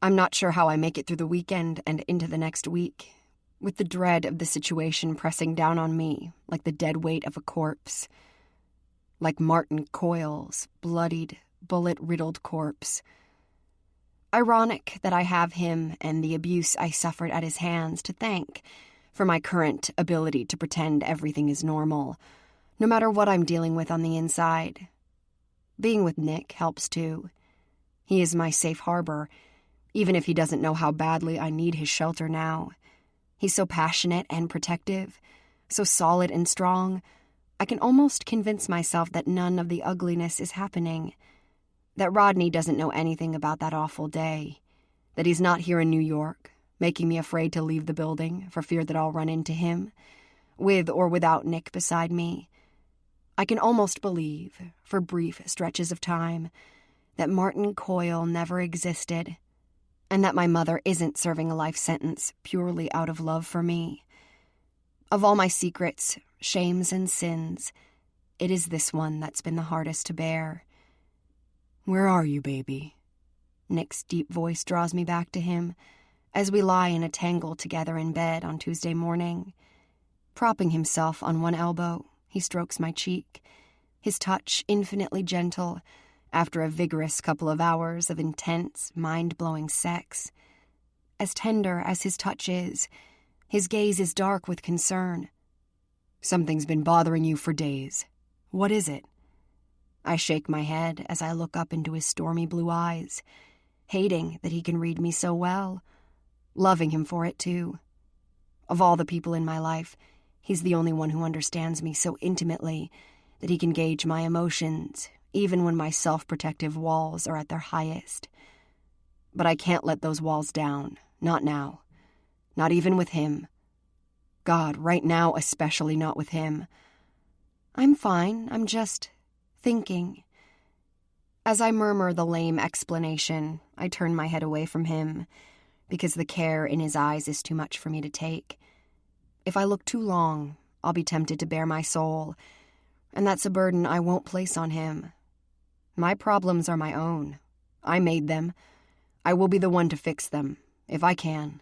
C: I'm not sure how I make it through the weekend and into the next week, with the dread of the situation pressing down on me like the dead weight of a corpse. Like Martin Coyle's bloodied, bullet-riddled corpse. Ironic that I have him and the abuse I suffered at his hands to thank for my current ability to pretend everything is normal, no matter what I'm dealing with on the inside. Being with Nick helps too. He is my safe harbor, even if he doesn't know how badly I need his shelter now. He's so passionate and protective, so solid and strong, I can almost convince myself that none of the ugliness is happening. That Rodney doesn't know anything about that awful day. That he's not here in New York, making me afraid to leave the building for fear that I'll run into him, with or without Nick beside me. I can almost believe, for brief stretches of time, that Martin Coyle never existed, and that my mother isn't serving a life sentence purely out of love for me. Of all my secrets, shames, and sins, it is this one that's been the hardest to bear. Where are you, baby? Nick's deep voice draws me back to him as we lie in a tangle together in bed on Tuesday morning. Propping himself on one elbow, he strokes my cheek, his touch infinitely gentle after a vigorous couple of hours of intense, mind-blowing sex. As tender as his touch is, his gaze is dark with concern. Something's been bothering you for days. What is it? I shake my head as I look up into his stormy blue eyes, hating that he can read me so well, loving him for it too. Of all the people in my life, he's the only one who understands me so intimately that he can gauge my emotions, even when my self-protective walls are at their highest. But I can't let those walls down, not now. Not even with him. God, right now especially not with him. I'm fine, I'm just thinking. As I murmur the lame explanation, I turn my head away from him, because the care in his eyes is too much for me to take. If I look too long, I'll be tempted to bare my soul, and that's a burden I won't place on him. My problems are my own. I made them. I will be the one to fix them, if I can.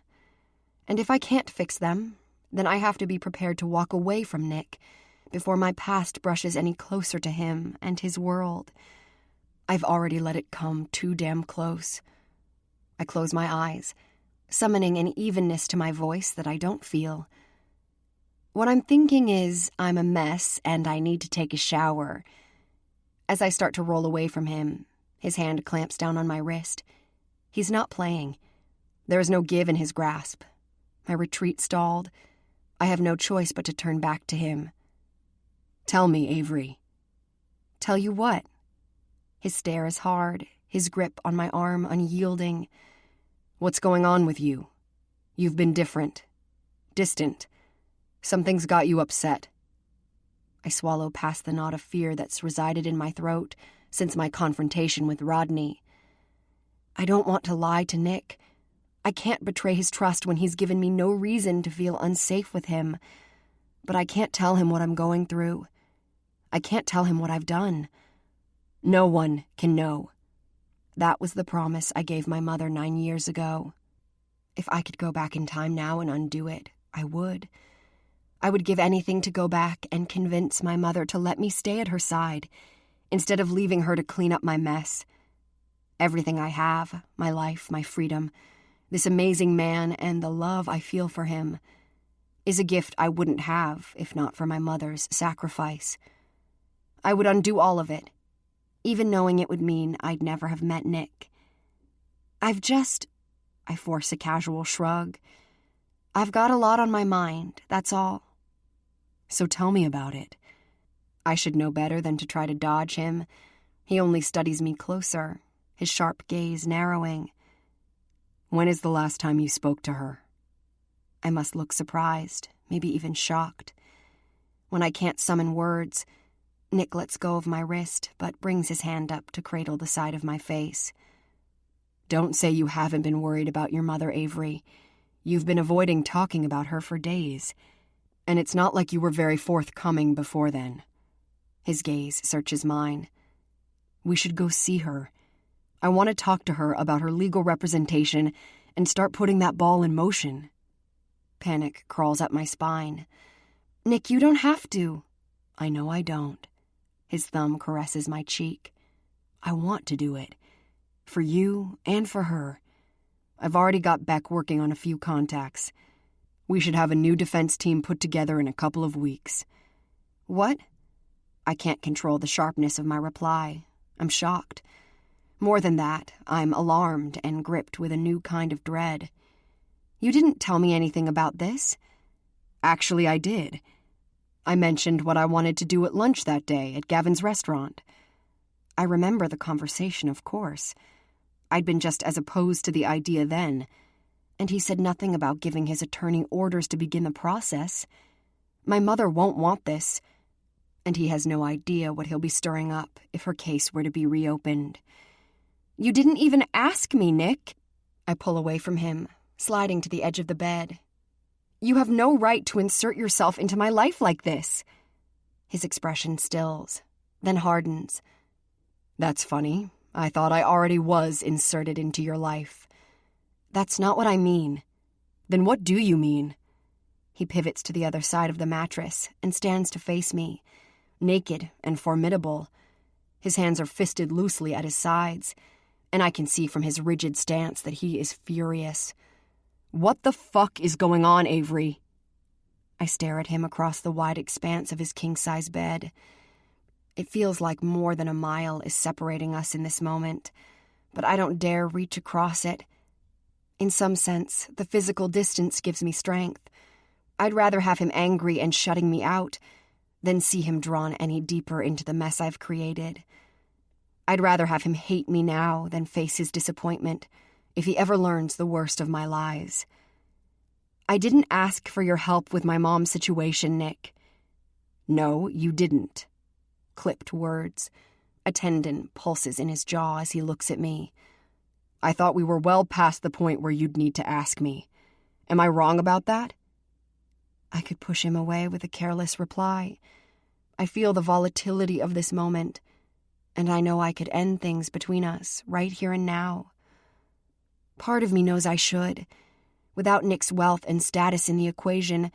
C: And if I can't fix them, then I have to be prepared to walk away from Nick before my past brushes any closer to him and his world. I've already let it come too damn close. I close my eyes, summoning an evenness to my voice that I don't feel. What I'm thinking is I'm a mess and I need to take a shower. As I start to roll away from him, his hand clamps down on my wrist. He's not playing. There is no give in his grasp. My retreat stalled. I have no choice but to turn back to him.
B: Tell me, Avery.
C: Tell you what? His stare is hard, his grip on my arm unyielding.
B: What's going on with you? You've been different. Distant. Something's got you upset.
C: I swallow past the knot of fear that's resided in my throat since my confrontation with Rodney. I don't want to lie to Nick. I can't betray his trust when he's given me no reason to feel unsafe with him. But I can't tell him what I'm going through. I can't tell him what I've done. No one can know. That was the promise I gave my mother 9 years ago. If I could go back in time now and undo it, I would. I would give anything to go back and convince my mother to let me stay at her side, instead of leaving her to clean up my mess. Everything I have, my life, my freedom, this amazing man and the love I feel for him, is a gift I wouldn't have if not for my mother's sacrifice. I would undo all of it, even knowing it would mean I'd never have met Nick. I force a casual shrug. I've got a lot on my mind, that's all.
B: So tell me about it.
C: I should know better than to try to dodge him. He only studies me closer, his sharp gaze narrowing.
B: When is the last time you spoke to her?
C: I must look surprised, maybe even shocked. When I can't summon words, Nick lets go of my wrist, but brings his hand up to cradle the side of my face.
B: Don't say you haven't been worried about your mother, Avery. You've been avoiding talking about her for days. And it's not like you were very forthcoming before then.
C: His gaze searches mine.
B: We should go see her. I want to talk to her about her legal representation and start putting that ball in motion.
C: Panic crawls up my spine. Nick, you don't have to.
B: I know I don't.
C: His thumb caresses my cheek.
B: I want to do it. For you and for her. I've already got Beck working on a few contacts. We should have a new defense team put together in a couple of weeks.
C: What? I can't control the sharpness of my reply. I'm shocked. More than that, I'm alarmed and gripped with a new kind of dread. You didn't tell me anything about this.
B: Actually, I did. I mentioned what I wanted to do at lunch that day at Gavin's restaurant.
C: I remember the conversation, of course. I'd been just as opposed to the idea then, and he said nothing about giving his attorney orders to begin the process. My mother won't want this, and he has no idea what he'll be stirring up if her case were to be reopened. You didn't even ask me, Nick. I pull away from him, sliding to the edge of the bed. You have no right to insert yourself into my life like this. His expression stills, then hardens.
B: That's funny. I thought I already was inserted into your life.
C: That's not what I mean.
B: Then what do you mean?
C: He pivots to the other side of the mattress and stands to face me, naked and formidable. His hands are fisted loosely at his sides, and I can see from his rigid stance that he is furious.
B: What the fuck is going on, Avery?
C: I stare at him across the wide expanse of his king-size bed. It feels like more than a mile is separating us in this moment, but I don't dare reach across it. In some sense, the physical distance gives me strength. I'd rather have him angry and shutting me out than see him drawn any deeper into the mess I've created. I'd rather have him hate me now than face his disappointment if he ever learns the worst of my lies. I didn't ask for your help with my mom's situation, Nick.
B: No, you didn't.
C: Clipped words. A tendon pulses in his jaw as he looks at me.
B: I thought we were well past the point where you'd need to ask me. Am I wrong about that?
C: I could push him away with a careless reply. I feel the volatility of this moment, and I know I could end things between us right here and now. Part of me knows I should. Without Nick's wealth and status in the equation,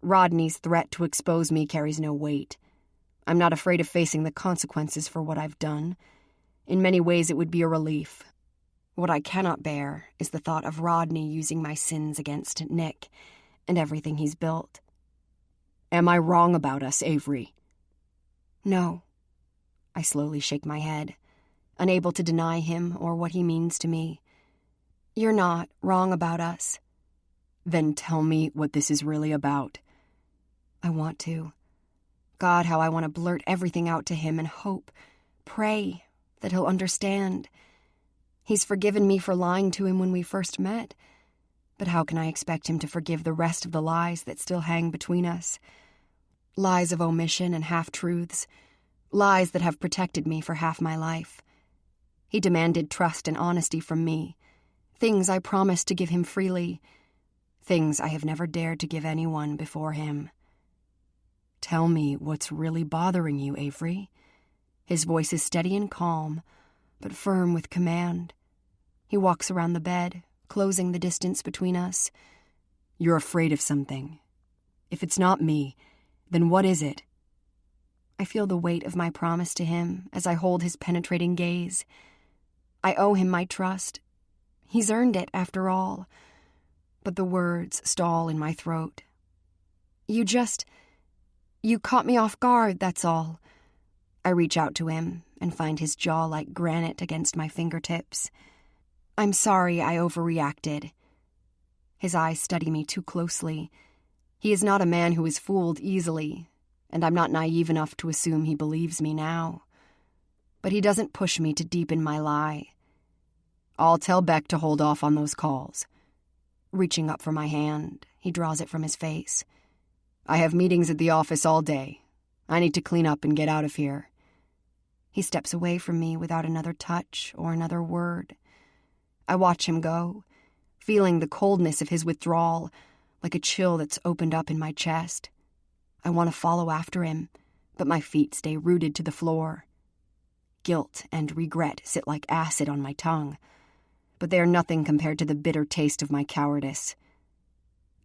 C: Rodney's threat to expose me carries no weight. I'm not afraid of facing the consequences for what I've done. In many ways, it would be a relief. What I cannot bear is the thought of Rodney using my sins against Nick and everything he's built.
B: Am I wrong about us, Avery?
C: No. I slowly shake my head, unable to deny him or what he means to me. You're not wrong about us.
B: Then tell me what this is really about.
C: I want to. God, how I want to blurt everything out to him and hope, pray that he'll understand. He's forgiven me for lying to him when we first met, but how can I expect him to forgive the rest of the lies that still hang between us? Lies of omission and half-truths, lies that have protected me for half my life. He demanded trust and honesty from me, things I promised to give him freely, things I have never dared to give anyone before him. Tell me what's really bothering you, Avery. His voice is steady and calm, but firm with command. He walks around the bed, closing the distance between us. You're afraid of something. If it's not me, then what is it? I feel the weight of my promise to him as I hold his penetrating gaze. I owe him my trust. He's earned it, after all. But the words stall in my throat. You caught me off guard, that's all. I reach out to him and find his jaw like granite against my fingertips. I'm sorry I overreacted. His eyes study me too closely. He is not a man who is fooled easily, and I'm not naive enough to assume he believes me now. But he doesn't push me to deepen my lie. I'll tell Beck to hold off on those calls. Reaching up for my hand, he draws it from his face. I have meetings at the office all day. I need to clean up and get out of here. He steps away from me without another touch or another word. I watch him go, feeling the coldness of his withdrawal, like a chill that's opened up in my chest. I want to follow after him, but my feet stay rooted to the floor. Guilt and regret sit like acid on my tongue, but they are nothing compared to the bitter taste of my cowardice.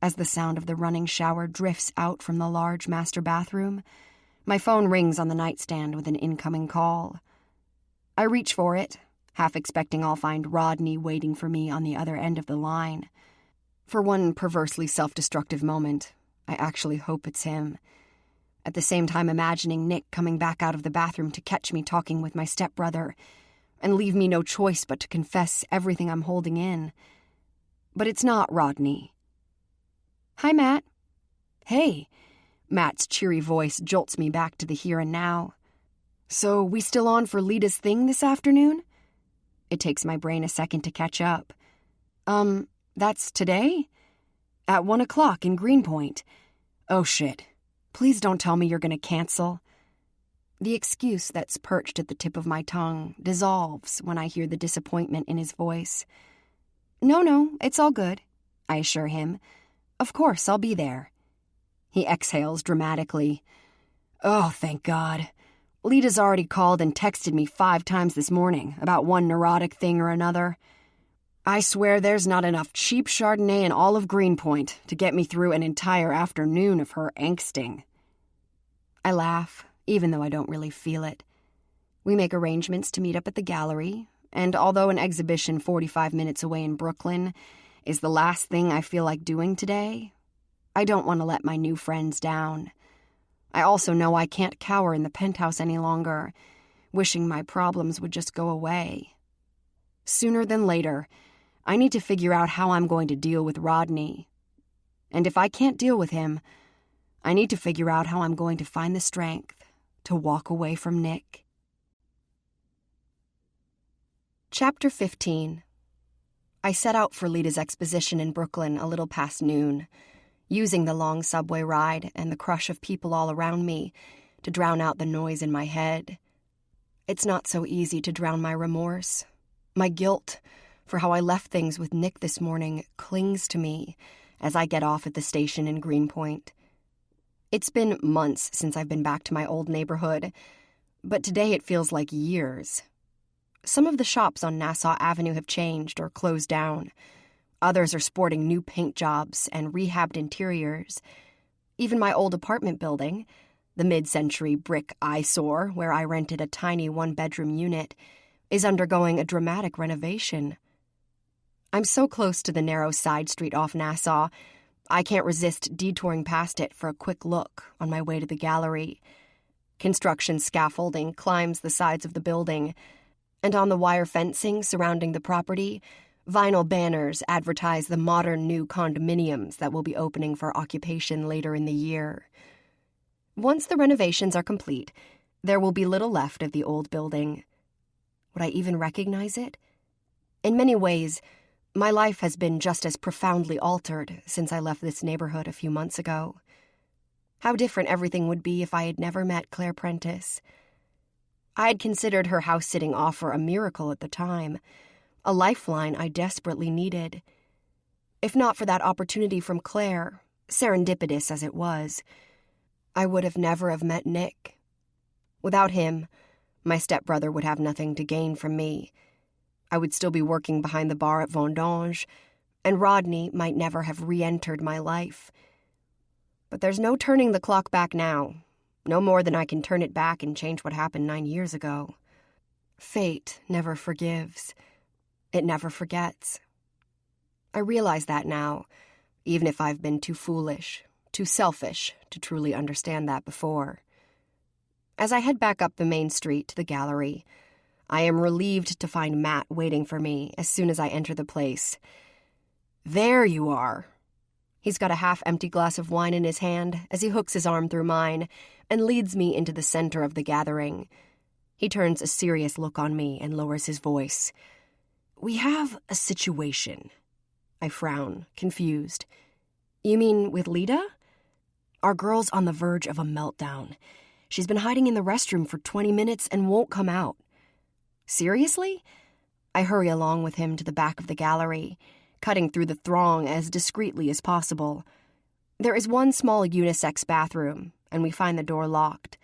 C: As the sound of the running shower drifts out from the large master bathroom, my phone rings on the nightstand with an incoming call. I reach for it, half expecting I'll find Rodney waiting for me on the other end of the line. For one perversely self-destructive moment, I actually hope it's him. At the same time imagining Nick coming back out of the bathroom to catch me talking with my stepbrother and leave me no choice but to confess everything I'm holding in. But it's not Rodney. Hi, Matt. Hey. Matt's cheery voice jolts me back to the here and now. So, we still on for Lita's thing this afternoon? It takes my brain a second to catch up. That's today? At 1 o'clock in Greenpoint. Oh, shit. Please don't tell me you're gonna cancel. The excuse that's perched at the tip of my tongue dissolves when I hear the disappointment in his voice. No, it's all good, I assure him. Of course, I'll be there. He exhales dramatically. Oh, thank God. Lita's already called and texted me 5 times this morning about one neurotic thing or another. I swear there's not enough cheap Chardonnay in all of Greenpoint to get me through an entire afternoon of her angsting. I laugh, even though I don't really feel it. We make arrangements to meet up at the gallery, and although an exhibition 45 minutes away in Brooklyn is the last thing I feel like doing today, I don't want to let my new friends down. I also know I can't cower in the penthouse any longer, wishing my problems would just go away. Sooner than later, I need to figure out how I'm going to deal with Rodney. And if I can't deal with him, I need to figure out how I'm going to find the strength to walk away from Nick.
A: Chapter 15. I set out for Lita's exposition in Brooklyn a little past noon, using the long subway ride and the crush of people all around me to drown out the noise in my head. It's not so easy to drown my remorse. My guilt for how I left things with Nick this morning clings to me as I get off at the station in Greenpoint. It's been months since I've been back to my old neighborhood, but today it feels like years. Some of the shops on Nassau Avenue have changed or closed down. Others are sporting new paint jobs and rehabbed interiors. Even my old apartment building, the mid-century brick eyesore where I rented a tiny one-bedroom unit, is undergoing a dramatic renovation. I'm so close to the narrow side street off Nassau, I can't resist detouring past it for a quick look on my way to the gallery. Construction scaffolding climbs the sides of the building, and on the wire fencing surrounding the property, vinyl banners advertise the modern new condominiums that will be opening for occupation later in the year. Once the renovations are complete, there will be little left of the old building. Would I even recognize it? In many ways, my life has been just as profoundly altered since I left this neighborhood a few months ago. How different everything would be if I had never met Claire Prentice. I had considered her house-sitting offer a miracle at the time, a lifeline I desperately needed. If not for that opportunity from Claire, serendipitous as it was, I would have never have met Nick. Without him, my stepbrother would have nothing to gain from me. I would still be working behind the bar at Vendange, and Rodney might never have re-entered my life. But there's no turning the clock back now, no more than I can turn it back and change what happened 9 years ago. Fate never forgives. It never forgets. I realize that now, even if I've been too foolish, too selfish to truly understand that before. As I head back up the main street to the gallery, I am relieved to find Matt waiting for me as soon as I enter the place. There you are. He's got a half-empty glass of wine in his hand as he hooks his arm through mine and leads me into the center of the gathering. He turns a serious look on me and lowers his voice. We have a situation. I frown, confused. You mean with Lita? Our girl's on the verge of a meltdown. She's been hiding in the restroom for 20 minutes and won't come out. Seriously? I hurry along with him to the back of the gallery, cutting through the throng as discreetly as possible. There is one small unisex bathroom, and we find the door locked.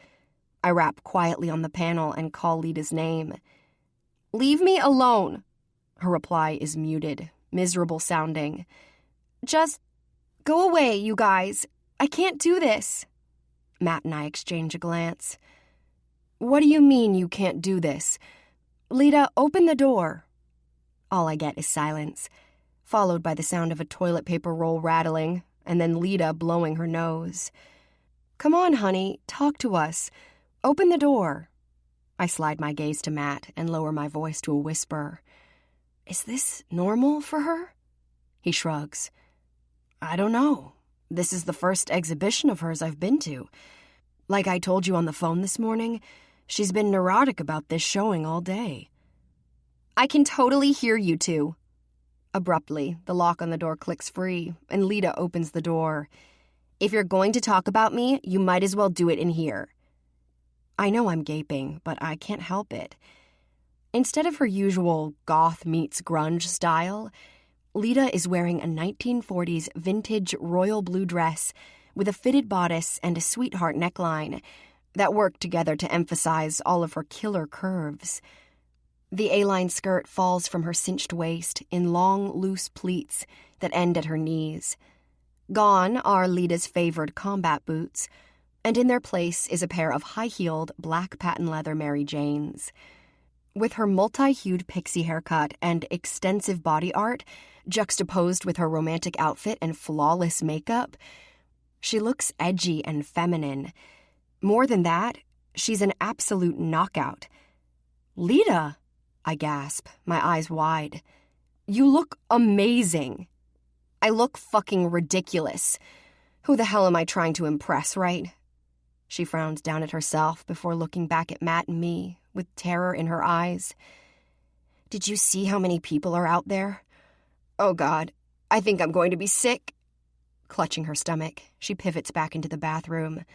A: I rap quietly on the panel and call Lita's name. Leave me alone. Her reply is muted, miserable sounding. Just go away, you guys. I can't do this. Matt and I exchange a glance. What do you mean you can't do this? Lita, open the door. All I get is silence, followed by the sound of a toilet paper roll rattling, and then Lita blowing her nose. Come on, honey, talk to us. Open the door. I slide my gaze to Matt and lower my voice to a whisper. Is this normal for her? He shrugs. I don't know. This is the first exhibition of hers I've been to. Like I told you on the phone this morning, she's been neurotic about this showing all day. I can totally hear you two. Abruptly, the lock on the door clicks free, and Lita opens the door. If you're going to talk about me, you might as well do it in here. I know I'm gaping, but I can't help it. Instead of her usual goth meets grunge style, Lita is wearing a 1940s vintage royal blue dress with a fitted bodice and a sweetheart neckline that work together to emphasize all of her killer curves. The A-line skirt falls from her cinched waist in long, loose pleats that end at her knees. Gone are Lita's favored combat boots, and in their place is a pair of high-heeled black patent leather Mary Janes. With her multi-hued pixie haircut and extensive body art juxtaposed with her romantic outfit and flawless makeup, she looks edgy and feminine. More than that, she's an absolute knockout. Lita, I gasp, my eyes wide. You look amazing. I look fucking ridiculous. Who the hell am I trying to impress, right? She frowns down at herself before looking back at Matt and me with terror in her eyes. Did you see how many people are out there? Oh God, I think I'm going to be sick. Clutching her stomach, she pivots back into the bathroom.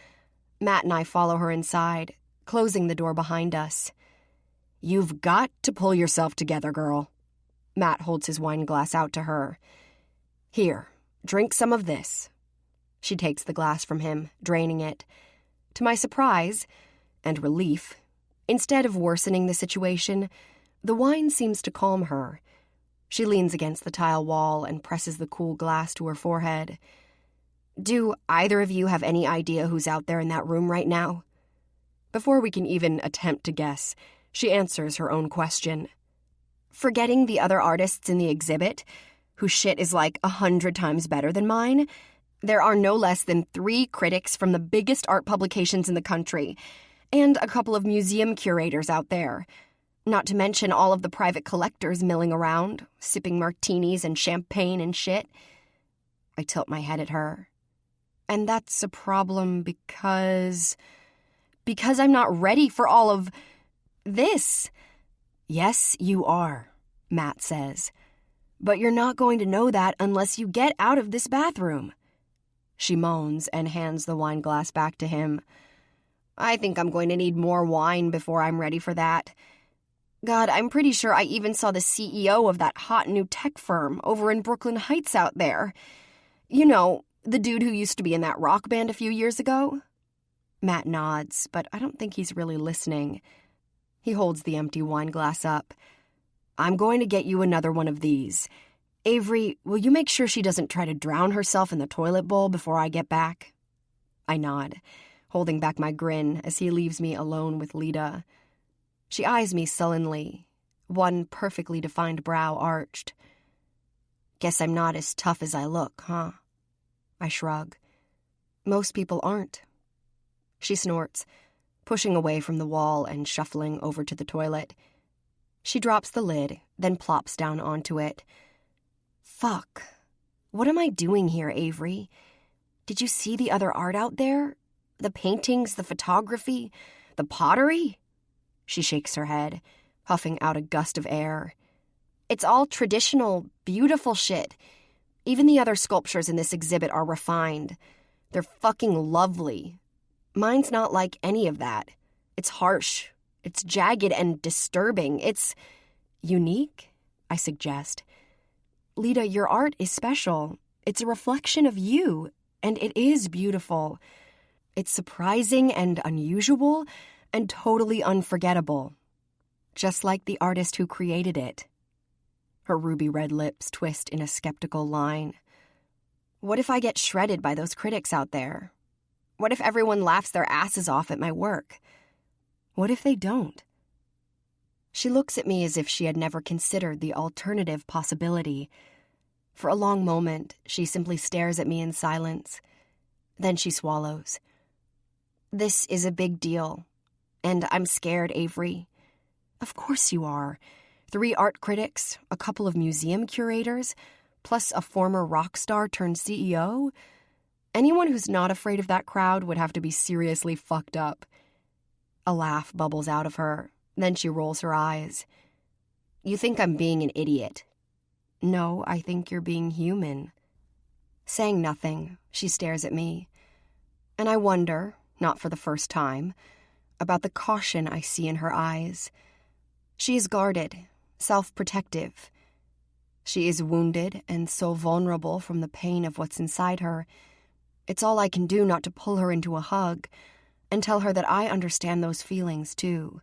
A: Matt and I follow her inside, closing the door behind us. You've got to pull yourself together, girl. Matt holds his wine glass out to her. Here, drink some of this. She takes the glass from him, draining it. To my surprise and relief, instead of worsening the situation, the wine seems to calm her. She leans against the tile wall and presses the cool glass to her forehead. Do either of you have any idea who's out there in that room right now? Before we can even attempt to guess, she answers her own question. Forgetting the other artists in the exhibit, whose shit is like 100 times better than mine, there are no less than 3 critics from the biggest art publications in the country, and a couple of museum curators out there. Not to mention all of the private collectors milling around, sipping martinis and champagne and shit. I tilt my head at her.
C: And that's a problem because I'm not ready for all of this.
B: Yes, you are, Matt says. But you're not going to know that unless you get out of this bathroom. She moans and hands the wine glass back to him.
C: I think I'm going to need more wine before I'm ready for that. God, I'm pretty sure I even saw the CEO of that hot new tech firm over in Brooklyn Heights out there. You know, the dude who used to be in that rock band a few years ago?
B: Matt nods, but I don't think he's really listening. He holds the empty wine glass up. I'm going to get you another one of these. Avery, will you make sure she doesn't try to drown herself in the toilet bowl before I get back? I nod, holding back my grin as he leaves me alone with Lita. She eyes me sullenly, one perfectly defined brow arched. Guess I'm not as tough as I look, huh? I shrug. Most people aren't. She snorts, pushing away from the wall and shuffling over to the toilet. She drops the lid, then plops down onto it. Fuck. What am I doing here, Avery? Did you see the other art out there? The paintings, the photography, the pottery? She shakes her head, puffing out a gust of air. It's all traditional, beautiful shit. Even the other sculptures in this exhibit are refined. They're fucking lovely. Mine's not like any of that. It's harsh. It's jagged and disturbing. It's unique, I suggest. Lita, your art is special. It's a reflection of you, and it is beautiful. It's surprising and unusual and totally unforgettable. Just like the artist who created it. Her ruby red lips twist in a skeptical line. What if I get shredded by those critics out there? What if everyone laughs their asses off at my work? What if they don't? She looks at me as if she had never considered the alternative possibility. For a long moment, she simply stares at me in silence. Then she swallows. This is a big deal. And I'm scared, Avery. Of course you are. 3 art critics, a couple of museum curators, plus a former rock star turned CEO. Anyone who's not afraid of that crowd would have to be seriously fucked up. A laugh bubbles out of her. Then she rolls her eyes. You think I'm being an idiot? No, I think you're being human. Saying nothing, she stares at me. And I wonder, not for the first time, about the caution I see in her eyes. She is guarded, self-protective. She is wounded and so vulnerable from the pain of what's inside her. It's all I can do not to pull her into a hug and tell her that I understand those feelings, too.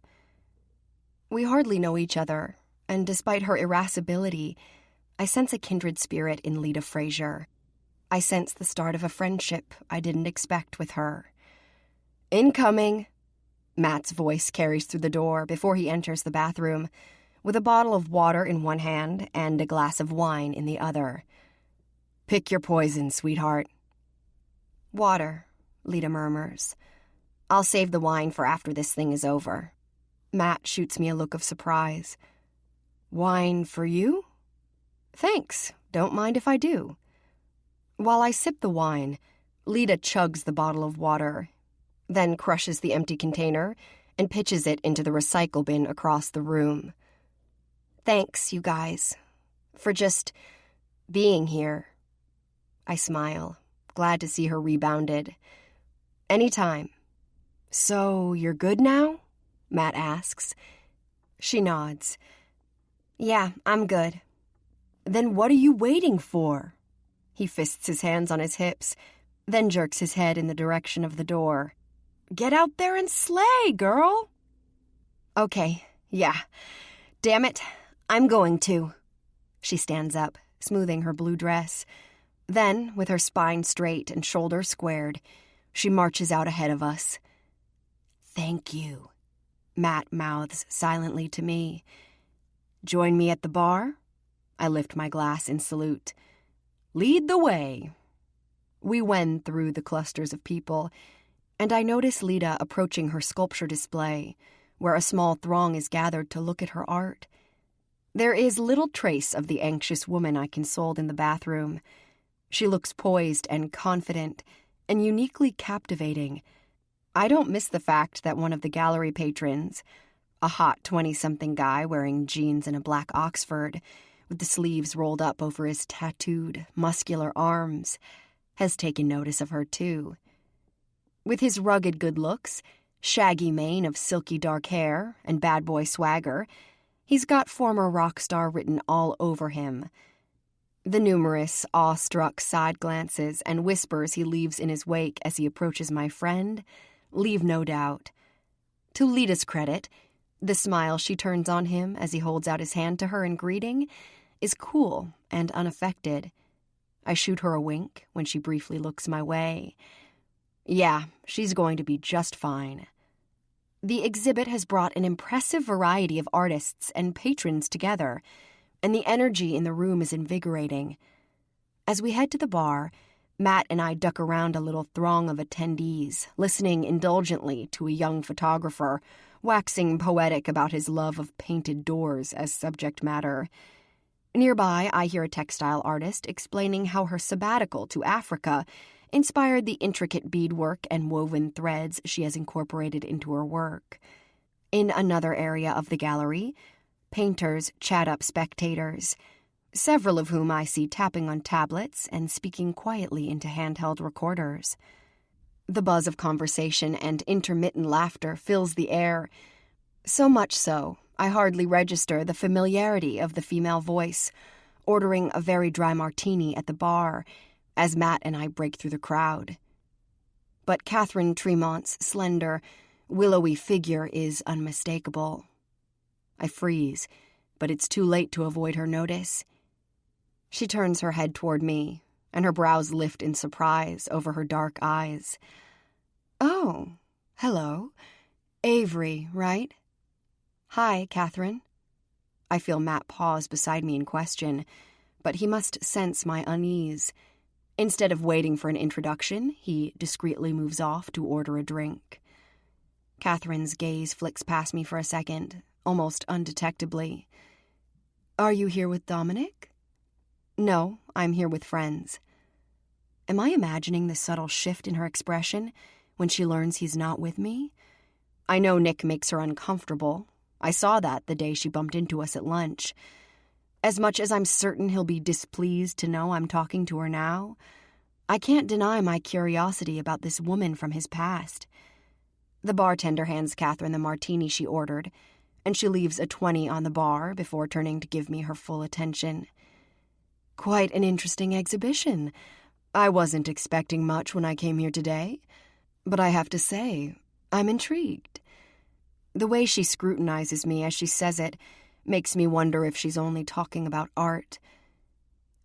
B: We hardly know each other, and despite her irascibility, I sense a kindred spirit in Lita Frazier. I sense the start of a friendship I didn't expect with her. Incoming! Matt's voice carries through the door before he enters the bathroom, with a bottle of water in one hand and a glass of wine in the other. Pick your poison, sweetheart. Water, Lita murmurs. I'll save the wine for after this thing is over. Matt shoots me a look of surprise. Wine for you? Thanks. Don't mind if I do. While I sip the wine, Lita chugs the bottle of water, then crushes the empty container and pitches it into the recycle bin across the room. Thanks, you guys, for just being here. I smile, glad to see her rebounded. Anytime. So, you're good now? Matt asks. She nods. Yeah, I'm good. Then what are you waiting for? He fists his hands on his hips, then jerks his head in the direction of the door. Get out there and slay, girl! Okay, yeah. Damn it, I'm going to. She stands up, smoothing her blue dress. Then, with her spine straight and shoulders squared, she marches out ahead of us. Thank you, Matt mouths silently to me. Join me at the bar? I lift my glass in salute. Lead the way. We wend through the clusters of people, and I notice Lita approaching her sculpture display, where a small throng is gathered to look at her art. There is little trace of the anxious woman I consoled in the bathroom. She looks poised and confident,
C: and uniquely captivating. I don't miss the fact that one of the gallery patrons, a hot 20-something guy wearing jeans and a black Oxford, with the sleeves rolled up over his tattooed, muscular arms, has taken notice of her too. With his rugged good looks, shaggy mane of silky dark hair, and bad boy swagger, he's got former rock star written all over him. The numerous, awestruck side glances and whispers he leaves in his wake as he approaches my friend leave no doubt. To Lita's credit, the smile she turns on him as he holds out his hand to her in greeting is cool and unaffected. I shoot her a wink when she briefly looks my way. Yeah, she's going to be just fine. The exhibit has brought an impressive variety of artists and patrons together, and the energy in the room is invigorating. As we head to the bar, Matt and I duck around a little throng of attendees, listening indulgently to a young photographer, waxing poetic about his love of painted doors as subject matter. Nearby, I hear a textile artist explaining how her sabbatical to Africa inspired the intricate beadwork and woven threads she has incorporated into her work. In another area of the gallery, painters chat up spectators, several of whom I see tapping on tablets and speaking quietly into handheld recorders. The buzz of conversation and intermittent laughter fills the air, so much so I hardly register the familiarity of the female voice, ordering a very dry martini at the bar as Matt and I break through the crowd. But Catherine Tremont's slender, willowy figure is unmistakable. I freeze, but it's too late to avoid her notice. She turns her head toward me, and her brows lift in surprise over her dark eyes. "Oh, hello. Avery, right?" "Hi, Catherine." I feel Matt pause beside me in question, but he must sense my unease. Instead of waiting for an introduction, he discreetly moves off to order a drink. Catherine's gaze flicks past me for a second, almost undetectably. "Are you here with Dominic?" "No, I'm here with friends." Am I imagining the subtle shift in her expression when she learns he's not with me? I know Nick makes her uncomfortable. I saw that the day she bumped into us at lunch. As much as I'm certain he'll be displeased to know I'm talking to her now, I can't deny my curiosity about this woman from his past. The bartender hands Catherine the martini she ordered, and she leaves a 20 on the bar before turning to give me her full attention. "Quite an interesting exhibition. I wasn't expecting much when I came here today, but I have to say, I'm intrigued." The way she scrutinizes me as she says it makes me wonder if she's only talking about art.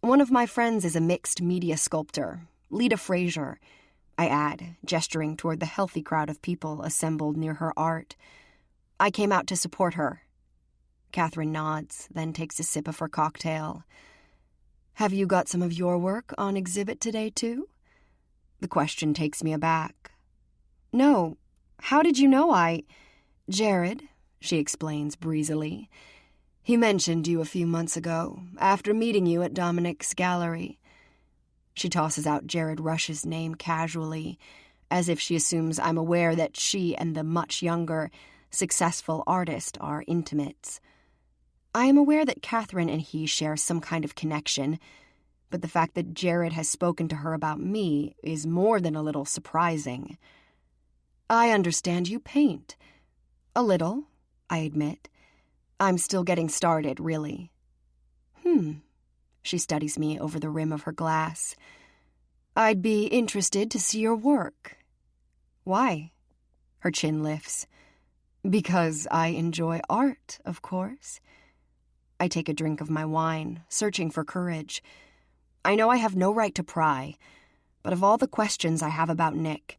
C: "One of my friends is a mixed media sculptor, Lita Fraser," I add, gesturing toward the healthy crowd of people assembled near her art. "I came out to support her." Catherine nods, then takes a sip of her cocktail. "Have you got some of your work on exhibit today, too?" The question takes me aback. "No. How did you know Jared," she explains breezily. "He mentioned you a few months ago, after meeting you at Dominic's gallery." She tosses out Jared Rush's name casually, as if she assumes I'm aware that she and the much younger, successful artist are intimates. I am aware that Catherine and he share some kind of connection, but the fact that Jared has spoken to her about me is more than a little surprising. "I understand you paint." "A little," I admit. "I'm still getting started, really." She studies me over the rim of her glass. "I'd be interested to see your work." "Why?" Her chin lifts. "Because I enjoy art, of course." I take a drink of my wine, searching for courage. I know I have no right to pry, but of all the questions I have about Nick,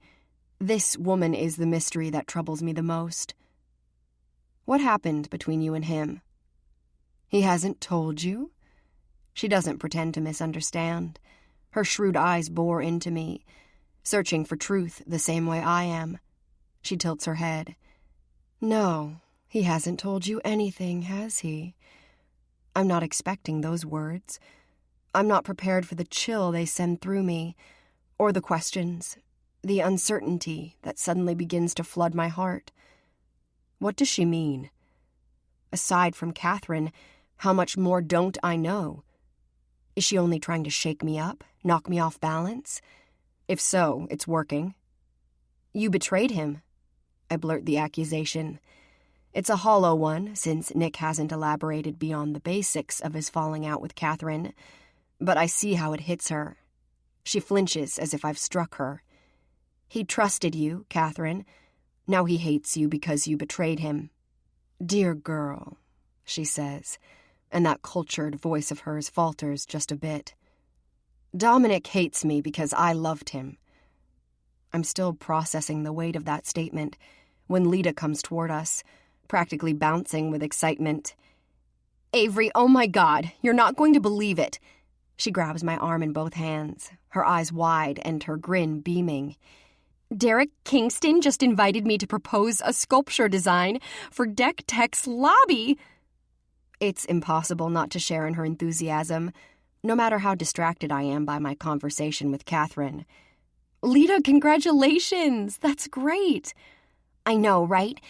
C: this woman is the mystery that troubles me the most. "What happened between you and him?" "He hasn't told you?" She doesn't pretend to misunderstand. Her shrewd eyes bore into me, searching for truth the same way I am. She tilts her head. "No, he hasn't told you anything, has he?" I'm not expecting those words. I'm not prepared for the chill they send through me, or the questions,
A: the uncertainty that suddenly begins to flood my heart. What does she mean? Aside from Catherine, how much more don't I know? Is she only trying to shake me up, knock me off balance? If so, it's working. You betrayed him, I blurt the accusation. It's a hollow one, since Nick hasn't elaborated beyond the basics of his falling out with Catherine, but I see how it hits her. She flinches as if I've struck her. He trusted you, Catherine. Now he hates you because you betrayed him. Dear girl, she says, and that cultured voice of hers falters just a bit. Dominic hates me because I loved him. I'm still processing the weight of that statement when Lita comes toward us, practically bouncing with excitement. Avery, oh my God, you're not going to believe it. She grabs my arm in both hands, her eyes wide and her grin beaming. Derek Kingston just invited me to propose a sculpture design for Deck Tech's lobby. It's impossible not to share in her enthusiasm, no matter how distracted I am by my conversation with Catherine. Lita, congratulations! That's great! I know, right?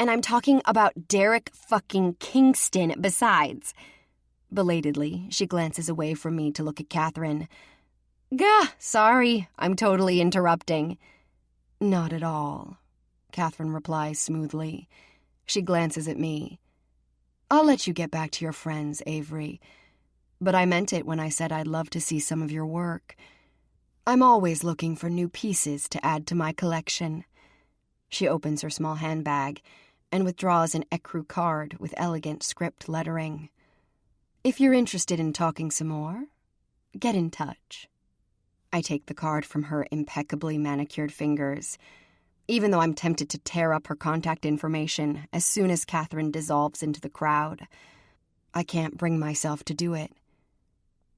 A: And I'm talking about Derek fucking Kingston besides. Belatedly, she glances away from me to look at Catherine. Gah, sorry, I'm totally interrupting. Not at all, Catherine replies smoothly. She glances at me. I'll let you get back to your friends, Avery. But I meant it when I said I'd love to see some of your work. I'm always looking for new pieces to add to my collection. She opens her small handbag and withdraws an écru card with elegant script lettering. If you're interested in talking some more, get in touch. I take the card from her impeccably manicured fingers, even though I'm tempted to tear up her contact information as soon as Catherine dissolves into the crowd. I can't bring myself to do it.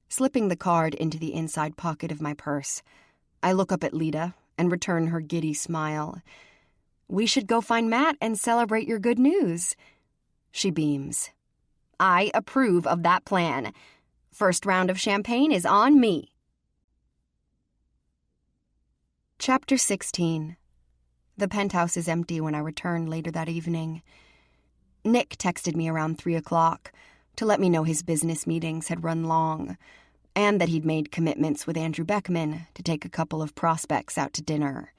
A: Slipping the card into the inside pocket of my purse, I look up at Lita and return her giddy smile. We should go find Matt and celebrate your good news. She beams. I approve of that plan. First round of champagne is on me. Chapter 16. The penthouse is empty when I return later that evening. Nick texted me around 3 o'clock to let me know his business meetings had run long and that he'd made commitments with Andrew Beckman to take a couple of prospects out to dinner.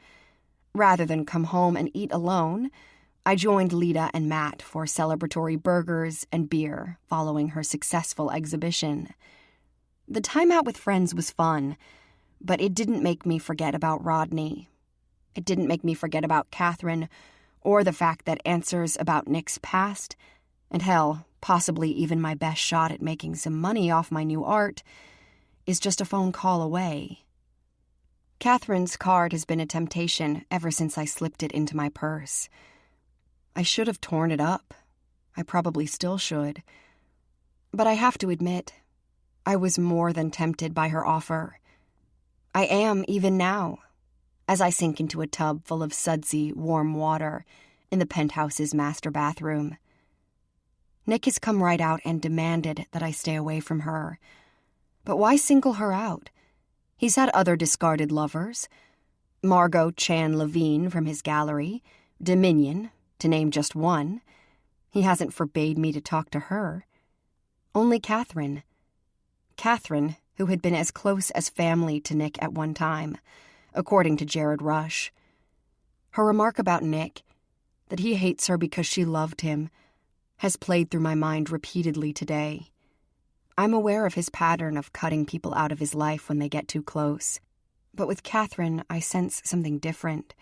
A: Rather than come home and eat alone, I joined Lita and Matt for celebratory burgers and beer following her successful exhibition. The time out with friends was fun, but it didn't make me forget about Rodney. It didn't make me forget about Catherine or the fact that answers about Nick's past, and hell, possibly even my best shot at making some money off my new art, is just a phone call away. Catherine's card has been a temptation ever since I slipped it into my purse. I should have torn it up. I probably still should. But I have to admit, I was more than tempted by her offer. I am even now, as I sink into a tub full of sudsy, warm water in the penthouse's master bathroom. Nick has come right out and demanded that I stay away from her. But why single her out? He's had other discarded lovers. Margot Chan Levine from his gallery, Dominion, to name just one. He hasn't forbade me to talk to her. Only Catherine. Catherine, who had been as close as family to Nick at one time, according to Jared Rush. Her remark about Nick, that he hates her because she loved him, has played through my mind repeatedly today. I'm aware of his pattern of cutting people out of his life when they get too close. But with Catherine, I sense something different,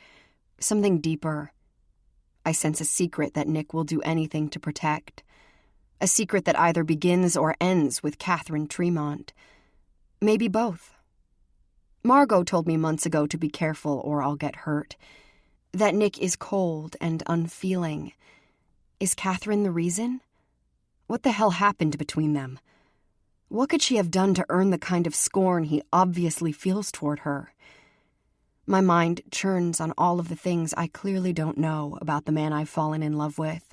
A: something deeper. I sense a secret that Nick will do anything to protect. A secret that either begins or ends with Catherine Tremont. Maybe both. Margot told me months ago to be careful or I'll get hurt. That Nick is cold and unfeeling. Is Catherine the reason? What the hell happened between them? What could she have done to earn the kind of scorn he obviously feels toward her? My mind churns on all of the things I clearly don't know about the man I've fallen in love with.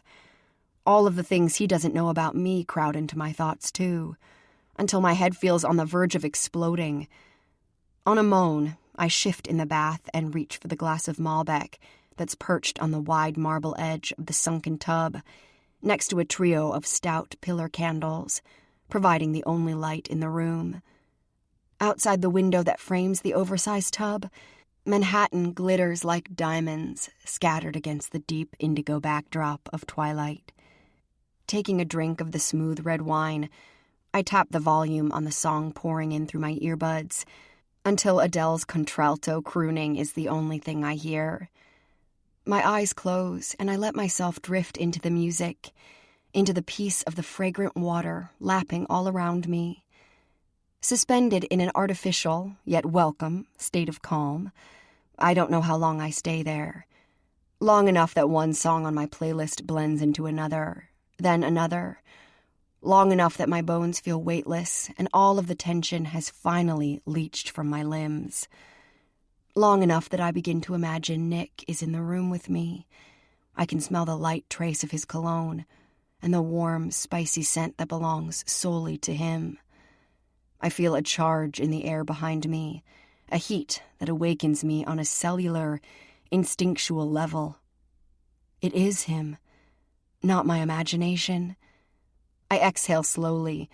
A: All of the things he doesn't know about me crowd into my thoughts, too, until my head feels on the verge of exploding. On a moan,
C: I shift in the bath and reach for the glass of Malbec that's perched on the wide marble edge of the sunken tub, next to a trio of stout pillar candles, providing the only light in the room. Outside the window that frames the oversized tub, Manhattan glitters like diamonds scattered against the deep indigo backdrop of twilight. Taking a drink of the smooth red wine, I tap the volume on the song pouring in through my earbuds until Adele's contralto crooning is the only thing I hear. My eyes close and I let myself drift into the music, into the peace of the fragrant water lapping all around me. Suspended in an artificial, yet welcome, state of calm, I don't know how long I stay there. Long enough that one song on my playlist blends into another, then another. Long enough that my bones feel weightless and all of the tension has finally leached from my limbs. Long enough that I begin to imagine Nick is in the room with me. I can smell the light trace of his cologne and the warm, spicy scent that belongs solely to him. I feel a charge in the air behind me, a heat that awakens me on a cellular, instinctual level. It is him, not my imagination. I exhale slowly,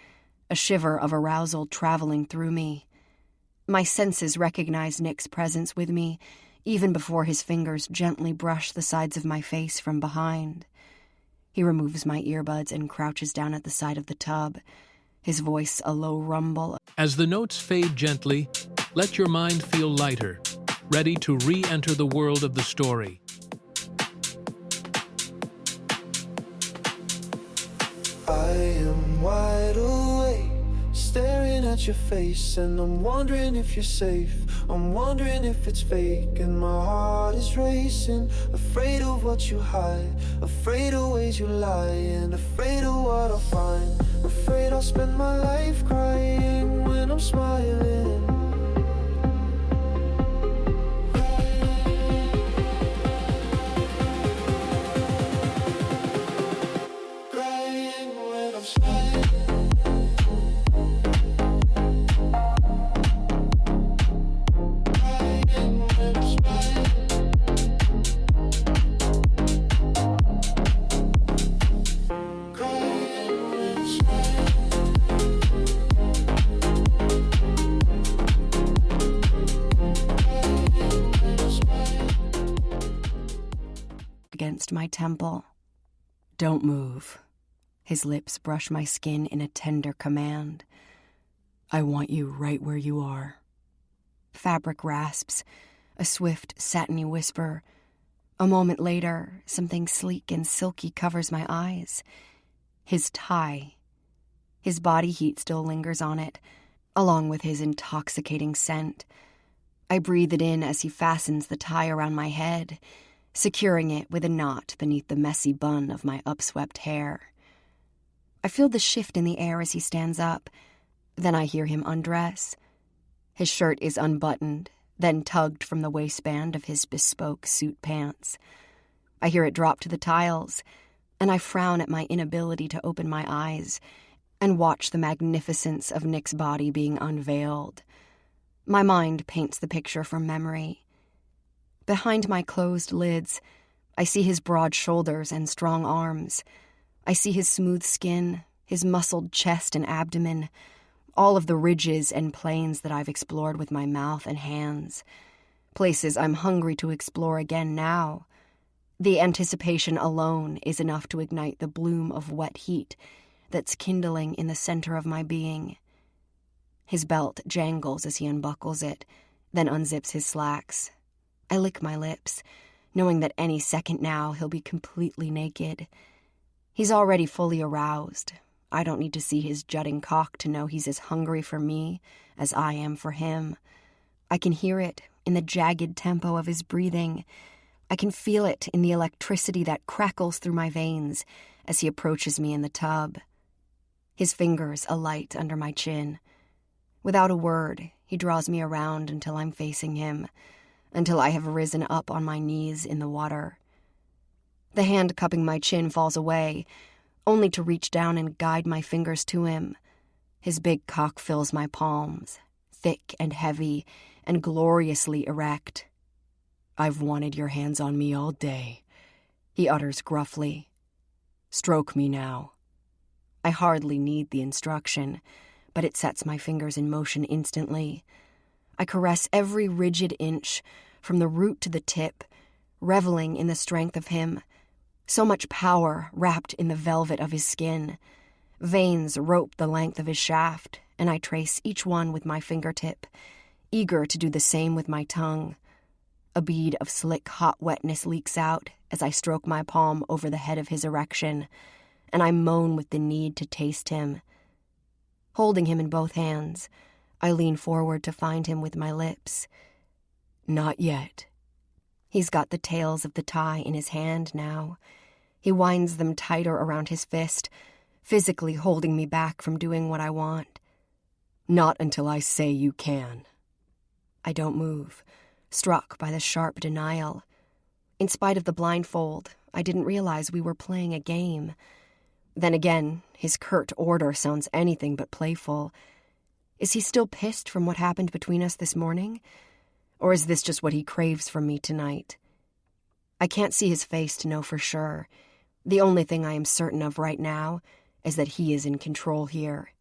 C: a shiver of arousal traveling through me. My senses recognize Nick's presence with me, even before his fingers gently brush the sides of my face from behind. He removes my earbuds and crouches down at the side of the tub, his voice a low rumble.
D: As the notes fade gently, let your mind feel lighter, ready to re-enter the world of the story.
E: I am wide awake, staring at your face, and I'm wondering if you're safe. I'm wondering if it's fake, and my heart is racing, afraid of what you hide, afraid of ways you lie, and afraid of what I'll find. Afraid I'll spend my life crying when I'm smiling.
C: Against my temple. Don't move. His lips brush my skin in a tender command. I want you right where you are. Fabric rasps, a swift, satiny whisper. A moment later, something sleek and silky covers my eyes. His tie. His body heat still lingers on it, along with his intoxicating scent. I breathe it in as he fastens the tie around my head, securing it with a knot beneath the messy bun of my upswept hair. I feel the shift in the air as he stands up. Then I hear him undress. His shirt is unbuttoned, then tugged from the waistband of his bespoke suit pants. I hear it drop to the tiles, and I frown at my inability to open my eyes and watch the magnificence of Nick's body being unveiled. My mind paints the picture from memory. Behind my closed lids, I see his broad shoulders and strong arms. I see his smooth skin, his muscled chest and abdomen, all of the ridges and planes that I've explored with my mouth and hands, places I'm hungry to explore again now. The anticipation alone is enough to ignite the bloom of wet heat that's kindling in the center of my being. His belt jangles as he unbuckles it, then unzips his slacks. I lick my lips, knowing that any second now he'll be completely naked. He's already fully aroused. I don't need to see his jutting cock to know he's as hungry for me as I am for him. I can hear it in the jagged tempo of his breathing. I can feel it in the electricity that crackles through my veins as he approaches me in the tub. His fingers alight under my chin. Without a word, he draws me around until I'm facing him, until I have risen up on my knees in the water. The hand cupping my chin falls away, only to reach down and guide my fingers to him. His big cock fills my palms, thick and heavy,
B: and gloriously erect. "I've wanted your hands on me all day," he utters gruffly. "Stroke me now." I hardly need the instruction, but it sets my fingers in motion instantly. I caress every rigid inch, from the root to the tip, reveling in the strength of him. So much power wrapped in the velvet of his skin. Veins rope the length of his shaft, and I trace each one with my fingertip, eager to do the same with my tongue. A bead of slick hot wetness leaks out as I stroke my palm over the head of his erection, and I moan with the need to taste him. Holding him in both hands, I lean forward to find him with my lips. "Not yet." He's got the tails of the tie in his hand now. He winds them tighter around his fist, physically holding me back from doing what I want. "Not until I say you can." I don't move, struck by the sharp denial. In spite of the blindfold, I didn't realize we were playing a game. Then again, his curt order sounds anything but playful. Is he still pissed from what happened between us this morning? Or is this just what he craves from me tonight? I can't see his face to know for sure. The only thing I am certain of right now is that he is in control here.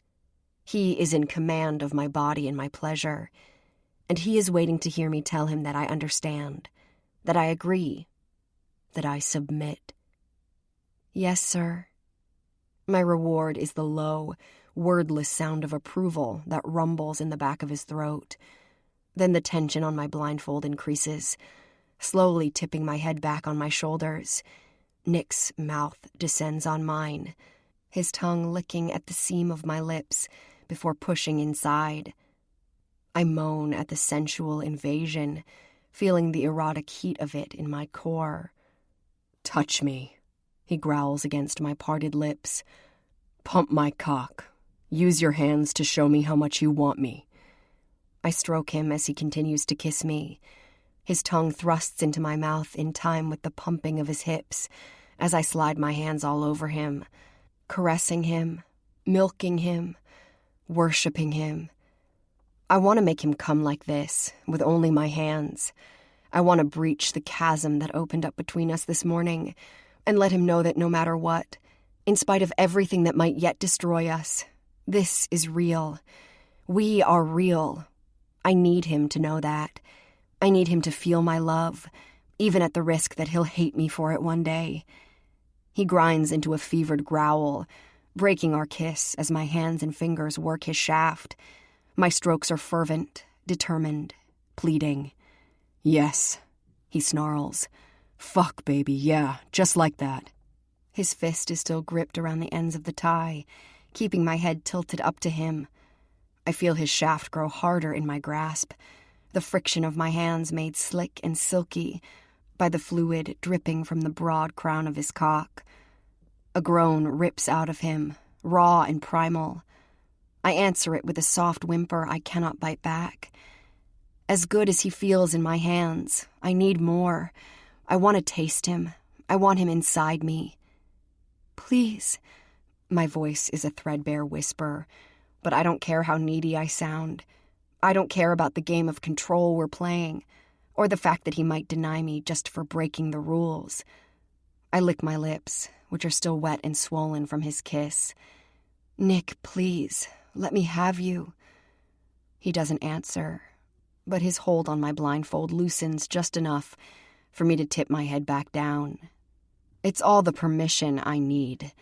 B: He is in command of my body and my pleasure. And he is waiting to hear me tell him that I understand, that I agree, that I submit. "Yes, sir." My reward is the low, wordless sound of approval that rumbles in the back of his throat. Then the tension on my blindfold increases, slowly tipping my head back on my shoulders. Nick's mouth descends on mine, his tongue licking at the seam of my lips before pushing inside. I moan at the sensual invasion, feeling the erotic heat of it in my core. "Touch me," he growls against my parted lips. "Pump my cock. Use your hands to show me how much you want me." I stroke him as he continues to kiss me. His tongue thrusts into my mouth in time with the pumping of his hips as I slide my hands all over him, caressing him, milking him, worshipping him. I want to make him come like this, with only my hands. I want to breach the chasm that opened up between us this morning and let him know that no matter what, in spite of everything that might yet destroy us, this is real. We are real. I need him to know that. I need him to feel my love, even at the risk that he'll hate me for it one day. He grinds into a fevered growl, breaking our kiss as my hands and fingers work his shaft. My strokes are fervent, determined, pleading. "Yes," he snarls. "Fuck, baby, yeah, just like that." His fist is still gripped around the ends of the tie, keeping my head tilted up to him. I feel his shaft grow harder in my grasp, the friction of my hands made slick and silky by the fluid dripping from the broad crown of his cock. A groan rips out of him, raw and primal. I answer it with a soft whimper I cannot bite back. As good as he feels in my hands, I need more. I want to taste him. I want him inside me. "Please." My voice is a threadbare whisper, but I don't care how needy I sound. I don't care about the game of control we're playing, or the fact that he might deny me just for breaking the rules. I lick my lips, which are still wet and swollen from his kiss. "Nick, please, let me have you." He doesn't answer, but his hold on my blindfold loosens just enough for me to tip my head back down. It's all the permission I need.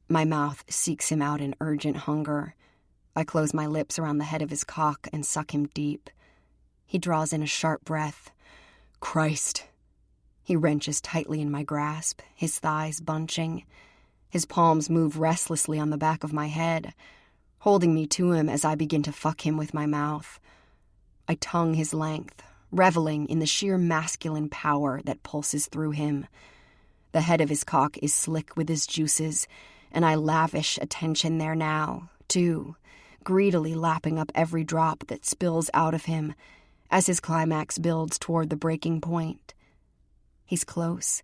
B: My mouth seeks him out in urgent hunger. I close my lips around the head of his cock and suck him deep. He draws in a sharp breath. "Christ." He wrenches tightly in my grasp, his thighs bunching. His palms move restlessly on the back of my head, holding me to him as I begin to fuck him with my mouth. I tongue his length, reveling in the sheer masculine power that pulses through him. The head of his cock is slick with his juices, and I lavish attention there now, too, greedily lapping up every drop that spills out of him as his climax builds toward the breaking point. He's close.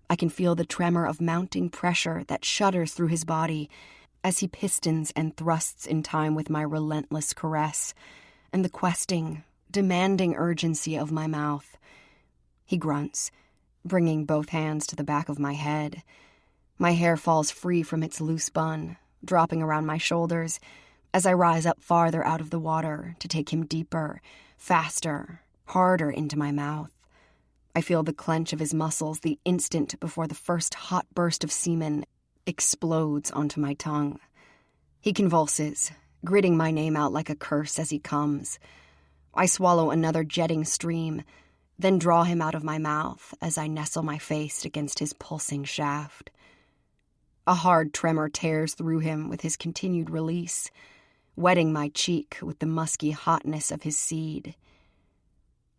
B: I can feel the tremor of mounting pressure that shudders through his body as he pistons and thrusts in time with my relentless caress, and the questing,
C: demanding urgency of my mouth. He grunts, bringing both hands to the back of my head. My hair falls free from its loose bun, dropping around my shoulders as I rise up farther out of the water to take him deeper, faster, harder into my mouth. I feel the clench of his muscles the instant before the first hot burst of semen explodes onto my tongue. He convulses, gritting my name out like a curse as he comes. I swallow another jetting stream, then draw him out of my mouth as I nestle my face against his pulsing shaft. A hard tremor tears through him with his continued release, wetting my cheek with the musky hotness of his seed.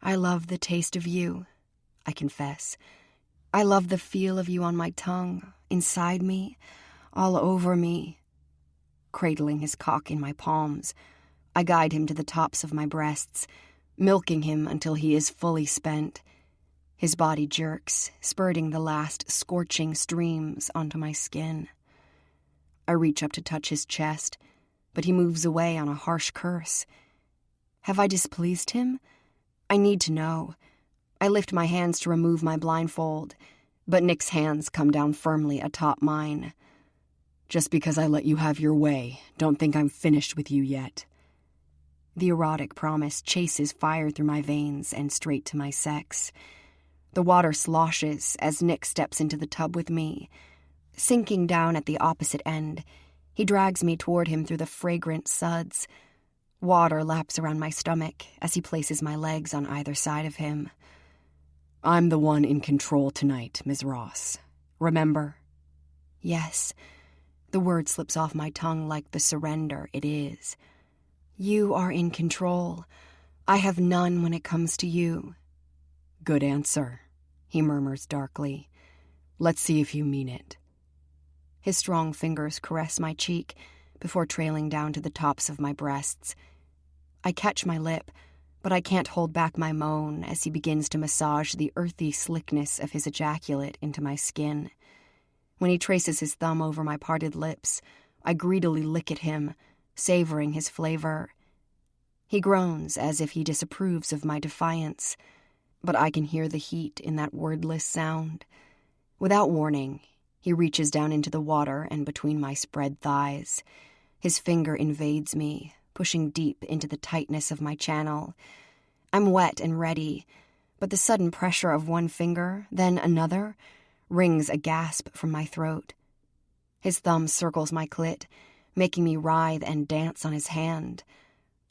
C: I love the taste of you, I confess. I love the feel of you on my tongue, inside me, all over me. Cradling his cock in my palms, I guide him to the tops of my breasts, milking him until he is fully spent. His body jerks, spurting the last scorching streams onto my skin. I reach up to touch his chest, but he moves away on a harsh curse. Have I displeased him? I need to know. I lift my hands to remove my blindfold, but Nick's hands come down firmly atop mine. Just because I let you have your way, don't think I'm finished with you yet. The erotic promise chases fire through my veins and straight to my sex. The water sloshes as Nick steps into the tub with me. Sinking down at the opposite end, he drags me toward him through the fragrant suds. Water laps around my stomach as he places my legs on either side of him. I'm the one in control tonight, Ms. Ross. Remember? Yes. The word slips off my tongue like the surrender it is. You are in control. I have none when it comes to you. Good answer, he murmurs darkly. Let's see if you mean it. His strong fingers caress my cheek before trailing down to the tops of my breasts. I catch my lip, but I can't hold back my moan as he begins to massage the earthy slickness of his ejaculate into my skin. When he traces his thumb over my parted lips, I greedily lick at him, savoring his flavor. He groans as if he disapproves of my defiance, but I can hear the heat in that wordless sound. Without warning, he reaches down into the water and between my spread thighs. His finger invades me, pushing deep into the tightness of my channel. I'm wet and ready, but the sudden pressure of one finger, then another, wrings a gasp from my throat. His thumb circles my clit, making me writhe and dance on his hand.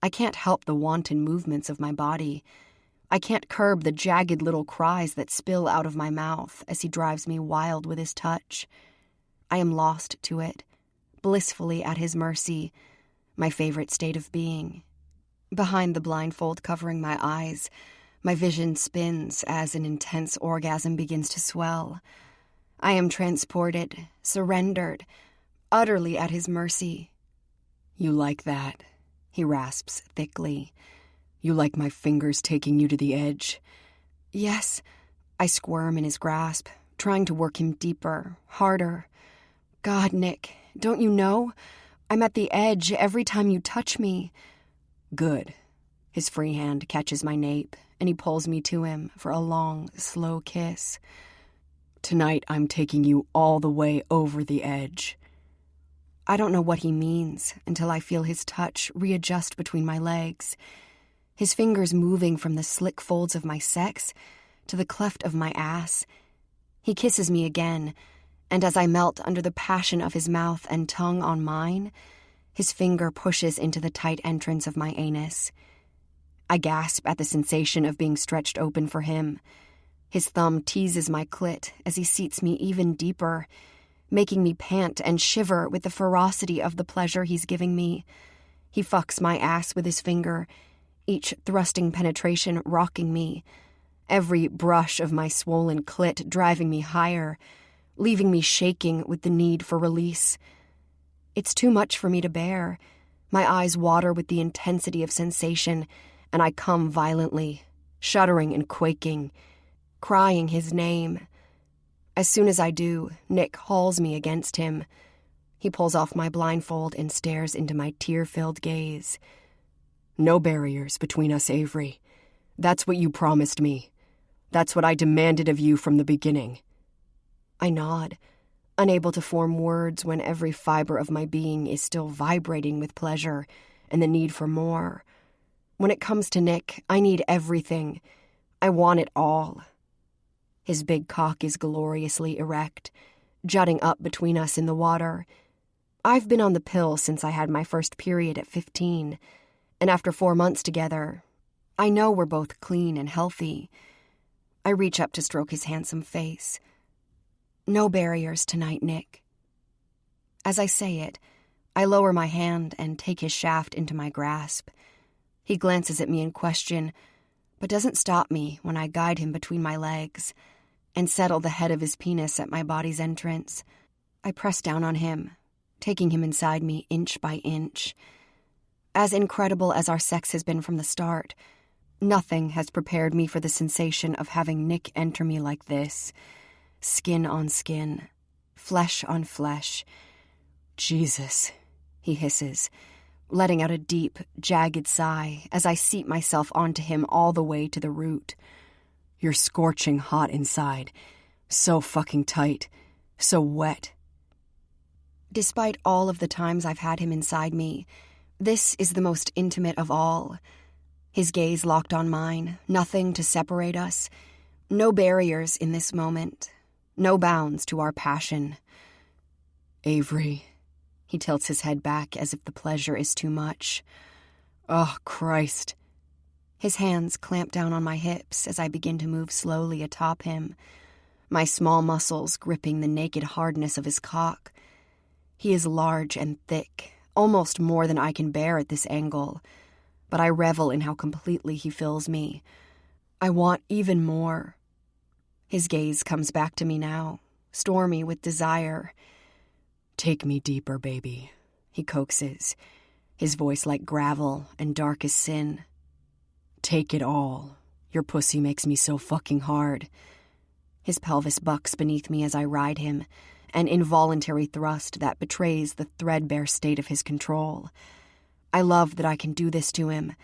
C: I can't help the wanton movements of my body. I can't curb the jagged little cries that spill out of my mouth as he drives me wild with his touch. I am lost to it, blissfully at his mercy, my favorite state of being. Behind the blindfold covering my eyes, my vision spins as an intense orgasm begins to swell. I am transported, surrendered, utterly at his mercy. You like that, he rasps thickly. You like my fingers taking you to the edge? Yes, I squirm in his grasp, trying to work him deeper, harder. God, Nick, don't you know? I'm at the edge every time you touch me. Good. His free hand catches my nape, and he pulls me to him for a long, slow kiss. Tonight I'm taking you all the way over the edge. I don't know what he means until I feel his touch readjust between my legs, his fingers moving from the slick folds of my sex to the cleft of my ass. He kisses me again, and as I melt under the passion of his mouth and tongue on mine, his finger pushes into the tight entrance of my anus. I gasp at the sensation of being stretched open for him. His thumb teases my clit as he seats me even deeper, making me pant and shiver with the ferocity of the pleasure he's giving me. He fucks my ass with his finger, each thrusting penetration rocking me, every brush of my swollen clit driving me higher, leaving me shaking with the need for release. It's too much for me to bear. My eyes water with the intensity of sensation, and I come violently, shuddering and quaking, crying his name. As soon as I do, Nick hauls me against him. He pulls off my blindfold and stares into my tear-filled gaze. No barriers between us, Avery.
B: That's what you promised me. That's what I demanded of you from the beginning.
C: I nod, unable to form words when every fiber of my being is still vibrating with pleasure and the need for more. When it comes to Nick, I need everything. I want it all. His big cock is gloriously erect, jutting up between us in the water. I've been on the pill since I had my first period at 15, and after 4 months together, I know we're both clean and healthy. I reach up to stroke his handsome face. No barriers tonight, Nick. As I say it, I lower my hand and take his shaft into my grasp. He glances at me in question, but doesn't stop me when I guide him between my legs and settle the head of his penis at my body's entrance. I press down on him, taking him inside me inch by inch. As incredible as our sex has been from the start, nothing has prepared me for the sensation of having Nick enter me like this. Skin on skin, flesh on flesh.
B: Jesus,
C: he hisses, letting out a deep, jagged sigh as I seat myself onto him all the way to the root.
B: You're scorching hot inside. So fucking tight. So wet.
C: Despite all of the times I've had him inside me, this is the most intimate of all. His gaze locked on mine, nothing to separate us. No barriers in this moment. No bounds to our passion.
B: Avery.
C: He tilts his head back as if the pleasure is too much.
B: Oh, Christ.
C: His hands clamp down on my hips as I begin to move slowly atop him, my small muscles gripping the naked hardness of his cock. He is large and thick, almost more than I can bear at this angle, but I revel in how completely he fills me. I want even more. His gaze comes back to me now, stormy with desire.
B: Take me deeper, baby, he coaxes, his voice like gravel and dark as sin. Take it all. Your pussy makes me so fucking hard.
C: His pelvis bucks beneath me as I ride him, an involuntary thrust that betrays the threadbare state of his control. I love that I can do this to him.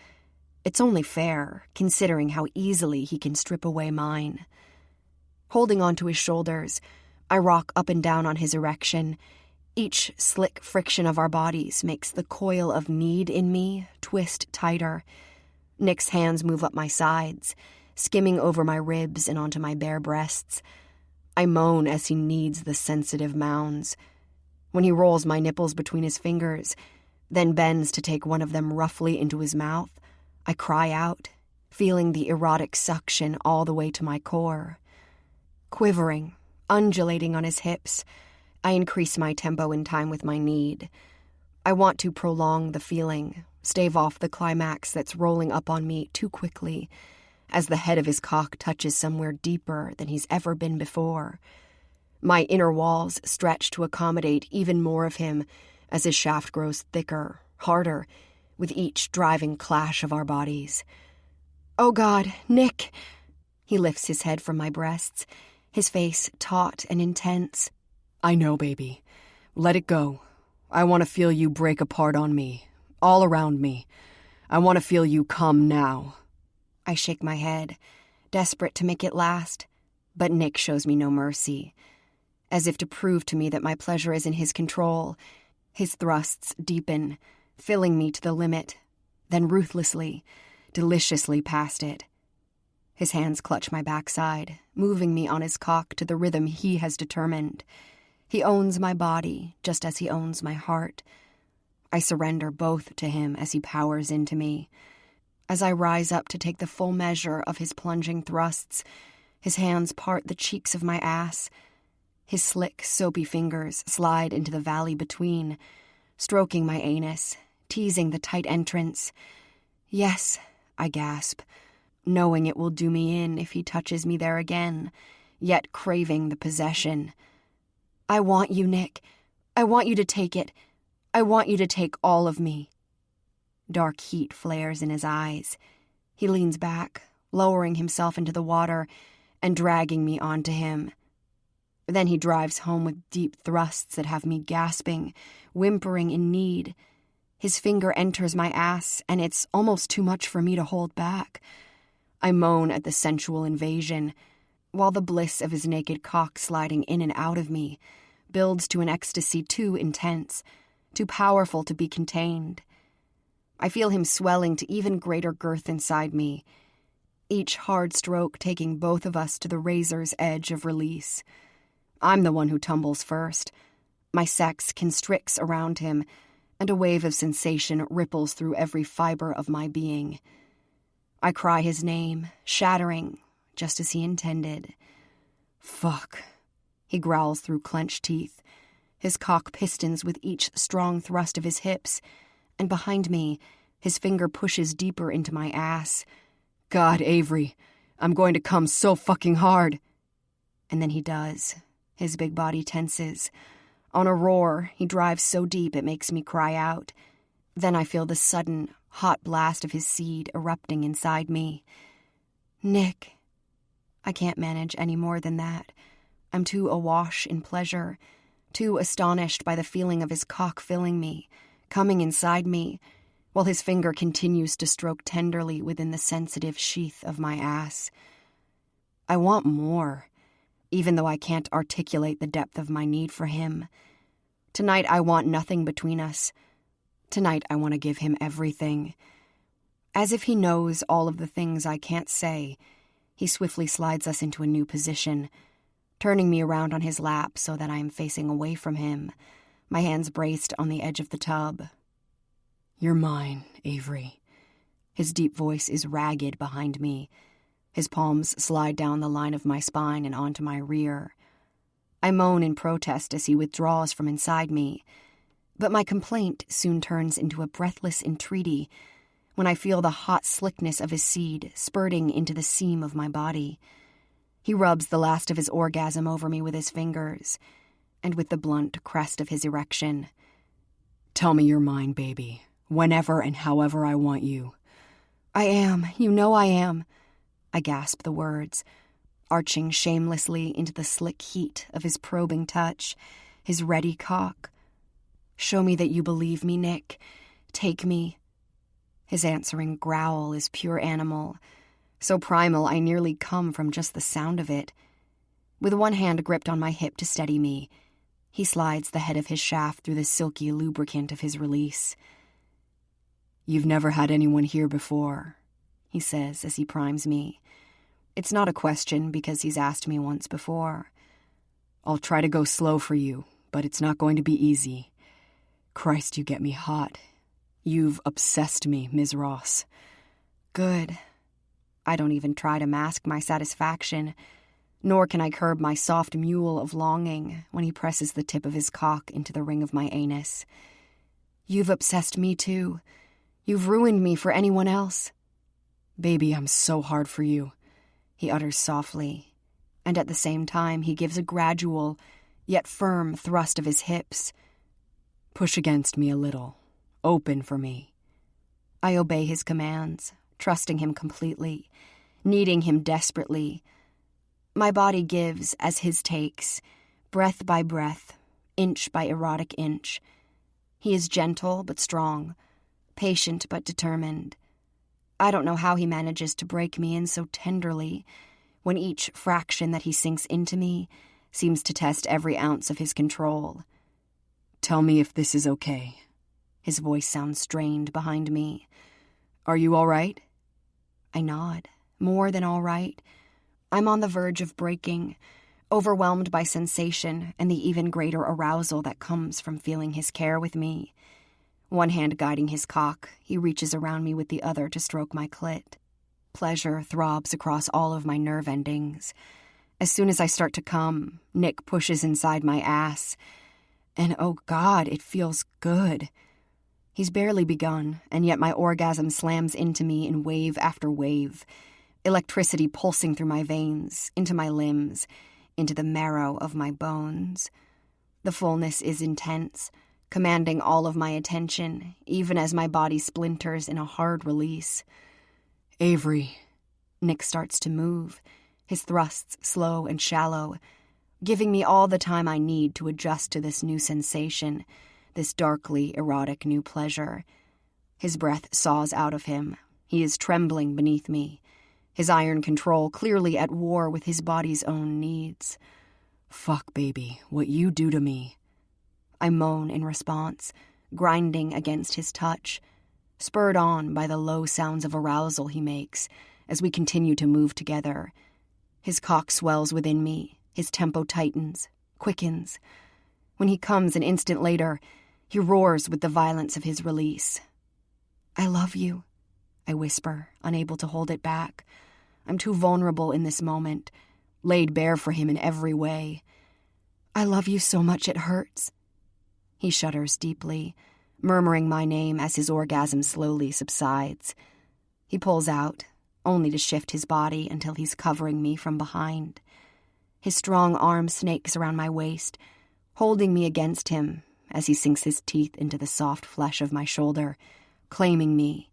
C: It's only fair, considering how easily he can strip away mine. Holding onto his shoulders, I rock up and down on his erection. Each slick friction of our bodies makes the coil of need in me twist tighter. Nick's hands move up my sides, skimming over my ribs and onto my bare breasts. I moan as he kneads the sensitive mounds. When he rolls my nipples between his fingers, then bends to take one of them roughly into his mouth, I cry out, feeling the erotic suction all the way to my core. Quivering, undulating on his hips, I increase my tempo in time with my need. I want to prolong the feeling, stave off the climax that's rolling up on me too quickly, as the head of his cock touches somewhere deeper than he's ever been before. My inner walls stretch to accommodate even more of him as his shaft grows thicker, harder, with each driving clash of our bodies. Oh God, Nick! He lifts his head from my breasts, his face taut and intense.
B: I know, baby. Let it go. I want to feel you break apart on me, all around me. I want to feel you come now.
C: I shake my head, desperate to make it last, but Nick shows me no mercy. As if to prove to me that my pleasure is in his control, his thrusts deepen, filling me to the limit, then ruthlessly, deliciously past it. His hands clutch my backside, moving me on his cock to the rhythm he has determined. He owns my body, just as he owns my heart. I surrender both to him as he powers into me. As I rise up to take the full measure of his plunging thrusts, his hands part the cheeks of my ass. His slick, soapy fingers slide into the valley between, stroking my anus, teasing the tight entrance. Yes, I gasp, knowing it will do me in if he touches me there again, yet craving the possession. I want you, Nick. I want you to take it. I want you to take all of me. Dark heat flares in his eyes. He leans back, lowering himself into the water and dragging me onto him. Then he drives home with deep thrusts that have me gasping, whimpering in need. His finger enters my ass, and it's almost too much for me to hold back. I moan at the sensual invasion, while the bliss of his naked cock sliding in and out of me builds to an ecstasy too intense, too powerful to be contained. I feel him swelling to even greater girth inside me, each hard stroke taking both of us to the razor's edge of release. I'm the one who tumbles first. My sex constricts around him, and a wave of sensation ripples through every fiber of my being. I cry his name, shattering, just as he intended. Fuck, he growls through clenched teeth. His cock pistons with each strong thrust of his hips, and behind me, his finger pushes deeper into my ass. God, Avery, I'm going to come so fucking hard. And then he does. His big body tenses. On a roar, he drives so deep it makes me cry out. Then I feel the sudden, hot blast of his seed erupting inside me. Nick. I can't manage any more than that. I'm too awash in pleasure, too astonished by the feeling of his cock filling me, coming inside me, while his finger continues to stroke tenderly within the sensitive sheath of my ass. I want more, even though I can't articulate the depth of my need for him. Tonight I want nothing between us. Tonight I want to give him everything. As if he knows all of the things I can't say, he swiftly slides us into a new position, turning me around on his lap so that I am facing away from him, my hands braced on the edge of the tub. You're mine, Avery. His deep voice is ragged behind me. His palms slide down the line of my spine and onto my rear. I moan in protest as he withdraws from inside me, but my complaint soon turns into a breathless entreaty when I feel the hot slickness of his seed spurting into the seam of my body. He rubs the last of his orgasm over me with his fingers, and with the blunt crest of his erection. Tell me you're mine, baby, whenever and however I want you. I am, you know I am. I gasp the words, arching shamelessly into the slick heat of his probing touch, his ready cock. Show me that you believe me, Nick. Take me. His answering growl is pure animal, so primal I nearly come from just the sound of it. With one hand gripped on my hip to steady me, he slides the head of his shaft through the silky lubricant of his release. You've never had anyone here before, he says as he primes me. It's not a question because he's asked me once before. I'll try to go slow for you, but it's not going to be easy. Christ, you get me hot. You've obsessed me, Ms. Ross. Good. I don't even try to mask my satisfaction, nor can I curb my soft mule of longing when he presses the tip of his cock into the ring of my anus. You've obsessed me too. You've ruined me for anyone else. Baby, I'm so hard for you, he utters softly, and at the same time he gives a gradual, yet firm thrust of his hips. Push against me a little. Open for me. I obey his commands, trusting him completely, needing him desperately. My body gives as his takes, breath by breath, inch by erotic inch. He is gentle but strong, patient but determined. I don't know how he manages to break me in so tenderly, when each fraction that he sinks into me seems to test every ounce of his control. Tell me if this is okay. His voice sounds strained behind me. Are you all right? I nod, more than all right. I'm on the verge of breaking, overwhelmed by sensation and the even greater arousal that comes from feeling his care with me. One hand guiding his cock, he reaches around me with the other to stroke my clit. Pleasure throbs across all of my nerve endings. As soon as I start to come, Nick pushes inside my ass. And oh God, it feels good. He's barely begun, and yet my orgasm slams into me in wave after wave, electricity pulsing through my veins, into my limbs, into the marrow of my bones. The fullness is intense, commanding all of my attention, even as my body splinters in a hard release. Avery. Nick starts to move, his thrusts slow and shallow, giving me all the time I need to adjust to this new sensation, this darkly erotic new pleasure. His breath saws out of him. He is trembling beneath me, his iron control clearly at war with his body's own needs.
B: "Fuck, baby, what you do to me."
C: I moan in response, grinding against his touch, spurred on by the low sounds of arousal he makes as we continue to move together. His cock swells within me, his tempo tightens, quickens. When he comes an instant later, he roars with the violence of his release. "I love you," I whisper, unable to hold it back. I'm too vulnerable in this moment, laid bare for him in every way. "I love you so much it hurts." He shudders deeply, murmuring my name as his orgasm slowly subsides. He pulls out, only to shift his body until he's covering me from behind. His strong arm snakes around my waist, holding me against him as he sinks his teeth into the soft flesh of my shoulder, claiming me,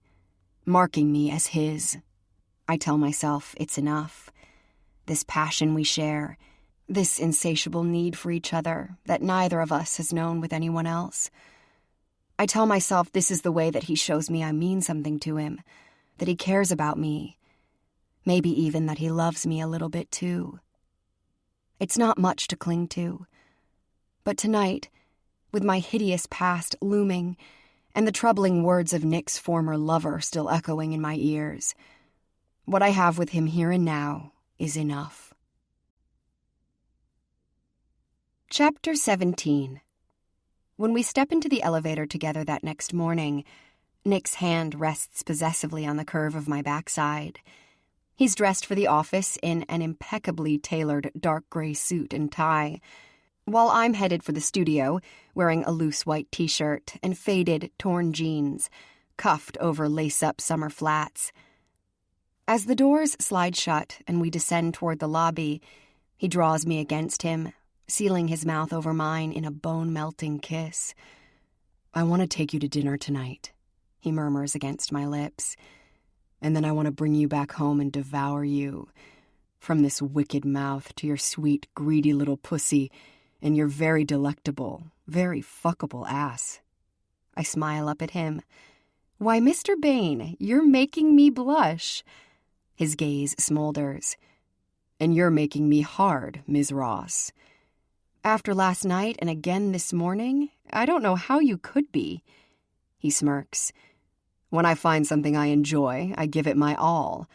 C: marking me as his. I tell myself it's enough. This passion we share, this insatiable need for each other that neither of us has known with anyone else. I tell myself this is the way that he shows me I mean something to him, that he cares about me, maybe even that he loves me a little bit too. It's not much to cling to. But tonight, with my hideous past looming and the troubling words of Nick's former lover still echoing in my ears, what I have with him here and now is enough. Chapter 17. When we step into the elevator together that next morning, Nick's hand rests possessively on the curve of my backside. He's dressed for the office in an impeccably tailored dark gray suit and tie, while I'm headed for the studio, wearing a loose white t-shirt and faded, torn jeans, cuffed over lace-up summer flats. As the doors slide shut and we descend toward the lobby, he draws me against him, sealing his mouth over mine in a bone-melting kiss.
B: "I want to take you to dinner tonight," he murmurs against my lips. "And then I want to bring you back home and devour you. From this wicked mouth to your sweet, greedy little pussy and your very delectable, very fuckable ass."
C: I smile up at him. "Why, Mr. Bain, you're making me blush." His gaze smolders.
B: "And you're making me hard, Ms. Ross."
C: "After last night and again this morning, I don't know how you could be." He smirks.
B: "When I find something I enjoy, I give it my all.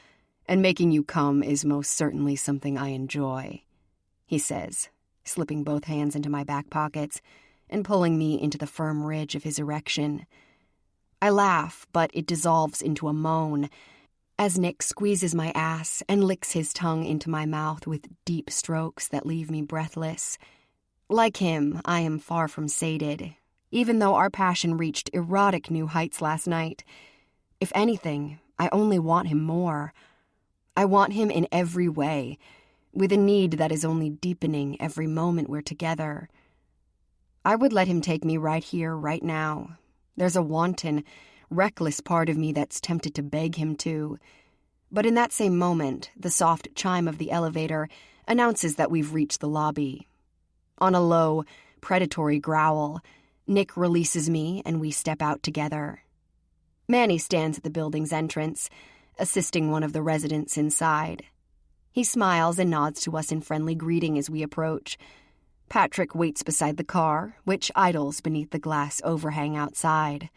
B: And making you come is most certainly something I enjoy," he says, slipping both hands into my back pockets and pulling me into the firm ridge of his erection. I laugh, but it dissolves into a moan as Nick squeezes my ass and licks his tongue into my mouth with deep strokes that leave me breathless. Like him, I am far from sated, even though our passion reached erotic new heights last night. If anything, I only want him more. I want him in every way, with a need that is only deepening every moment we're together. I would let him take me right here, right now. There's a wanton, reckless part of me that's tempted to beg him to. But in that same moment, the soft chime of the elevator announces that we've reached the lobby. On a low, predatory growl, Nick releases me and we step out together. Manny stands at the building's entrance, assisting one of the residents inside. He smiles and nods to us in friendly greeting as we approach. Patrick waits beside the car, which idles beneath the glass overhang outside.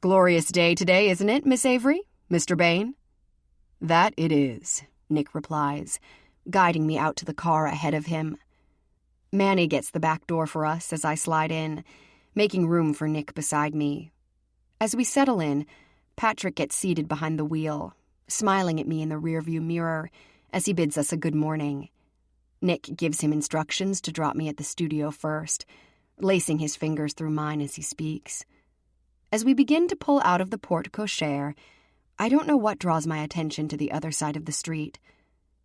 B: "Glorious day today, isn't it, Miss Avery? Mr. Bain?"
C: "That it is," Nick replies, guiding me out to the car ahead of him. Manny gets the back door for us as I slide in, making room for Nick beside me. As we settle in, Patrick gets seated behind the wheel, smiling at me in the rearview mirror as he bids us a good morning. Nick gives him instructions to drop me at the studio first, lacing his fingers through mine as he speaks. As we begin to pull out of the porte cochere, I don't know what draws my attention to the other side of the street.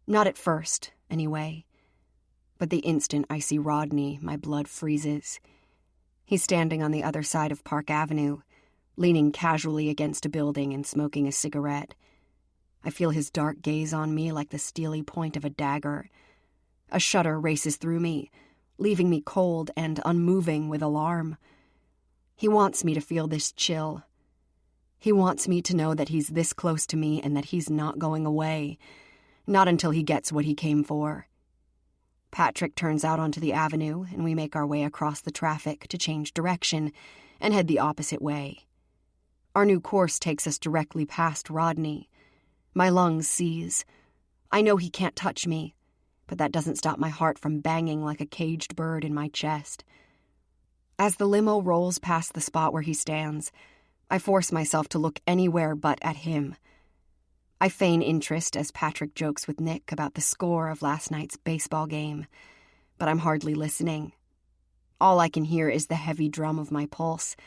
C: Not at first, anyway. But the instant I see Rodney, my blood freezes. He's standing on the other side of Park Avenue, leaning casually against a building and smoking a cigarette. I feel his dark gaze on me like the steely point of a dagger. A shudder races through me, leaving me cold and unmoving with alarm. He wants me to feel this chill.
B: He wants me to know that he's this close to me and that he's not going away. Not until he gets what he came for. Patrick turns out onto the avenue, and we make our way across the traffic to change direction and head the opposite way. Our new course takes us directly past Rodney. My lungs seize. I know he can't touch me, but that doesn't stop my heart from banging like a caged bird in my chest. As the limo rolls past the spot where he stands, I force myself to look anywhere but at him. I feign interest as Patrick jokes with Nick about the score of last night's baseball game, but I'm hardly listening. All I can hear is the heavy drum of my pulse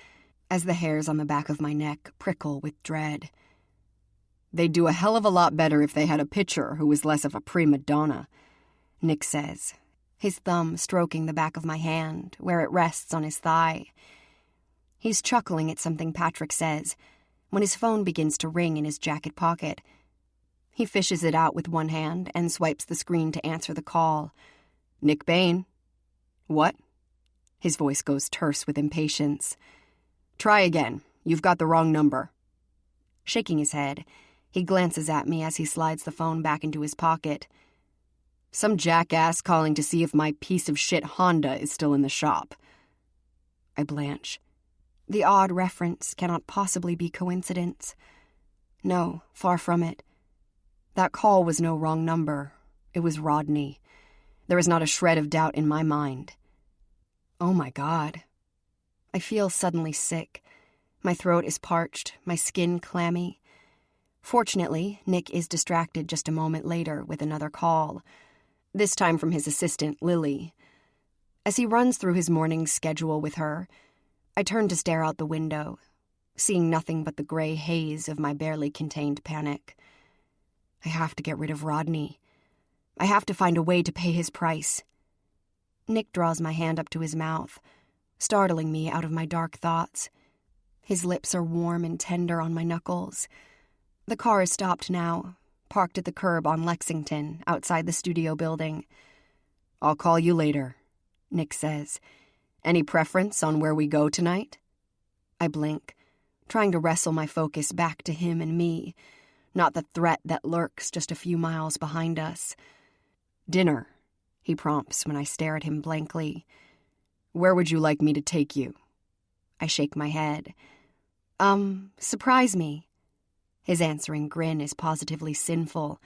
B: as the hairs on the back of my neck prickle with dread. They'd do a hell of a lot better if they had a pitcher who was less of a prima donna, Nick says, his thumb stroking the back of my hand where it rests on his thigh. He's chuckling at something Patrick says when his phone begins to ring in his jacket pocket. He fishes it out with one hand and swipes the screen to answer the call. Nick Bain. What? His voice goes terse with impatience. Try again. You've got the wrong number. Shaking his head, he glances at me as he slides the phone back into his pocket. Some jackass calling to see if my piece of shit Honda is still in the shop. I blanch. The odd reference cannot possibly be coincidence. No, far from it. That call was no wrong number. It was Rodney. There is not a shred of doubt in my mind. Oh my God. I feel suddenly sick. My throat is parched, my skin clammy. Fortunately, Nick is distracted just a moment later with another call, this time from his assistant, Lily. As he runs through his morning's schedule with her, I turn to stare out the window, seeing nothing but the gray haze of my barely contained panic. I have to get rid of Rodney. I have to find a way to pay his price. Nick draws my hand up to his mouth, startling me out of my dark thoughts. His lips are warm and tender on my knuckles. The car is stopped now, parked at the curb on Lexington, outside the studio building. I'll call you later, Nick says. Any preference on where we go tonight? I blink, trying to wrestle my focus back to him and me, not the threat that lurks just a few miles behind us. Dinner, he prompts when I stare at him blankly. Where would you like me to take you? I shake my head. Surprise me. His answering grin is positively sinful.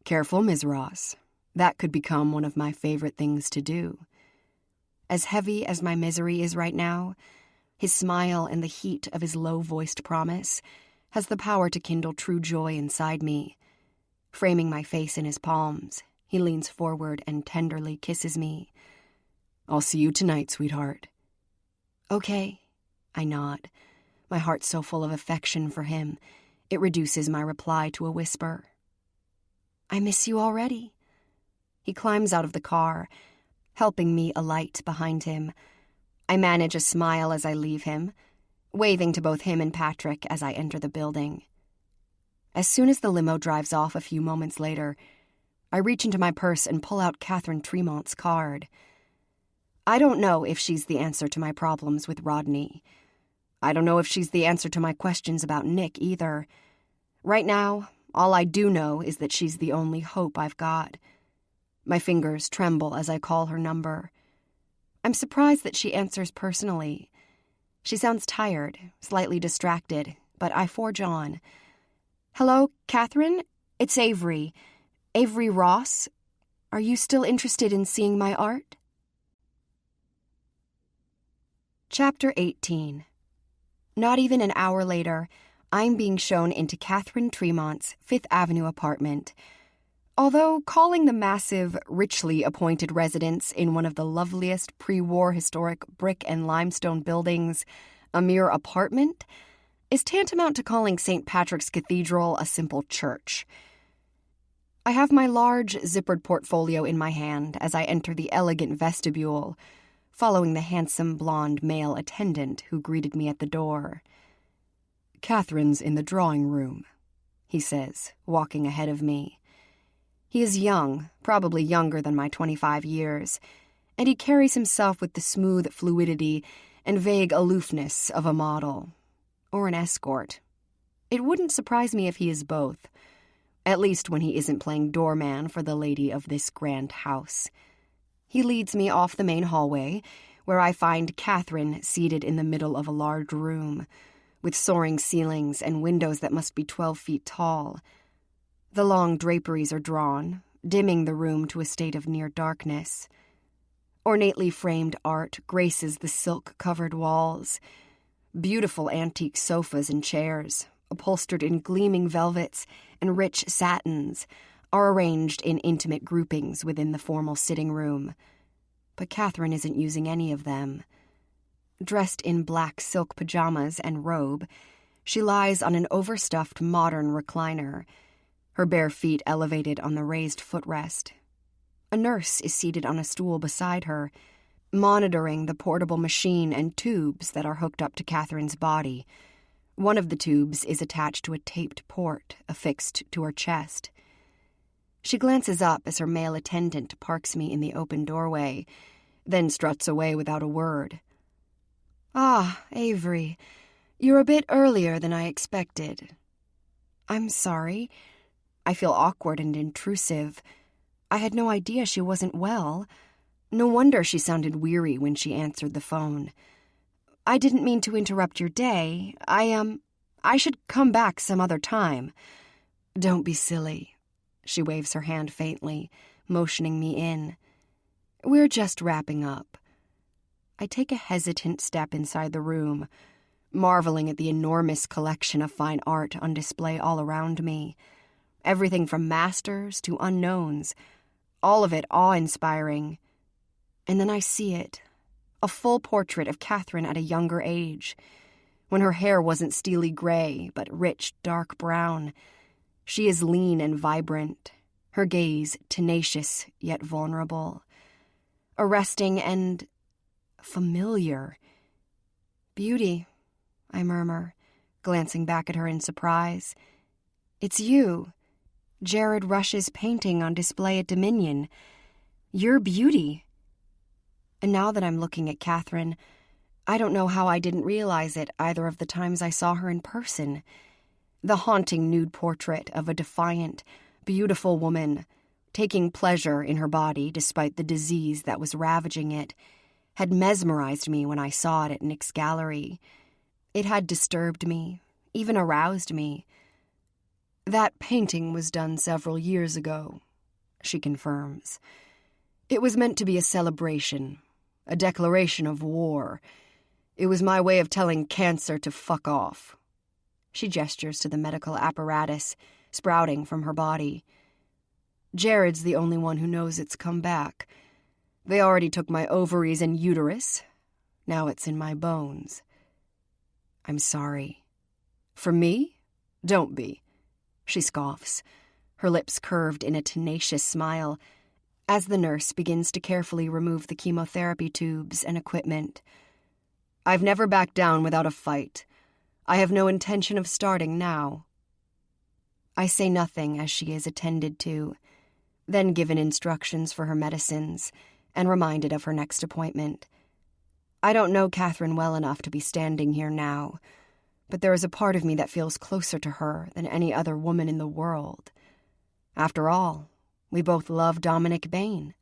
B: Careful, Ms. Ross. That could become one of my favorite things to do. As heavy as my misery is right now, his smile and the heat of his low-voiced promise has the power to kindle true joy inside me. Framing my face in his palms, he leans forward and tenderly kisses me. I'll see you tonight, sweetheart. Okay, I nod, my heart so full of affection for him, it reduces my reply to a whisper. I miss you already. He climbs out of the car, helping me alight behind him. I manage a smile as I leave him, waving to both him and Patrick as I enter the building. As soon as the limo drives off a few moments later, I reach into my purse and pull out Catherine Tremont's card. I don't know if she's the answer to my problems with Rodney. I don't know if she's the answer to my questions about Nick either. Right now, all I do know is that she's the only hope I've got. My fingers tremble as I call her number. I'm surprised that she answers personally. She sounds tired, slightly distracted, but I forge on. Hello, Catherine? It's Avery. Avery Ross? Are you still interested in seeing my art? Chapter 18. Not even an hour later, I'm being shown into Catherine Tremont's Fifth Avenue apartment. Although calling the massive, richly appointed residence in one of the loveliest pre-war historic brick and limestone buildings a mere apartment is tantamount to calling St. Patrick's Cathedral a simple church. I have my large, zippered portfolio in my hand as I enter the elegant vestibule, following the handsome blonde male attendant who greeted me at the door. Catherine's in the drawing room, he says, walking ahead of me. He is young, probably younger than my 25 years, and he carries himself with the smooth fluidity and vague aloofness of a model. Or an escort.
C: It wouldn't surprise me if he is both, at least when he isn't playing doorman for the lady of this grand house. He leads me off the main hallway, where I find Catherine seated in the middle of a large room, with soaring ceilings and windows that must be 12 feet tall. The long draperies are drawn, dimming the room to a state of near darkness. Ornately framed art graces the silk-covered walls. Beautiful antique sofas and chairs, upholstered in gleaming velvets and rich satins, are arranged in intimate groupings within the formal sitting room. But Catherine isn't using any of them. Dressed in black silk pajamas and robe, she lies on an overstuffed modern recliner, her bare feet elevated on the raised footrest. A nurse is seated on a stool beside her, monitoring the portable machine and tubes that are hooked up to Catherine's body. One of the tubes is attached to a taped port affixed to her chest. She glances up as her male attendant parks me in the open doorway, then struts away without a word. "Ah, Avery, you're a bit earlier than I expected." "I'm sorry." I feel awkward and intrusive. I had no idea she wasn't well. No wonder she sounded weary when she answered the phone. "I didn't mean to interrupt your day. I should come back some other time." "Don't be silly." She waves her hand faintly, motioning me in. "We're just wrapping up." I take a hesitant step inside the room, marveling at the enormous collection of fine art on display all around me. Everything from masters to unknowns, all of it awe-inspiring. And then I see it, a full portrait of Catherine at a younger age, when her hair wasn't steely gray, but rich, dark brown. She is lean and vibrant, her gaze tenacious yet vulnerable, arresting and familiar. "Beauty," I murmur, glancing back at her in surprise. "It's you. Jared Rush's painting on display at Dominion. You're Beauty." And now that I'm looking at Catherine, I don't know how I didn't realize it either of the times I saw her in person. The haunting nude portrait of a defiant, beautiful woman, taking pleasure in her body despite the disease that was ravaging it, had mesmerized me when I saw it at Nick's gallery. It had disturbed me, even aroused me. "That painting was done several years ago," she confirms. "It was meant to be a celebration, a declaration of war. It was my way of telling cancer to fuck off." She gestures to the medical apparatus sprouting from her body. "Jared's the only one who knows it's come back. They already took my ovaries and uterus. Now it's in my bones." "I'm sorry." "For me? Don't be." She scoffs, her lips curved in a tenacious smile, as the nurse begins to carefully remove the chemotherapy tubes and equipment. "I've never backed down without a fight. I have no intention of starting now." I say nothing as she is attended to, then given instructions for her medicines, and reminded of her next appointment. I don't know Catherine well enough to be standing here now, but there is a part of me that feels closer to her than any other woman in the world. After all, we both love Dominic Bain.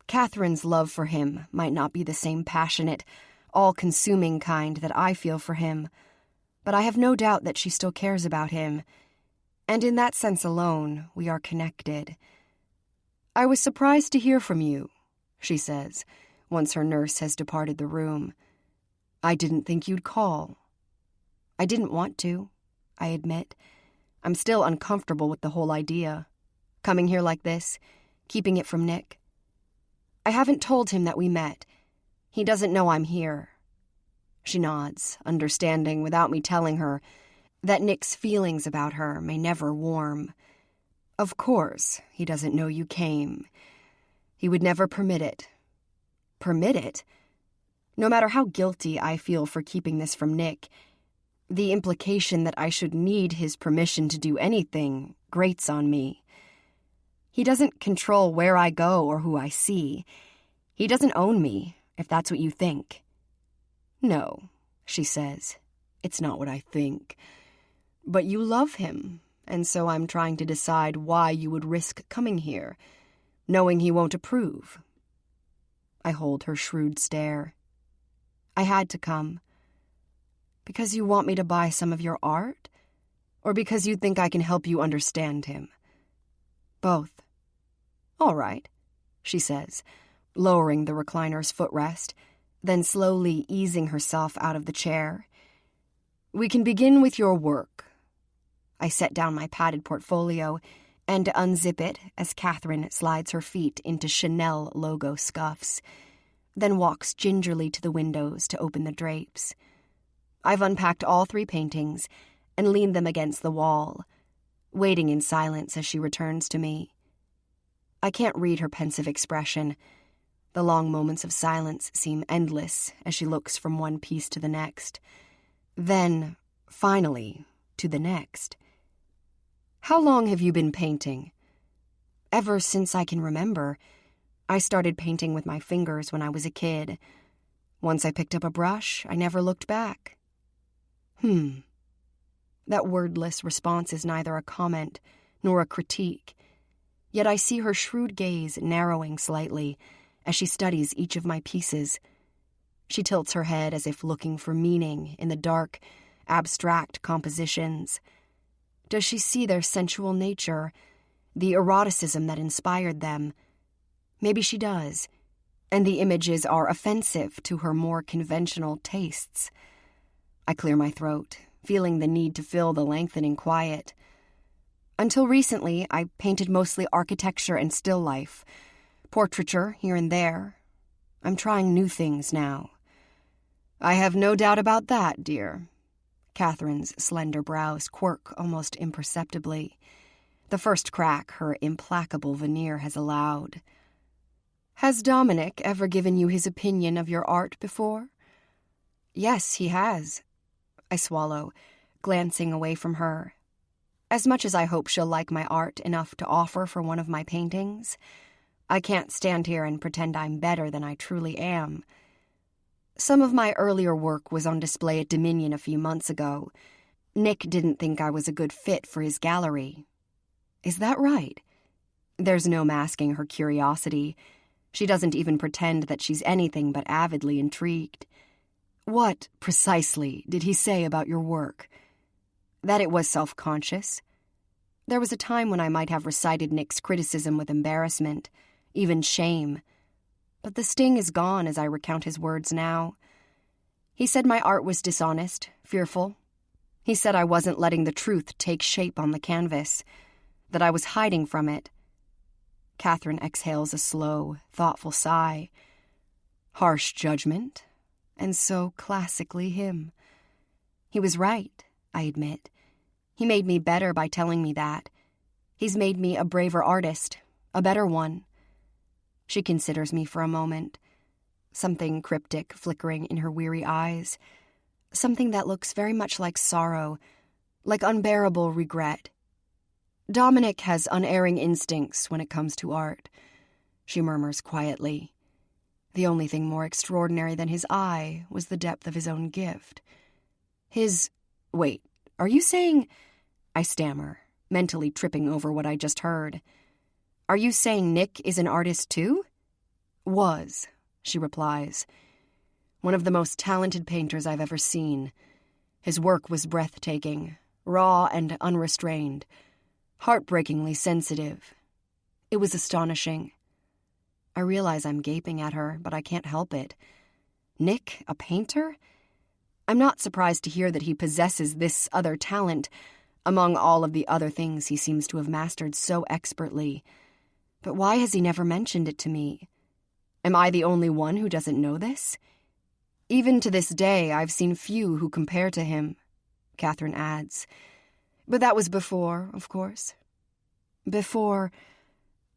C: Catherine's love for him might not be the same passionate, all-consuming kind that I feel for him, but I have no doubt that she still cares about him, and in that sense alone, we are connected. "I was surprised to hear from you," she says, once her nurse has departed the room. "I didn't think you'd call." "I didn't want to," I admit. I'm still uncomfortable with the whole idea. Coming here like this, keeping it from Nick. I haven't told him that we met. He doesn't know I'm here. She nods, understanding without me telling her that Nick's feelings about her may never warm. Of course, he doesn't know you came. He would never permit it. Permit it? No matter how guilty I feel for keeping this from Nick, the implication that I should need his permission to do anything grates on me. He doesn't control where I go or who I see. He doesn't own me, if that's what you think. "No," she says. "It's not what I think.
B: But you love him, and so I'm trying to decide why you would risk coming here, knowing he won't approve. I hold her shrewd stare. I had to come. Because you want me to buy some of your art? Or because you think I can help you understand him? Both. All right, she says, lowering the recliner's footrest, then slowly easing herself out of the chair. We can begin with your work. I set down my padded portfolio and unzip it as Catherine slides her feet into Chanel logo scuffs, then walks gingerly to the windows to open the drapes. I've unpacked all 3 paintings and leaned them against the wall, waiting in silence as she returns to me. I can't read her pensive expression. The long moments of silence seem endless as she looks from one piece to the next. Then, finally, to the next. How long have you been painting? Ever since I can remember. I started painting with my fingers when I was a kid. Once I picked up a brush, I never looked back. That wordless response is neither a comment nor a critique. Yet I see her shrewd gaze narrowing slightly as she studies each of my pieces. She tilts her head as if looking for meaning in the dark, abstract compositions. Does she see their sensual nature, the eroticism that inspired them? Maybe she does, and the images are offensive to her more conventional tastes. I clear my throat, feeling the need to fill the lengthening quiet. Until recently, I painted mostly architecture and still life, portraiture here and there. I'm trying new things now. I have no doubt about that, dear. Catherine's slender brows quirk almost imperceptibly, the first crack her implacable veneer has allowed. Has Dominic ever given you his opinion of your art before? Yes, he has. I swallow, glancing away from her. As much as I hope she'll like my art enough to offer for one of my paintings, I can't stand here and pretend I'm better than I truly am. Some of my earlier work was on display at Dominion a few months ago. Nick didn't think I was a good fit for his gallery. Is that right? There's no masking her curiosity. She doesn't even pretend that she's anything but avidly intrigued. What, precisely, did he say about your work? That it was self-conscious. There was a time when I might have recited Nick's criticism with embarrassment, even shame. But the sting is gone as I recount his words now. He said my art was dishonest, fearful. He said I wasn't letting the truth take shape on the canvas, that I was hiding from it. Catherine exhales a slow, thoughtful sigh. Harsh judgment, and so classically him. He was right, I admit. He made me better by telling me that. He's made me a braver artist, a better one. She considers me for a moment, something cryptic flickering in her weary eyes, something that looks very much like sorrow, like unbearable regret. Dominic has unerring instincts when it comes to art, she murmurs quietly. The only thing more extraordinary than his eye was the depth of his own gift. Wait, are you saying... I stammer, mentally tripping over what I just heard. Are you saying Nick is an artist too? Was, she replies. One of the most talented painters I've ever seen. His work was breathtaking, raw and unrestrained, heartbreakingly sensitive. It was astonishing. I realize I'm gaping at her, but I can't help it. Nick, a painter? I'm not surprised to hear that he possesses this other talent, among all of the other things he seems to have mastered so expertly. But why has he never mentioned it to me? Am I the only one who doesn't know this? Even to this day, I've seen few who compare to him, Catherine adds. But that was before, of course. Before...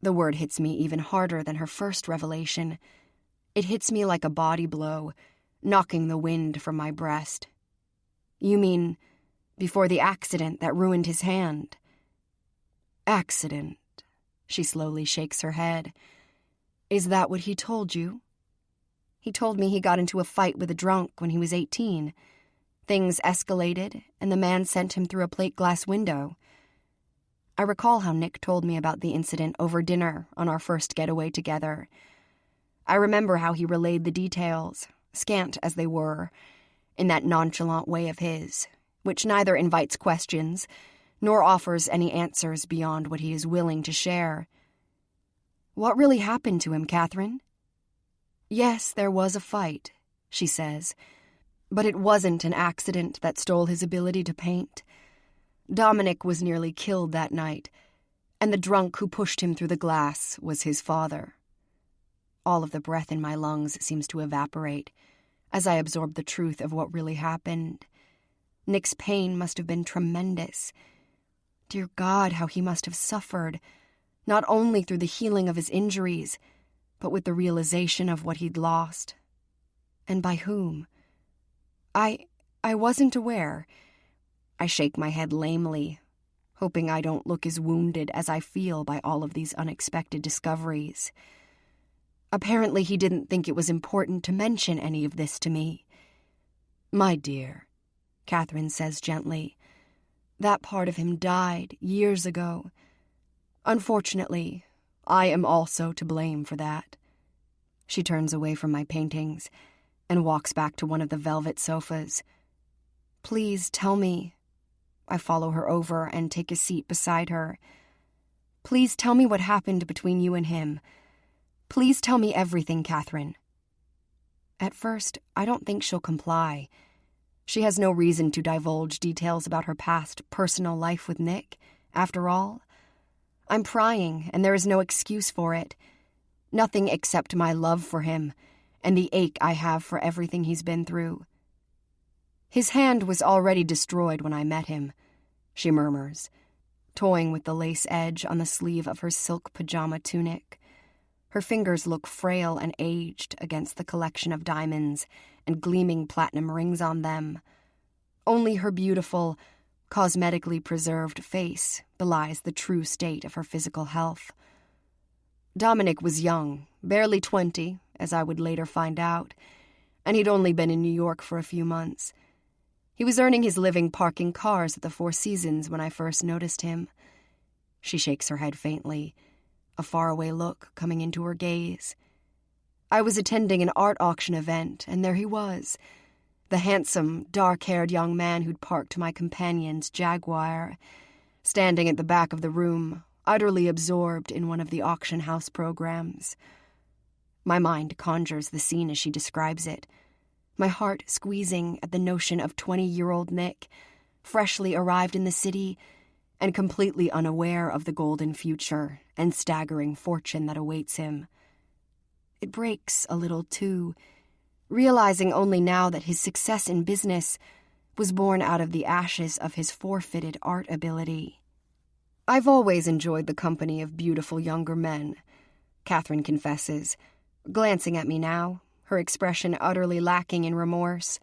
B: The word hits me even harder than her first revelation. It hits me like a body blow, knocking the wind from my breast. You mean before the accident that ruined his hand? Accident, she slowly shakes her head. Is that what he told you? He told me he got into a fight with a drunk when he was 18.
C: Things escalated, and the man sent him through a plate glass window. I recall how Nick told me about the incident over dinner on our first getaway together. I remember how he relayed the details, scant as they were, in that nonchalant way of his, which neither invites questions nor offers any answers beyond what he is willing to share. What really happened to him, Catherine? Yes, there was a fight, she says, but it wasn't an accident that stole his ability to paint. Dominic was nearly killed that night, and the drunk who pushed him through the glass was his father. All of the breath in my lungs seems to evaporate as I absorb the truth of what really happened. Nick's pain must have been tremendous. Dear God, how he must have suffered, not only through the healing of his injuries, but with the realization of what he'd lost. And by whom? I wasn't aware. I shake my head lamely, hoping I don't look as wounded as I feel by all of these unexpected discoveries. Apparently he didn't think it was important to mention any of this to me. My dear, Catherine says gently, that part of him died years ago. Unfortunately, I am also to blame for that. She turns away from my paintings and walks back to one of the velvet sofas. Please tell me. I follow her over and take a seat beside her. Please tell me what happened between you and him. Please tell me everything, Catherine. At first, I don't think she'll comply. She has no reason to divulge details about her past personal life with Nick, after all. I'm prying, and there is no excuse for it. Nothing except my love for him and the ache I have for everything he's been through. His hand was already destroyed when I met him, she murmurs, toying with the lace edge on the sleeve of her silk pajama tunic. Her fingers look frail and aged against the collection of diamonds and gleaming platinum rings on them. Only her beautiful, cosmetically preserved face belies the true state of her physical health. Dominic was young, barely 20, as I would later find out, and he'd only been in New York for a few months. He was earning his living parking cars at the Four Seasons when I first noticed him. She shakes her head faintly, a faraway look coming into her gaze. I was attending an art auction event, and there he was, the handsome, dark-haired young man who'd parked my companion's Jaguar, standing at the back of the room, utterly absorbed in one of the auction house programs. My mind conjures the scene as she describes it, my heart squeezing at the notion of 20-year-old Nick, freshly arrived in the city and completely unaware of the golden future and staggering fortune that awaits him. It breaks a little, too, realizing only now that his success in business was born out of the ashes of his forfeited art ability. I've always enjoyed the company of beautiful younger men, Catherine confesses, glancing at me now, her expression utterly lacking in remorse.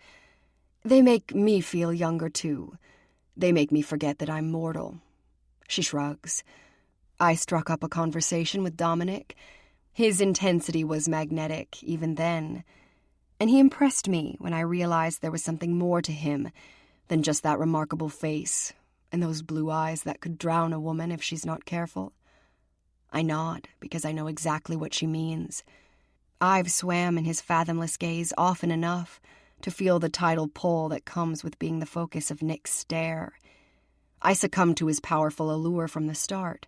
C: They make me feel younger, too. They make me forget that I'm mortal. She shrugs. I struck up a conversation with Dominic. His intensity was magnetic, even then. And he impressed me when I realized there was something more to him than just that remarkable face and those blue eyes that could drown a woman if she's not careful. I nod because I know exactly what she means. I've swam in his fathomless gaze often enough to feel the tidal pull that comes with being the focus of Nick's stare. I succumbed to his powerful allure from the start,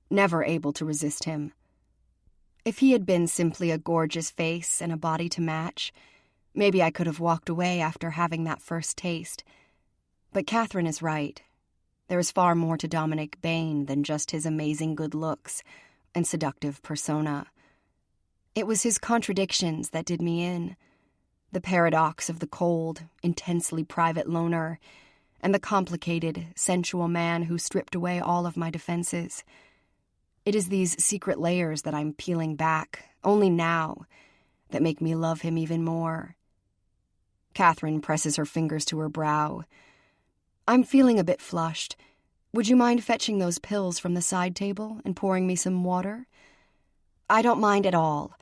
C: never able to resist him. If he had been simply a gorgeous face and a body to match, maybe I could have walked away after having that first taste. But Catherine is right. There is far more to Dominic Bain than just his amazing good looks and seductive persona. It was his contradictions that did me in, the paradox of the cold, intensely private loner, and the complicated, sensual man who stripped away all of my defenses. It is these secret layers that I'm peeling back, only now, that make me love him even more. Catherine presses her fingers to her brow. I'm feeling a bit flushed. Would you mind fetching those pills from the side table and pouring me some water? I don't mind at all.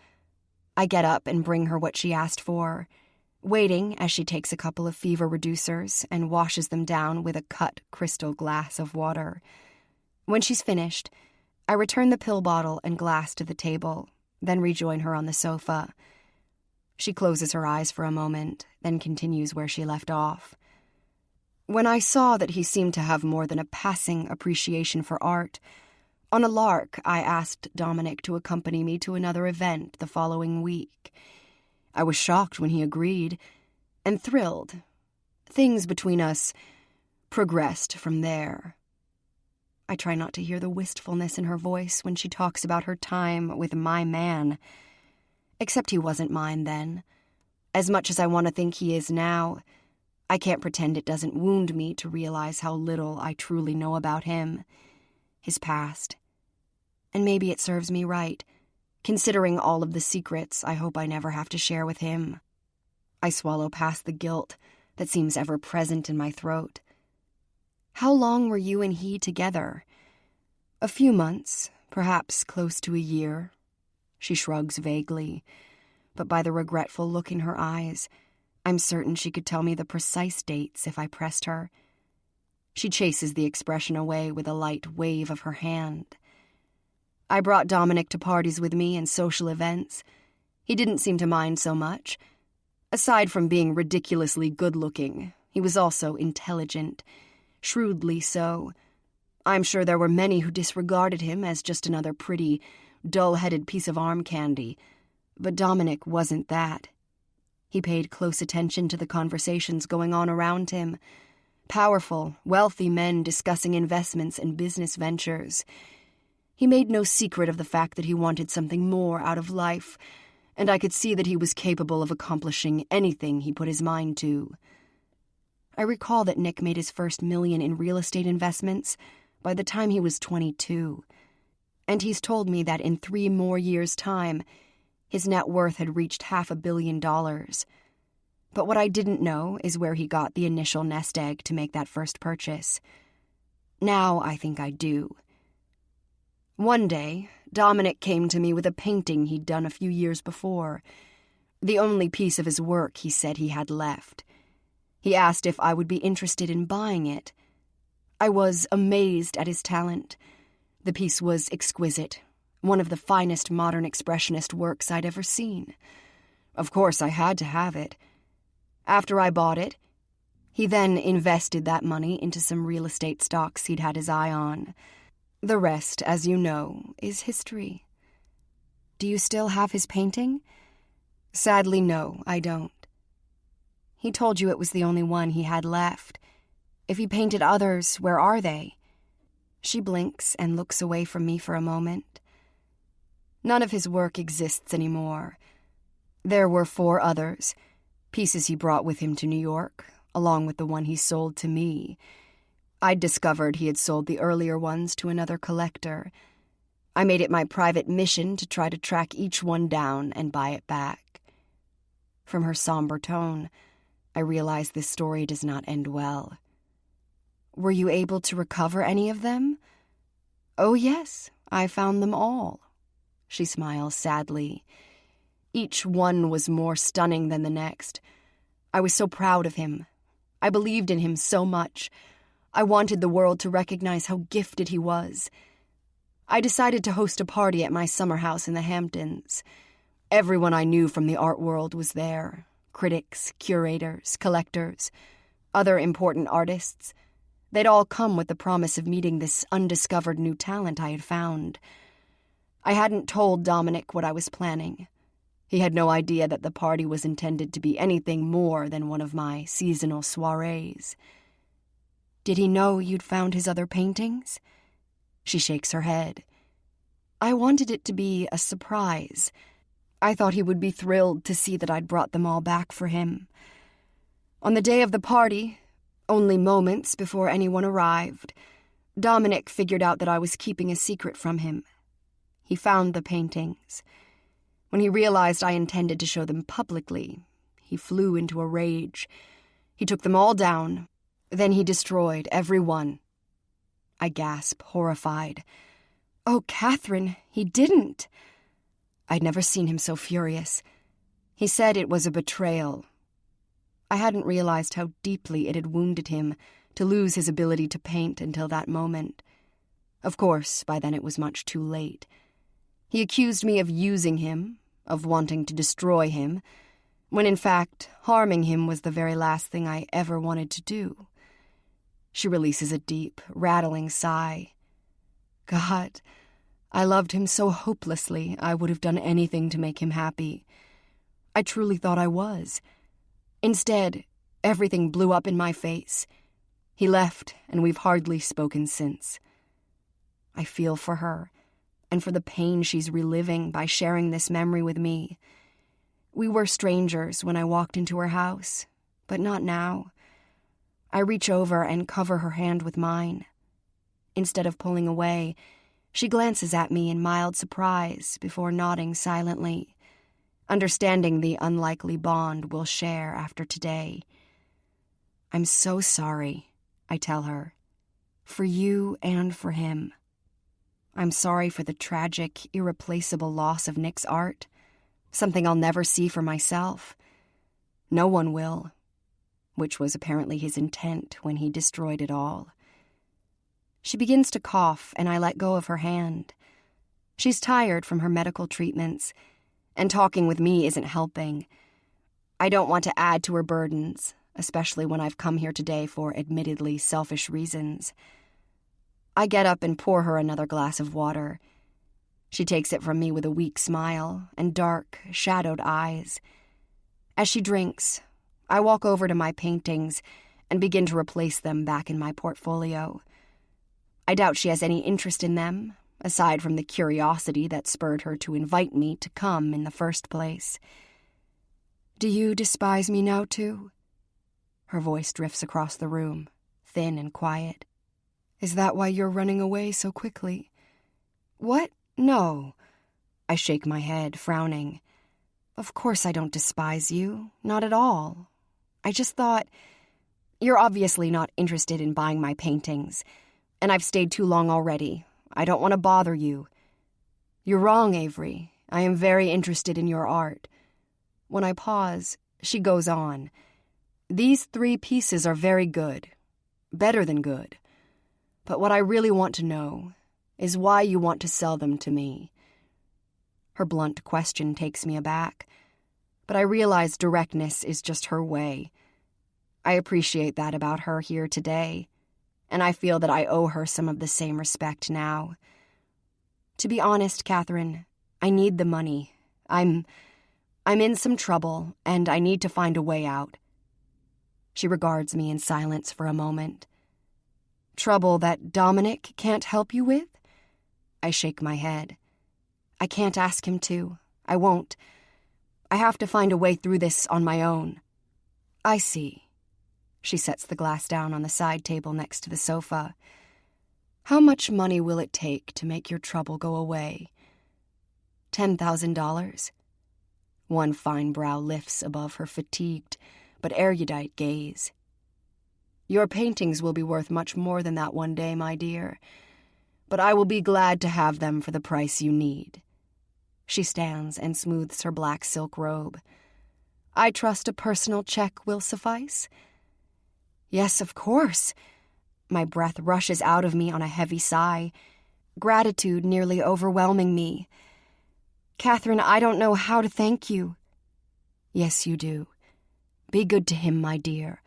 C: I get up and bring her what she asked for, waiting as she takes a couple of fever reducers and washes them down with a cut crystal glass of water. When she's finished, I return the pill bottle and glass to the table, then rejoin her on the sofa. She closes her eyes for a moment, then continues where she left off. When I saw that he seemed to have more than a passing appreciation for art, on a lark, I asked Dominic to accompany me to another event the following week. I was shocked when he agreed, and thrilled. Things between us progressed from there. I try not to hear the wistfulness in her voice when she talks about her time with my man. Except he wasn't mine then. As much as I want to think he is now, I can't pretend it doesn't wound me to realize how little I truly know about him, his past. And maybe it serves me right, considering all of the secrets I hope I never have to share with him. I swallow past the guilt that seems ever present in my throat. How long were you and he together? A few months, perhaps close to a year. She shrugs vaguely, but by the regretful look in her eyes, I'm certain she could tell me the precise dates if I pressed her. She chases the expression away with a light wave of her hand. I brought Dominic to parties with me and social events. He didn't seem to mind so much. Aside from being ridiculously good-looking, he was also intelligent, shrewdly so. I'm sure there were many who disregarded him as just another pretty, dull-headed piece of arm candy, but Dominic wasn't that. He paid close attention to the conversations going on around him. Powerful, wealthy men discussing investments and business ventures. He made no secret of the fact that he wanted something more out of life, and I could see that he was capable of accomplishing anything he put his mind to. I recall that Nick made his first $1 million in real estate investments by the time he was 22, and he's told me that in 3 more years' time, his net worth had reached $500 million. But what I didn't know is where he got the initial nest egg to make that first purchase. Now I think I do. One day, Dominic came to me with a painting he'd done a few years before, the only piece of his work he said he had left. He asked if I would be interested in buying it. I was amazed at his talent. The piece was exquisite, one of the finest modern expressionist works I'd ever seen. Of course, I had to have it. After I bought it, he then invested that money into some real estate stocks he'd had his eye on. The rest, as you know, is history. Do you still have his painting? Sadly, no, I don't. He told you it was the only one he had left. If he painted others, where are they? She blinks and looks away from me for a moment. None of his work exists anymore. There were 4 others, pieces he brought with him to New York, along with the one he sold to me. I'd discovered he had sold the earlier ones to another collector. I made it my private mission to try to track each one down and buy it back. From her somber tone, I realize this story does not end well. Were you able to recover any of them? Oh, yes, I found them all. She smiles sadly. Each one was more stunning than the next. I was so proud of him. I believed in him so much. I wanted the world to recognize how gifted he was. I decided to host a party at my summer house in the Hamptons. Everyone I knew from the art world was there. Critics, curators, collectors, other important artists. They'd all come with the promise of meeting this undiscovered new talent I had found. I hadn't told Dominic what I was planning. He had no idea that the party was intended to be anything more than one of my seasonal soirees. Did he know you'd found his other paintings? She shakes her head. I wanted it to be a surprise. I thought he would be thrilled to see that I'd brought them all back for him. On the day of the party, only moments before anyone arrived, Dominic figured out that I was keeping a secret from him. He found the paintings. When he realized I intended to show them publicly, he flew into a rage. He took them all down. Then he destroyed every one. I gasp, horrified. Oh, Catherine, he didn't. I'd never seen him so furious. He said it was a betrayal. I hadn't realized how deeply it had wounded him to lose his ability to paint until that moment. Of course, by then it was much too late. He accused me of using him, of wanting to destroy him, when in fact, harming him was the very last thing I ever wanted to do. She releases a deep, rattling sigh. God, I loved him so hopelessly I would have done anything to make him happy. I truly thought I was. Instead, everything blew up in my face. He left, and we've hardly spoken since. I feel for her, and for the pain she's reliving by sharing this memory with me. We were strangers when I walked into her house, but not now. I reach over and cover her hand with mine. Instead of pulling away, she glances at me in mild surprise before nodding silently, understanding the unlikely bond we'll share after today. I'm so sorry, I tell her, for you and for him. I'm sorry for the tragic, irreplaceable loss of Nick's art, something I'll never see for myself. No one will, which was apparently his intent when he destroyed it all. She begins to cough, and I let go of her hand. She's tired from her medical treatments, and talking with me isn't helping. I don't want to add to her burdens, especially when I've come here today for admittedly selfish reasons. I get up and pour her another glass of water. She takes it from me with a weak smile and dark, shadowed eyes. As she drinks, I walk over to my paintings and begin to replace them back in my portfolio. I doubt she has any interest in them, aside from the curiosity that spurred her to invite me to come in the first place. Do you despise me now, too? Her voice drifts across the room, thin and quiet. Is that why you're running away so quickly? What? No. I shake my head, frowning. Of course I don't despise you. Not at all. I just thought, you're obviously not interested in buying my paintings, and I've stayed too long already. I don't want to bother you. You're wrong, Avery. I am very interested in your art. When I pause, she goes on. These 3 pieces are very good. Better than good. But what I really want to know is why you want to sell them to me. Her blunt question takes me aback, but I realize directness is just her way. I appreciate that about her here today, and I feel that I owe her some of the same respect now. To be honest, Catherine, I need the money. I'm in some trouble, and I need to find a way out. She regards me in silence for a moment. Trouble that Dominic can't help you with? I shake my head. I can't ask him to. I won't. I have to find a way through this on my own. I see. She sets the glass down on the side table next to the sofa. How much money will it take to make your trouble go away? $10,000? One fine brow lifts above her fatigued but erudite gaze. Your paintings will be worth much more than that one day, my dear, but I will be glad to have them for the price you need. She stands and smooths her black silk robe. I trust a personal check will suffice? Yes, of course. My breath rushes out of me on a heavy sigh, gratitude nearly overwhelming me. Catherine, I don't know how to thank you. Yes, you do. Be good to him, my dear.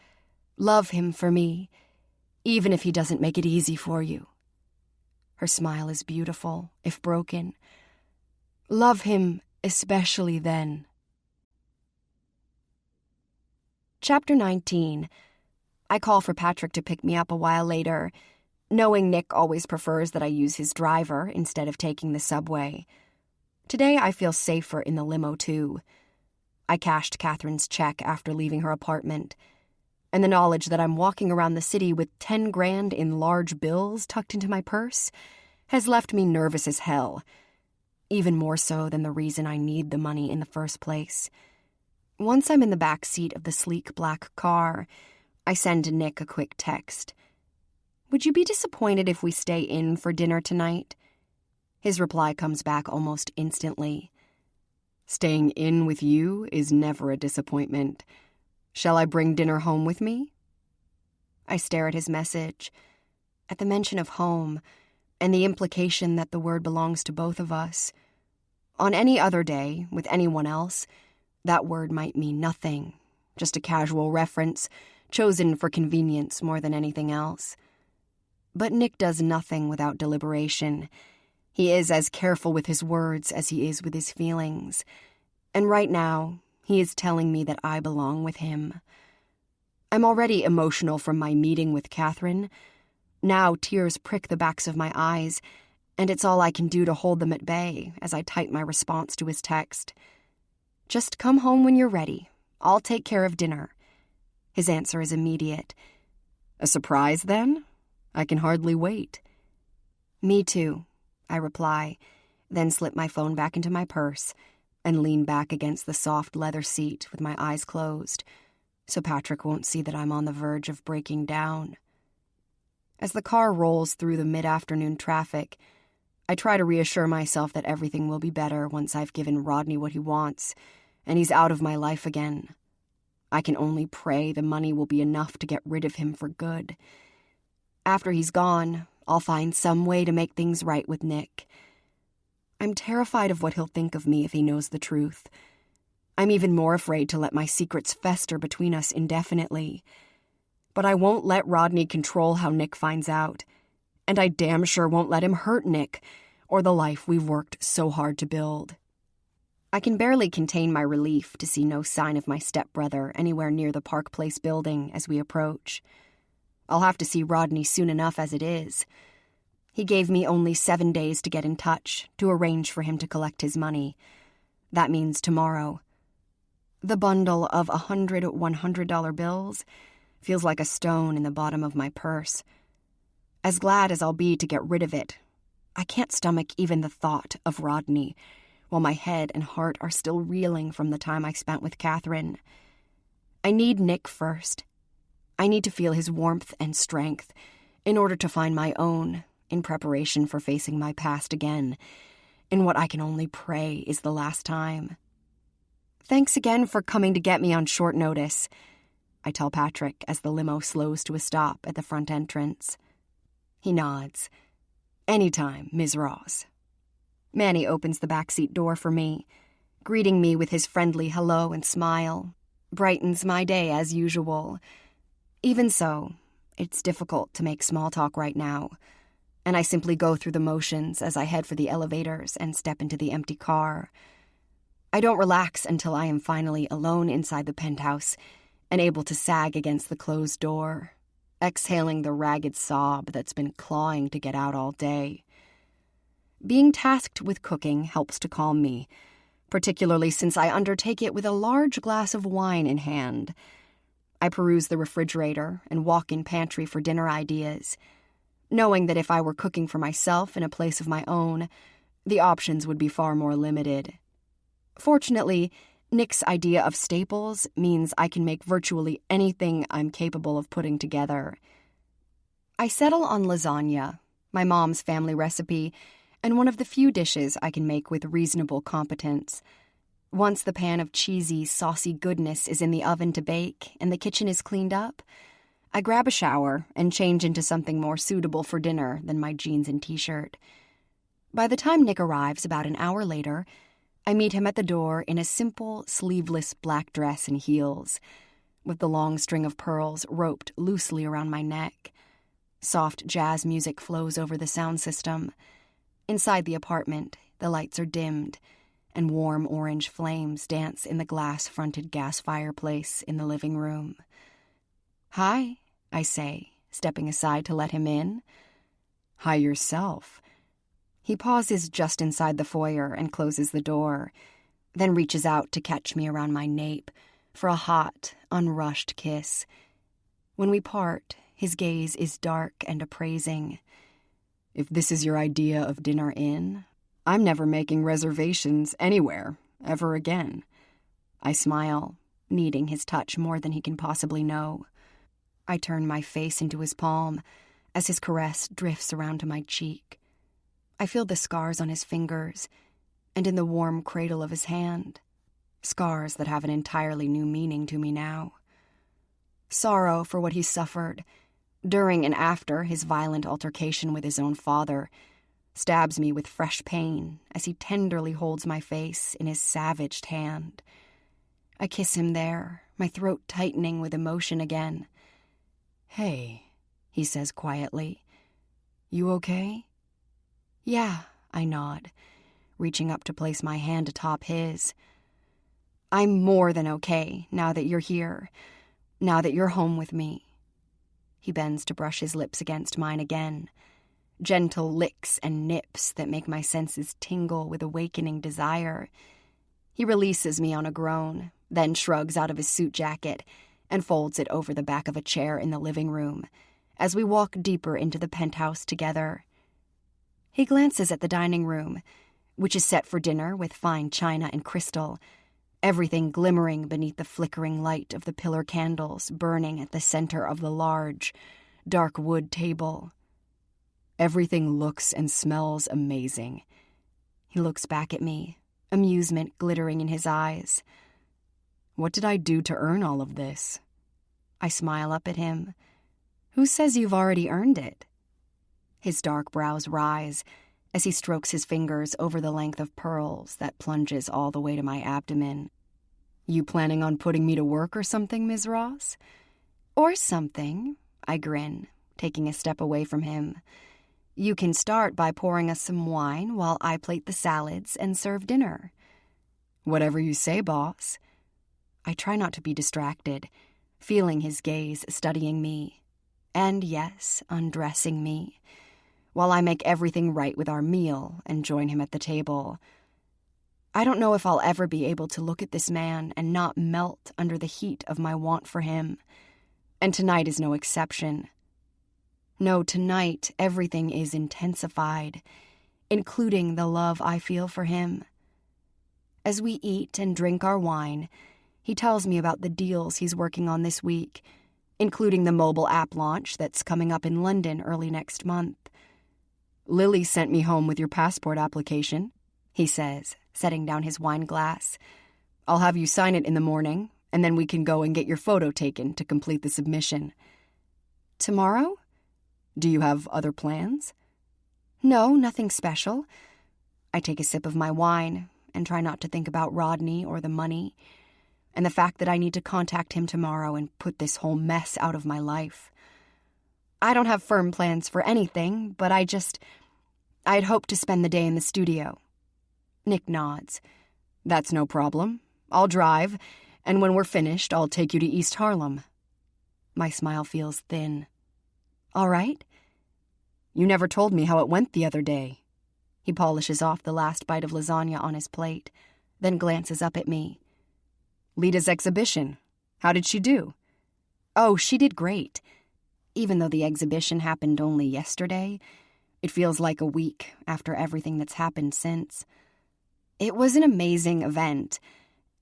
C: Love him for me, even if he doesn't make it easy for you. Her smile is beautiful, if broken. Love him especially then. Chapter 19. I call for Patrick to pick me up a while later, knowing Nick always prefers that I use his driver instead of taking the subway. Today I feel safer in the limo, too. I cashed Catherine's check after leaving her apartment, and the knowledge that I'm walking around the city with 10 grand in large bills tucked into my purse has left me nervous as hell, even more so than the reason I need the money in the first place. Once I'm in the back seat of the sleek black car, I send Nick a quick text. Would you be disappointed if we stay in for dinner tonight? His reply comes back almost instantly. Staying in with you is never a disappointment.
B: Shall I bring dinner home with me?
C: I stare at his message. At the mention of home, and the implication that the word belongs to both of us. On any other day, with anyone else, that word might mean nothing, just a casual reference, chosen for convenience more than anything else. But Nick does nothing without deliberation. He is as careful with his words as he is with his feelings. And right now, he is telling me that I belong with him. I'm already emotional from my meeting with Catherine. Now tears prick the backs of my eyes, and it's all I can do to hold them at bay as I type my response to his text. Just come home when you're ready. I'll take care of dinner. His answer is immediate.
B: A surprise, then? I can hardly wait.
C: Me too, I reply, then slip my phone back into my purse and lean back against the soft leather seat with my eyes closed, so Patrick won't see that I'm on the verge of breaking down. As the car rolls through the mid-afternoon traffic, I try to reassure myself that everything will be better once I've given Rodney what he wants, and he's out of my life again. I can only pray the money will be enough to get rid of him for good. After he's gone, I'll find some way to make things right with Nick. I'm terrified of what he'll think of me if he knows the truth. I'm even more afraid to let my secrets fester between us indefinitely. But I won't let Rodney control how Nick finds out. And I damn sure won't let him hurt Nick, or the life we've worked so hard to build. I can barely contain my relief to see no sign of my stepbrother anywhere near the Park Place building as we approach. I'll have to see Rodney soon enough as it is. He gave me only 7 days to get in touch, to arrange for him to collect his money. That means tomorrow. The bundle of $100 bills feels like a stone in the bottom of my purse. As glad as I'll be to get rid of it, I can't stomach even the thought of Rodney, while my head and heart are still reeling from the time I spent with Catherine. I need Nick first. I need to feel his warmth and strength in order to find my own, in preparation for facing my past again, in what I can only pray is the last time. Thanks again for coming to get me on short notice, I tell Patrick as the limo slows to a stop at the front entrance. He nods. Anytime, Ms. Ross. Manny opens the backseat door for me, greeting me with his friendly hello and smile. Brightens my day as usual. Even so, it's difficult to make small talk right now, and I simply go through the motions as I head for the elevators and step into the empty car. I don't relax until I am finally alone inside the penthouse and able to sag against the closed door, exhaling the ragged sob that's been clawing to get out all day. Being tasked with cooking helps to calm me, particularly since I undertake it with a large glass of wine in hand. I peruse the refrigerator and walk-in pantry for dinner ideas, knowing that if I were cooking for myself in a place of my own, the options would be far more limited. Fortunately, Nick's idea of staples means I can make virtually anything I'm capable of putting together. I settle on lasagna, my mom's family recipe, and one of the few dishes I can make with reasonable competence. Once the pan of cheesy, saucy goodness is in the oven to bake and the kitchen is cleaned up, I grab a shower and change into something more suitable for dinner than my jeans and t-shirt. By the time Nick arrives about an hour later, I meet him at the door in a simple, sleeveless black dress and heels, with the long string of pearls roped loosely around my neck. Soft jazz music flows over the sound system. Inside the apartment, the lights are dimmed, and warm orange flames dance in the glass-fronted gas fireplace in the living room. "Hi," I say, stepping aside to let him in.
B: "Hi yourself."
C: He pauses just inside the foyer and closes the door, then reaches out to catch me around my nape for a hot, unrushed kiss. When we part, his gaze is dark and appraising.
B: "If this is your idea of dinner in, I'm never making reservations anywhere, ever again."
C: I smile, needing his touch more than he can possibly know. I turn my face into his palm as his caress drifts around to my cheek. I feel the scars on his fingers and in the warm cradle of his hand, scars that have an entirely new meaning to me now. sorrow for what he suffered, during and after his violent altercation with his own father, stabs me with fresh pain as he tenderly holds my face in his savaged hand. I kiss him there, my throat tightening with emotion again.
B: "Hey," he says quietly. "You okay?"
C: "Yeah," I nod, reaching up to place my hand atop his. "I'm more than okay now that you're here, now that you're home with me." He bends to brush his lips against mine again, gentle licks and nips that make my senses tingle with awakening desire. He releases me on a groan, then shrugs out of his suit jacket and folds it over the back of a chair in the living room as we walk deeper into the penthouse together. He glances at the dining room, which is set for dinner with fine china and crystal, everything glimmering beneath the flickering light of the pillar candles burning at the center of the large, dark wood table.
B: "Everything looks and smells amazing."
C: He looks back at me, amusement glittering in his eyes.
B: "What did I do to earn all of this?"
C: I smile up at him. "Who says you've already earned it?" His dark brows rise as he strokes his fingers over the length of pearls that plunges all the way to my abdomen.
B: "You planning on putting me to work or something, Ms. Ross?"
C: "Or something," I grin, taking a step away from him. "You can start by pouring us some wine while I plate the salads and serve dinner."
B: "Whatever you say, boss."
C: I try not to be distracted, feeling his gaze studying me, and yes, undressing me, while I make everything right with our meal and join him at the table. I don't know if I'll ever be able to look at this man and not melt under the heat of my want for him, and tonight is no exception. No, tonight everything is intensified, including the love I feel for him. As we eat and drink our wine, he tells me about the deals he's working on this week, including the mobile app launch that's coming up in London early next month.
B: "Lily sent me home with your passport application,"
C: he says, setting down his wine glass.
B: "I'll have you sign it in the morning, and then we can go and get your photo taken to complete the submission."
C: "Tomorrow?"
B: "Do you have other plans?"
C: "No, nothing special." I take a sip of my wine and try not to think about Rodney or the money, and the fact that I need to contact him tomorrow and put this whole mess out of my life. I don't have firm plans for anything, but I'd hoped to spend the day in the studio. Nick nods.
B: "That's no problem. I'll drive, and when we're finished, I'll take you to East Harlem."
C: My smile feels thin. "All right?"
B: "You never told me how it went the other day."
C: He polishes off the last bite of lasagna on his plate, then glances up at me.
B: "Lita's exhibition. How did she do?"
C: "Oh, she did great. Even though the exhibition happened only yesterday, it feels like a week after everything that's happened since. It was an amazing event,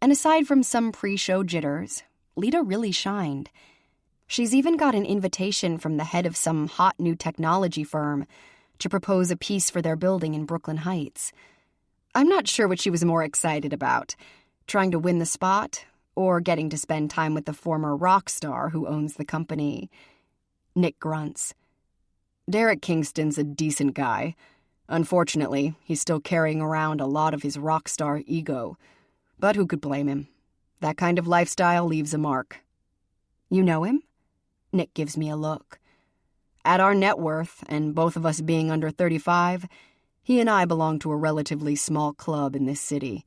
C: and aside from some pre-show jitters, Lita really shined. She's even got an invitation from the head of some hot new technology firm to propose a piece for their building in Brooklyn Heights. I'm not sure what she was more excited about, trying to win the spot or getting to spend time with the former rock star who owns the company." Nick grunts.
B: "Derek Kingston's a decent guy. Unfortunately, he's still carrying around a lot of his rock star ego. But who could blame him? That kind of lifestyle leaves a mark."
C: "You know him?" Nick gives me a look.
B: "At our net worth, and both of us being under 35, he and I belong to a relatively small club in this city.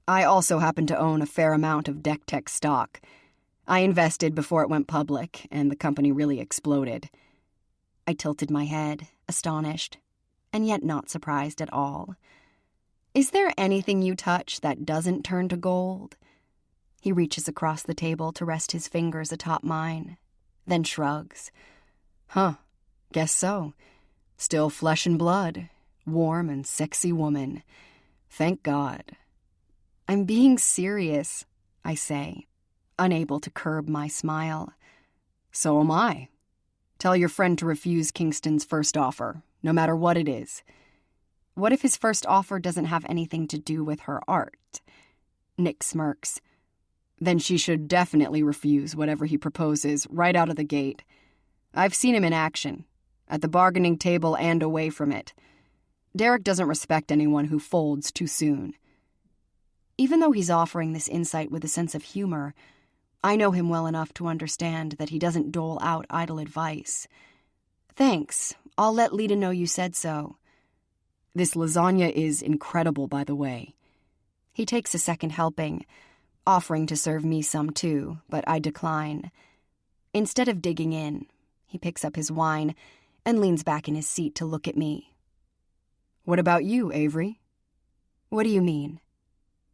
B: I also happen to own a fair amount of Deck Tech stock. I invested before it went public, and the company really exploded."
C: I tilted my head, astonished, and yet not surprised at all. "Is there anything you touch that doesn't turn to gold?" He reaches across the table to rest his fingers atop mine, then shrugs.
B: "Huh, guess so. Still flesh and blood, warm and sexy woman. Thank God."
C: "I'm being serious," I say, unable to curb my smile.
B: "So am I. Tell your friend to refuse Kingston's first offer, no matter what it is."
C: "What if his first offer doesn't have anything to do with her art?" Nick smirks.
B: Then she should definitely refuse whatever he proposes right out of the gate. I've seen him in action, at the bargaining table and away from it. Derek doesn't respect anyone who folds too soon.
C: Even though he's offering this insight with a sense of humor, I know him well enough to understand that he doesn't dole out idle advice. Thanks. I'll let Lita know you said so.
B: This lasagna is incredible, by the way.
C: He takes a second helping, offering to serve me some too, but I decline. Instead of digging in, he picks up his wine and leans back in his seat to look at me.
B: What about you, Avery?
C: What do you mean?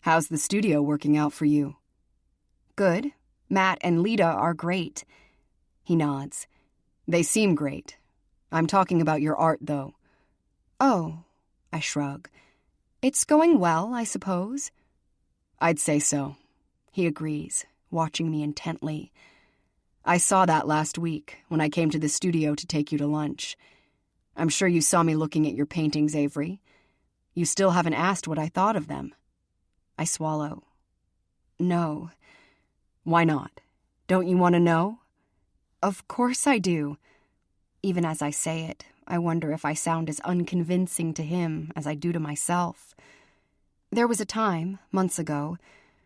B: How's the studio working out for you?
C: Good. Matt and Lita are great. He nods.
B: They seem great. I'm talking about your art, though.
C: Oh, I shrug. It's going well, I suppose.
B: I'd say so. He agrees, watching me intently. I saw that last week when I came to the studio to take you to lunch. I'm sure you saw me looking at your paintings, Avery. You still haven't asked what I thought of them.
C: I swallow. No.
B: Why not? Don't you want to know?
C: Of course I do. Even as I say it, I wonder if I sound as unconvincing to him as I do to myself. There was a time, months ago,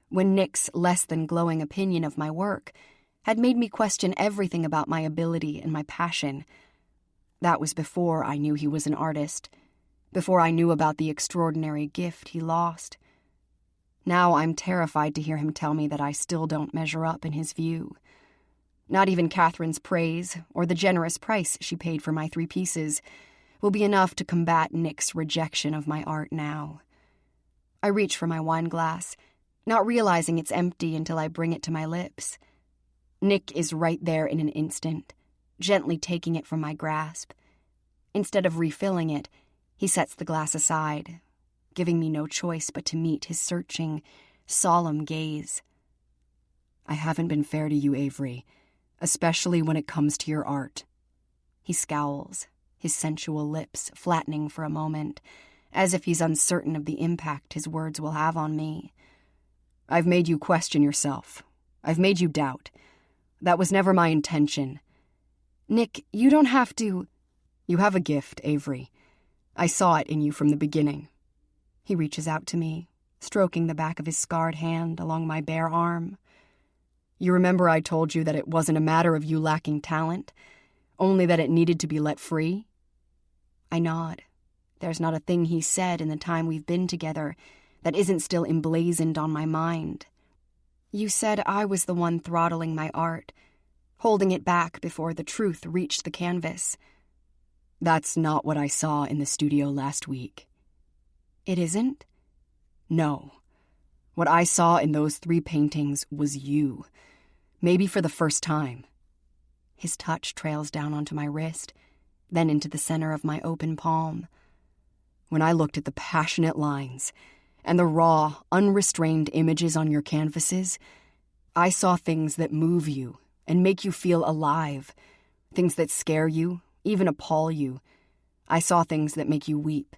C: when Nick's less than glowing opinion of my work had made me question everything about my ability and my passion. That was before I knew he was an artist, before I knew about the extraordinary gift he lost. Now I'm terrified to hear him tell me that I still don't measure up in his view. Not even Catherine's praise or the generous price she paid for my 3 pieces will be enough to combat Nick's rejection of my art now. I reach for my wine glass, not realizing it's empty until I bring it to my lips. Nick is right there in an instant, gently taking it from my grasp. Instead of refilling it, he sets the glass aside, giving me no choice but to meet his searching, solemn gaze.
B: I haven't been fair to you, Avery, especially when it comes to your art.
C: He scowls, his sensual lips flattening for a moment, as if he's uncertain of the impact his words will have on me.
B: I've made you question yourself. I've made you doubt. That was never my intention.
C: Nick, you don't have to...
B: You have a gift, Avery. I saw it in you from the beginning.
C: He reaches out to me, stroking the back of his scarred hand along my bare arm.
B: You remember I told you that it wasn't a matter of you lacking talent, only that it needed to be let free?
C: I nod. There's not a thing he said in the time we've been together that isn't still emblazoned on my mind. You said I was the one throttling my art, holding it back before the truth reached the canvas.
B: That's not what I saw in the studio last week.
C: It isn't?
B: No. What I saw in those 3 paintings was you. Maybe for the first time.
C: His touch trails down onto my wrist, then into the center of my open palm.
B: When I looked at the passionate lines and the raw, unrestrained images on your canvases, I saw things that move you and make you feel alive, things that scare you, even appall you. I saw things that make you weep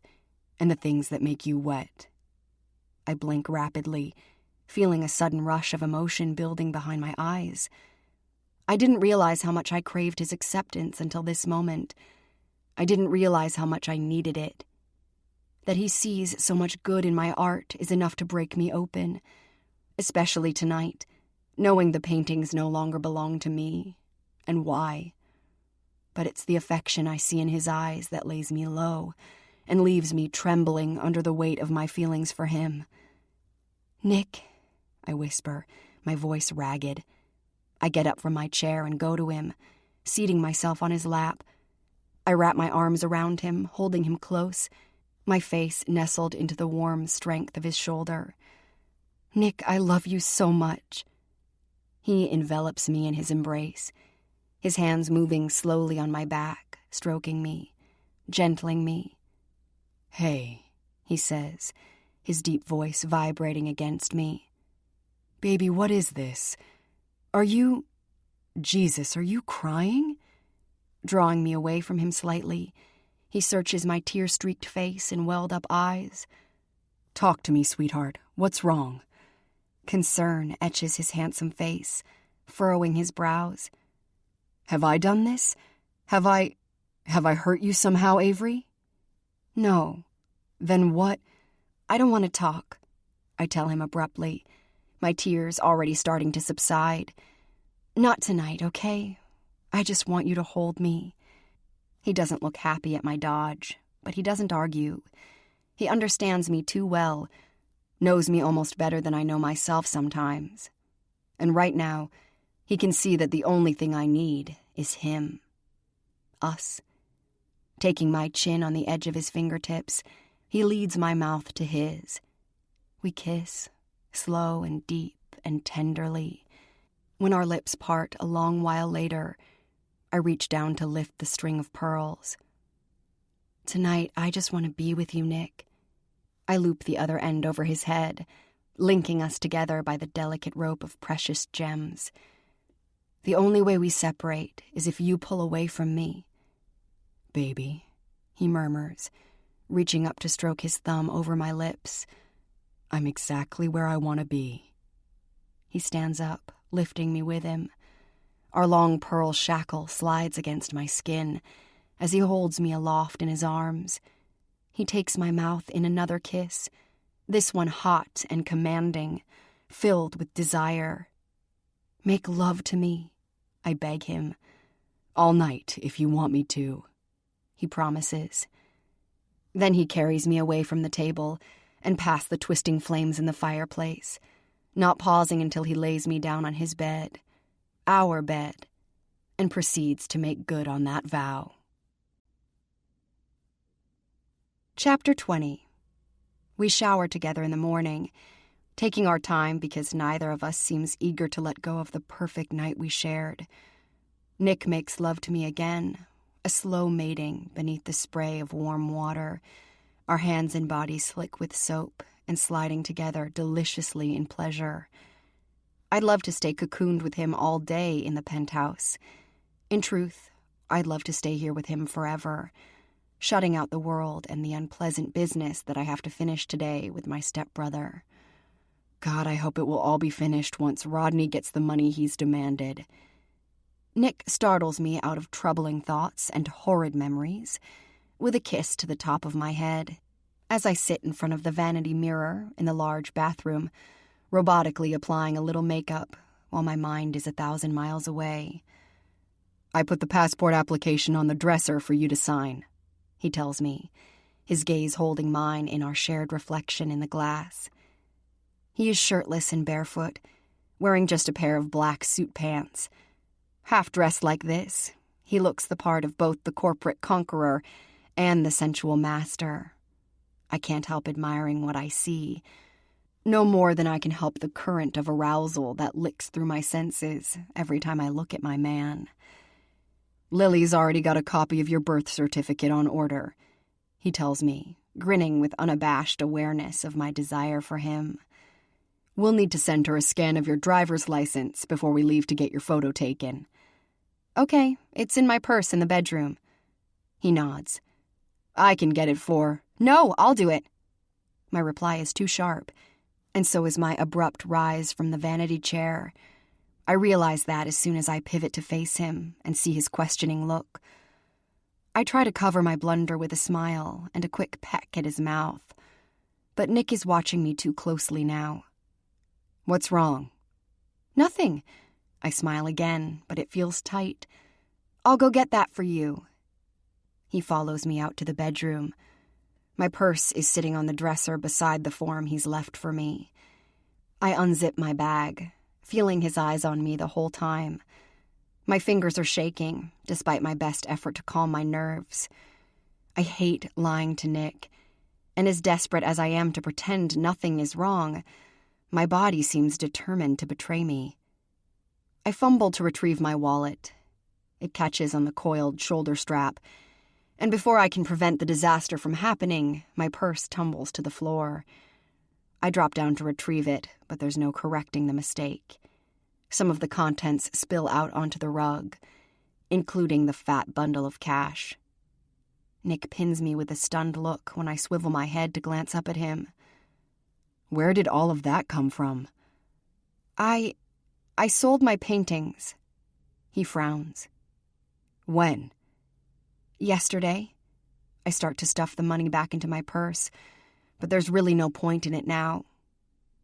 B: and the things that make you wet. I blink rapidly, feeling a sudden rush of emotion building behind my eyes. I didn't realize how much I craved his acceptance until this moment. I didn't realize how much I needed it. That he sees so much good in my art is enough to break me open, especially tonight, knowing the paintings no longer belong to me, and why. But it's the affection I see in his eyes that lays me low and leaves me trembling under the weight of my feelings for him.
C: Nick, I whisper, my voice ragged. I get up from my chair and go to him, seating myself on his lap. I wrap my arms around him, holding him close, my face nestled into the warm strength of his shoulder. Nick, I love you so much. He envelops me in his embrace, his hands moving slowly on my back, stroking me, gentling me.
B: Hey,
C: he says, his deep voice vibrating against me.
B: Baby, what is this? Are you... Jesus, are you crying?
C: Drawing me away from him slightly, he searches my tear-streaked face and welled-up eyes.
B: Talk to me, sweetheart. What's wrong?
C: Concern etches his handsome face, furrowing his brows.
B: Have I done this? Have I hurt you somehow, Avery?
C: No.
B: Then what?
C: I don't want to talk, I tell him abruptly, my tears already starting to subside. Not tonight, okay? I just want you to hold me. He doesn't look happy at my dodge, but he doesn't argue. He understands me too well, knows me almost better than I know myself sometimes. And right now, he can see that the only thing I need is him. Us. Taking my chin on the edge of his fingertips, he leads my mouth to his. We kiss, slow and deep and tenderly. When our lips part a long while later, I reach down to lift the string of pearls. Tonight, I just want to be with you, Nick. I loop the other end over his head, linking us together by the delicate rope of precious gems. The only way we separate is if you pull away from me.
B: Baby,
C: he murmurs, reaching up to stroke his thumb over my lips.
B: I'm exactly where I want to be.
C: He stands up, lifting me with him. Our long pearl shackle slides against my skin as he holds me aloft in his arms. He takes my mouth in another kiss, this one hot and commanding, filled with desire. Make love to me, I beg him.
B: All night, if you want me to,
C: he promises. Then he carries me away from the table and past the twisting flames in the fireplace, not pausing until he lays me down on his bed, our bed, and proceeds to make good on that vow. Chapter 20. We shower together in the morning, taking our time because neither of us seems eager to let go of the perfect night we shared. Nick makes love to me again, a slow mating beneath the spray of warm water, our hands and bodies slick with soap and sliding together deliciously in pleasure. I'd love to stay cocooned with him all day in the penthouse. In truth, I'd love to stay here with him forever, shutting out the world and the unpleasant business that I have to finish today with my stepbrother.
B: God, I hope it will all be finished once Rodney gets the money he's demanded.
C: Nick startles me out of troubling thoughts and horrid memories with a kiss to the top of my head as I sit in front of the vanity mirror in the large bathroom, robotically applying a little makeup while my mind is 1,000 miles away.
B: I put the passport application on the dresser for you to sign, he tells me,
C: his gaze holding mine in our shared reflection in the glass. He is shirtless and barefoot, wearing just a pair of black suit pants. Half dressed like this, he looks the part of both the corporate conqueror and the sensual master. I can't help admiring what I see, no more than I can help the current of arousal that licks through my senses every time I look at my man.
B: Lily's already got a copy of your birth certificate on order,
C: he tells me, grinning with unabashed awareness of my desire for him.
B: We'll need to send her a scan of your driver's license before we leave to get your photo taken.
C: Okay, it's in my purse in the bedroom. He nods.
B: I can get it for...
C: No, I'll do it. My reply is too sharp, and so is my abrupt rise from the vanity chair. I realize that as soon as I pivot to face him and see his questioning look. I try to cover my blunder with a smile and a quick peck at his mouth, but Nick is watching me too closely now.
B: What's wrong?
C: Nothing. I smile again, but it feels tight. I'll go get that for you. He follows me out to the bedroom. My purse is sitting on the dresser beside the form he's left for me. I unzip my bag, feeling his eyes on me the whole time. My fingers are shaking, despite my best effort to calm my nerves. I hate lying to Nick, and as desperate as I am to pretend nothing is wrong, my body seems determined to betray me. I fumble to retrieve my wallet. It catches on the coiled shoulder strap, and before I can prevent the disaster from happening, my purse tumbles to the floor. I drop down to retrieve it, but there's no correcting the mistake. Some of the contents spill out onto the rug, including the fat bundle of cash. Nick pins me with a stunned look when I swivel my head to glance up at him.
B: Where did all of that come from?
C: I sold my paintings. He frowns.
B: When?
C: Yesterday. I start to stuff the money back into my purse, but there's really no point in it now.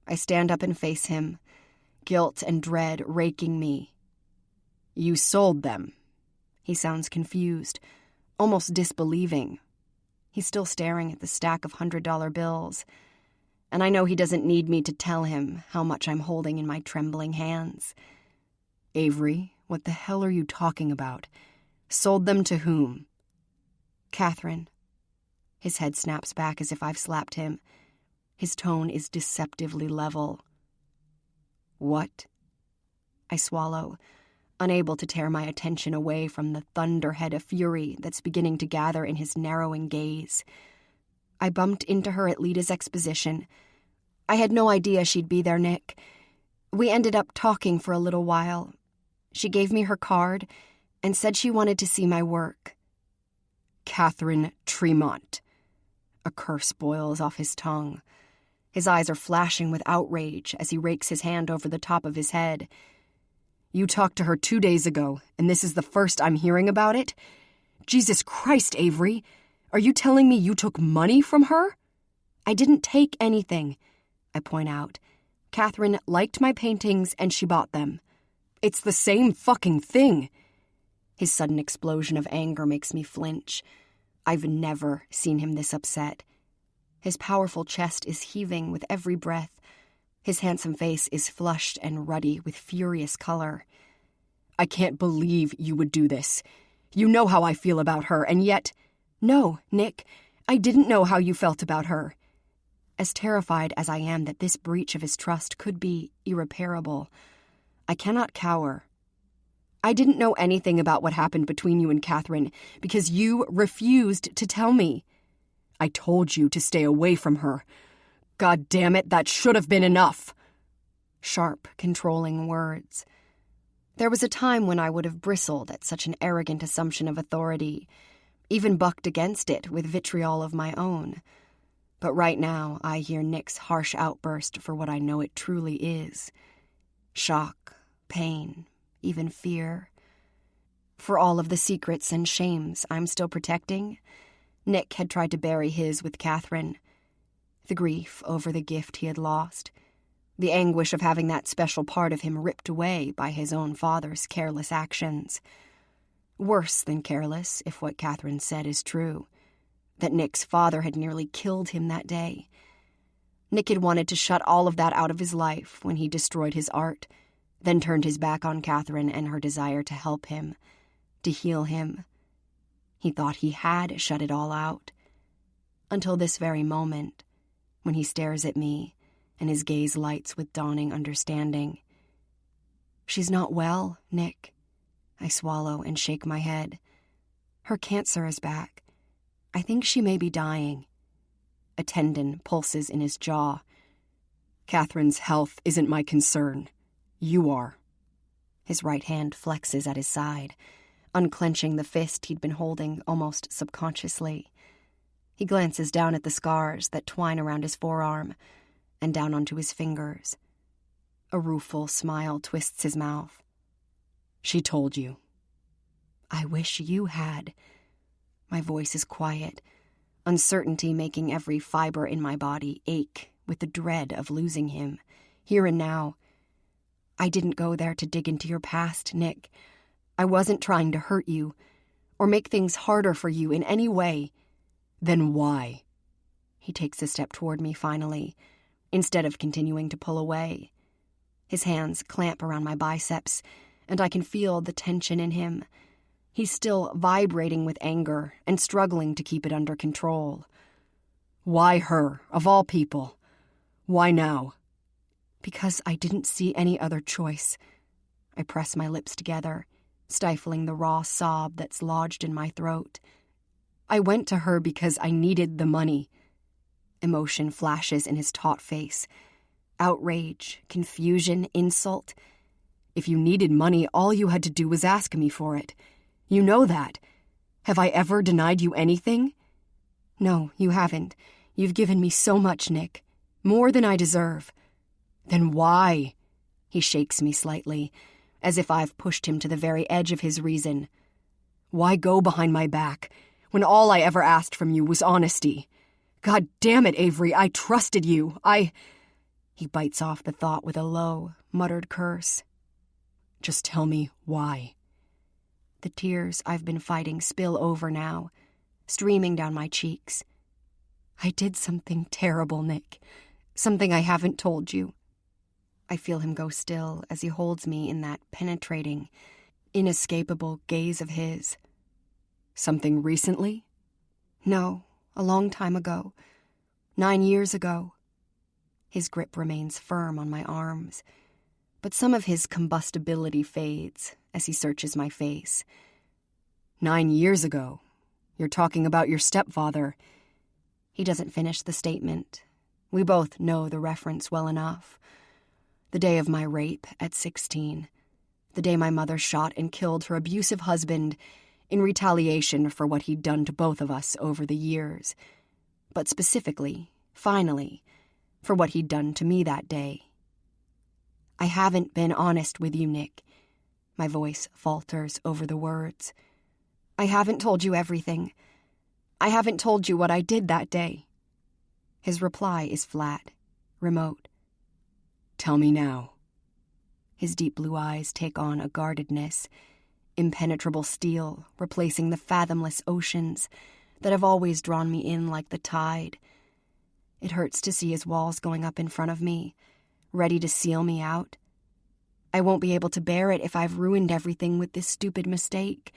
C: I stand up and face him, guilt and dread raking me.
B: You sold them.
C: He sounds confused, almost disbelieving. He's still staring at the stack of $100 bills, and I know he doesn't need me to tell him how much I'm holding in my trembling hands.
B: Avery, what the hell are you talking about? Sold them to whom?
C: Catherine. His head snaps back as if I've slapped him. His tone is deceptively level.
B: What?
C: I swallow, unable to tear my attention away from the thunderhead of fury that's beginning to gather in his narrowing gaze. I bumped into her at Lita's exposition. I had no idea she'd be there, Nick. We ended up talking for a little while. She gave me her card and said she wanted to see my work.
B: Catherine Tremont.
C: A curse boils off his tongue. His eyes are flashing with outrage as he rakes his hand over the top of his head.
B: You talked to her 2 days ago, and this is the first I'm hearing about it? Jesus Christ, Avery! Are you telling me you took money from her?
C: I didn't take anything, I point out. Catherine liked my paintings and she bought them.
B: It's the same fucking thing.
C: His sudden explosion of anger makes me flinch. I've never seen him this upset. His powerful chest is heaving with every breath. His handsome face is flushed and ruddy with furious color.
B: I can't believe you would do this. You know how I feel about her, and yet...
C: No, Nick, I didn't know how you felt about her. As terrified as I am that this breach of his trust could be irreparable, I cannot cower.
B: I didn't know anything about what happened between you and Catherine because you refused to tell me. I told you to stay away from her. God damn it, that should have been enough.
C: Sharp, controlling words. There was a time when I would have bristled at such an arrogant assumption of authority, even bucked against it with vitriol of my own. But right now, I hear Nick's harsh outburst for what I know it truly is. Shock, pain, even fear. For all of the secrets and shames I'm still protecting, Nick had tried to bury his with Catherine. The grief over the gift he had lost, the anguish of having that special part of him ripped away by his own father's careless actions. Worse than careless, if what Catherine said is true, that Nick's father had nearly killed him that day. Nick had wanted to shut all of that out of his life when he destroyed his art, then turned his back on Catherine and her desire to help him, to heal him. He thought he had shut it all out. Until this very moment, when he stares at me and his gaze lights with dawning understanding. She's not well, Nick. I swallow and shake my head. Her cancer is back. I think she may be dying. A tendon pulses in his jaw.
B: Catherine's health isn't my concern. You are.
C: His right hand flexes at his side, unclenching the fist he'd been holding almost subconsciously. He glances down at the scars that twine around his forearm and down onto his fingers. A rueful smile twists his mouth.
B: She told you.
C: I wish you had. My voice is quiet, uncertainty making every fiber in my body ache with the dread of losing him, here and now. I didn't go there to dig into your past, Nick. I wasn't trying to hurt you, or make things harder for you in any way.
B: Then why?
C: He takes a step toward me finally, instead of continuing to pull away. His hands clamp around my biceps, and I can feel the tension in him. He's still vibrating with anger and struggling to keep it under control.
B: Why her, of all people? Why now?
C: Because I didn't see any other choice. I press my lips together, stifling the raw sob that's lodged in my throat. I went to her because I needed the money. Emotion flashes in his taut face. Outrage, confusion, insult.
B: If you needed money, all you had to do was ask me for it. You know that. Have I ever denied you anything?
C: No, you haven't. You've given me so much, Nick. More than I deserve.
B: Then why?
C: He shakes me slightly, as if I've pushed him to the very edge of his reason.
B: Why go behind my back, when all I ever asked from you was honesty? God damn it, Avery, I trusted you.
C: He bites off the thought with a low, muttered curse.
B: Just tell me why.
C: The tears I've been fighting spill over now, streaming down my cheeks.
B: I did something terrible, Nick. Something I haven't told you.
C: I feel him go still as he holds me in that penetrating, inescapable gaze of his.
B: Something recently?
C: No, a long time ago. 9 years ago. His grip remains firm on my arms, but some of his combustibility fades as he searches my face.
B: 9 years ago? You're talking about your stepfather.
C: He doesn't finish the statement. We both know the reference well enough. The day of my rape at 16. The day my mother shot and killed her abusive husband in retaliation for what he'd done to both of us over the years. But specifically, finally, for what he'd done to me that day. I haven't been honest with you, Nick. My voice falters over the words. I haven't told you everything. I haven't told you what I did that day. His reply is flat, remote.
B: Tell me now.
C: His deep blue eyes take on a guardedness, impenetrable steel, replacing the fathomless oceans that have always drawn me in like the tide. It hurts to see his walls going up in front of me, ready to seal me out. I won't be able to bear it if I've ruined everything with this stupid mistake,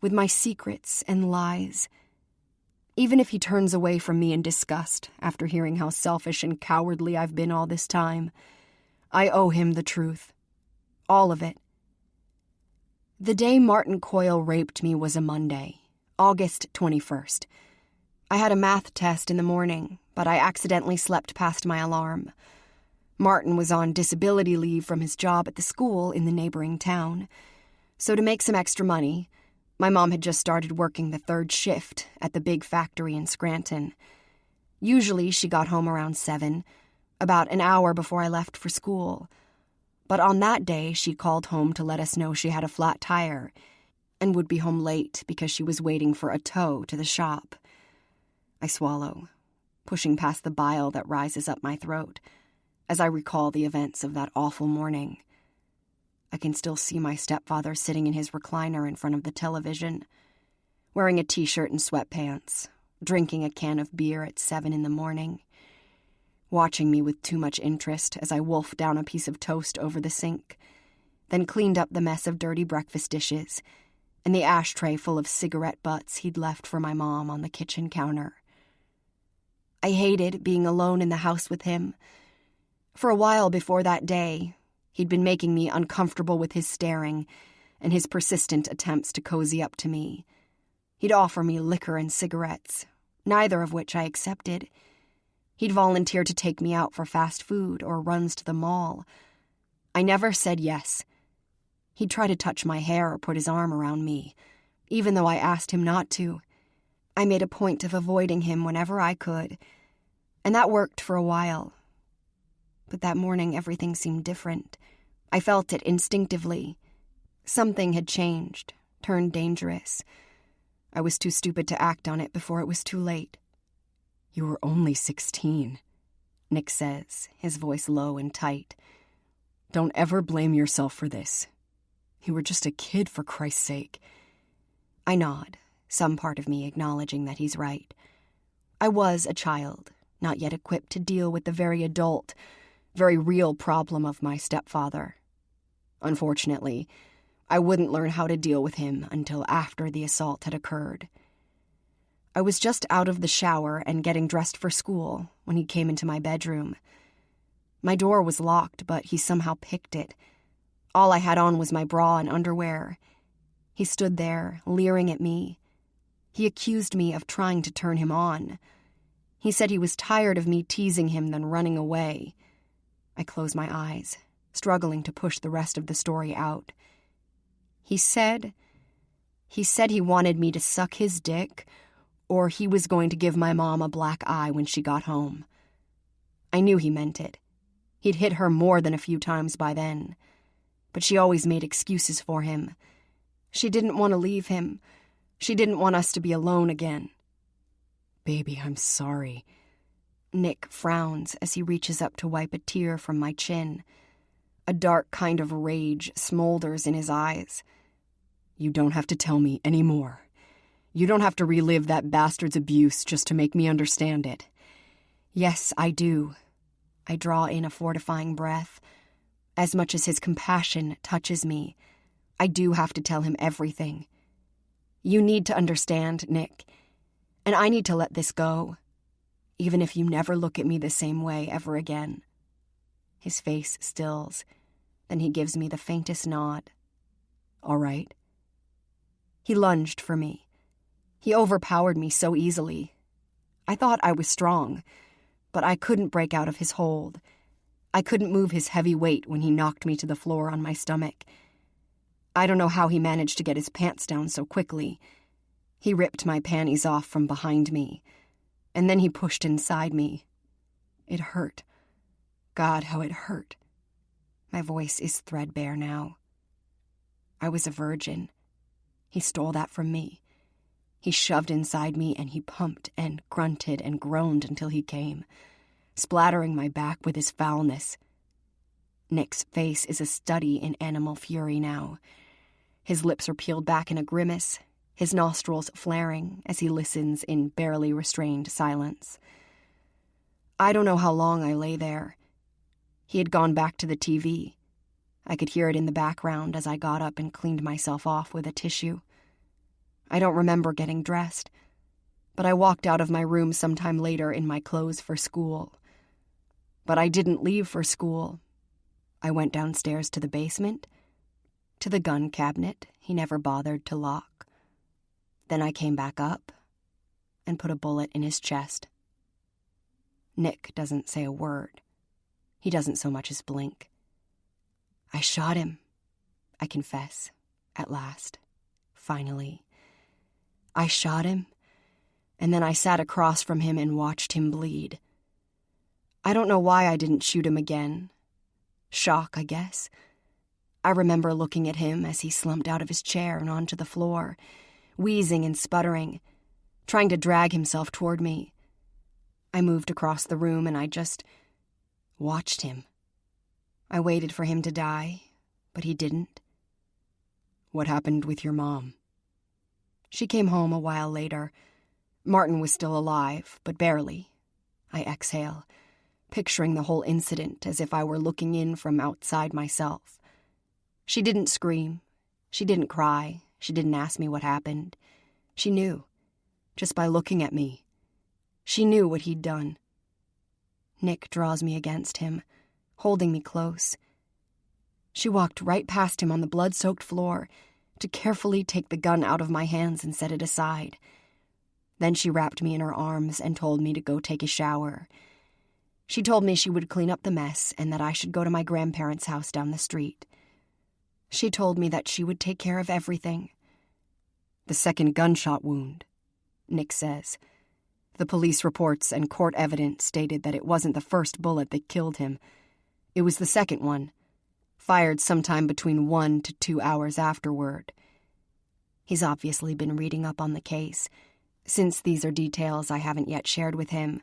C: with my secrets and lies. Even if he turns away from me in disgust after hearing how selfish and cowardly I've been all this time, I owe him the truth. All of it. The day Martin Coyle raped me was a Monday, August 21st. I had a math test in the morning, but I accidentally slept past my alarm. Martin was on disability leave from his job at the school in the neighboring town. So to make some extra money, my mom had just started working the third shift at the big factory in Scranton. Usually she got home around 7, about an hour before I left for school. But on that day, she called home to let us know she had a flat tire and would be home late because she was waiting for a tow to the shop. I swallow, pushing past the bile that rises up my throat as I recall the events of that awful morning. I can still see my stepfather sitting in his recliner in front of the television, wearing a t-shirt and sweatpants, drinking a can of beer at 7 in the morning, watching me with too much interest as I wolfed down a piece of toast over the sink, then cleaned up the mess of dirty breakfast dishes and the ashtray full of cigarette butts he'd left for my mom on the kitchen counter. I hated being alone in the house with him. For a while before that day, he'd been making me uncomfortable with his staring and his persistent attempts to cozy up to me. He'd offer me liquor and cigarettes, neither of which I accepted. He'd volunteer to take me out for fast food or runs to the mall. I never said yes. He'd try to touch my hair or put his arm around me, even though I asked him not to. I made a point of avoiding him whenever I could, and that worked for a while. But that morning, everything seemed different. I felt it instinctively. Something had changed, turned dangerous. I was too stupid to act on it before it was too late.
B: You were only 16,
C: Nick says, his voice low and tight.
B: Don't ever blame yourself for this. You were just a kid, for Christ's sake.
C: I nod, some part of me acknowledging that he's right. I was a child, not yet equipped to deal with the very adult, very real problem of my stepfather. Unfortunately, I wouldn't learn how to deal with him until after the assault had occurred. I was just out of the shower and getting dressed for school when he came into my bedroom. My door was locked, but he somehow picked it. All I had on was my bra and underwear. He stood there, leering at me. He accused me of trying to turn him on. He said he was tired of me teasing him, then running away. I closed my eyes, struggling to push the rest of the story out. He said he wanted me to suck his dick, or he was going to give my mom a black eye when she got home. I knew he meant it. He'd hit her more than a few times by then, but she always made excuses for him. She didn't want to leave him. She didn't want us to be alone again.
B: Baby, I'm sorry.
C: Nick frowns as he reaches up to wipe a tear from my chin. A dark kind of rage smolders in his eyes.
B: You don't have to tell me any more. You don't have to relive that bastard's abuse just to make me understand it.
C: Yes, I do. I draw in a fortifying breath. As much as his compassion touches me, I do have to tell him everything. You need to understand, Nick, and I need to let this go, even if you never look at me the same way ever again. His face stills, then he gives me the faintest nod.
B: All right.
C: He lunged for me. He overpowered me so easily. I thought I was strong, but I couldn't break out of his hold. I couldn't move his heavy weight when he knocked me to the floor on my stomach. I don't know how he managed to get his pants down so quickly. He ripped my panties off from behind me, and then he pushed inside me. It hurt. God, how it hurt. My voice is threadbare now. I was a virgin. He stole that from me. He shoved inside me and he pumped and grunted and groaned until he came, splattering my back with his foulness. Nick's face is a study in animal fury now. His lips are peeled back in a grimace, his nostrils flaring as he listens in barely restrained silence. I don't know how long I lay there. He had gone back to the TV. I could hear it in the background as I got up and cleaned myself off with a tissue. I don't remember getting dressed, but I walked out of my room sometime later in my clothes for school. But I didn't leave for school. I went downstairs to the basement, to the gun cabinet he never bothered to lock. Then I came back up and put a bullet in his chest. Nick doesn't say a word. He doesn't so much as blink. I shot him, I confess, at last, finally. I shot him, and then I sat across from him and watched him bleed. I don't know why I didn't shoot him again. Shock, I guess. I remember looking at him as he slumped out of his chair and onto the floor, wheezing and sputtering, trying to drag himself toward me. I moved across the room and I just watched him. I waited for him to die, but he didn't.
B: What happened with your mom?
C: She came home a while later. Martin was still alive, but barely. I exhale, picturing the whole incident as if I were looking in from outside myself. She didn't scream. She didn't cry. She didn't ask me what happened. She knew, just by looking at me. She knew what he'd done. Nick draws me against him, holding me close. She walked right past him on the blood-soaked floor to carefully take the gun out of my hands and set it aside. Then she wrapped me in her arms and told me to go take a shower. She told me she would clean up the mess and that I should go to my grandparents' house down the street. She told me that she would take care of everything.
B: The second gunshot wound,
C: Nick says.
B: The police reports and court evidence stated that it wasn't the first bullet that killed him. It was the second one, fired sometime between 1 to 2 hours afterward.
C: He's obviously been reading up on the case, since these are details I haven't yet shared with him.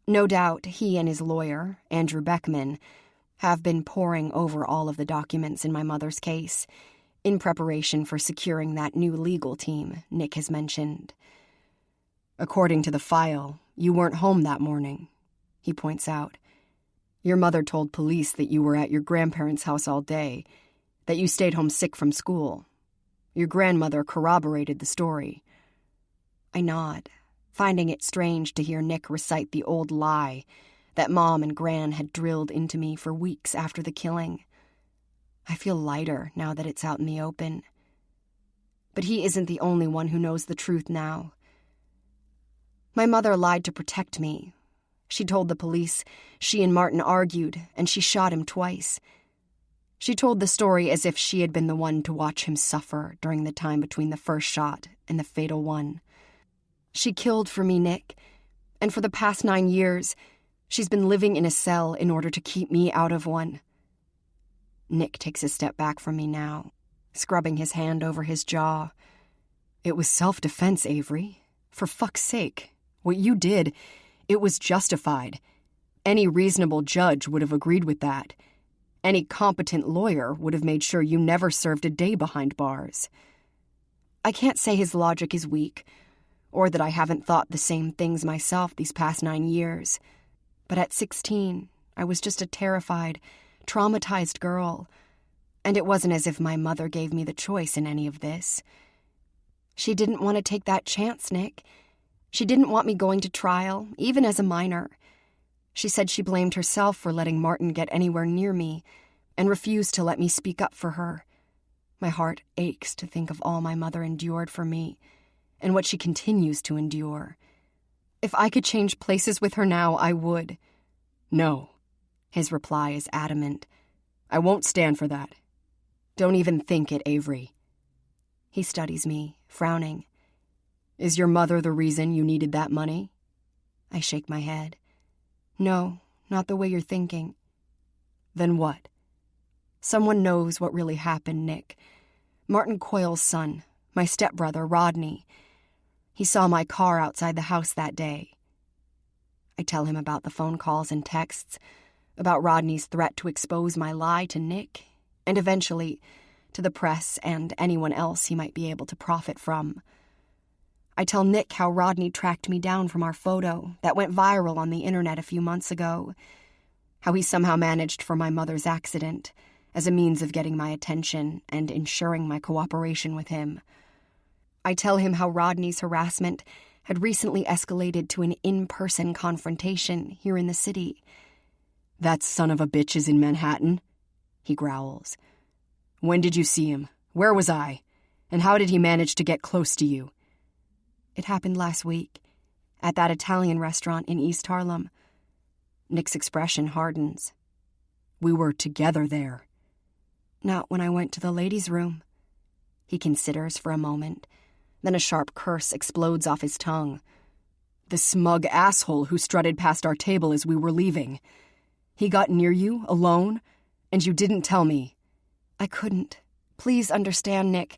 C: No doubt he and his lawyer, Andrew Beckman, have been poring over all of the documents in my mother's case, in preparation for securing that new legal team Nick has mentioned.
B: According to the file, you weren't home that morning, he points out. Your mother told police that you were at your grandparents' house all day, that you stayed home sick from school. Your grandmother corroborated the story.
C: I nod, finding it strange to hear Nick recite the old lie that Mom and Gran had drilled into me for weeks after the killing. I feel lighter now that it's out in the open. But he isn't the only one who knows the truth now. My mother lied to protect me. She told the police she and Martin argued, and she shot him twice. She told the story as if she had been the one to watch him suffer during the time between the first shot and the fatal one. She killed for me, Nick, and for the past 9 years, She's been living in a cell in order to keep me out of one. Nick takes a step back from me now, scrubbing his hand over his jaw.
B: It was self-defense, Avery. For fuck's sake. What you did, it was justified. Any reasonable judge would have agreed with that. Any competent lawyer would have made sure you never served a day behind bars.
C: I can't say his logic is weak, or that I haven't thought the same things myself these past 9 years. But at 16, I was just a terrified, traumatized girl, and it wasn't as if my mother gave me the choice in any of this. She didn't want to take that chance, Nick. She didn't want me going to trial, even as a minor. She said she blamed herself for letting Martin get anywhere near me and refused to let me speak up for her. My heart aches to think of all my mother endured for me and what she continues to endure. If I could change places with her now, I would.
B: No.
C: His reply is adamant.
B: I won't stand for that. Don't even think it, Avery.
C: He studies me, frowning.
B: Is your mother the reason you needed that money?
C: I shake my head. No, not the way you're thinking.
B: Then what?
C: Someone knows what really happened, Nick. Martin Coyle's son, my stepbrother, Rodney. He saw my car outside the house that day. I tell him about the phone calls and texts, about Rodney's threat to expose my lie to Nick, and eventually to the press and anyone else he might be able to profit from. I tell Nick how Rodney tracked me down from our photo that went viral on the internet a few months ago, how he somehow managed for my mother's accident as a means of getting my attention and ensuring my cooperation with him. I tell him how Rodney's harassment had recently escalated to an in-person confrontation here in the city.
B: That son of a bitch is in Manhattan, he growls. When did you see him? Where was I? And how did he manage to get close to you?
C: It happened last week, at that Italian restaurant in East Harlem. Nick's expression hardens.
B: We were together there.
C: Not when I went to the ladies' room. He considers for a moment, then a sharp curse explodes off his tongue.
B: The smug asshole who strutted past our table as we were leaving. He got near you, alone, and you didn't tell me.
C: I couldn't. Please understand, Nick.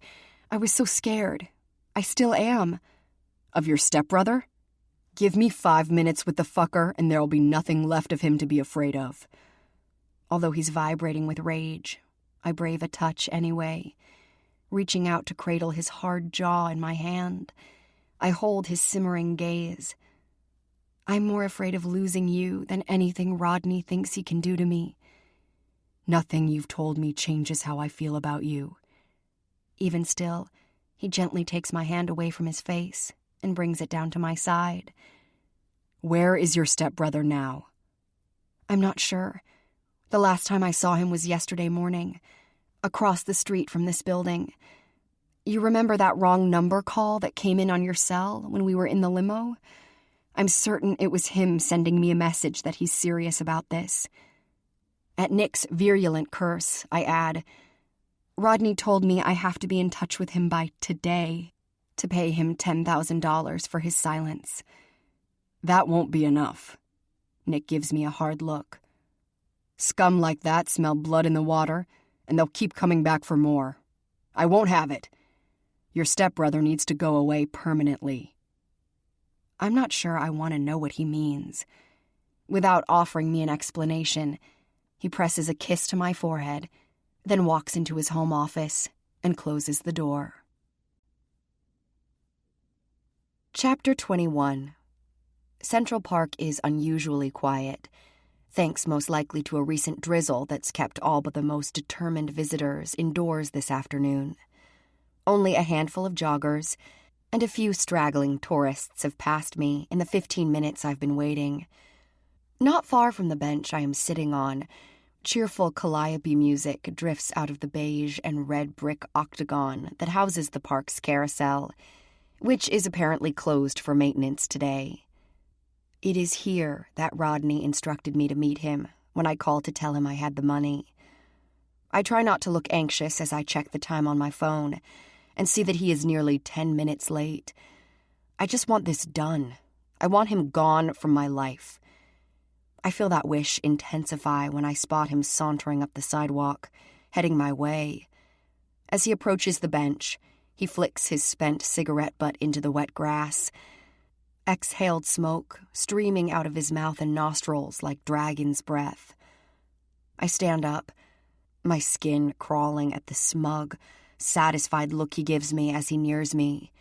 C: I was so scared. I still am.
B: Of your stepbrother? Give me 5 minutes with the fucker and there'll be nothing left of him to be afraid of.
C: Although he's vibrating with rage, I brave a touch anyway. Reaching out to cradle his hard jaw in my hand, I hold his simmering gaze. I'm more afraid of losing you than anything Rodney thinks he can do to me.
B: Nothing you've told me changes how I feel about you.
C: Even still, he gently takes my hand away from his face and brings it down to my side.
B: Where is your stepbrother now?
C: I'm not sure. The last time I saw him was yesterday morning, across the street from this building. You remember that wrong number call that came in on your cell when we were in the limo? I'm certain it was him sending me a message that he's serious about this. At Nick's virulent curse, I add, Rodney told me I have to be in touch with him by today to pay him $10,000 for his silence.
B: That won't be enough.
C: Nick gives me a hard look.
B: Scum like that smell blood in the water, and they'll keep coming back for more. I won't have it. Your stepbrother needs to go away permanently.
C: I'm not sure I want to know what he means. Without offering me an explanation, he presses a kiss to my forehead, then walks into his home office and closes the door. Chapter 21. Central Park is unusually quiet, thanks most likely to a recent drizzle that's kept all but the most determined visitors indoors this afternoon. Only a handful of joggers and a few straggling tourists have passed me in the 15 minutes I've been waiting. Not far from the bench I am sitting on, cheerful calliope music drifts out of the beige and red brick octagon that houses the park's carousel, which is apparently closed for maintenance today. It is here that Rodney instructed me to meet him when I called to tell him I had the money. I try not to look anxious as I check the time on my phone and see that he is nearly 10 minutes late. I just want this done. I want him gone from my life. I feel that wish intensify when I spot him sauntering up the sidewalk, heading my way. As he approaches the bench, he flicks his spent cigarette butt into the wet grass. Exhaled smoke streaming out of his mouth and nostrils like dragon's breath. I stand up, my skin crawling at the smug, satisfied look he gives me as he nears me.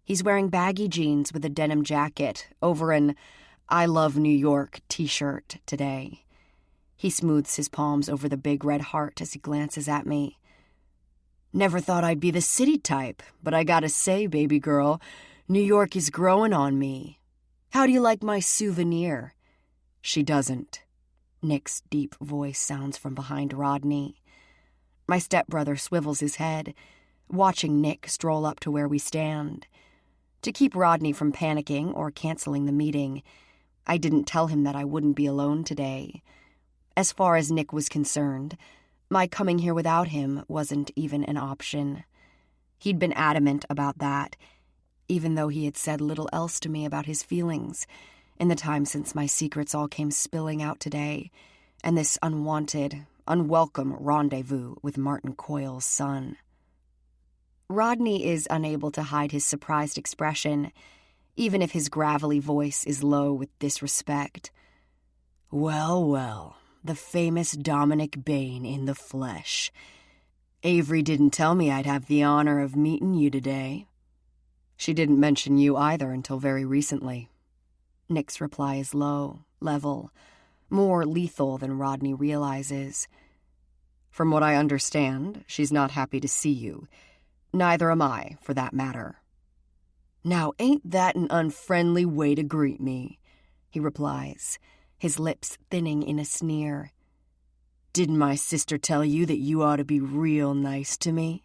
C: He's wearing baggy jeans with a denim jacket over an I Love New York t-shirt today. He smooths his palms over the big red heart as he glances at me. Never thought I'd be the city type, but I gotta say, baby girl, New York is growing on me. How do you like my souvenir? She doesn't. Nick's deep voice sounds from behind Rodney. My stepbrother swivels his head, watching Nick stroll up to where we stand. To keep Rodney from panicking or canceling the meeting, I didn't tell him that I wouldn't be alone today. As far as Nick was concerned, my coming here without him wasn't even an option. He'd been adamant about that, even though he had said little else to me about his feelings in the time since my secrets all came spilling out today, and this unwanted, unwelcome rendezvous with Martin Coyle's son. Rodney is unable to hide his surprised expression, even if his gravelly voice is low with disrespect. Well, well, the famous Dominic Bain in the flesh. Avery didn't tell me I'd have the honor of meeting you today.
B: She didn't mention you either until very recently.
C: Nick's reply is low, level, more lethal than Rodney realizes.
B: From what I understand, she's not happy to see you. Neither am I, for that matter.
C: Now ain't that an unfriendly way to greet me? He replies, his lips thinning in a sneer. Didn't my sister tell you that you ought to be real nice to me?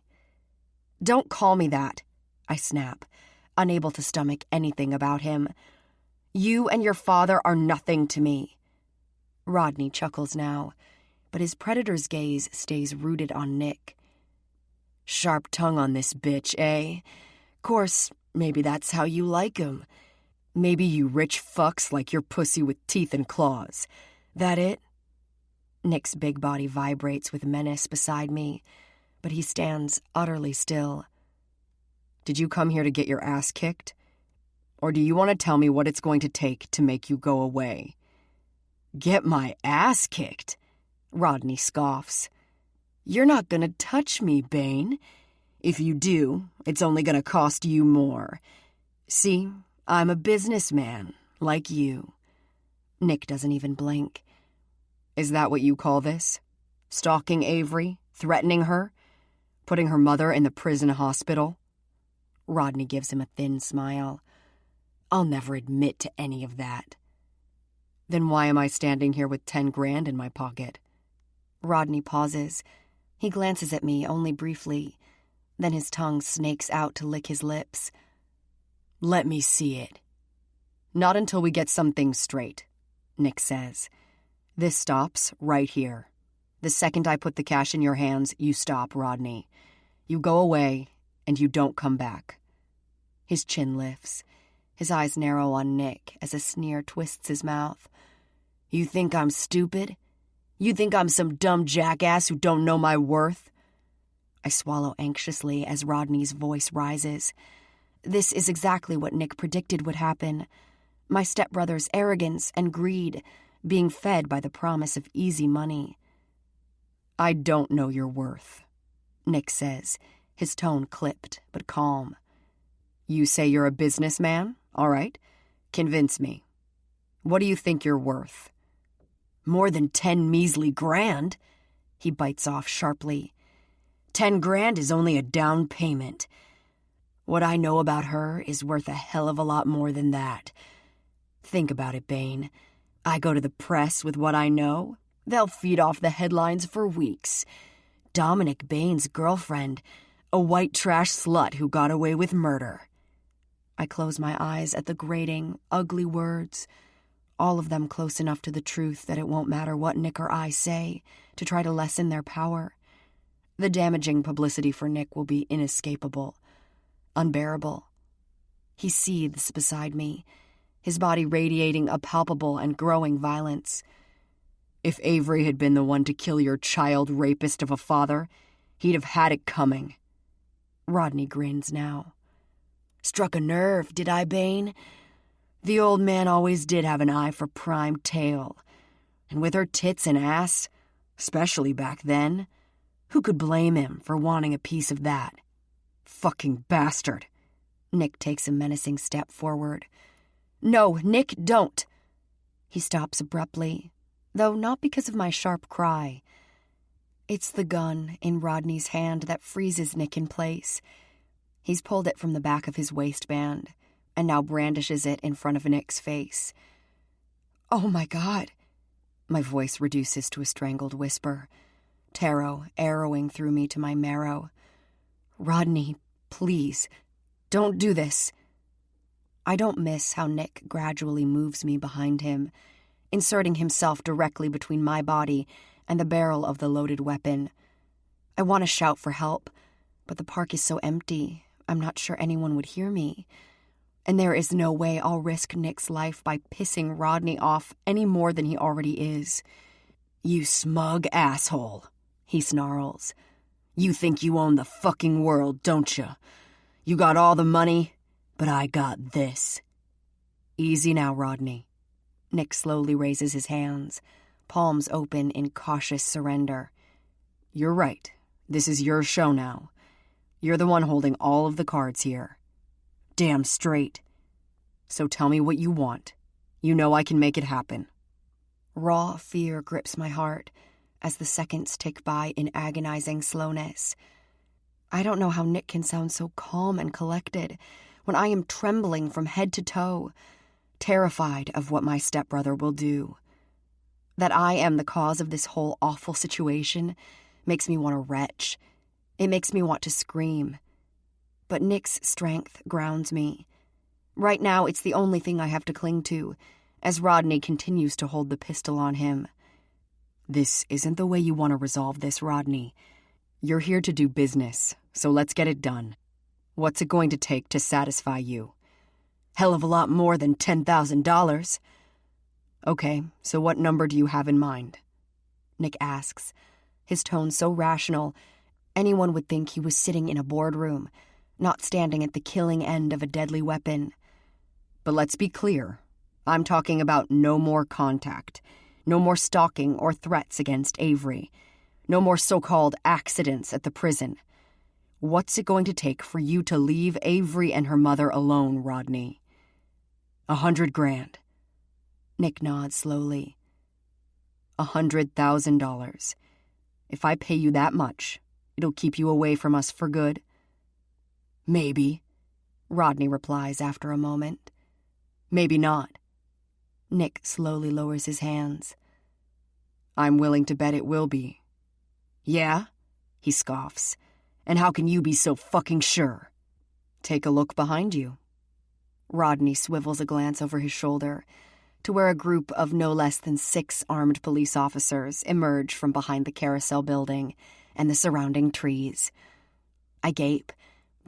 C: Don't call me that, I snap, unable to stomach anything about him. You and your father are nothing to me. Rodney chuckles now, but his predator's gaze stays rooted on Nick. Sharp tongue on this bitch, eh? Course, maybe that's how you like 'em. Maybe you rich fucks like your pussy with teeth and claws. That it? Nick's big body vibrates with menace beside me, but he stands utterly still.
B: Did you come here to get your ass kicked? Or do you want to tell me what it's going to take to make you go away?
C: Get my ass kicked? Rodney scoffs. You're not gonna touch me, Bain. If you do, it's only gonna cost you more. See, I'm a businessman, like you. Nick doesn't even blink.
B: Is that what you call this? Stalking Avery? Threatening her? Putting her mother in the prison hospital?
C: Rodney gives him a thin smile. I'll never admit to any of that.
B: Then why am I standing here with 10 grand in my pocket?
C: Rodney pauses. He glances at me only briefly. Then his tongue snakes out to lick his lips. Let me see it.
B: Not until we get some things straight, Nick says. This stops right here. The second I put the cash in your hands, you stop, Rodney. You go away, and you don't come back.
C: His chin lifts. His eyes narrow on Nick as a sneer twists his mouth. You think I'm stupid? You think I'm some dumb jackass who don't know my worth? I swallow anxiously as Rodney's voice rises. This is exactly what Nick predicted would happen. My stepbrother's arrogance and greed being fed by the promise of easy money.
B: I don't know your worth,
C: Nick says, his tone clipped but calm.
B: You say you're a businessman? All right. Convince me. What do you think you're worth?
C: More than 10 measly grand, he bites off sharply. 10 grand is only a down payment. What I know about her is worth a hell of a lot more than that. Think about it, Bain. I go to the press with what I know. They'll feed off the headlines for weeks. Dominic Bain's girlfriend, a white trash slut who got away with murder. I close my eyes at the grating, ugly words, all of them close enough to the truth that it won't matter what Nick or I say to try to lessen their power. The damaging publicity for Nick will be inescapable, unbearable. He seethes beside me,
B: his body radiating a palpable and growing violence. If Avery had been the one to kill your child rapist of a father, he'd have had it coming.
C: Rodney grins now. Struck a nerve, did I, Bane? The old man always did have an eye for prime tail. And with her tits and ass, especially back then, who could blame him for wanting a piece of that?
B: Fucking bastard.
C: Nick takes a menacing step forward. No, Nick, don't. He stops abruptly, though not because of my sharp cry. It's the gun in Rodney's hand that freezes Nick in place. He's pulled it from the back of his waistband and now brandishes it in front of Nick's face. Oh my God. My voice reduces to a strangled whisper, terror arrowing through me to my marrow. Rodney, please, don't do this. I don't miss how Nick gradually moves me behind him, inserting himself directly between my body and the barrel of the loaded weapon. I want to shout for help, but the park is so empty, I'm not sure anyone would hear me. And there is no way I'll risk Nick's life by pissing Rodney off any more than he already is.
B: You smug asshole, he snarls. You think you own the fucking world, don't you? You got all the money, but I got this. Easy now, Rodney.
C: Nick slowly raises his hands, palms open in cautious surrender.
B: You're right. This is your show now. You're the one holding all of the cards here. Damn straight. So tell me what you want. You know I can make it happen.
C: Raw fear grips my heart as the seconds tick by in agonizing slowness. I don't know how Nick can sound so calm and collected when I am trembling from head to toe, terrified of what my stepbrother will do. That I am the cause of this whole awful situation makes me want to retch. It makes me want to scream. But Nick's strength grounds me. Right now, it's the only thing I have to cling to, as Rodney continues to hold the pistol on him.
B: This isn't the way you want to resolve this, Rodney. You're here to do business, so let's get it done. What's it going to take to satisfy you?
C: Hell of a lot more than $10,000.
B: Okay, so what number do you have in mind?
C: Nick asks, his tone so rational, anyone would think he was sitting in a boardroom, not standing at the killing end of a deadly weapon.
B: But let's be clear. I'm talking about no more contact, no more stalking or threats against Avery, no more so-called accidents at the prison. What's it going to take for you to leave Avery and her mother alone, Rodney?
C: 100 grand. Nick nods slowly.
B: $100,000. If I pay you that much, it'll keep you away from us for good?
C: Maybe, Rodney replies after a moment.
B: Maybe not.
C: Nick slowly lowers his hands.
B: I'm willing to bet it will be.
C: Yeah?
B: He scoffs. And how can you be so fucking sure? Take a look behind you.
C: Rodney swivels a glance over his shoulder to where a group of no less than 6 armed police officers emerge from behind the carousel building and the surrounding trees. I gape,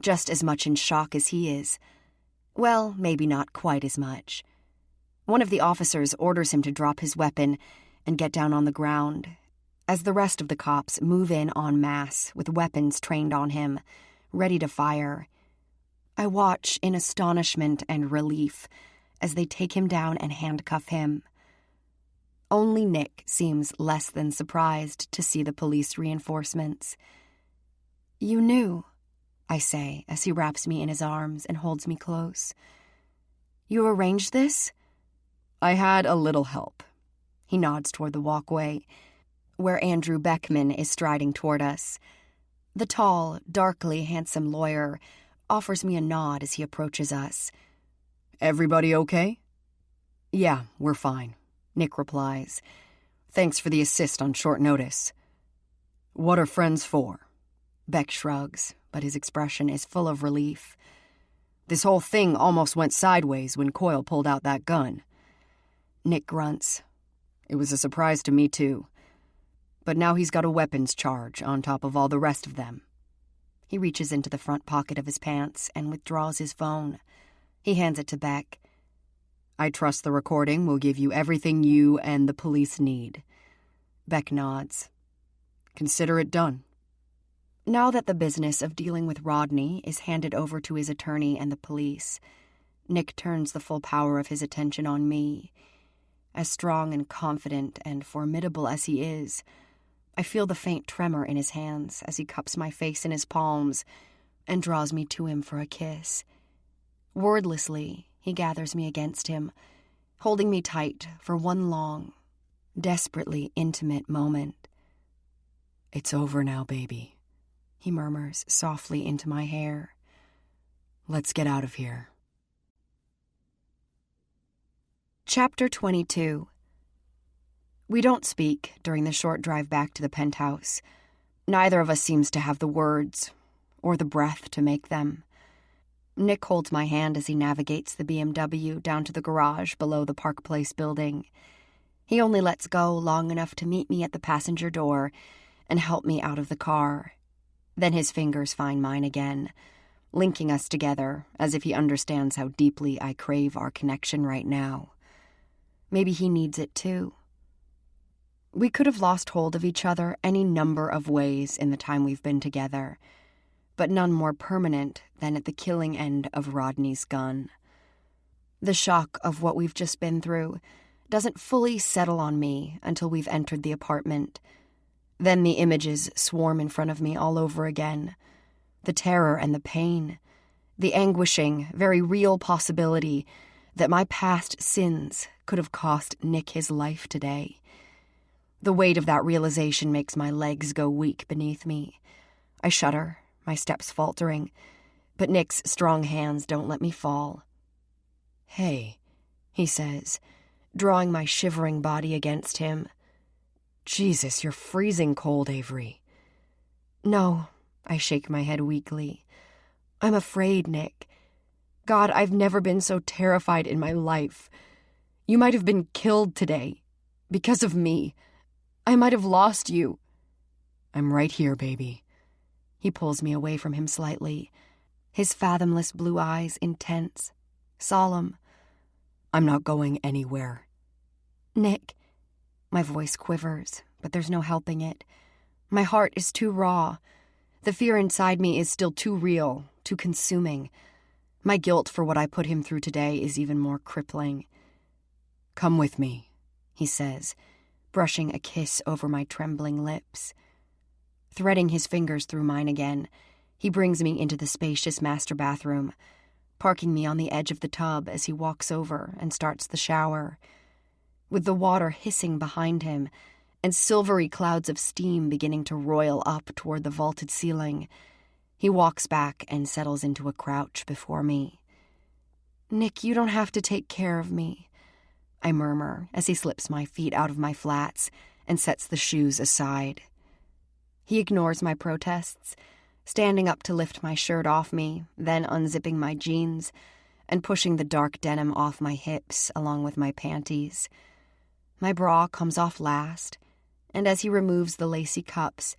C: just as much in shock as he is. Well, maybe not quite as much. One of the officers orders him to drop his weapon and get down on the ground, as the rest of the cops move in en masse with weapons trained on him, ready to fire. I watch in astonishment and relief as they take him down and handcuff him. Only Nick seems less than surprised to see the police reinforcements. You knew, I say as he wraps me in his arms and holds me close. You arranged this?
B: I had a little help.
C: He nods toward the walkway, where Andrew Beckman is striding toward us. The tall, darkly handsome lawyer offers me a nod as he approaches us.
B: Everybody okay?
C: Yeah, we're fine, Nick replies.
B: Thanks for the assist on short notice. What are friends for?
C: Beck shrugs, but his expression is full of relief.
B: This whole thing almost went sideways when Coyle pulled out that gun.
C: Nick grunts.
B: It was a surprise to me, too. But now he's got a weapons charge on top of all the rest of them.
C: He reaches into the front pocket of his pants and withdraws his phone. He hands it to Beck.
B: I trust the recording will give you everything you and the police need. Beck nods. Consider it done.
C: Now that the business of dealing with Rodney is handed over to his attorney and the police, Nick turns the full power of his attention on me. As strong and confident and formidable as he is, I feel the faint tremor in his hands as he cups my face in his palms and draws me to him for a kiss. Wordlessly, he gathers me against him, holding me tight for one long, desperately intimate moment.
B: It's over now, baby,
C: he murmurs softly into my hair.
B: Let's get out of here.
C: Chapter 22. We don't speak during the short drive back to the penthouse. Neither of us seems to have the words or the breath to make them. Nick holds my hand as he navigates the BMW down to the garage below the Park Place building. He only lets go long enough to meet me at the passenger door and help me out of the car. Then his fingers find mine again, linking us together as if he understands how deeply I crave our connection right now. Maybe he needs it too. We could have lost hold of each other any number of ways in the time we've been together, but none more permanent than at the killing end of Rodney's gun. The shock of what we've just been through doesn't fully settle on me until we've entered the apartment. Then the images swarm in front of me all over again. The terror and the pain, the anguishing, very real possibility that my past sins could have cost Nick his life today. The weight of that realization makes my legs go weak beneath me. I shudder, my steps faltering, but Nick's strong hands don't let me fall.
B: Hey,
C: he says, drawing my shivering body against him.
B: Jesus, you're freezing cold, Avery.
C: No, I shake my head weakly. I'm afraid, Nick. God, I've never been so terrified in my life. You might have been killed today. Because of me. I might have lost you.
B: I'm right here, baby.
C: He pulls me away from him slightly, his fathomless blue eyes intense, solemn.
B: I'm not going anywhere.
C: Nick. My voice quivers, but there's no helping it. My heart is too raw. The fear inside me is still too real, too consuming. My guilt for what I put him through today is even more crippling.
B: Come with me,
C: he says, brushing a kiss over my trembling lips. Threading his fingers through mine again, he brings me into the spacious master bathroom, parking me on the edge of the tub as he walks over and starts the shower. With the water hissing behind him and silvery clouds of steam beginning to roil up toward the vaulted ceiling, he walks back and settles into a crouch before me. Nick, you don't have to take care of me, I murmur as he slips my feet out of my flats and sets the shoes aside. He ignores my protests, standing up to lift my shirt off me, then unzipping my jeans and pushing the dark denim off my hips along with my panties. My bra comes off last, and as he removes the lacy cups,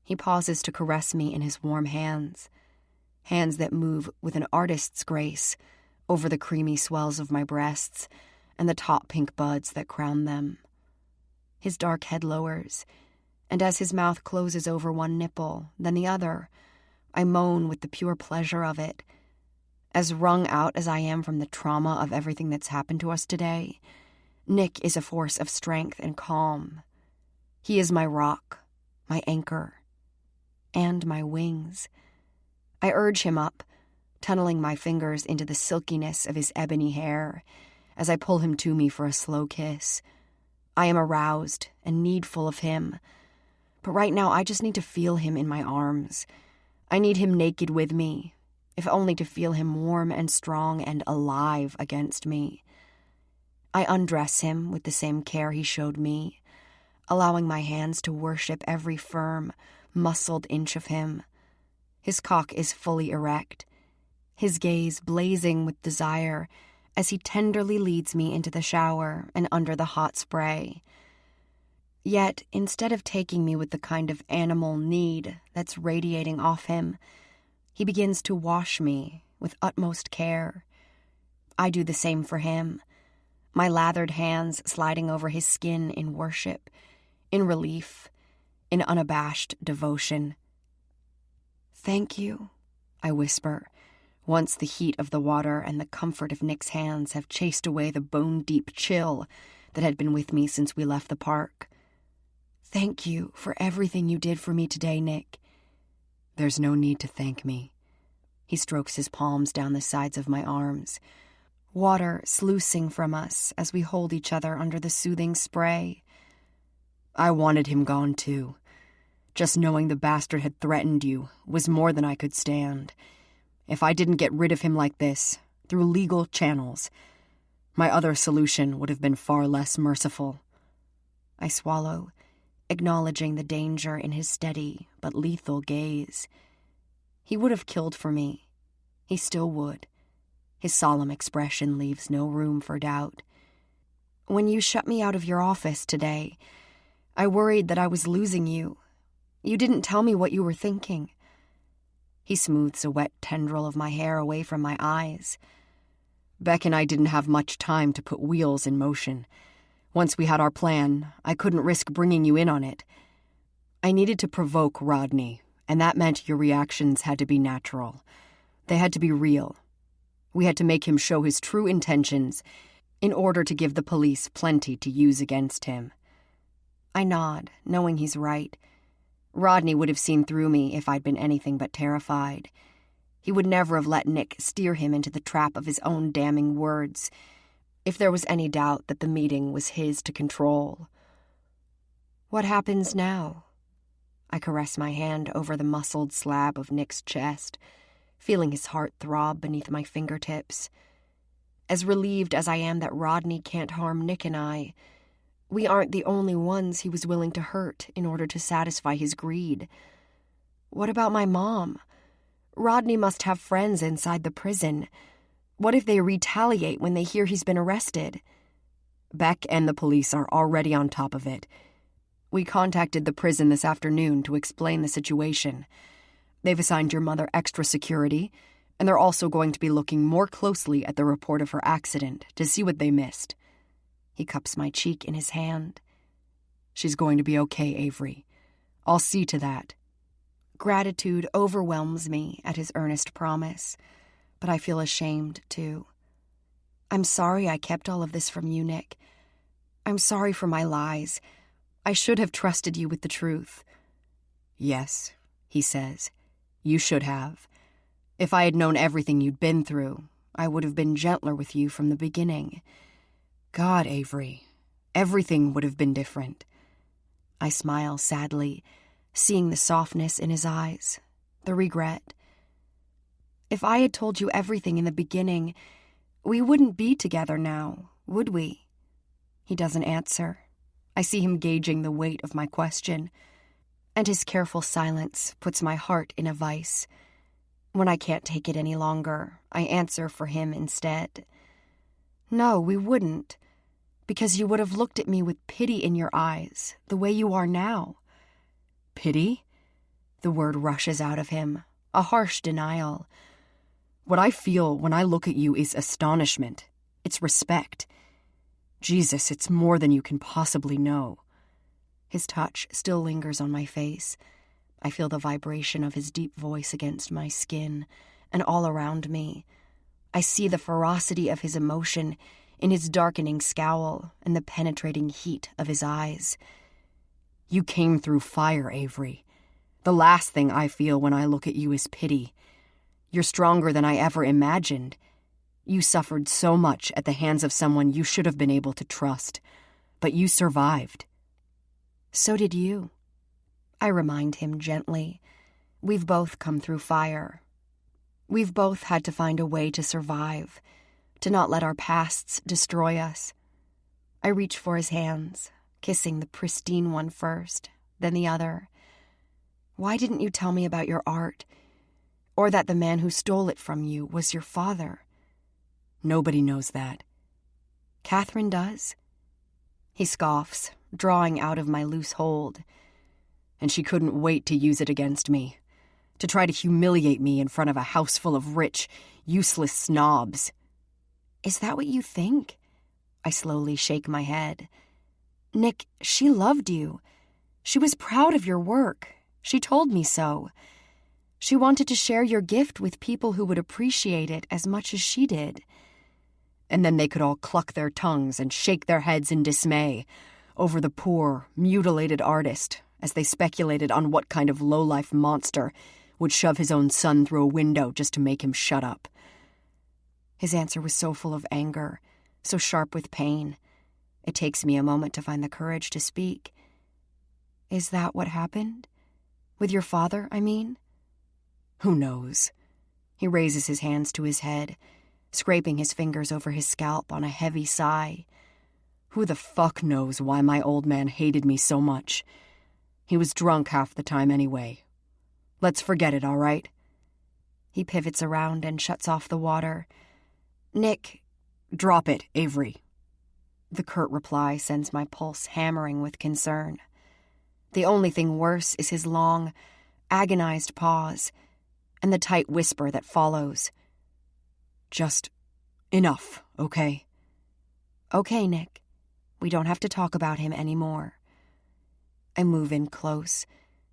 C: he pauses to caress me in his warm hands that move with an artist's grace over the creamy swells of my breasts and the taut pink buds that crown them. His dark head lowers, and as his mouth closes over one nipple, then the other, I moan with the pure pleasure of it. As wrung out as I am from the trauma of everything that's happened to us today, Nick is a force of strength and calm. He is my rock, my anchor, and my wings. I urge him up, tunneling my fingers into the silkiness of his ebony hair as I pull him to me for a slow kiss. I am aroused and needful of him, but right now I just need to feel him in my arms. I need him naked with me, if only to feel him warm and strong and alive against me. I undress him with the same care he showed me, allowing my hands to worship every firm, muscled inch of him. His cock is fully erect, his gaze blazing with desire as he tenderly leads me into the shower and under the hot spray. Yet, instead of taking me with the kind of animal need that's radiating off him, he begins to wash me with utmost care. I do the same for him, my lathered hands sliding over his skin in worship, in relief, in unabashed devotion. "Thank you," I whisper, once the heat of the water and the comfort of Nick's hands have chased away the bone-deep chill that had been with me since we left the park. "Thank you for everything you did for me today, Nick."
B: "There's no need to thank me." He strokes his palms down the sides of my arms,
C: water sluicing from us as we hold each other under the soothing spray.
B: "I wanted him gone, too. Just knowing the bastard had threatened you was more than I could stand. If I didn't get rid of him like this, through legal channels, my other solution would have been far less merciful."
C: I swallow, acknowledging the danger in his steady but lethal gaze. He would have killed for me. He still would. His solemn expression leaves no room for doubt. "When you shut me out of your office today, I worried that I was losing you. You didn't tell me what you were thinking." He smooths a wet tendril of my hair away from my eyes.
B: "Beck and I didn't have much time to put wheels in motion. Once we had our plan, I couldn't risk bringing you in on it. I needed to provoke Rodney, and that meant your reactions had to be natural. They had to be real. We had to make him show his true intentions in order to give the police plenty to use against him."
C: I nod, knowing he's right. Rodney would have seen through me if I'd been anything but terrified. He would never have let Nick steer him into the trap of his own damning words, if there was any doubt that the meeting was his to control. "What happens now?" I caress my hand over the muscled slab of Nick's chest, feeling his heart throb beneath my fingertips. As relieved as I am that Rodney can't harm Nick and I, we aren't the only ones he was willing to hurt in order to satisfy his greed. What about my mom? Rodney must have friends inside the prison. What if they retaliate when they hear he's been arrested?
B: Beck and the police are already on top of it. We contacted the prison this afternoon to explain the situation. They've assigned your mother extra security, and they're also going to be looking more closely at the report of her accident to see what they missed.
C: He cups my cheek in his hand.
B: "She's going to be okay, Avery. I'll see to that."
C: Gratitude overwhelms me at his earnest promise, but I feel ashamed, too. I'm sorry I kept all of this from you, Nick. I'm sorry for my lies. I should have trusted you with the truth.
B: "Yes," he says, "you should have. If I had known everything you'd been through, I would have been gentler with you from the beginning. God, Avery, everything would have been different."
C: I smile sadly, seeing the softness in his eyes, the regret. If I had told you everything in the beginning, we wouldn't be together now, would we? He doesn't answer. I see him gauging the weight of my question, and his careful silence puts my heart in a vice. When I can't take it any longer, I answer for him instead. "No, we wouldn't, because you would have looked at me with pity in your eyes, the way you are now."
B: "Pity?"
C: The word rushes out of him, a harsh denial.
B: "What I feel when I look at you is astonishment. It's respect. Jesus, it's more than you can possibly know."
C: His touch still lingers on my face. I feel the vibration of his deep voice against my skin and all around me. I see the ferocity of his emotion in his darkening scowl and the penetrating heat of his eyes.
B: "You came through fire, Avery. The last thing I feel when I look at you is pity. You're stronger than I ever imagined. You suffered so much at the hands of someone you should have been able to trust, but you survived."
C: "So did you." I remind him gently. We've both come through fire. We've both had to find a way to survive, to not let our pasts destroy us. I reach for his hands, kissing the pristine one first, then the other. "Why didn't you tell me about your art? Or that the man who stole it from you was your father?"
B: "Nobody knows that."
C: "Catherine does?" He scoffs, drawing out of my loose hold.
B: "And she couldn't wait to use it against me, to try to humiliate me in front of a house full of rich, useless snobs."
C: "Is that what you think?" I slowly shake my head. Nick, she loved you. She was proud of your work. She told me so. She wanted to share your gift with people who would appreciate it as much as she did.
B: And then they could all cluck their tongues and shake their heads in dismay over the poor, mutilated artist as they speculated on what kind of low-life monster would shove his own son through a window just to make him shut up.
C: His answer was so full of anger, so sharp with pain. It takes me a moment to find the courage to speak. Is that what happened? With your father, I mean?
B: Who knows?
C: He raises his hands to his head, scraping his fingers over his scalp on a heavy sigh.
B: Who the fuck knows why my old man hated me so much? He was drunk half the time anyway. Let's forget it, all right?
C: He pivots around and shuts off the water. Nick,
B: drop it, Avery.
C: The curt reply sends my pulse hammering with concern. The only thing worse is his long, agonized pause and the tight whisper that follows.
B: Just enough, okay?
C: Okay, Nick. We don't have to talk about him anymore. I move in close,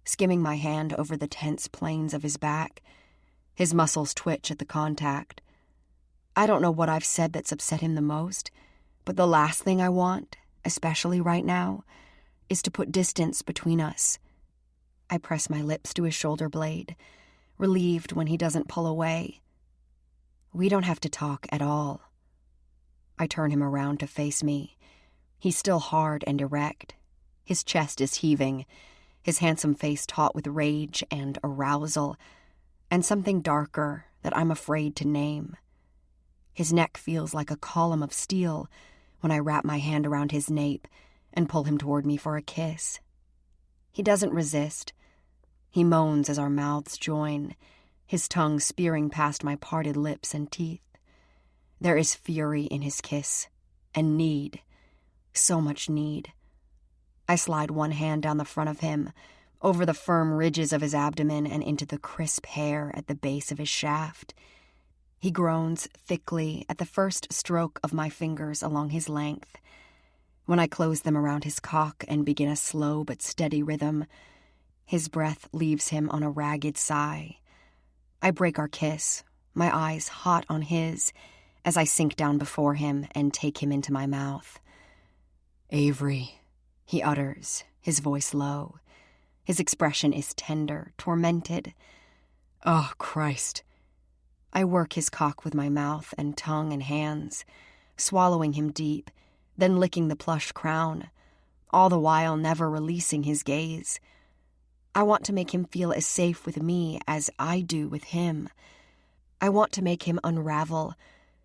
C: skimming my hand over the tense planes of his back. His muscles twitch at the contact. I don't know what I've said that's upset him the most, but the last thing I want, especially right now, is to put distance between us. I press my lips to his shoulder blade, relieved when he doesn't pull away. We don't have to talk at all. I turn him around to face me. He's still hard and erect. His chest is heaving, his handsome face taut with rage and arousal, and something darker that I'm afraid to name. His neck feels like a column of steel when I wrap my hand around his nape and pull him toward me for a kiss. He doesn't resist. He moans as our mouths join, his tongue spearing past my parted lips and teeth. There is fury in his kiss, and need. So much need. I slide one hand down the front of him, over the firm ridges of his abdomen and into the crisp hair at the base of his shaft. He groans thickly at the first stroke of my fingers along his length. When I close them around his cock and begin a slow but steady rhythm, his breath leaves him on a ragged sigh. I break our kiss, my eyes hot on his, as I sink down before him and take him into my mouth.
B: Avery,
C: he utters, his voice low. His expression is tender, tormented.
B: Oh, Christ.
C: I work his cock with my mouth and tongue and hands, swallowing him deep, then licking the plush crown, all the while never releasing his gaze. I want to make him feel as safe with me as I do with him. I want to make him unravel,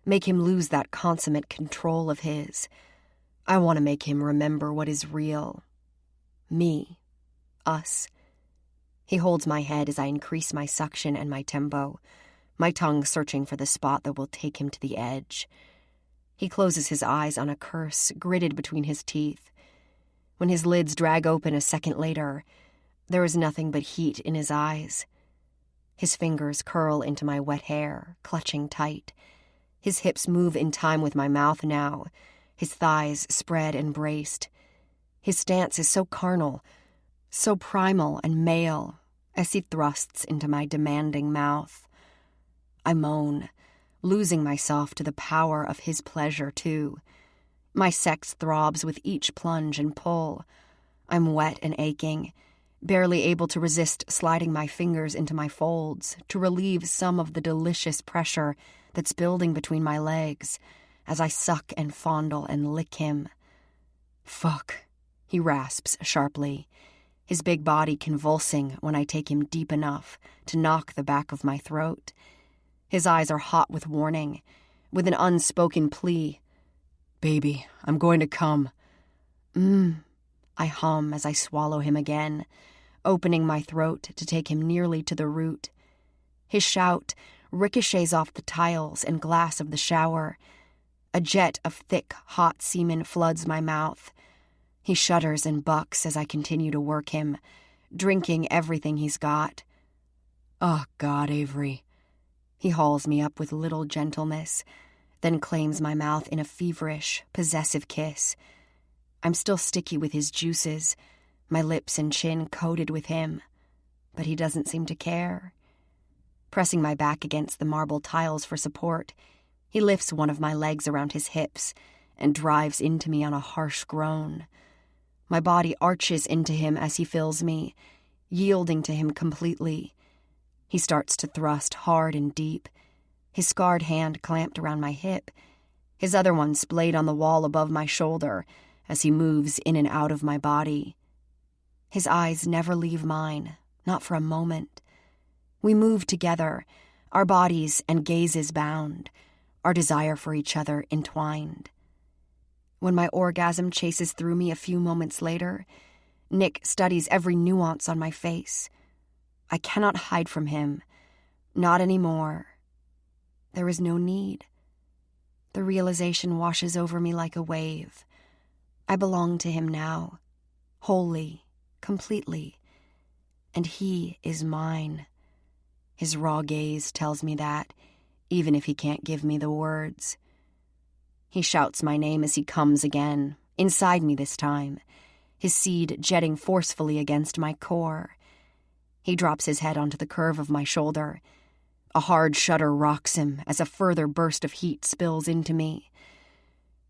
C: make him lose that consummate control of his. I want to make him remember what is real. Me. Us. He holds my head as I increase my suction and my tempo, my tongue searching for the spot that will take him to the edge. He closes his eyes on a curse gritted between his teeth. When his lids drag open a second later, there is nothing but heat in his eyes. His fingers curl into my wet hair, clutching tight. His hips move in time with my mouth now, his thighs spread and braced. His stance is so carnal, so primal and male, as he thrusts into my demanding mouth. I moan, losing myself to the power of his pleasure, too. My sex throbs with each plunge and pull. I'm wet and aching, barely able to resist sliding my fingers into my folds to relieve some of the delicious pressure that's building between my legs as I suck and fondle and lick him.
B: Fuck,
C: he rasps sharply, his big body convulsing when I take him deep enough to knock the back of my throat. His eyes are hot with warning, with an unspoken plea.
B: Baby, I'm going to come.
C: I hum as I swallow him again, opening my throat to take him nearly to the root. His shout ricochets off the tiles and glass of the shower. A jet of thick, hot semen floods my mouth. He shudders and bucks as I continue to work him, drinking everything he's got.
B: Oh, God, Avery.
C: He hauls me up with little gentleness, then claims my mouth in a feverish, possessive kiss. I'm still sticky with his juices, my lips and chin coated with him, but he doesn't seem to care. Pressing my back against the marble tiles for support, he lifts one of my legs around his hips and drives into me on a harsh groan. My body arches into him as he fills me, yielding to him completely. He starts to thrust hard and deep, his scarred hand clamped around my hip, his other one splayed on the wall above my shoulder as he moves in and out of my body. His eyes never leave mine, not for a moment. We move together, our bodies and gazes bound, our desire for each other entwined. When my orgasm chases through me a few moments later, Nick studies every nuance on my face. I cannot hide from him, not anymore. There is no need. The realization washes over me like a wave. I belong to him now, wholly, completely, and he is mine. His raw gaze tells me that, even if he can't give me the words. He shouts my name as he comes again, inside me this time, his seed jetting forcefully against my core. He drops his head onto the curve of my shoulder. A hard shudder rocks him as a further burst of heat spills into me.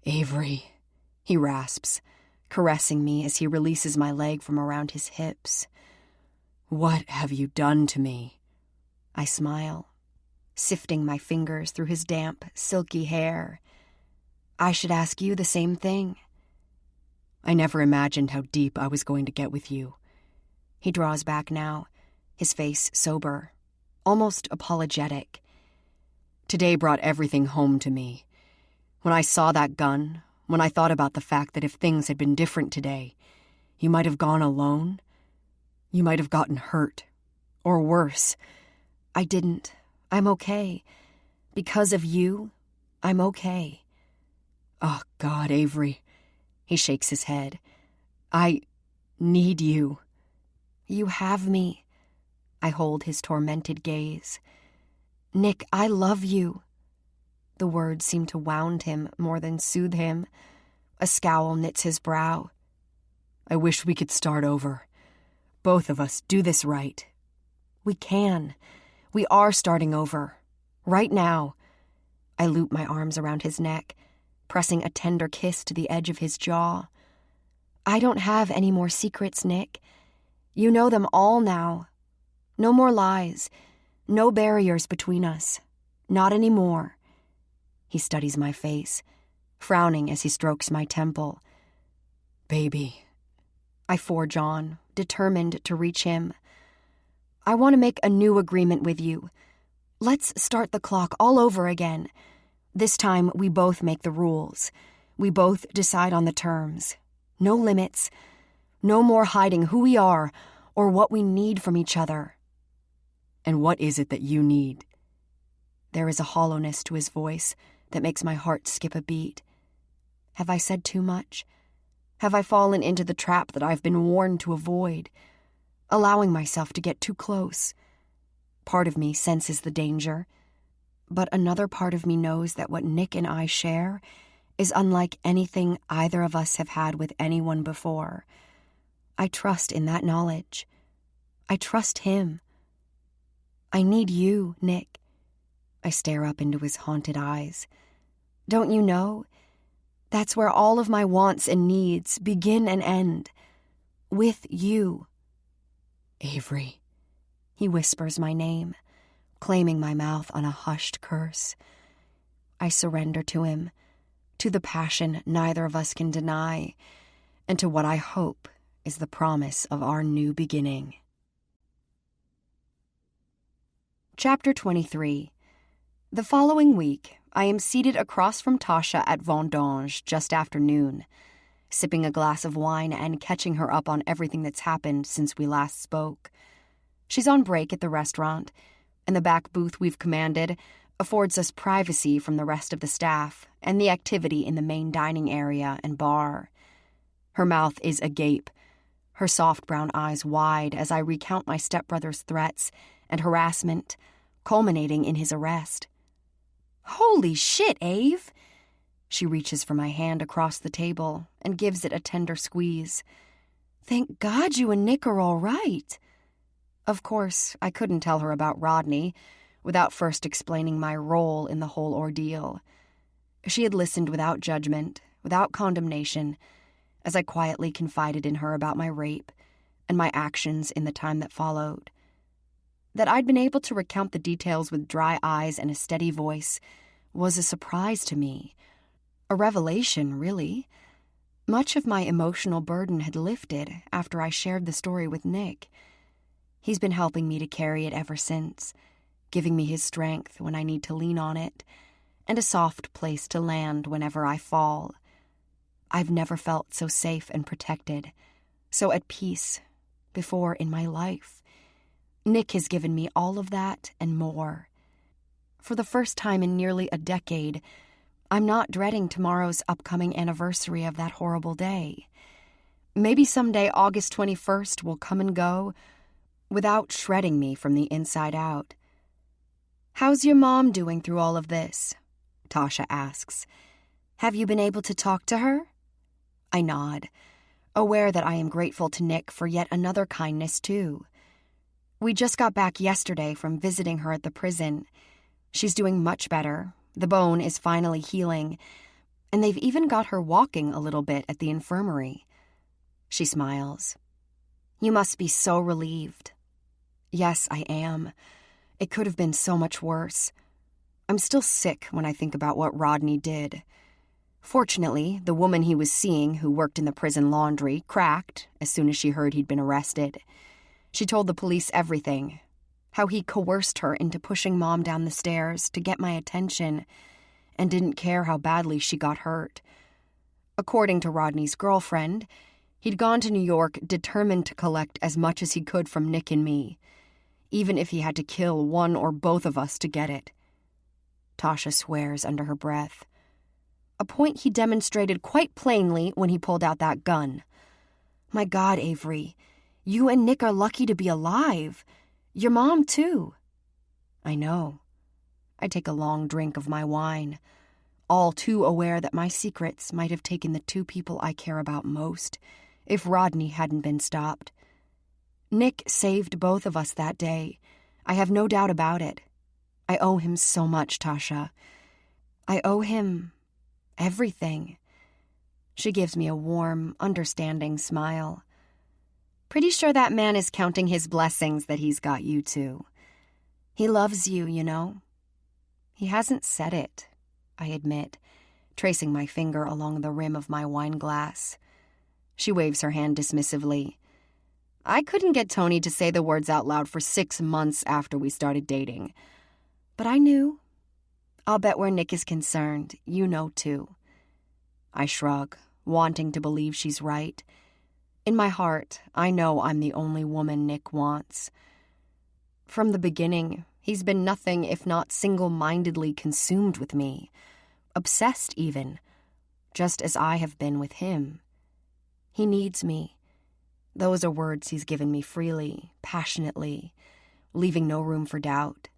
C: "Avery," he rasps, caressing me as he releases my leg from around his hips. "What have you done to me?" I smile, sifting my fingers through his damp, silky hair. I should ask you the same thing. I never imagined how deep I was going to get with you. He draws back now, his face sober, almost apologetic. Today brought everything home to me. When I saw that gun, when I thought about the fact that if things had been different today, you might have gone alone. You might have gotten hurt. Or worse. I didn't. I'm okay. Because of you, I'm okay. Oh, God, Avery. He shakes his head. I need you. You have me. I hold his tormented gaze. Nick, I love you. The words seem to wound him more than soothe him. A scowl knits his brow. I wish we could start over. Both of us do this right. We can. We are starting over. Right now. I loop my arms around his neck, pressing a tender kiss to the edge of his jaw. I don't have any more secrets, Nick. You know them all now. No more lies. No barriers between us. Not anymore. He studies my face, frowning as he strokes my temple. Baby. I forge on, determined to reach him. I want to make a new agreement with you. Let's start the clock all over again. This time, we both make the rules. We both decide on the terms. No limits. No more hiding who we are or what we need from each other. And what is it that you need? There is a hollowness to his voice that makes my heart skip a beat. Have I said too much? Have I fallen into the trap that I've been warned to avoid, allowing myself to get too close? Part of me senses the danger, but another part of me knows that what Nick and I share is unlike anything either of us have had with anyone before. I trust in that knowledge. I trust him. I need you, Nick. I stare up into his haunted eyes. Don't you know? That's where all of my wants and needs begin and end. With you. Avery. He whispers my name, claiming my mouth on a hushed curse. I surrender to him, to the passion neither of us can deny, and to what I hope is the promise of our new beginning. Chapter 23. The following week, I am seated across from Tasha at Vendange just after noon, sipping a glass of wine and catching her up on everything that's happened since we last spoke. She's on break at the restaurant, and the back booth we've commanded affords us privacy from the rest of the staff and the activity in the main dining area and bar. Her mouth is agape, her soft brown eyes wide as I recount my stepbrother's threats and harassment, culminating in his arrest. Holy shit, Ave! She reaches for my hand across the table and gives it a tender squeeze. Thank God you and Nick are all right. Of course, I couldn't tell her about Rodney without first explaining my role in the whole ordeal. She had listened without judgment, without condemnation, as I quietly confided in her about my rape and my actions in the time that followed. That I'd been able to recount the details with dry eyes and a steady voice was a surprise to me. A revelation, really. Much of my emotional burden had lifted after I shared the story with Nick. He's been helping me to carry it ever since, giving me his strength when I need to lean on it, and a soft place to land whenever I fall. I've never felt so safe and protected, so at peace, before in my life. Nick has given me all of that and more. For the first time in nearly a decade, I'm not dreading tomorrow's upcoming anniversary of that horrible day. Maybe someday August 21st will come and go without shredding me from the inside out. How's your mom doing through all of this? Tasha asks. Have you been able to talk to her? I nod, aware that I am grateful to Nick for yet another kindness too. We just got back yesterday from visiting her at the prison. She's doing much better. The bone is finally healing, and they've even got her walking a little bit at the infirmary. She smiles. You must be so relieved. Yes, I am. It could have been so much worse. I'm still sick when I think about what Rodney did. Fortunately, the woman he was seeing who worked in the prison laundry cracked as soon as she heard he'd been arrested. She told the police everything. How he coerced her into pushing Mom down the stairs to get my attention and didn't care how badly she got hurt. According to Rodney's girlfriend, he'd gone to New York determined to collect as much as he could from Nick and me, even if he had to kill one or both of us to get it. Tasha swears under her breath. A point he demonstrated quite plainly when he pulled out that gun. My God, Avery, you and Nick are lucky to be alive. Your mom, too. I know. I take a long drink of my wine, all too aware that my secrets might have taken the two people I care about most if Rodney hadn't been stopped. Nick saved both of us that day. I have no doubt about it. I owe him so much, Tasha. I owe him everything. She gives me a warm, understanding smile. Pretty sure that man is counting his blessings that he's got you two. He loves you, you know. He hasn't said it, I admit, tracing my finger along the rim of my wine glass. She waves her hand dismissively. I couldn't get Tony to say the words out loud for 6 months after we started dating. But I knew. I'll bet where Nick is concerned, you know too. I shrug, wanting to believe she's right. In my heart, I know I'm the only woman Nick wants. From the beginning, he's been nothing if not single-mindedly consumed with me. Obsessed, even. Just as I have been with him. He needs me. Those are words he's given me freely, passionately, leaving no room for doubt.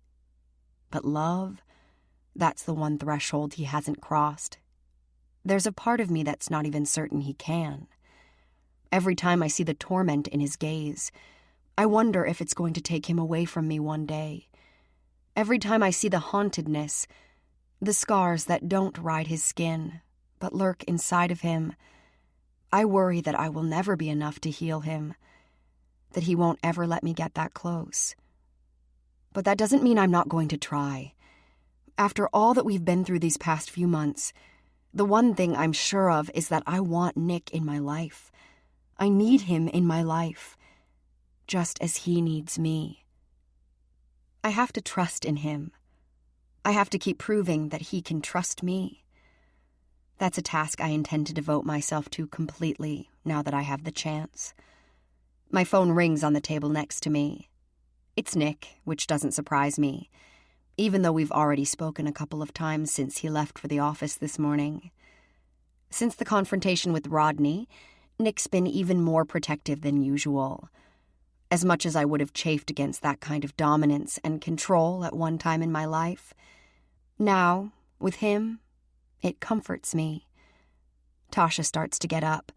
C: But love, that's the one threshold he hasn't crossed. There's a part of me that's not even certain he can. Every time I see the torment in his gaze, I wonder if it's going to take him away from me one day. Every time I see the hauntedness, the scars that don't ride his skin, but lurk inside of him, I worry that I will never be enough to heal him, that he won't ever let me get that close. But that doesn't mean I'm not going to try. After all that we've been through these past few months, the one thing I'm sure of is that I want Nick in my life. I need him in my life, just as he needs me. I have to trust in him. I have to keep proving that he can trust me. That's a task I intend to devote myself to completely now that I have the chance. My phone rings on the table next to me. It's Nick, which doesn't surprise me, even though we've already spoken a couple of times since he left for the office this morning. Since the confrontation with Rodney, Nick's been even more protective than usual. As much as I would have chafed against that kind of dominance and control at one time in my life, now With him, it comforts me. Tasha starts to get up.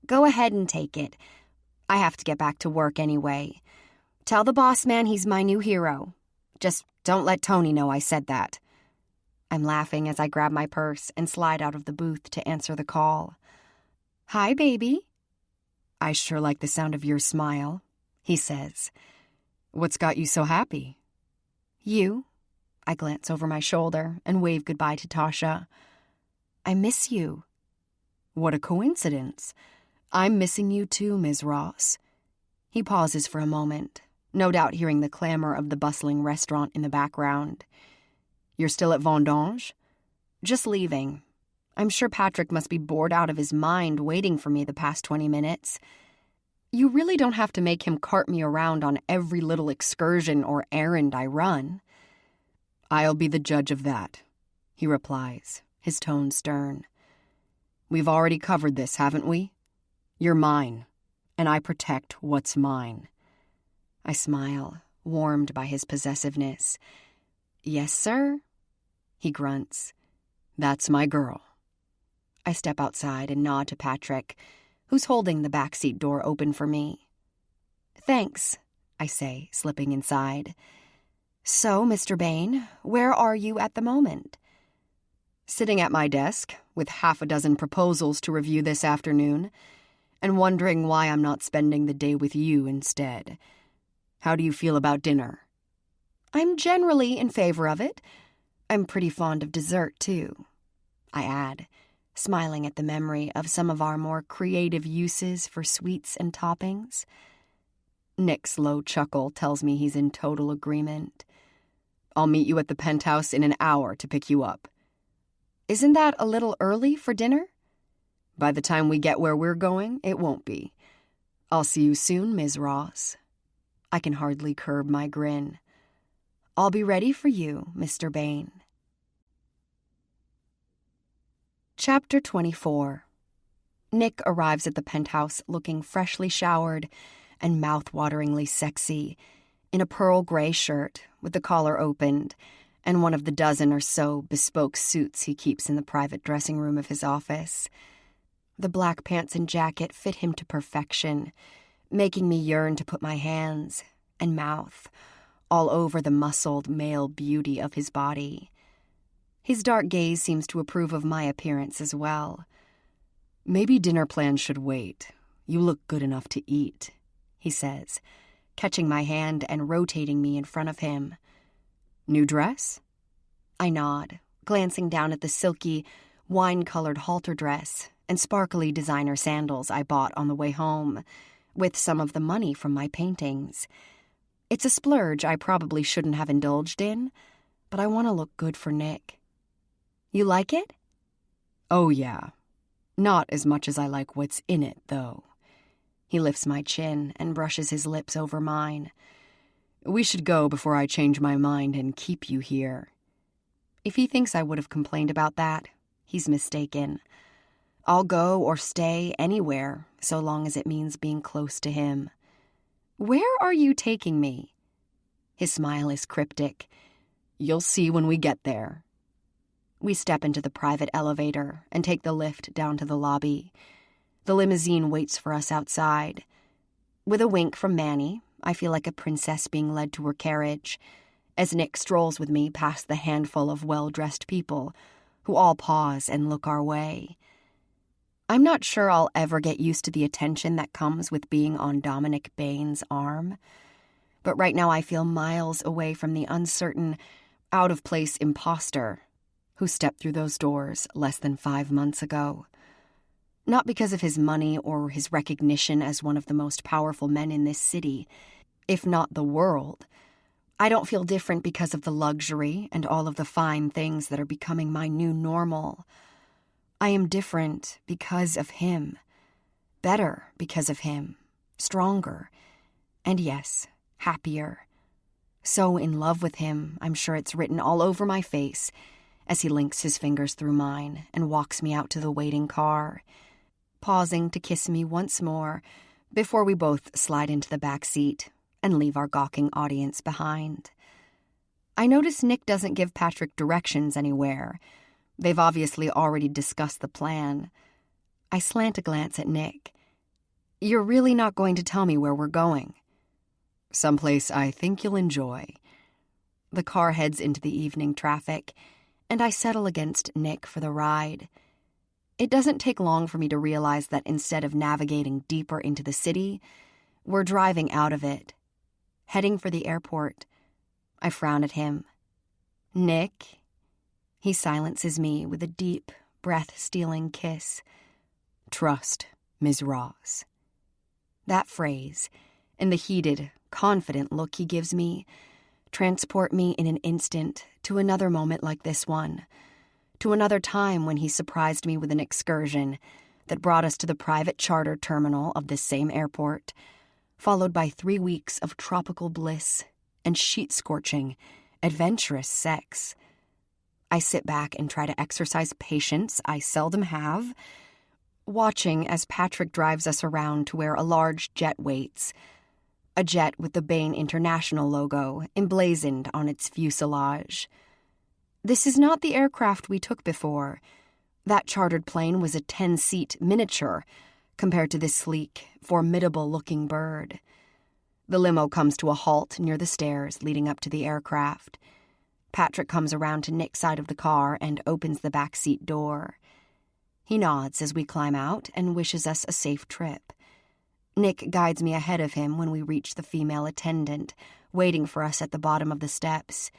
C: Go ahead and take it. I have to get back to work anyway. Tell the boss man he's my new hero. Just don't let Tony know I said that. I'm laughing as I grab my purse and slide out of the booth to answer the call. Hi, baby.
B: I sure like the sound of your smile, he says. What's got you so happy?
C: You. I glance over my shoulder and wave goodbye to Tasha. I miss you.
B: What a coincidence. I'm missing you too, Ms. Ross. He pauses for a moment, no doubt hearing the clamor of the bustling restaurant in the background. You're still at Vendange?
C: Just leaving. I'm sure Patrick must be bored out of his mind waiting for me the past 20 minutes.
B: You really don't have to make him cart me around on every little excursion or errand I run. I'll be the judge of that, he replies, his tone stern. We've already covered this, haven't we? You're mine, and I protect what's mine.
C: I smile, warmed by his possessiveness. Yes, sir?
B: He grunts. That's my girl.
C: I step outside and nod to Patrick, who's holding the backseat door open for me. Thanks, I say, slipping inside. So, Mr. Bain, where are you at the moment?
B: Sitting at my desk, with half a dozen proposals to review this afternoon, and wondering why I'm not spending the day with you instead. How do you feel about dinner?
C: I'm generally in favor of it. I'm pretty fond of dessert, too, I add, smiling at the memory of some of our more creative uses for sweets and toppings.
B: Nick's low chuckle tells me he's in total agreement. I'll meet you at the penthouse in an hour to pick you up.
C: Isn't that a little early for dinner?
B: By the time we get where we're going, it won't be. I'll see you soon, Ms. Ross.
C: I can hardly curb my grin. I'll be ready for you, Mr. Bain. Chapter 24. Nick arrives at the penthouse looking freshly showered and mouth-wateringly sexy, in a pearl gray shirt with the collar opened and one of the dozen or so bespoke suits he keeps in the private dressing room of his office. The black pants and jacket fit him to perfection, making me yearn to put my hands and mouth all over the muscled male beauty of his body. His dark gaze seems to approve of my appearance as well.
B: Maybe dinner plans should wait. You look good enough to eat, he says, catching my hand and rotating me in front of him. New dress?
C: I nod, glancing down at the silky, wine-colored halter dress and sparkly designer sandals I bought on the way home, with some of the money from my paintings. It's a splurge I probably shouldn't have indulged in, but I want to look good for Nick. You like it?
B: Oh, yeah. Not as much as I like what's in it, though.
C: He lifts my chin and brushes his lips over mine.
B: We should go before I change my mind and keep you here.
C: If he thinks I would have complained about that, he's mistaken. I'll go or stay anywhere, so long as it means being close to him. Where are you taking me? His smile is cryptic.
B: You'll see when we get there.
C: We step into the private elevator and take the lift down to the lobby. The limousine waits for us outside. With a wink from Manny, I feel like a princess being led to her carriage, as Nick strolls with me past the handful of well-dressed people who all pause and look our way. I'm not sure I'll ever get used to the attention that comes with being on Dominic Bain's arm, but right now I feel miles away from the uncertain, out-of-place imposter who stepped through those doors less than 5 months ago. Not because of his money or his recognition as one of the most powerful men in this city, if not the world. I don't feel different because of the luxury and all of the fine things that are becoming my new normal. I am different because of him. Better because of him. Stronger. And yes, happier. So in love with him, I'm sure it's written all over my face as he links his fingers through mine and walks me out to the waiting car, pausing to kiss me once more before we both slide into the back seat and leave our gawking audience behind. I notice Nick doesn't give Patrick directions anywhere. They've obviously already discussed the plan. I slant a glance at Nick. You're really not going to tell me where we're going?
B: Someplace I think you'll enjoy.
C: The car heads into the evening traffic, and I settle against Nick for the ride. It doesn't take long for me to realize that instead of navigating deeper into the city, we're driving out of it, heading for the airport. I frown at him. Nick? He silences me with a deep, breath-stealing kiss.
B: Trust, Ms. Ross.
C: That phrase, and the heated, confident look he gives me, transport me in an instant to another moment like this one, to another time when he surprised me with an excursion that brought us to the private charter terminal of this same airport, followed by 3 weeks of tropical bliss and sheet-scorching, adventurous sex. I sit back and try to exercise patience I seldom have, watching as Patrick drives us around to where a large jet waits, a jet with the Bain International logo emblazoned on its fuselage. This is not the aircraft we took before. That chartered plane was a 10-seat miniature compared to this sleek, formidable-looking bird. The limo comes to a halt near the stairs leading up to the aircraft. Patrick comes around to Nick's side of the car and opens the back seat door. He nods as we climb out and wishes us a safe trip. Nick guides me ahead of him when we reach the female attendant, waiting for us at the bottom of the steps.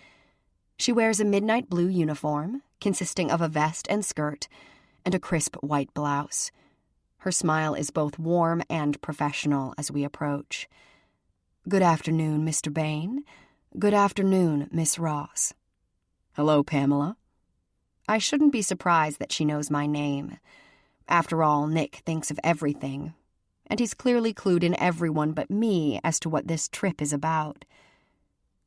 C: She wears a midnight blue uniform, consisting of a vest and skirt, and a crisp white blouse. Her smile is both warm and professional as we approach. Good afternoon, Mr. Bain. Good afternoon, Miss Ross.
B: Hello, Pamela.
C: I shouldn't be surprised that she knows my name. After all, Nick thinks of everything, and he's clearly clued in everyone but me as to what this trip is about.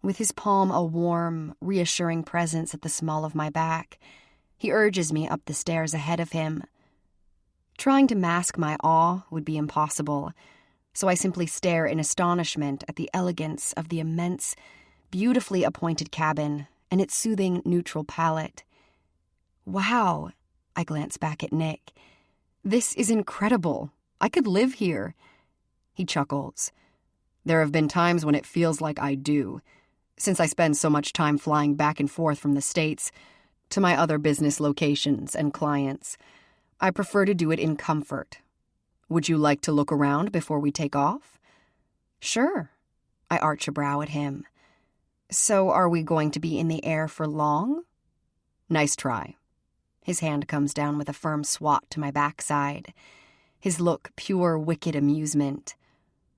C: With his palm a warm, reassuring presence at the small of my back, he urges me up the stairs ahead of him. Trying to mask my awe would be impossible, so I simply stare in astonishment at the elegance of the immense, beautifully appointed cabin and its soothing, neutral palette. Wow, I glance back at Nick. This is incredible. I could live here. He chuckles.
B: There have been times when it feels like I do, since I spend so much time flying back and forth from the States to my other business locations and clients. I prefer to do it in comfort. Would you like to look around before we take off?
C: Sure. I arch a brow at him. So are we going to be in the air for long?
B: Nice try.
C: His hand comes down with a firm swat to my backside. His look pure wicked amusement.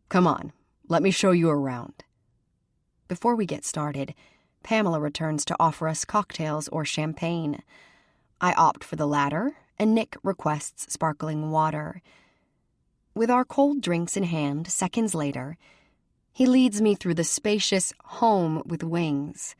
B: Come on, let me show you around.
C: Before we get started, Pamela returns to offer us cocktails or champagne. I opt for the latter, and Nick requests sparkling water. With our cold drinks in hand, seconds later, he leads me through the spacious home with wings.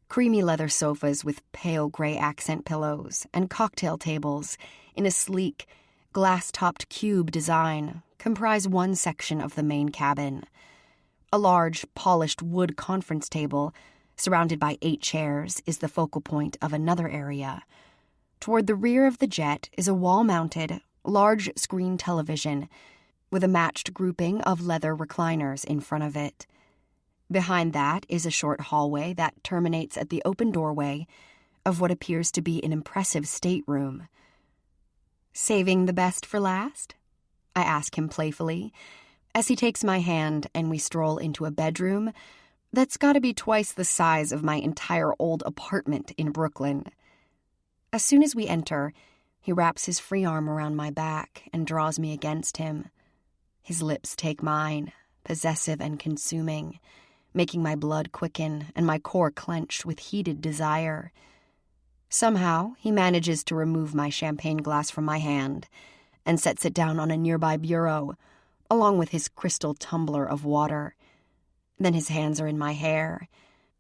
C: Creamy leather sofas with pale gray accent pillows and cocktail tables in a sleek, glass-topped cube design comprise one section of the main cabin. A large, polished wood conference table, surrounded by 8 chairs, is the focal point of another area. Toward the rear of the jet is a wall-mounted, large-screen television with a matched grouping of leather recliners in front of it. Behind that is a short hallway that terminates at the open doorway of what appears to be an impressive stateroom. Saving the best for last? I ask him playfully, as he takes my hand and we stroll into a bedroom that's got to be twice the size of my entire old apartment in Brooklyn. As soon as we enter, he wraps his free arm around my back and draws me against him. His lips take mine, possessive and consuming, making my blood quicken and my core clench with heated desire. Somehow, he manages to remove my champagne glass from my hand and sets it down on a nearby bureau, along with his crystal tumbler of water. Then his hands are in my hair,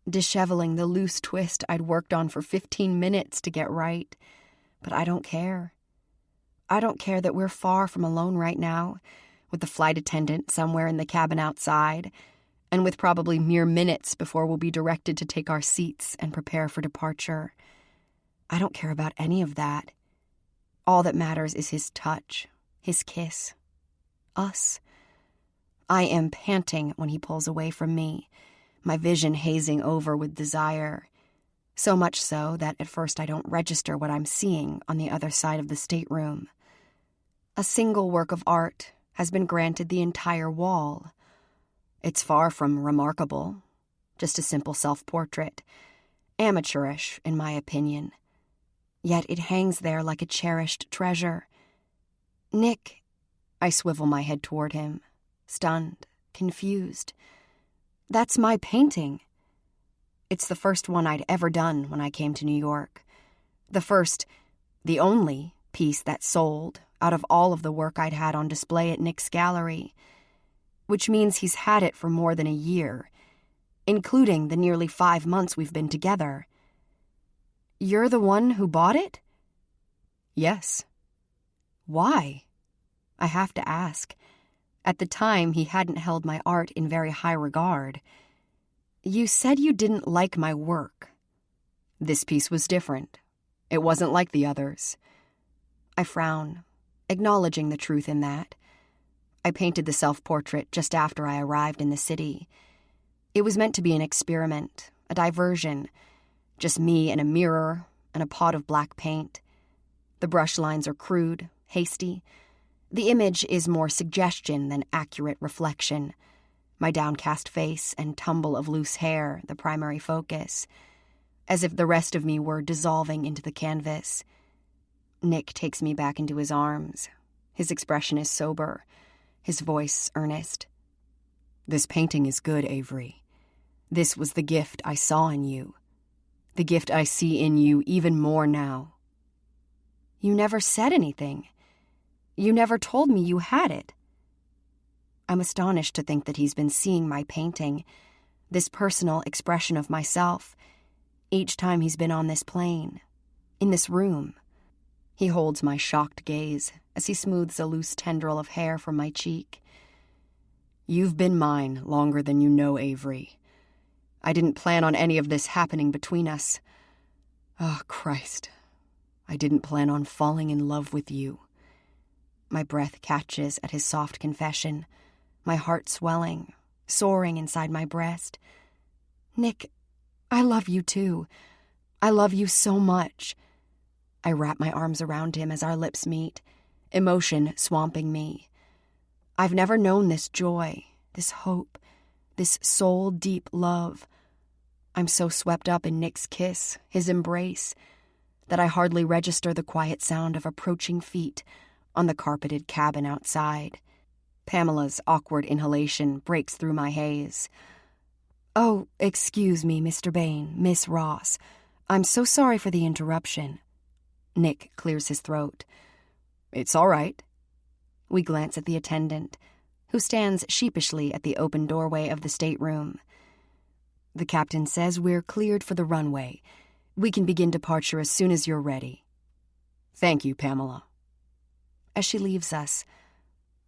C: disheveling the loose twist I'd worked on for 15 minutes to get right. But I don't care. I don't care that we're far from alone right now, with the flight attendant somewhere in the cabin outside, and with probably mere minutes before we'll be directed to take our seats and prepare for departure. I don't care about any of that. All that matters is his touch, his kiss, us. I am panting when he pulls away from me, my vision hazing over with desire. So much so that at first I don't register what I'm seeing on the other side of the stateroom. A single work of art has been granted the entire wall. It's far from remarkable, just a simple self-portrait, amateurish in my opinion. Yet it hangs there like a cherished treasure. Nick, I swivel my head toward him, stunned, confused. That's my painting. It's the first one I'd ever done when I came to New York. The only piece that sold out of all of the work I'd had on display at Nick's gallery, which means he's had it for more than a year, including the nearly 5 months we've been together. You're the one who bought it?
B: Yes.
C: Why? I have to ask. At the time, he hadn't held my art in very high regard. You said you didn't like my work.
B: This piece was different. It wasn't like the others.
C: I frown, acknowledging the truth in that. I painted the self-portrait just after I arrived in the city. It was meant to be an experiment, a diversion, just me and a mirror and a pot of black paint. The brush lines are crude, hasty. The image is more suggestion than accurate reflection. My downcast face and tumble of loose hair, the primary focus, as if the rest of me were dissolving into the canvas. Nick takes me back into his arms. His expression is sober, his voice earnest.
B: This painting is good, Avery. This was the gift I saw in you. The gift I see in you even more now.
C: You never said anything. You never told me you had it. I'm astonished to think that he's been seeing my painting, this personal expression of myself, each time he's been on this plane, in this room. He holds my shocked gaze as he smooths a loose tendril of hair from my cheek.
B: You've been mine longer than you know, Avery. I didn't plan on any of this happening between us. Oh, Christ. I didn't plan on falling in love with you.
C: My breath catches at his soft confession, my heart swelling, soaring inside my breast. Nick, I love you too. I love you so much. I wrap my arms around him as our lips meet, emotion swamping me. I've never known this joy, this hope, this soul-deep love. I'm so swept up in Nick's kiss, his embrace, that I hardly register the quiet sound of approaching feet on the carpeted cabin outside. Pamela's awkward inhalation breaks through my haze. Oh, excuse me, Mr. Bain, Miss Ross. I'm so sorry for the interruption. Nick clears his throat.
B: It's all right.
C: We glance at the attendant, who stands sheepishly at the open doorway of the stateroom. The captain says we're cleared for the runway. We can begin departure as soon as you're ready.
B: Thank you, Pamela.
C: As she leaves us,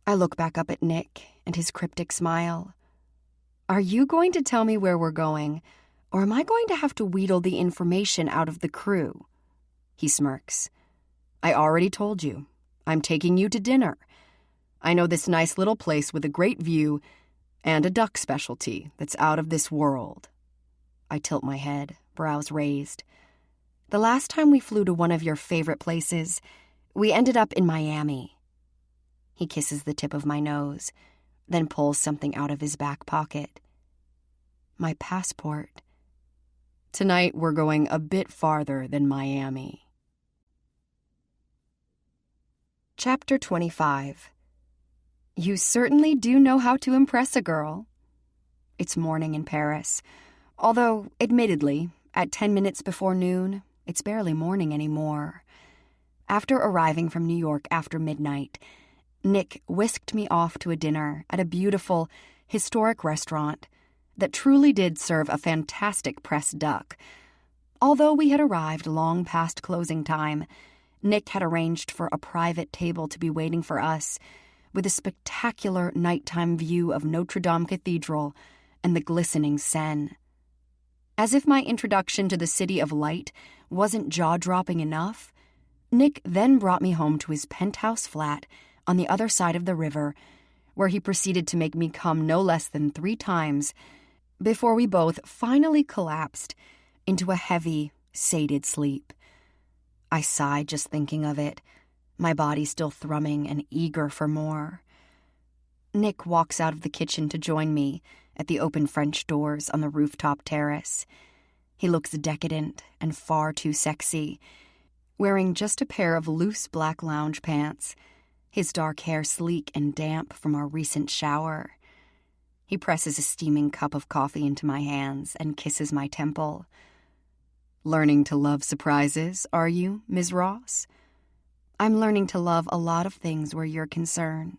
C: I look back up at Nick and his cryptic smile. Are you going to tell me where we're going, or am I going to have to wheedle the information out of the crew? He smirks.
B: I already told you. I'm taking you to dinner. I know this nice little place with a great view and a duck specialty that's out of this world.
C: I tilt my head, brows raised. The last time we flew to one of your favorite places, we ended up in Miami. He kisses the tip of my nose, then pulls something out of his back pocket. My passport.
B: Tonight we're going a bit farther than Miami.
A: Chapter 25. You certainly do know how to impress a girl.
C: It's morning in Paris, although, admittedly, at 10 minutes before noon, it's barely morning anymore. After arriving from New York after midnight, Nick whisked me off to a dinner at a beautiful, historic restaurant that truly did serve a fantastic pressed duck. Although we had arrived long past closing time, Nick had arranged for a private table to be waiting for us, with a spectacular nighttime view of Notre Dame Cathedral and the glistening Seine. As if my introduction to the city of light wasn't jaw-dropping enough, Nick then brought me home to his penthouse flat on the other side of the river, where he proceeded to make me come no less than 3 times before we both finally collapsed into a heavy, sated sleep. I sighed just thinking of it, my body still thrumming and eager for more. Nick walks out of the kitchen to join me at the open French doors on the rooftop terrace. He looks decadent and far too sexy, wearing just a pair of loose black lounge pants, his dark hair sleek and damp from our recent shower. He presses a steaming cup of coffee into my hands and kisses my temple. "Learning to love surprises, are you, Ms. Ross?" "I'm learning to love a lot of things where you're concerned."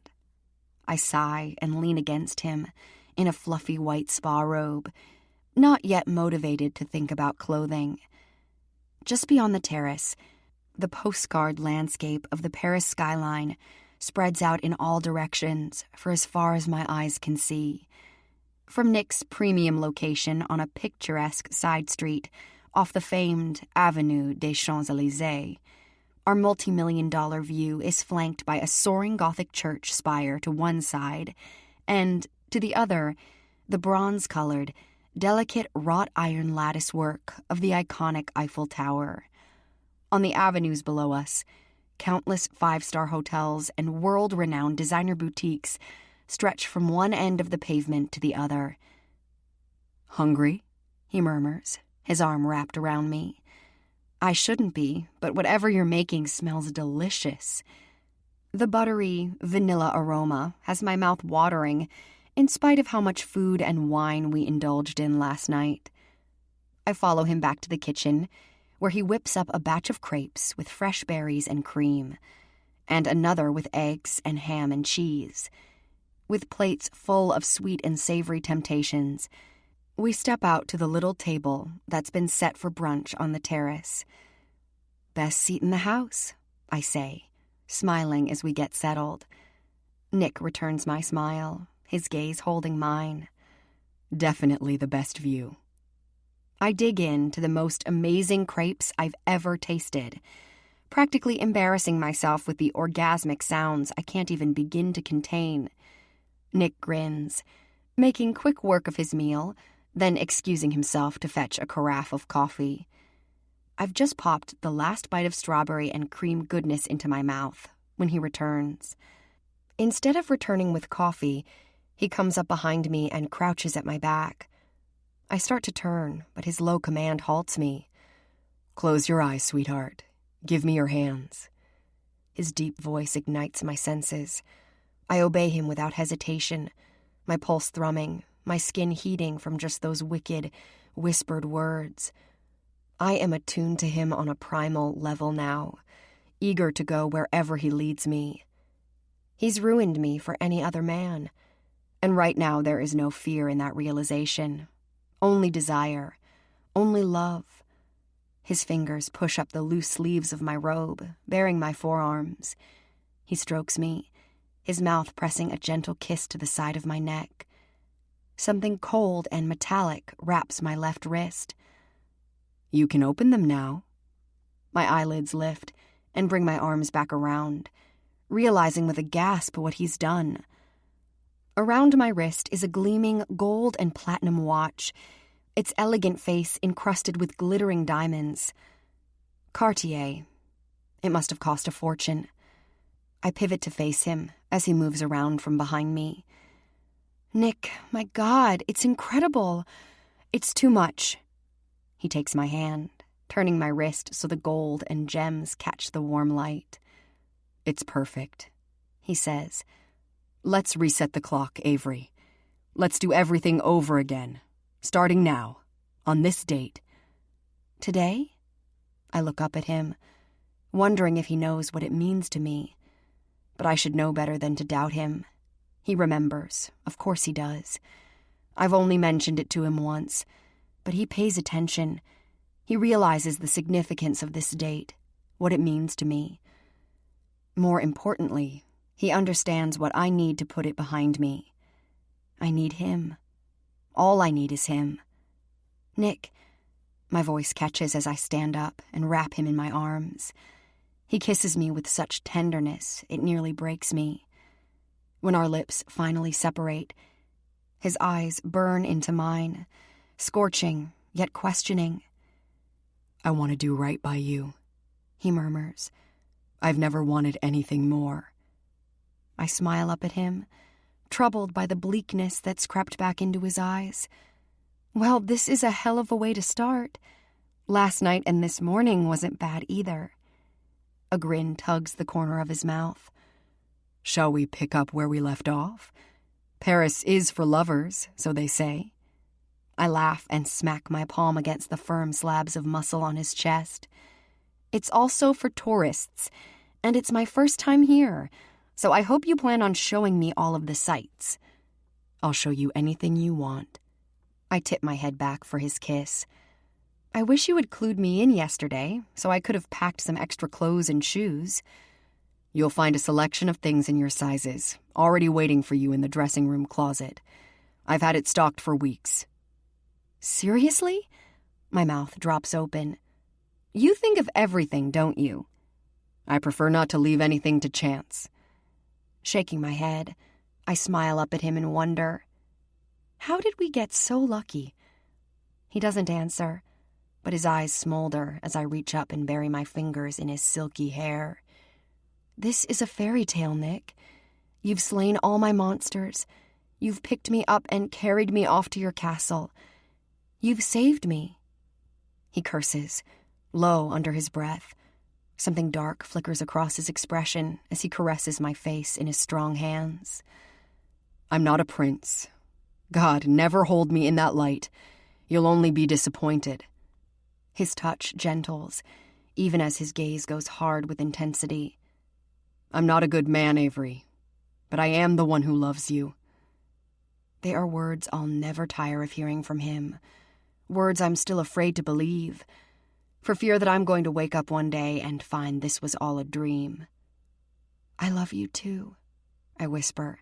C: I sigh and lean against him in a fluffy white spa robe, not yet motivated to think about clothing. Just beyond the terrace, the postcard landscape of the Paris skyline spreads out in all directions for as far as my eyes can see. From Nick's premium location on a picturesque side street off the famed Avenue des Champs-Élysées, our multi-million-dollar view is flanked by a soaring Gothic church spire to one side, and, to the other, the bronze-colored, delicate wrought iron lattice work of the iconic Eiffel Tower. On the avenues below us, countless 5-star hotels and world-renowned designer boutiques stretch from one end of the pavement to the other. "Hungry?" he murmurs, his arm wrapped around me. "I shouldn't be, but whatever you're making smells delicious." The buttery, vanilla aroma has my mouth watering in spite of how much food and wine we indulged in last night. I follow him back to the kitchen, where he whips up a batch of crepes with fresh berries and cream, and another with eggs and ham and cheese. With plates full of sweet and savory temptations, we step out to the little table that's been set for brunch on the terrace. "Best seat in the house," I say, smiling as we get settled. Nick returns my smile, his gaze holding mine. "Definitely the best view." I dig into the most amazing crepes I've ever tasted, practically embarrassing myself with the orgasmic sounds I can't even begin to contain. Nick grins, making quick work of his meal, then excusing himself to fetch a carafe of coffee. I've just popped the last bite of strawberry and cream goodness into my mouth when he returns. Instead of returning with coffee, he comes up behind me and crouches at my back. I start to turn, but his low command halts me. "Close your eyes, sweetheart. Give me your hands." His deep voice ignites my senses. I obey him without hesitation, my pulse thrumming, my skin heating from just those wicked, whispered words. I am attuned to him on a primal level now, eager to go wherever he leads me. He's ruined me for any other man, and right now there is no fear in that realization. Only desire, only love. His fingers push up the loose sleeves of my robe, baring my forearms. He strokes me, his mouth pressing a gentle kiss to the side of my neck. Something cold and metallic wraps my left wrist. "You can open them now." My eyelids lift and bring my arms back around, realizing with a gasp what he's done. Around my wrist is a gleaming gold and platinum watch, its elegant face encrusted with glittering diamonds. Cartier. It must have cost a fortune. I pivot to face him as he moves around from behind me. "Nick, my God, it's incredible. It's too much." He takes my hand, turning my wrist so the gold and gems catch the warm light. "It's perfect," he says. "Let's reset the clock, Avery. Let's do everything over again, starting now, on this date." "Today?" I look up at him, wondering if he knows what it means to me. But I should know better than to doubt him. He remembers. Of course he does. I've only mentioned it to him once, but he pays attention. He realizes the significance of this date, what it means to me. More importantly, he understands what I need to put it behind me. I need him. All I need is him. Nick, my voice catches as I stand up and wrap him in my arms. He kisses me with such tenderness, it nearly breaks me. When our lips finally separate, his eyes burn into mine, scorching, yet questioning.
B: I want to do right by you,
C: he murmurs.
B: I've never wanted anything more.
C: I smile up at him, troubled by the bleakness that's crept back into his eyes. Well, this is a hell of a way to start. Last night and this morning wasn't bad either. A grin tugs the corner of his mouth.
B: Shall we pick up where we left off? Paris is for lovers, so they say.
C: I laugh and smack my palm against the firm slabs of muscle on his chest. It's also for tourists, and it's my first time here, so I hope you plan on showing me all of the sights.
B: I'll show you anything you want.
C: I tip my head back for his kiss. I wish you had clued me in yesterday, so I could have packed some extra clothes and shoes.
B: You'll find a selection of things in your sizes, already waiting for you in the dressing room closet. I've had it stocked for weeks.
C: Seriously? My mouth drops open. You think of everything, don't you?
B: I prefer not to leave anything to chance.
C: Shaking my head, I smile up at him in wonder. How did we get so lucky? He doesn't answer, but his eyes smolder as I reach up and bury my fingers in his silky hair. This is a fairy tale, Nick. You've slain all my monsters. You've picked me up and carried me off to your castle. You've saved me. He curses, low under his breath. Something dark flickers across his expression as he caresses my face in his strong hands.
B: I'm not a prince. God, never hold me in that light. You'll only be disappointed.
C: His touch gentles, even as his gaze goes hard with intensity.
B: I'm not a good man, Avery, but I am the one who loves you.
C: They are words I'll never tire of hearing from him. Words I'm still afraid to believe, for fear that I'm going to wake up one day and find this was all a dream. I love you too, I whisper,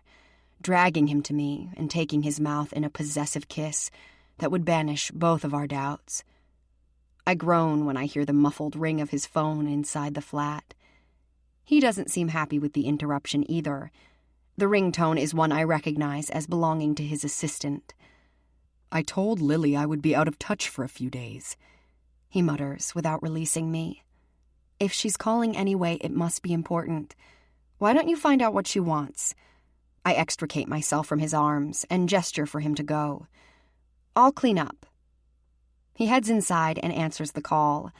C: dragging him to me and taking his mouth in a possessive kiss that would banish both of our doubts. I groan when I hear the muffled ring of his phone inside the flat. He doesn't seem happy with the interruption either. The ringtone is one I recognize as belonging to his assistant.
B: I told Lily I would be out of touch for a few days,
C: he mutters without releasing me. If she's calling anyway, it must be important. Why don't you find out what she wants? I extricate myself from his arms and gesture for him to go. I'll clean up. He heads inside and answers the call.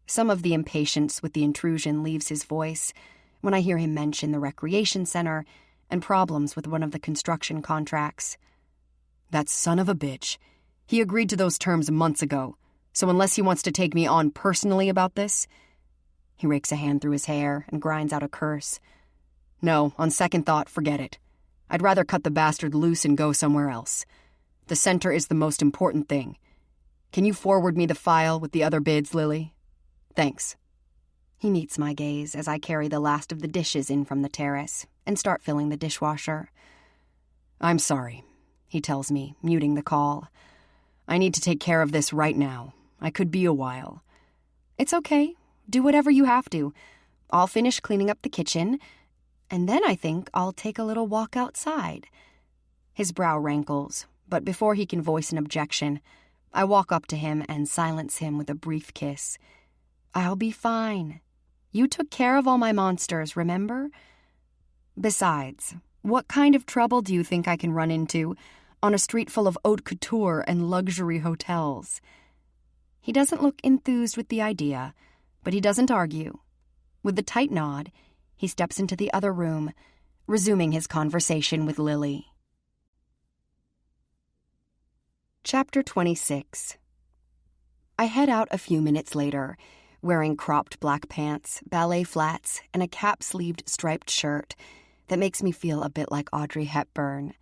C: Some of the impatience with the intrusion leaves his voice when I hear him mention the recreation center and problems with one of the construction contracts.
B: That son of a bitch. He agreed to those terms months ago, so unless he wants to take me on personally about this...
C: He rakes a hand through his hair and grinds out a curse.
B: No, on second thought, forget it. I'd rather cut the bastard loose and go somewhere else. The center is the most important thing. Can you forward me the file with the other bids, Lily? Thanks.
C: He meets my gaze as I carry the last of the dishes in from the terrace and start filling the dishwasher.
B: I'm sorry, he tells me, muting the call. I need to take care of this right now. I could be a while.
C: It's okay. Do whatever you have to. I'll finish cleaning up the kitchen, and then I think I'll take a little walk outside. His brow rankles, but before he can voice an objection, I walk up to him and silence him with a brief kiss. I'll be fine. You took care of all my monsters, remember? Besides, what kind of trouble do you think I can run into on a street full of haute couture and luxury hotels? He doesn't look enthused with the idea, but he doesn't argue. With a tight nod, he steps into the other room, resuming his conversation with Lily. Chapter 26. I head out a few minutes later, wearing cropped black pants, ballet flats, and a cap-sleeved striped shirt that makes me feel a bit like Audrey Hepburn.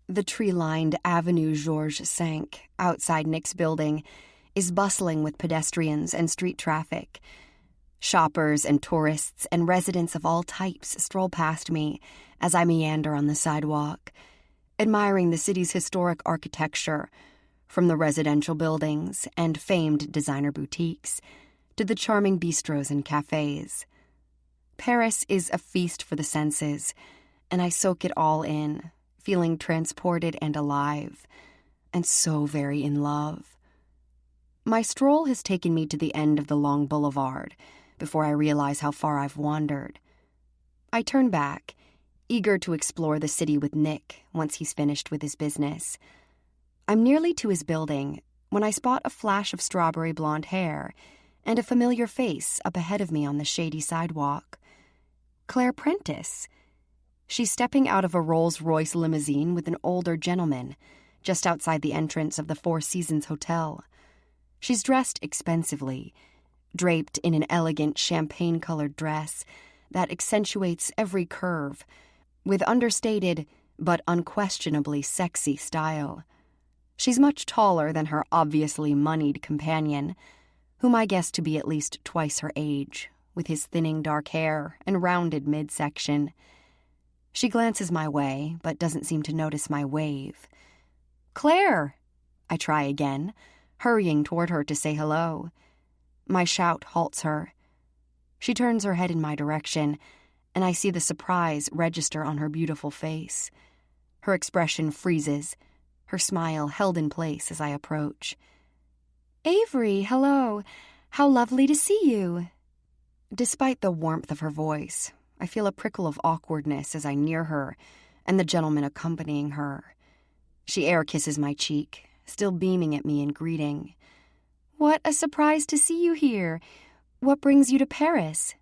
C: The tree-lined Avenue Georges V, outside Nick's building, is bustling with pedestrians and street traffic. Shoppers and tourists and residents of all types stroll past me as I meander on the sidewalk. admiring the city's historic architecture, from the residential buildings and famed designer boutiques to the charming bistros and cafes. Paris is a feast for the senses, and I soak it all in, feeling transported and alive, and so very in love. My stroll has taken me to the end of the long boulevard before I realize how far I've wandered. I turn back, eager to explore the city with Nick once he's finished with his business. I'm nearly to his building when I spot a flash of strawberry blonde hair and a familiar face up ahead of me on the shady sidewalk. Claire Prentice. She's stepping out of a Rolls-Royce limousine with an older gentleman just outside the entrance of the Four Seasons Hotel. She's dressed expensively, draped in an elegant champagne-colored dress that accentuates every curve, with understated but unquestionably sexy style. She's much taller than her obviously moneyed companion, whom I guess to be at least twice her age, with his thinning dark hair and rounded midsection. She glances my way, but doesn't seem to notice my wave. "Claire!" I try again, hurrying toward her to say hello. My shout halts her. She turns her head in my direction, and I see the surprise register on her beautiful face. Her expression freezes, her smile held in place as I approach. "Avery, hello. How lovely to see you." Despite the warmth of her voice, I feel a prickle of awkwardness as I near her and the gentleman accompanying her. She air kisses my cheek, still beaming at me in greeting. "What a surprise to see you here. What brings you to Paris?"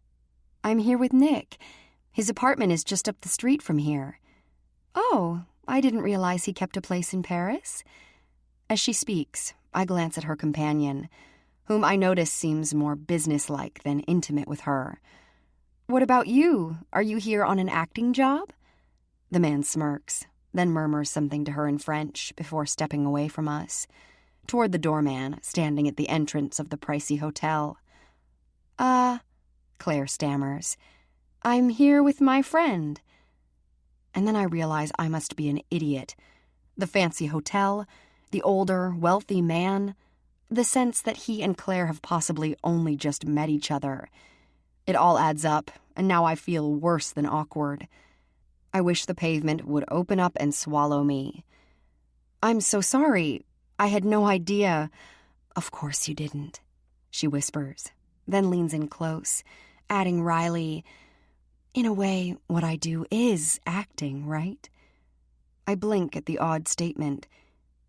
C: "I'm here with Nick. His apartment is just up the street from here." "Oh, I didn't realize he kept a place in Paris." As she speaks, I glance at her companion, whom I notice seems more businesslike than intimate with her. "What about you? Are you here on an acting job?" The man smirks, then murmurs something to her in French before stepping away from us, toward the doorman standing at the entrance of the pricey hotel. Claire stammers. "I'm here with my friend." And then I realize I must be an idiot. The fancy hotel, the older, wealthy man, the sense that he and Claire have possibly only just met each other. It all adds up, and now I feel worse than awkward. I wish the pavement would open up and swallow me. "I'm so sorry. I had no idea." "Of course you didn't," she whispers, then leans in close, adding wryly, "In a way, what I do is acting, right?" I blink at the odd statement,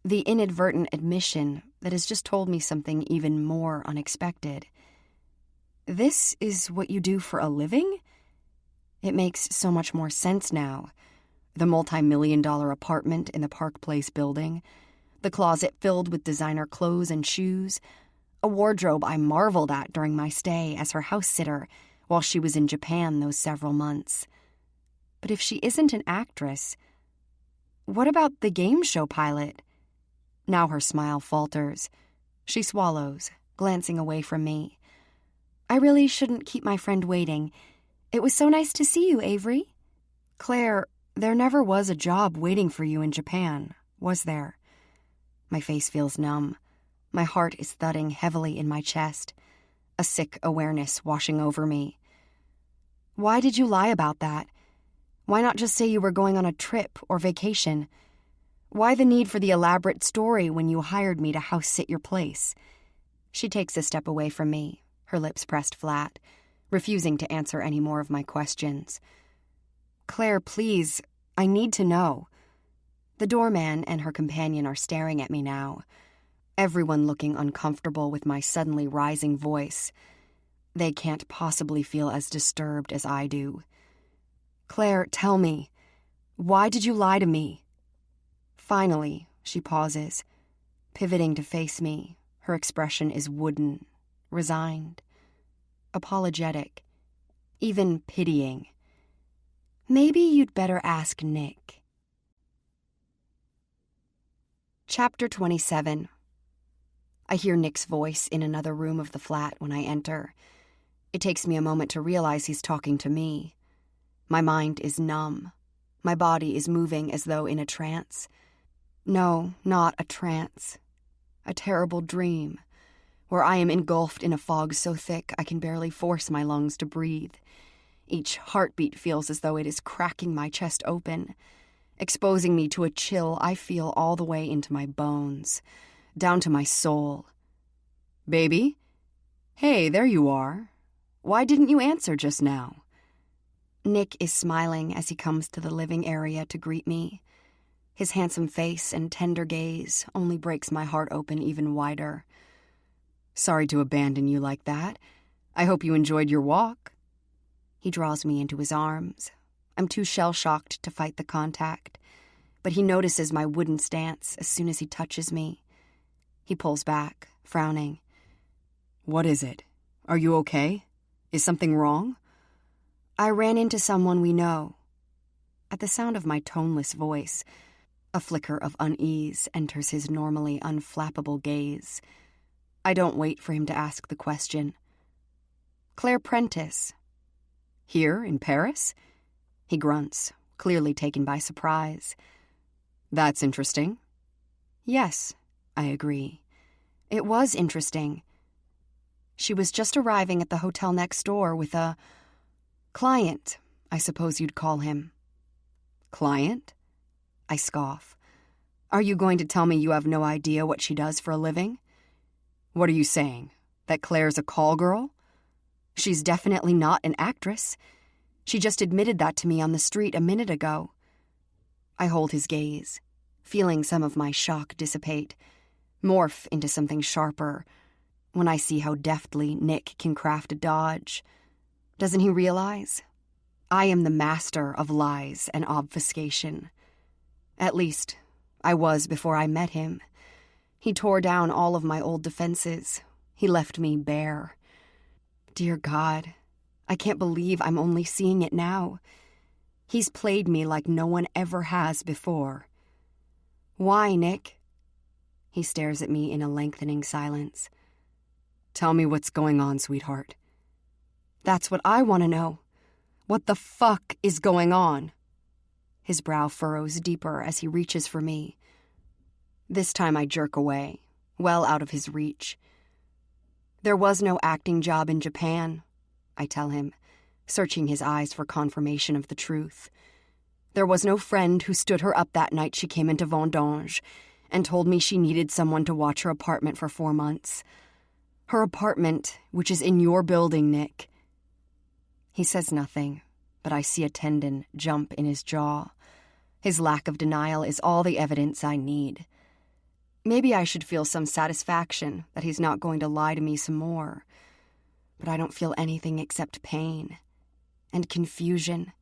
C: the inadvertent admission that has just told me something even more unexpected. This is what you do for a living? It makes so much more sense now. The multi-million-dollar apartment in the Park Place building, the closet filled with designer clothes and shoes, a wardrobe I marveled at during my stay as her house-sitter while she was in Japan those several months. But if she isn't an actress, what about the game show pilot? Now her smile falters. She swallows, glancing away from me. "I really shouldn't keep my friend waiting. It was so nice to see you, Avery." "Claire, there never was a job waiting for you in Japan, was there?" My face feels numb. My heart is thudding heavily in my chest, a sick awareness washing over me. "Why did you lie about that? Why not just say you were going on a trip or vacation? Why the need for the elaborate story when you hired me to house-sit your place?" She takes a step away from me, her lips pressed flat, refusing to answer any more of my questions. "Claire, please, I need to know." The doorman and her companion are staring at me now, everyone looking uncomfortable with my suddenly rising voice. They can't possibly feel as disturbed as I do. "Claire, tell me, why did you lie to me?" Finally, she pauses, pivoting to face me. Her expression is wooden, resigned, apologetic, even pitying. "Maybe you'd better ask Nick." Chapter 27. I hear Nick's voice in another room of the flat when I enter. It takes me a moment to realize he's talking to me. My mind is numb. My body is moving as though in a trance. No, not a trance. A terrible dream, where I am engulfed in a fog so thick I can barely force my lungs to breathe. Each heartbeat feels as though it is cracking my chest open, exposing me to a chill I feel all the way into my bones, down to my soul.
B: Baby? Hey, there you are. Why didn't you answer just now?
C: Nick is smiling as he comes to the living area to greet me. His handsome face and tender gaze only breaks my heart open even wider.
B: Sorry to abandon you like that. I hope you enjoyed your walk.
C: He draws me into his arms. I'm too shell-shocked to fight the contact, but he notices my wooden stance as soon as he touches me. He pulls back, frowning.
B: What is it? Are you okay? Is something wrong?
C: I ran into someone we know. At the sound of my toneless voice, a flicker of unease enters his normally unflappable gaze. I don't wait for him to ask the question. Claire Prentice.
B: Here, in Paris?
C: He grunts, clearly taken by surprise.
B: That's interesting.
C: Yes, I agree. It was interesting. She was just arriving at the hotel next door with a client, I suppose you'd call him.
B: Client?
C: I scoff. Are you going to tell me you have no idea what she does for a living?
B: What are you saying? That Claire's a call girl?
C: She's definitely not an actress. She just admitted that to me on the street a minute ago. I hold his gaze, feeling some of my shock dissipate, morph into something sharper, when I see how deftly Nick can craft a dodge. Doesn't he realize? I am the master of lies and obfuscation. At least, I was before I met him. He tore down all of my old defenses. He left me bare. Dear God, I can't believe I'm only seeing it now. He's played me like no one ever has before. Why, Nick? He stares at me in a lengthening silence.
B: Tell me what's going on, sweetheart.
C: That's what I want to know. What the fuck is going on? His brow furrows deeper as he reaches for me. This time I jerk away, well out of his reach. There was no acting job in Japan, I tell him, searching his eyes for confirmation of the truth. There was no friend who stood her up that night she came into Vendange and told me she needed someone to watch her apartment for 4 months. Her apartment, which is in your building, Nick. He says nothing, but I see a tendon jump in his jaw. His lack of denial is all the evidence I need. Maybe I should feel some satisfaction that he's not going to lie to me some more. But I don't feel anything except pain and confusion.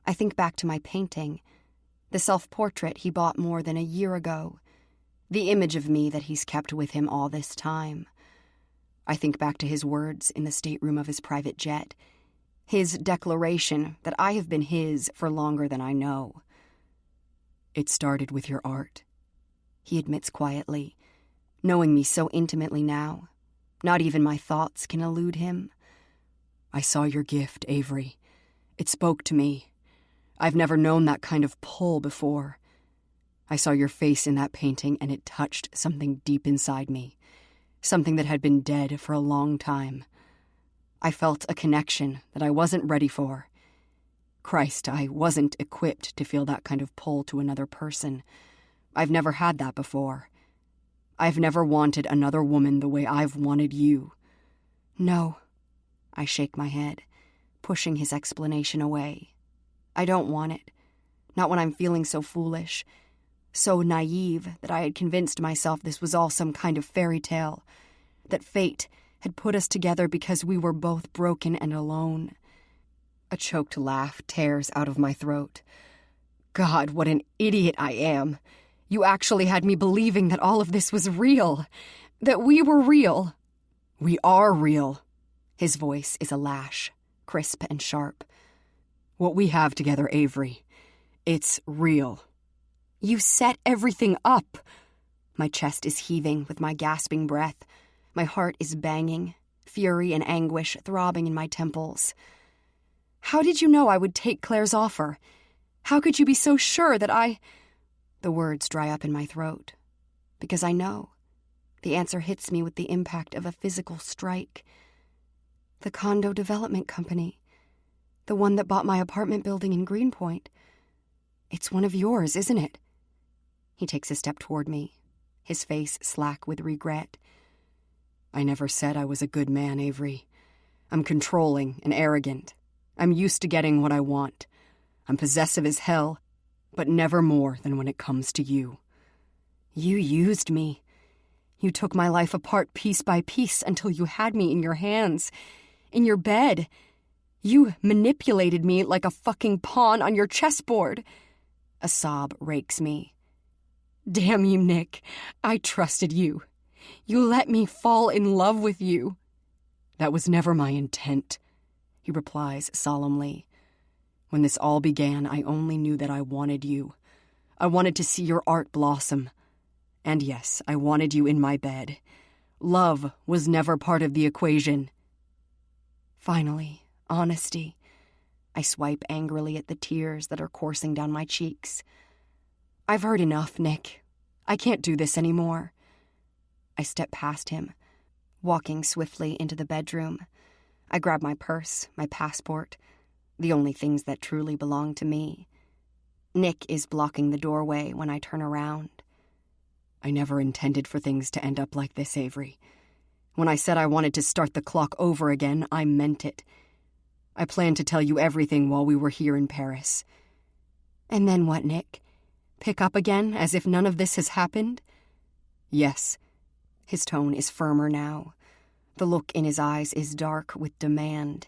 C: I think back to my painting, the self-portrait he bought more than a year ago, the image of me that he's kept with him all this time. I think back to his words in the stateroom of his private jet, his declaration that I have been his for longer than I know.
B: It started with your art,
C: he admits quietly, knowing me so intimately now. Not even my thoughts can elude him.
B: I saw your gift, Avery. It spoke to me. I've never known that kind of pull before. I saw your face in that painting and it touched something deep inside me, something that had been dead for a long time. I felt a connection that I wasn't ready for. Christ, I wasn't equipped to feel that kind of pull to another person. I've never had that before. I've never wanted another woman the way I've wanted you.
C: No, I shake my head, pushing his explanation away. I don't want it. Not when I'm feeling so foolish, so naive that I had convinced myself this was all some kind of fairy tale, that fate had put us together because we were both broken and alone. A choked laugh tears out of my throat. God, what an idiot I am. You actually had me believing that all of this was real, that we were real.
B: We are real.
C: His voice is a lash, crisp and sharp.
B: What we have together, Avery, it's real.
C: You set everything up. My chest is heaving with my gasping breath. My heart is banging, fury and anguish throbbing in my temples. How did you know I would take Claire's offer? How could you be so sure that I... The words dry up in my throat. Because I know. The answer hits me with the impact of a physical strike. The condo development company. The one that bought my apartment building in Greenpoint. It's one of yours, isn't it? He takes a step toward me, his face slack with regret.
B: I never said I was a good man, Avery. I'm controlling and arrogant. I'm used to getting what I want. I'm possessive as hell, but never more than when it comes to you.
C: You used me. You took my life apart piece by piece until you had me in your hands, in your bed. You manipulated me like a fucking pawn on your chessboard. A sob rakes me. Damn you, Nick. I trusted you. You let me fall in love with you.
B: That was never my intent, he replies solemnly. When this all began, I only knew that I wanted you. I wanted to see your art blossom. And yes, I wanted you in my bed. Love was never part of the equation.
C: Finally, honesty. I swipe angrily at the tears that are coursing down my cheeks. I've heard enough, Nick. I can't do this anymore. I step past him, walking swiftly into the bedroom. I grab my purse, my passport, the only things that truly belong to me. Nick is blocking the doorway when I turn around.
B: I never intended for things to end up like this, Avery. When I said I wanted to start the clock over again, I meant it. I planned to tell you everything while we were here in Paris.
C: And then what, Nick? Pick up again as if none of this has happened?
B: Yes.
C: His tone is firmer now. The look in his eyes is dark with demand,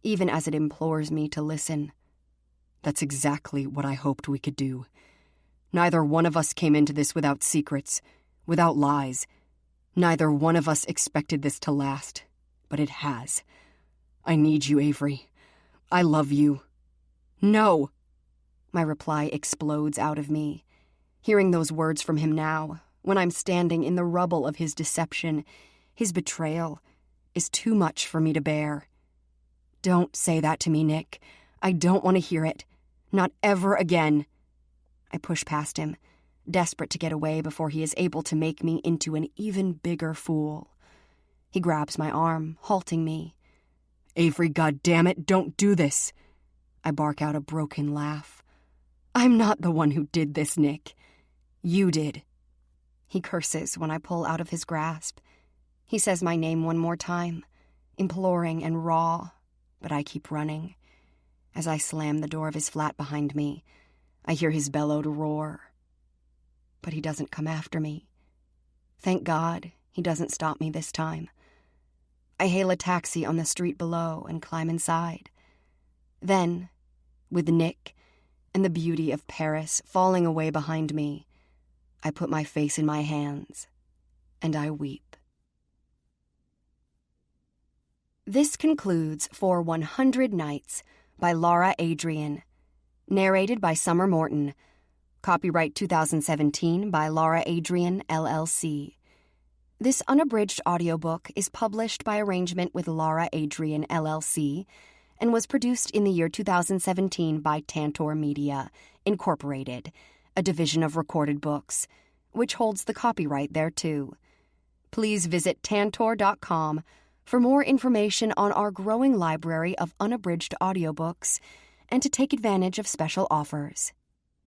C: even as it implores me to listen.
B: That's exactly what I hoped we could do. Neither one of us came into this without secrets, without lies. Neither one of us expected this to last, but it has. I need you, Avery. I love you.
C: No! My reply explodes out of me. Hearing those words from him now, when I'm standing in the rubble of his deception, his betrayal, is too much for me to bear. Don't say that to me, Nick. I don't want to hear it. Not ever again. I push past him, desperate to get away before he is able to make me into an even bigger fool. He grabs my arm, halting me.
B: Avery, goddammit, don't do this.
C: I bark out a broken laugh. I'm not the one who did this, Nick. You did. He curses when I pull out of his grasp. He says my name one more time, imploring and raw, but I keep running. As I slam the door of his flat behind me, I hear his bellowed roar. But he doesn't come after me. Thank God he doesn't stop me this time. I hail a taxi on the street below and climb inside. Then, with Nick and the beauty of Paris falling away behind me, I put my face in my hands and I weep. This concludes For 100 Nights by Lara Adrian, narrated by Summer Morton. Copyright 2017 by Lara Adrian, LLC. This unabridged audiobook is published by arrangement with Lara Adrian, LLC, and was produced in the year 2017 by Tantor Media, Incorporated, a division of Recorded Books, which holds the copyright thereto. Please visit tantor.com for more information on our growing library of unabridged audiobooks and to take advantage of special offers.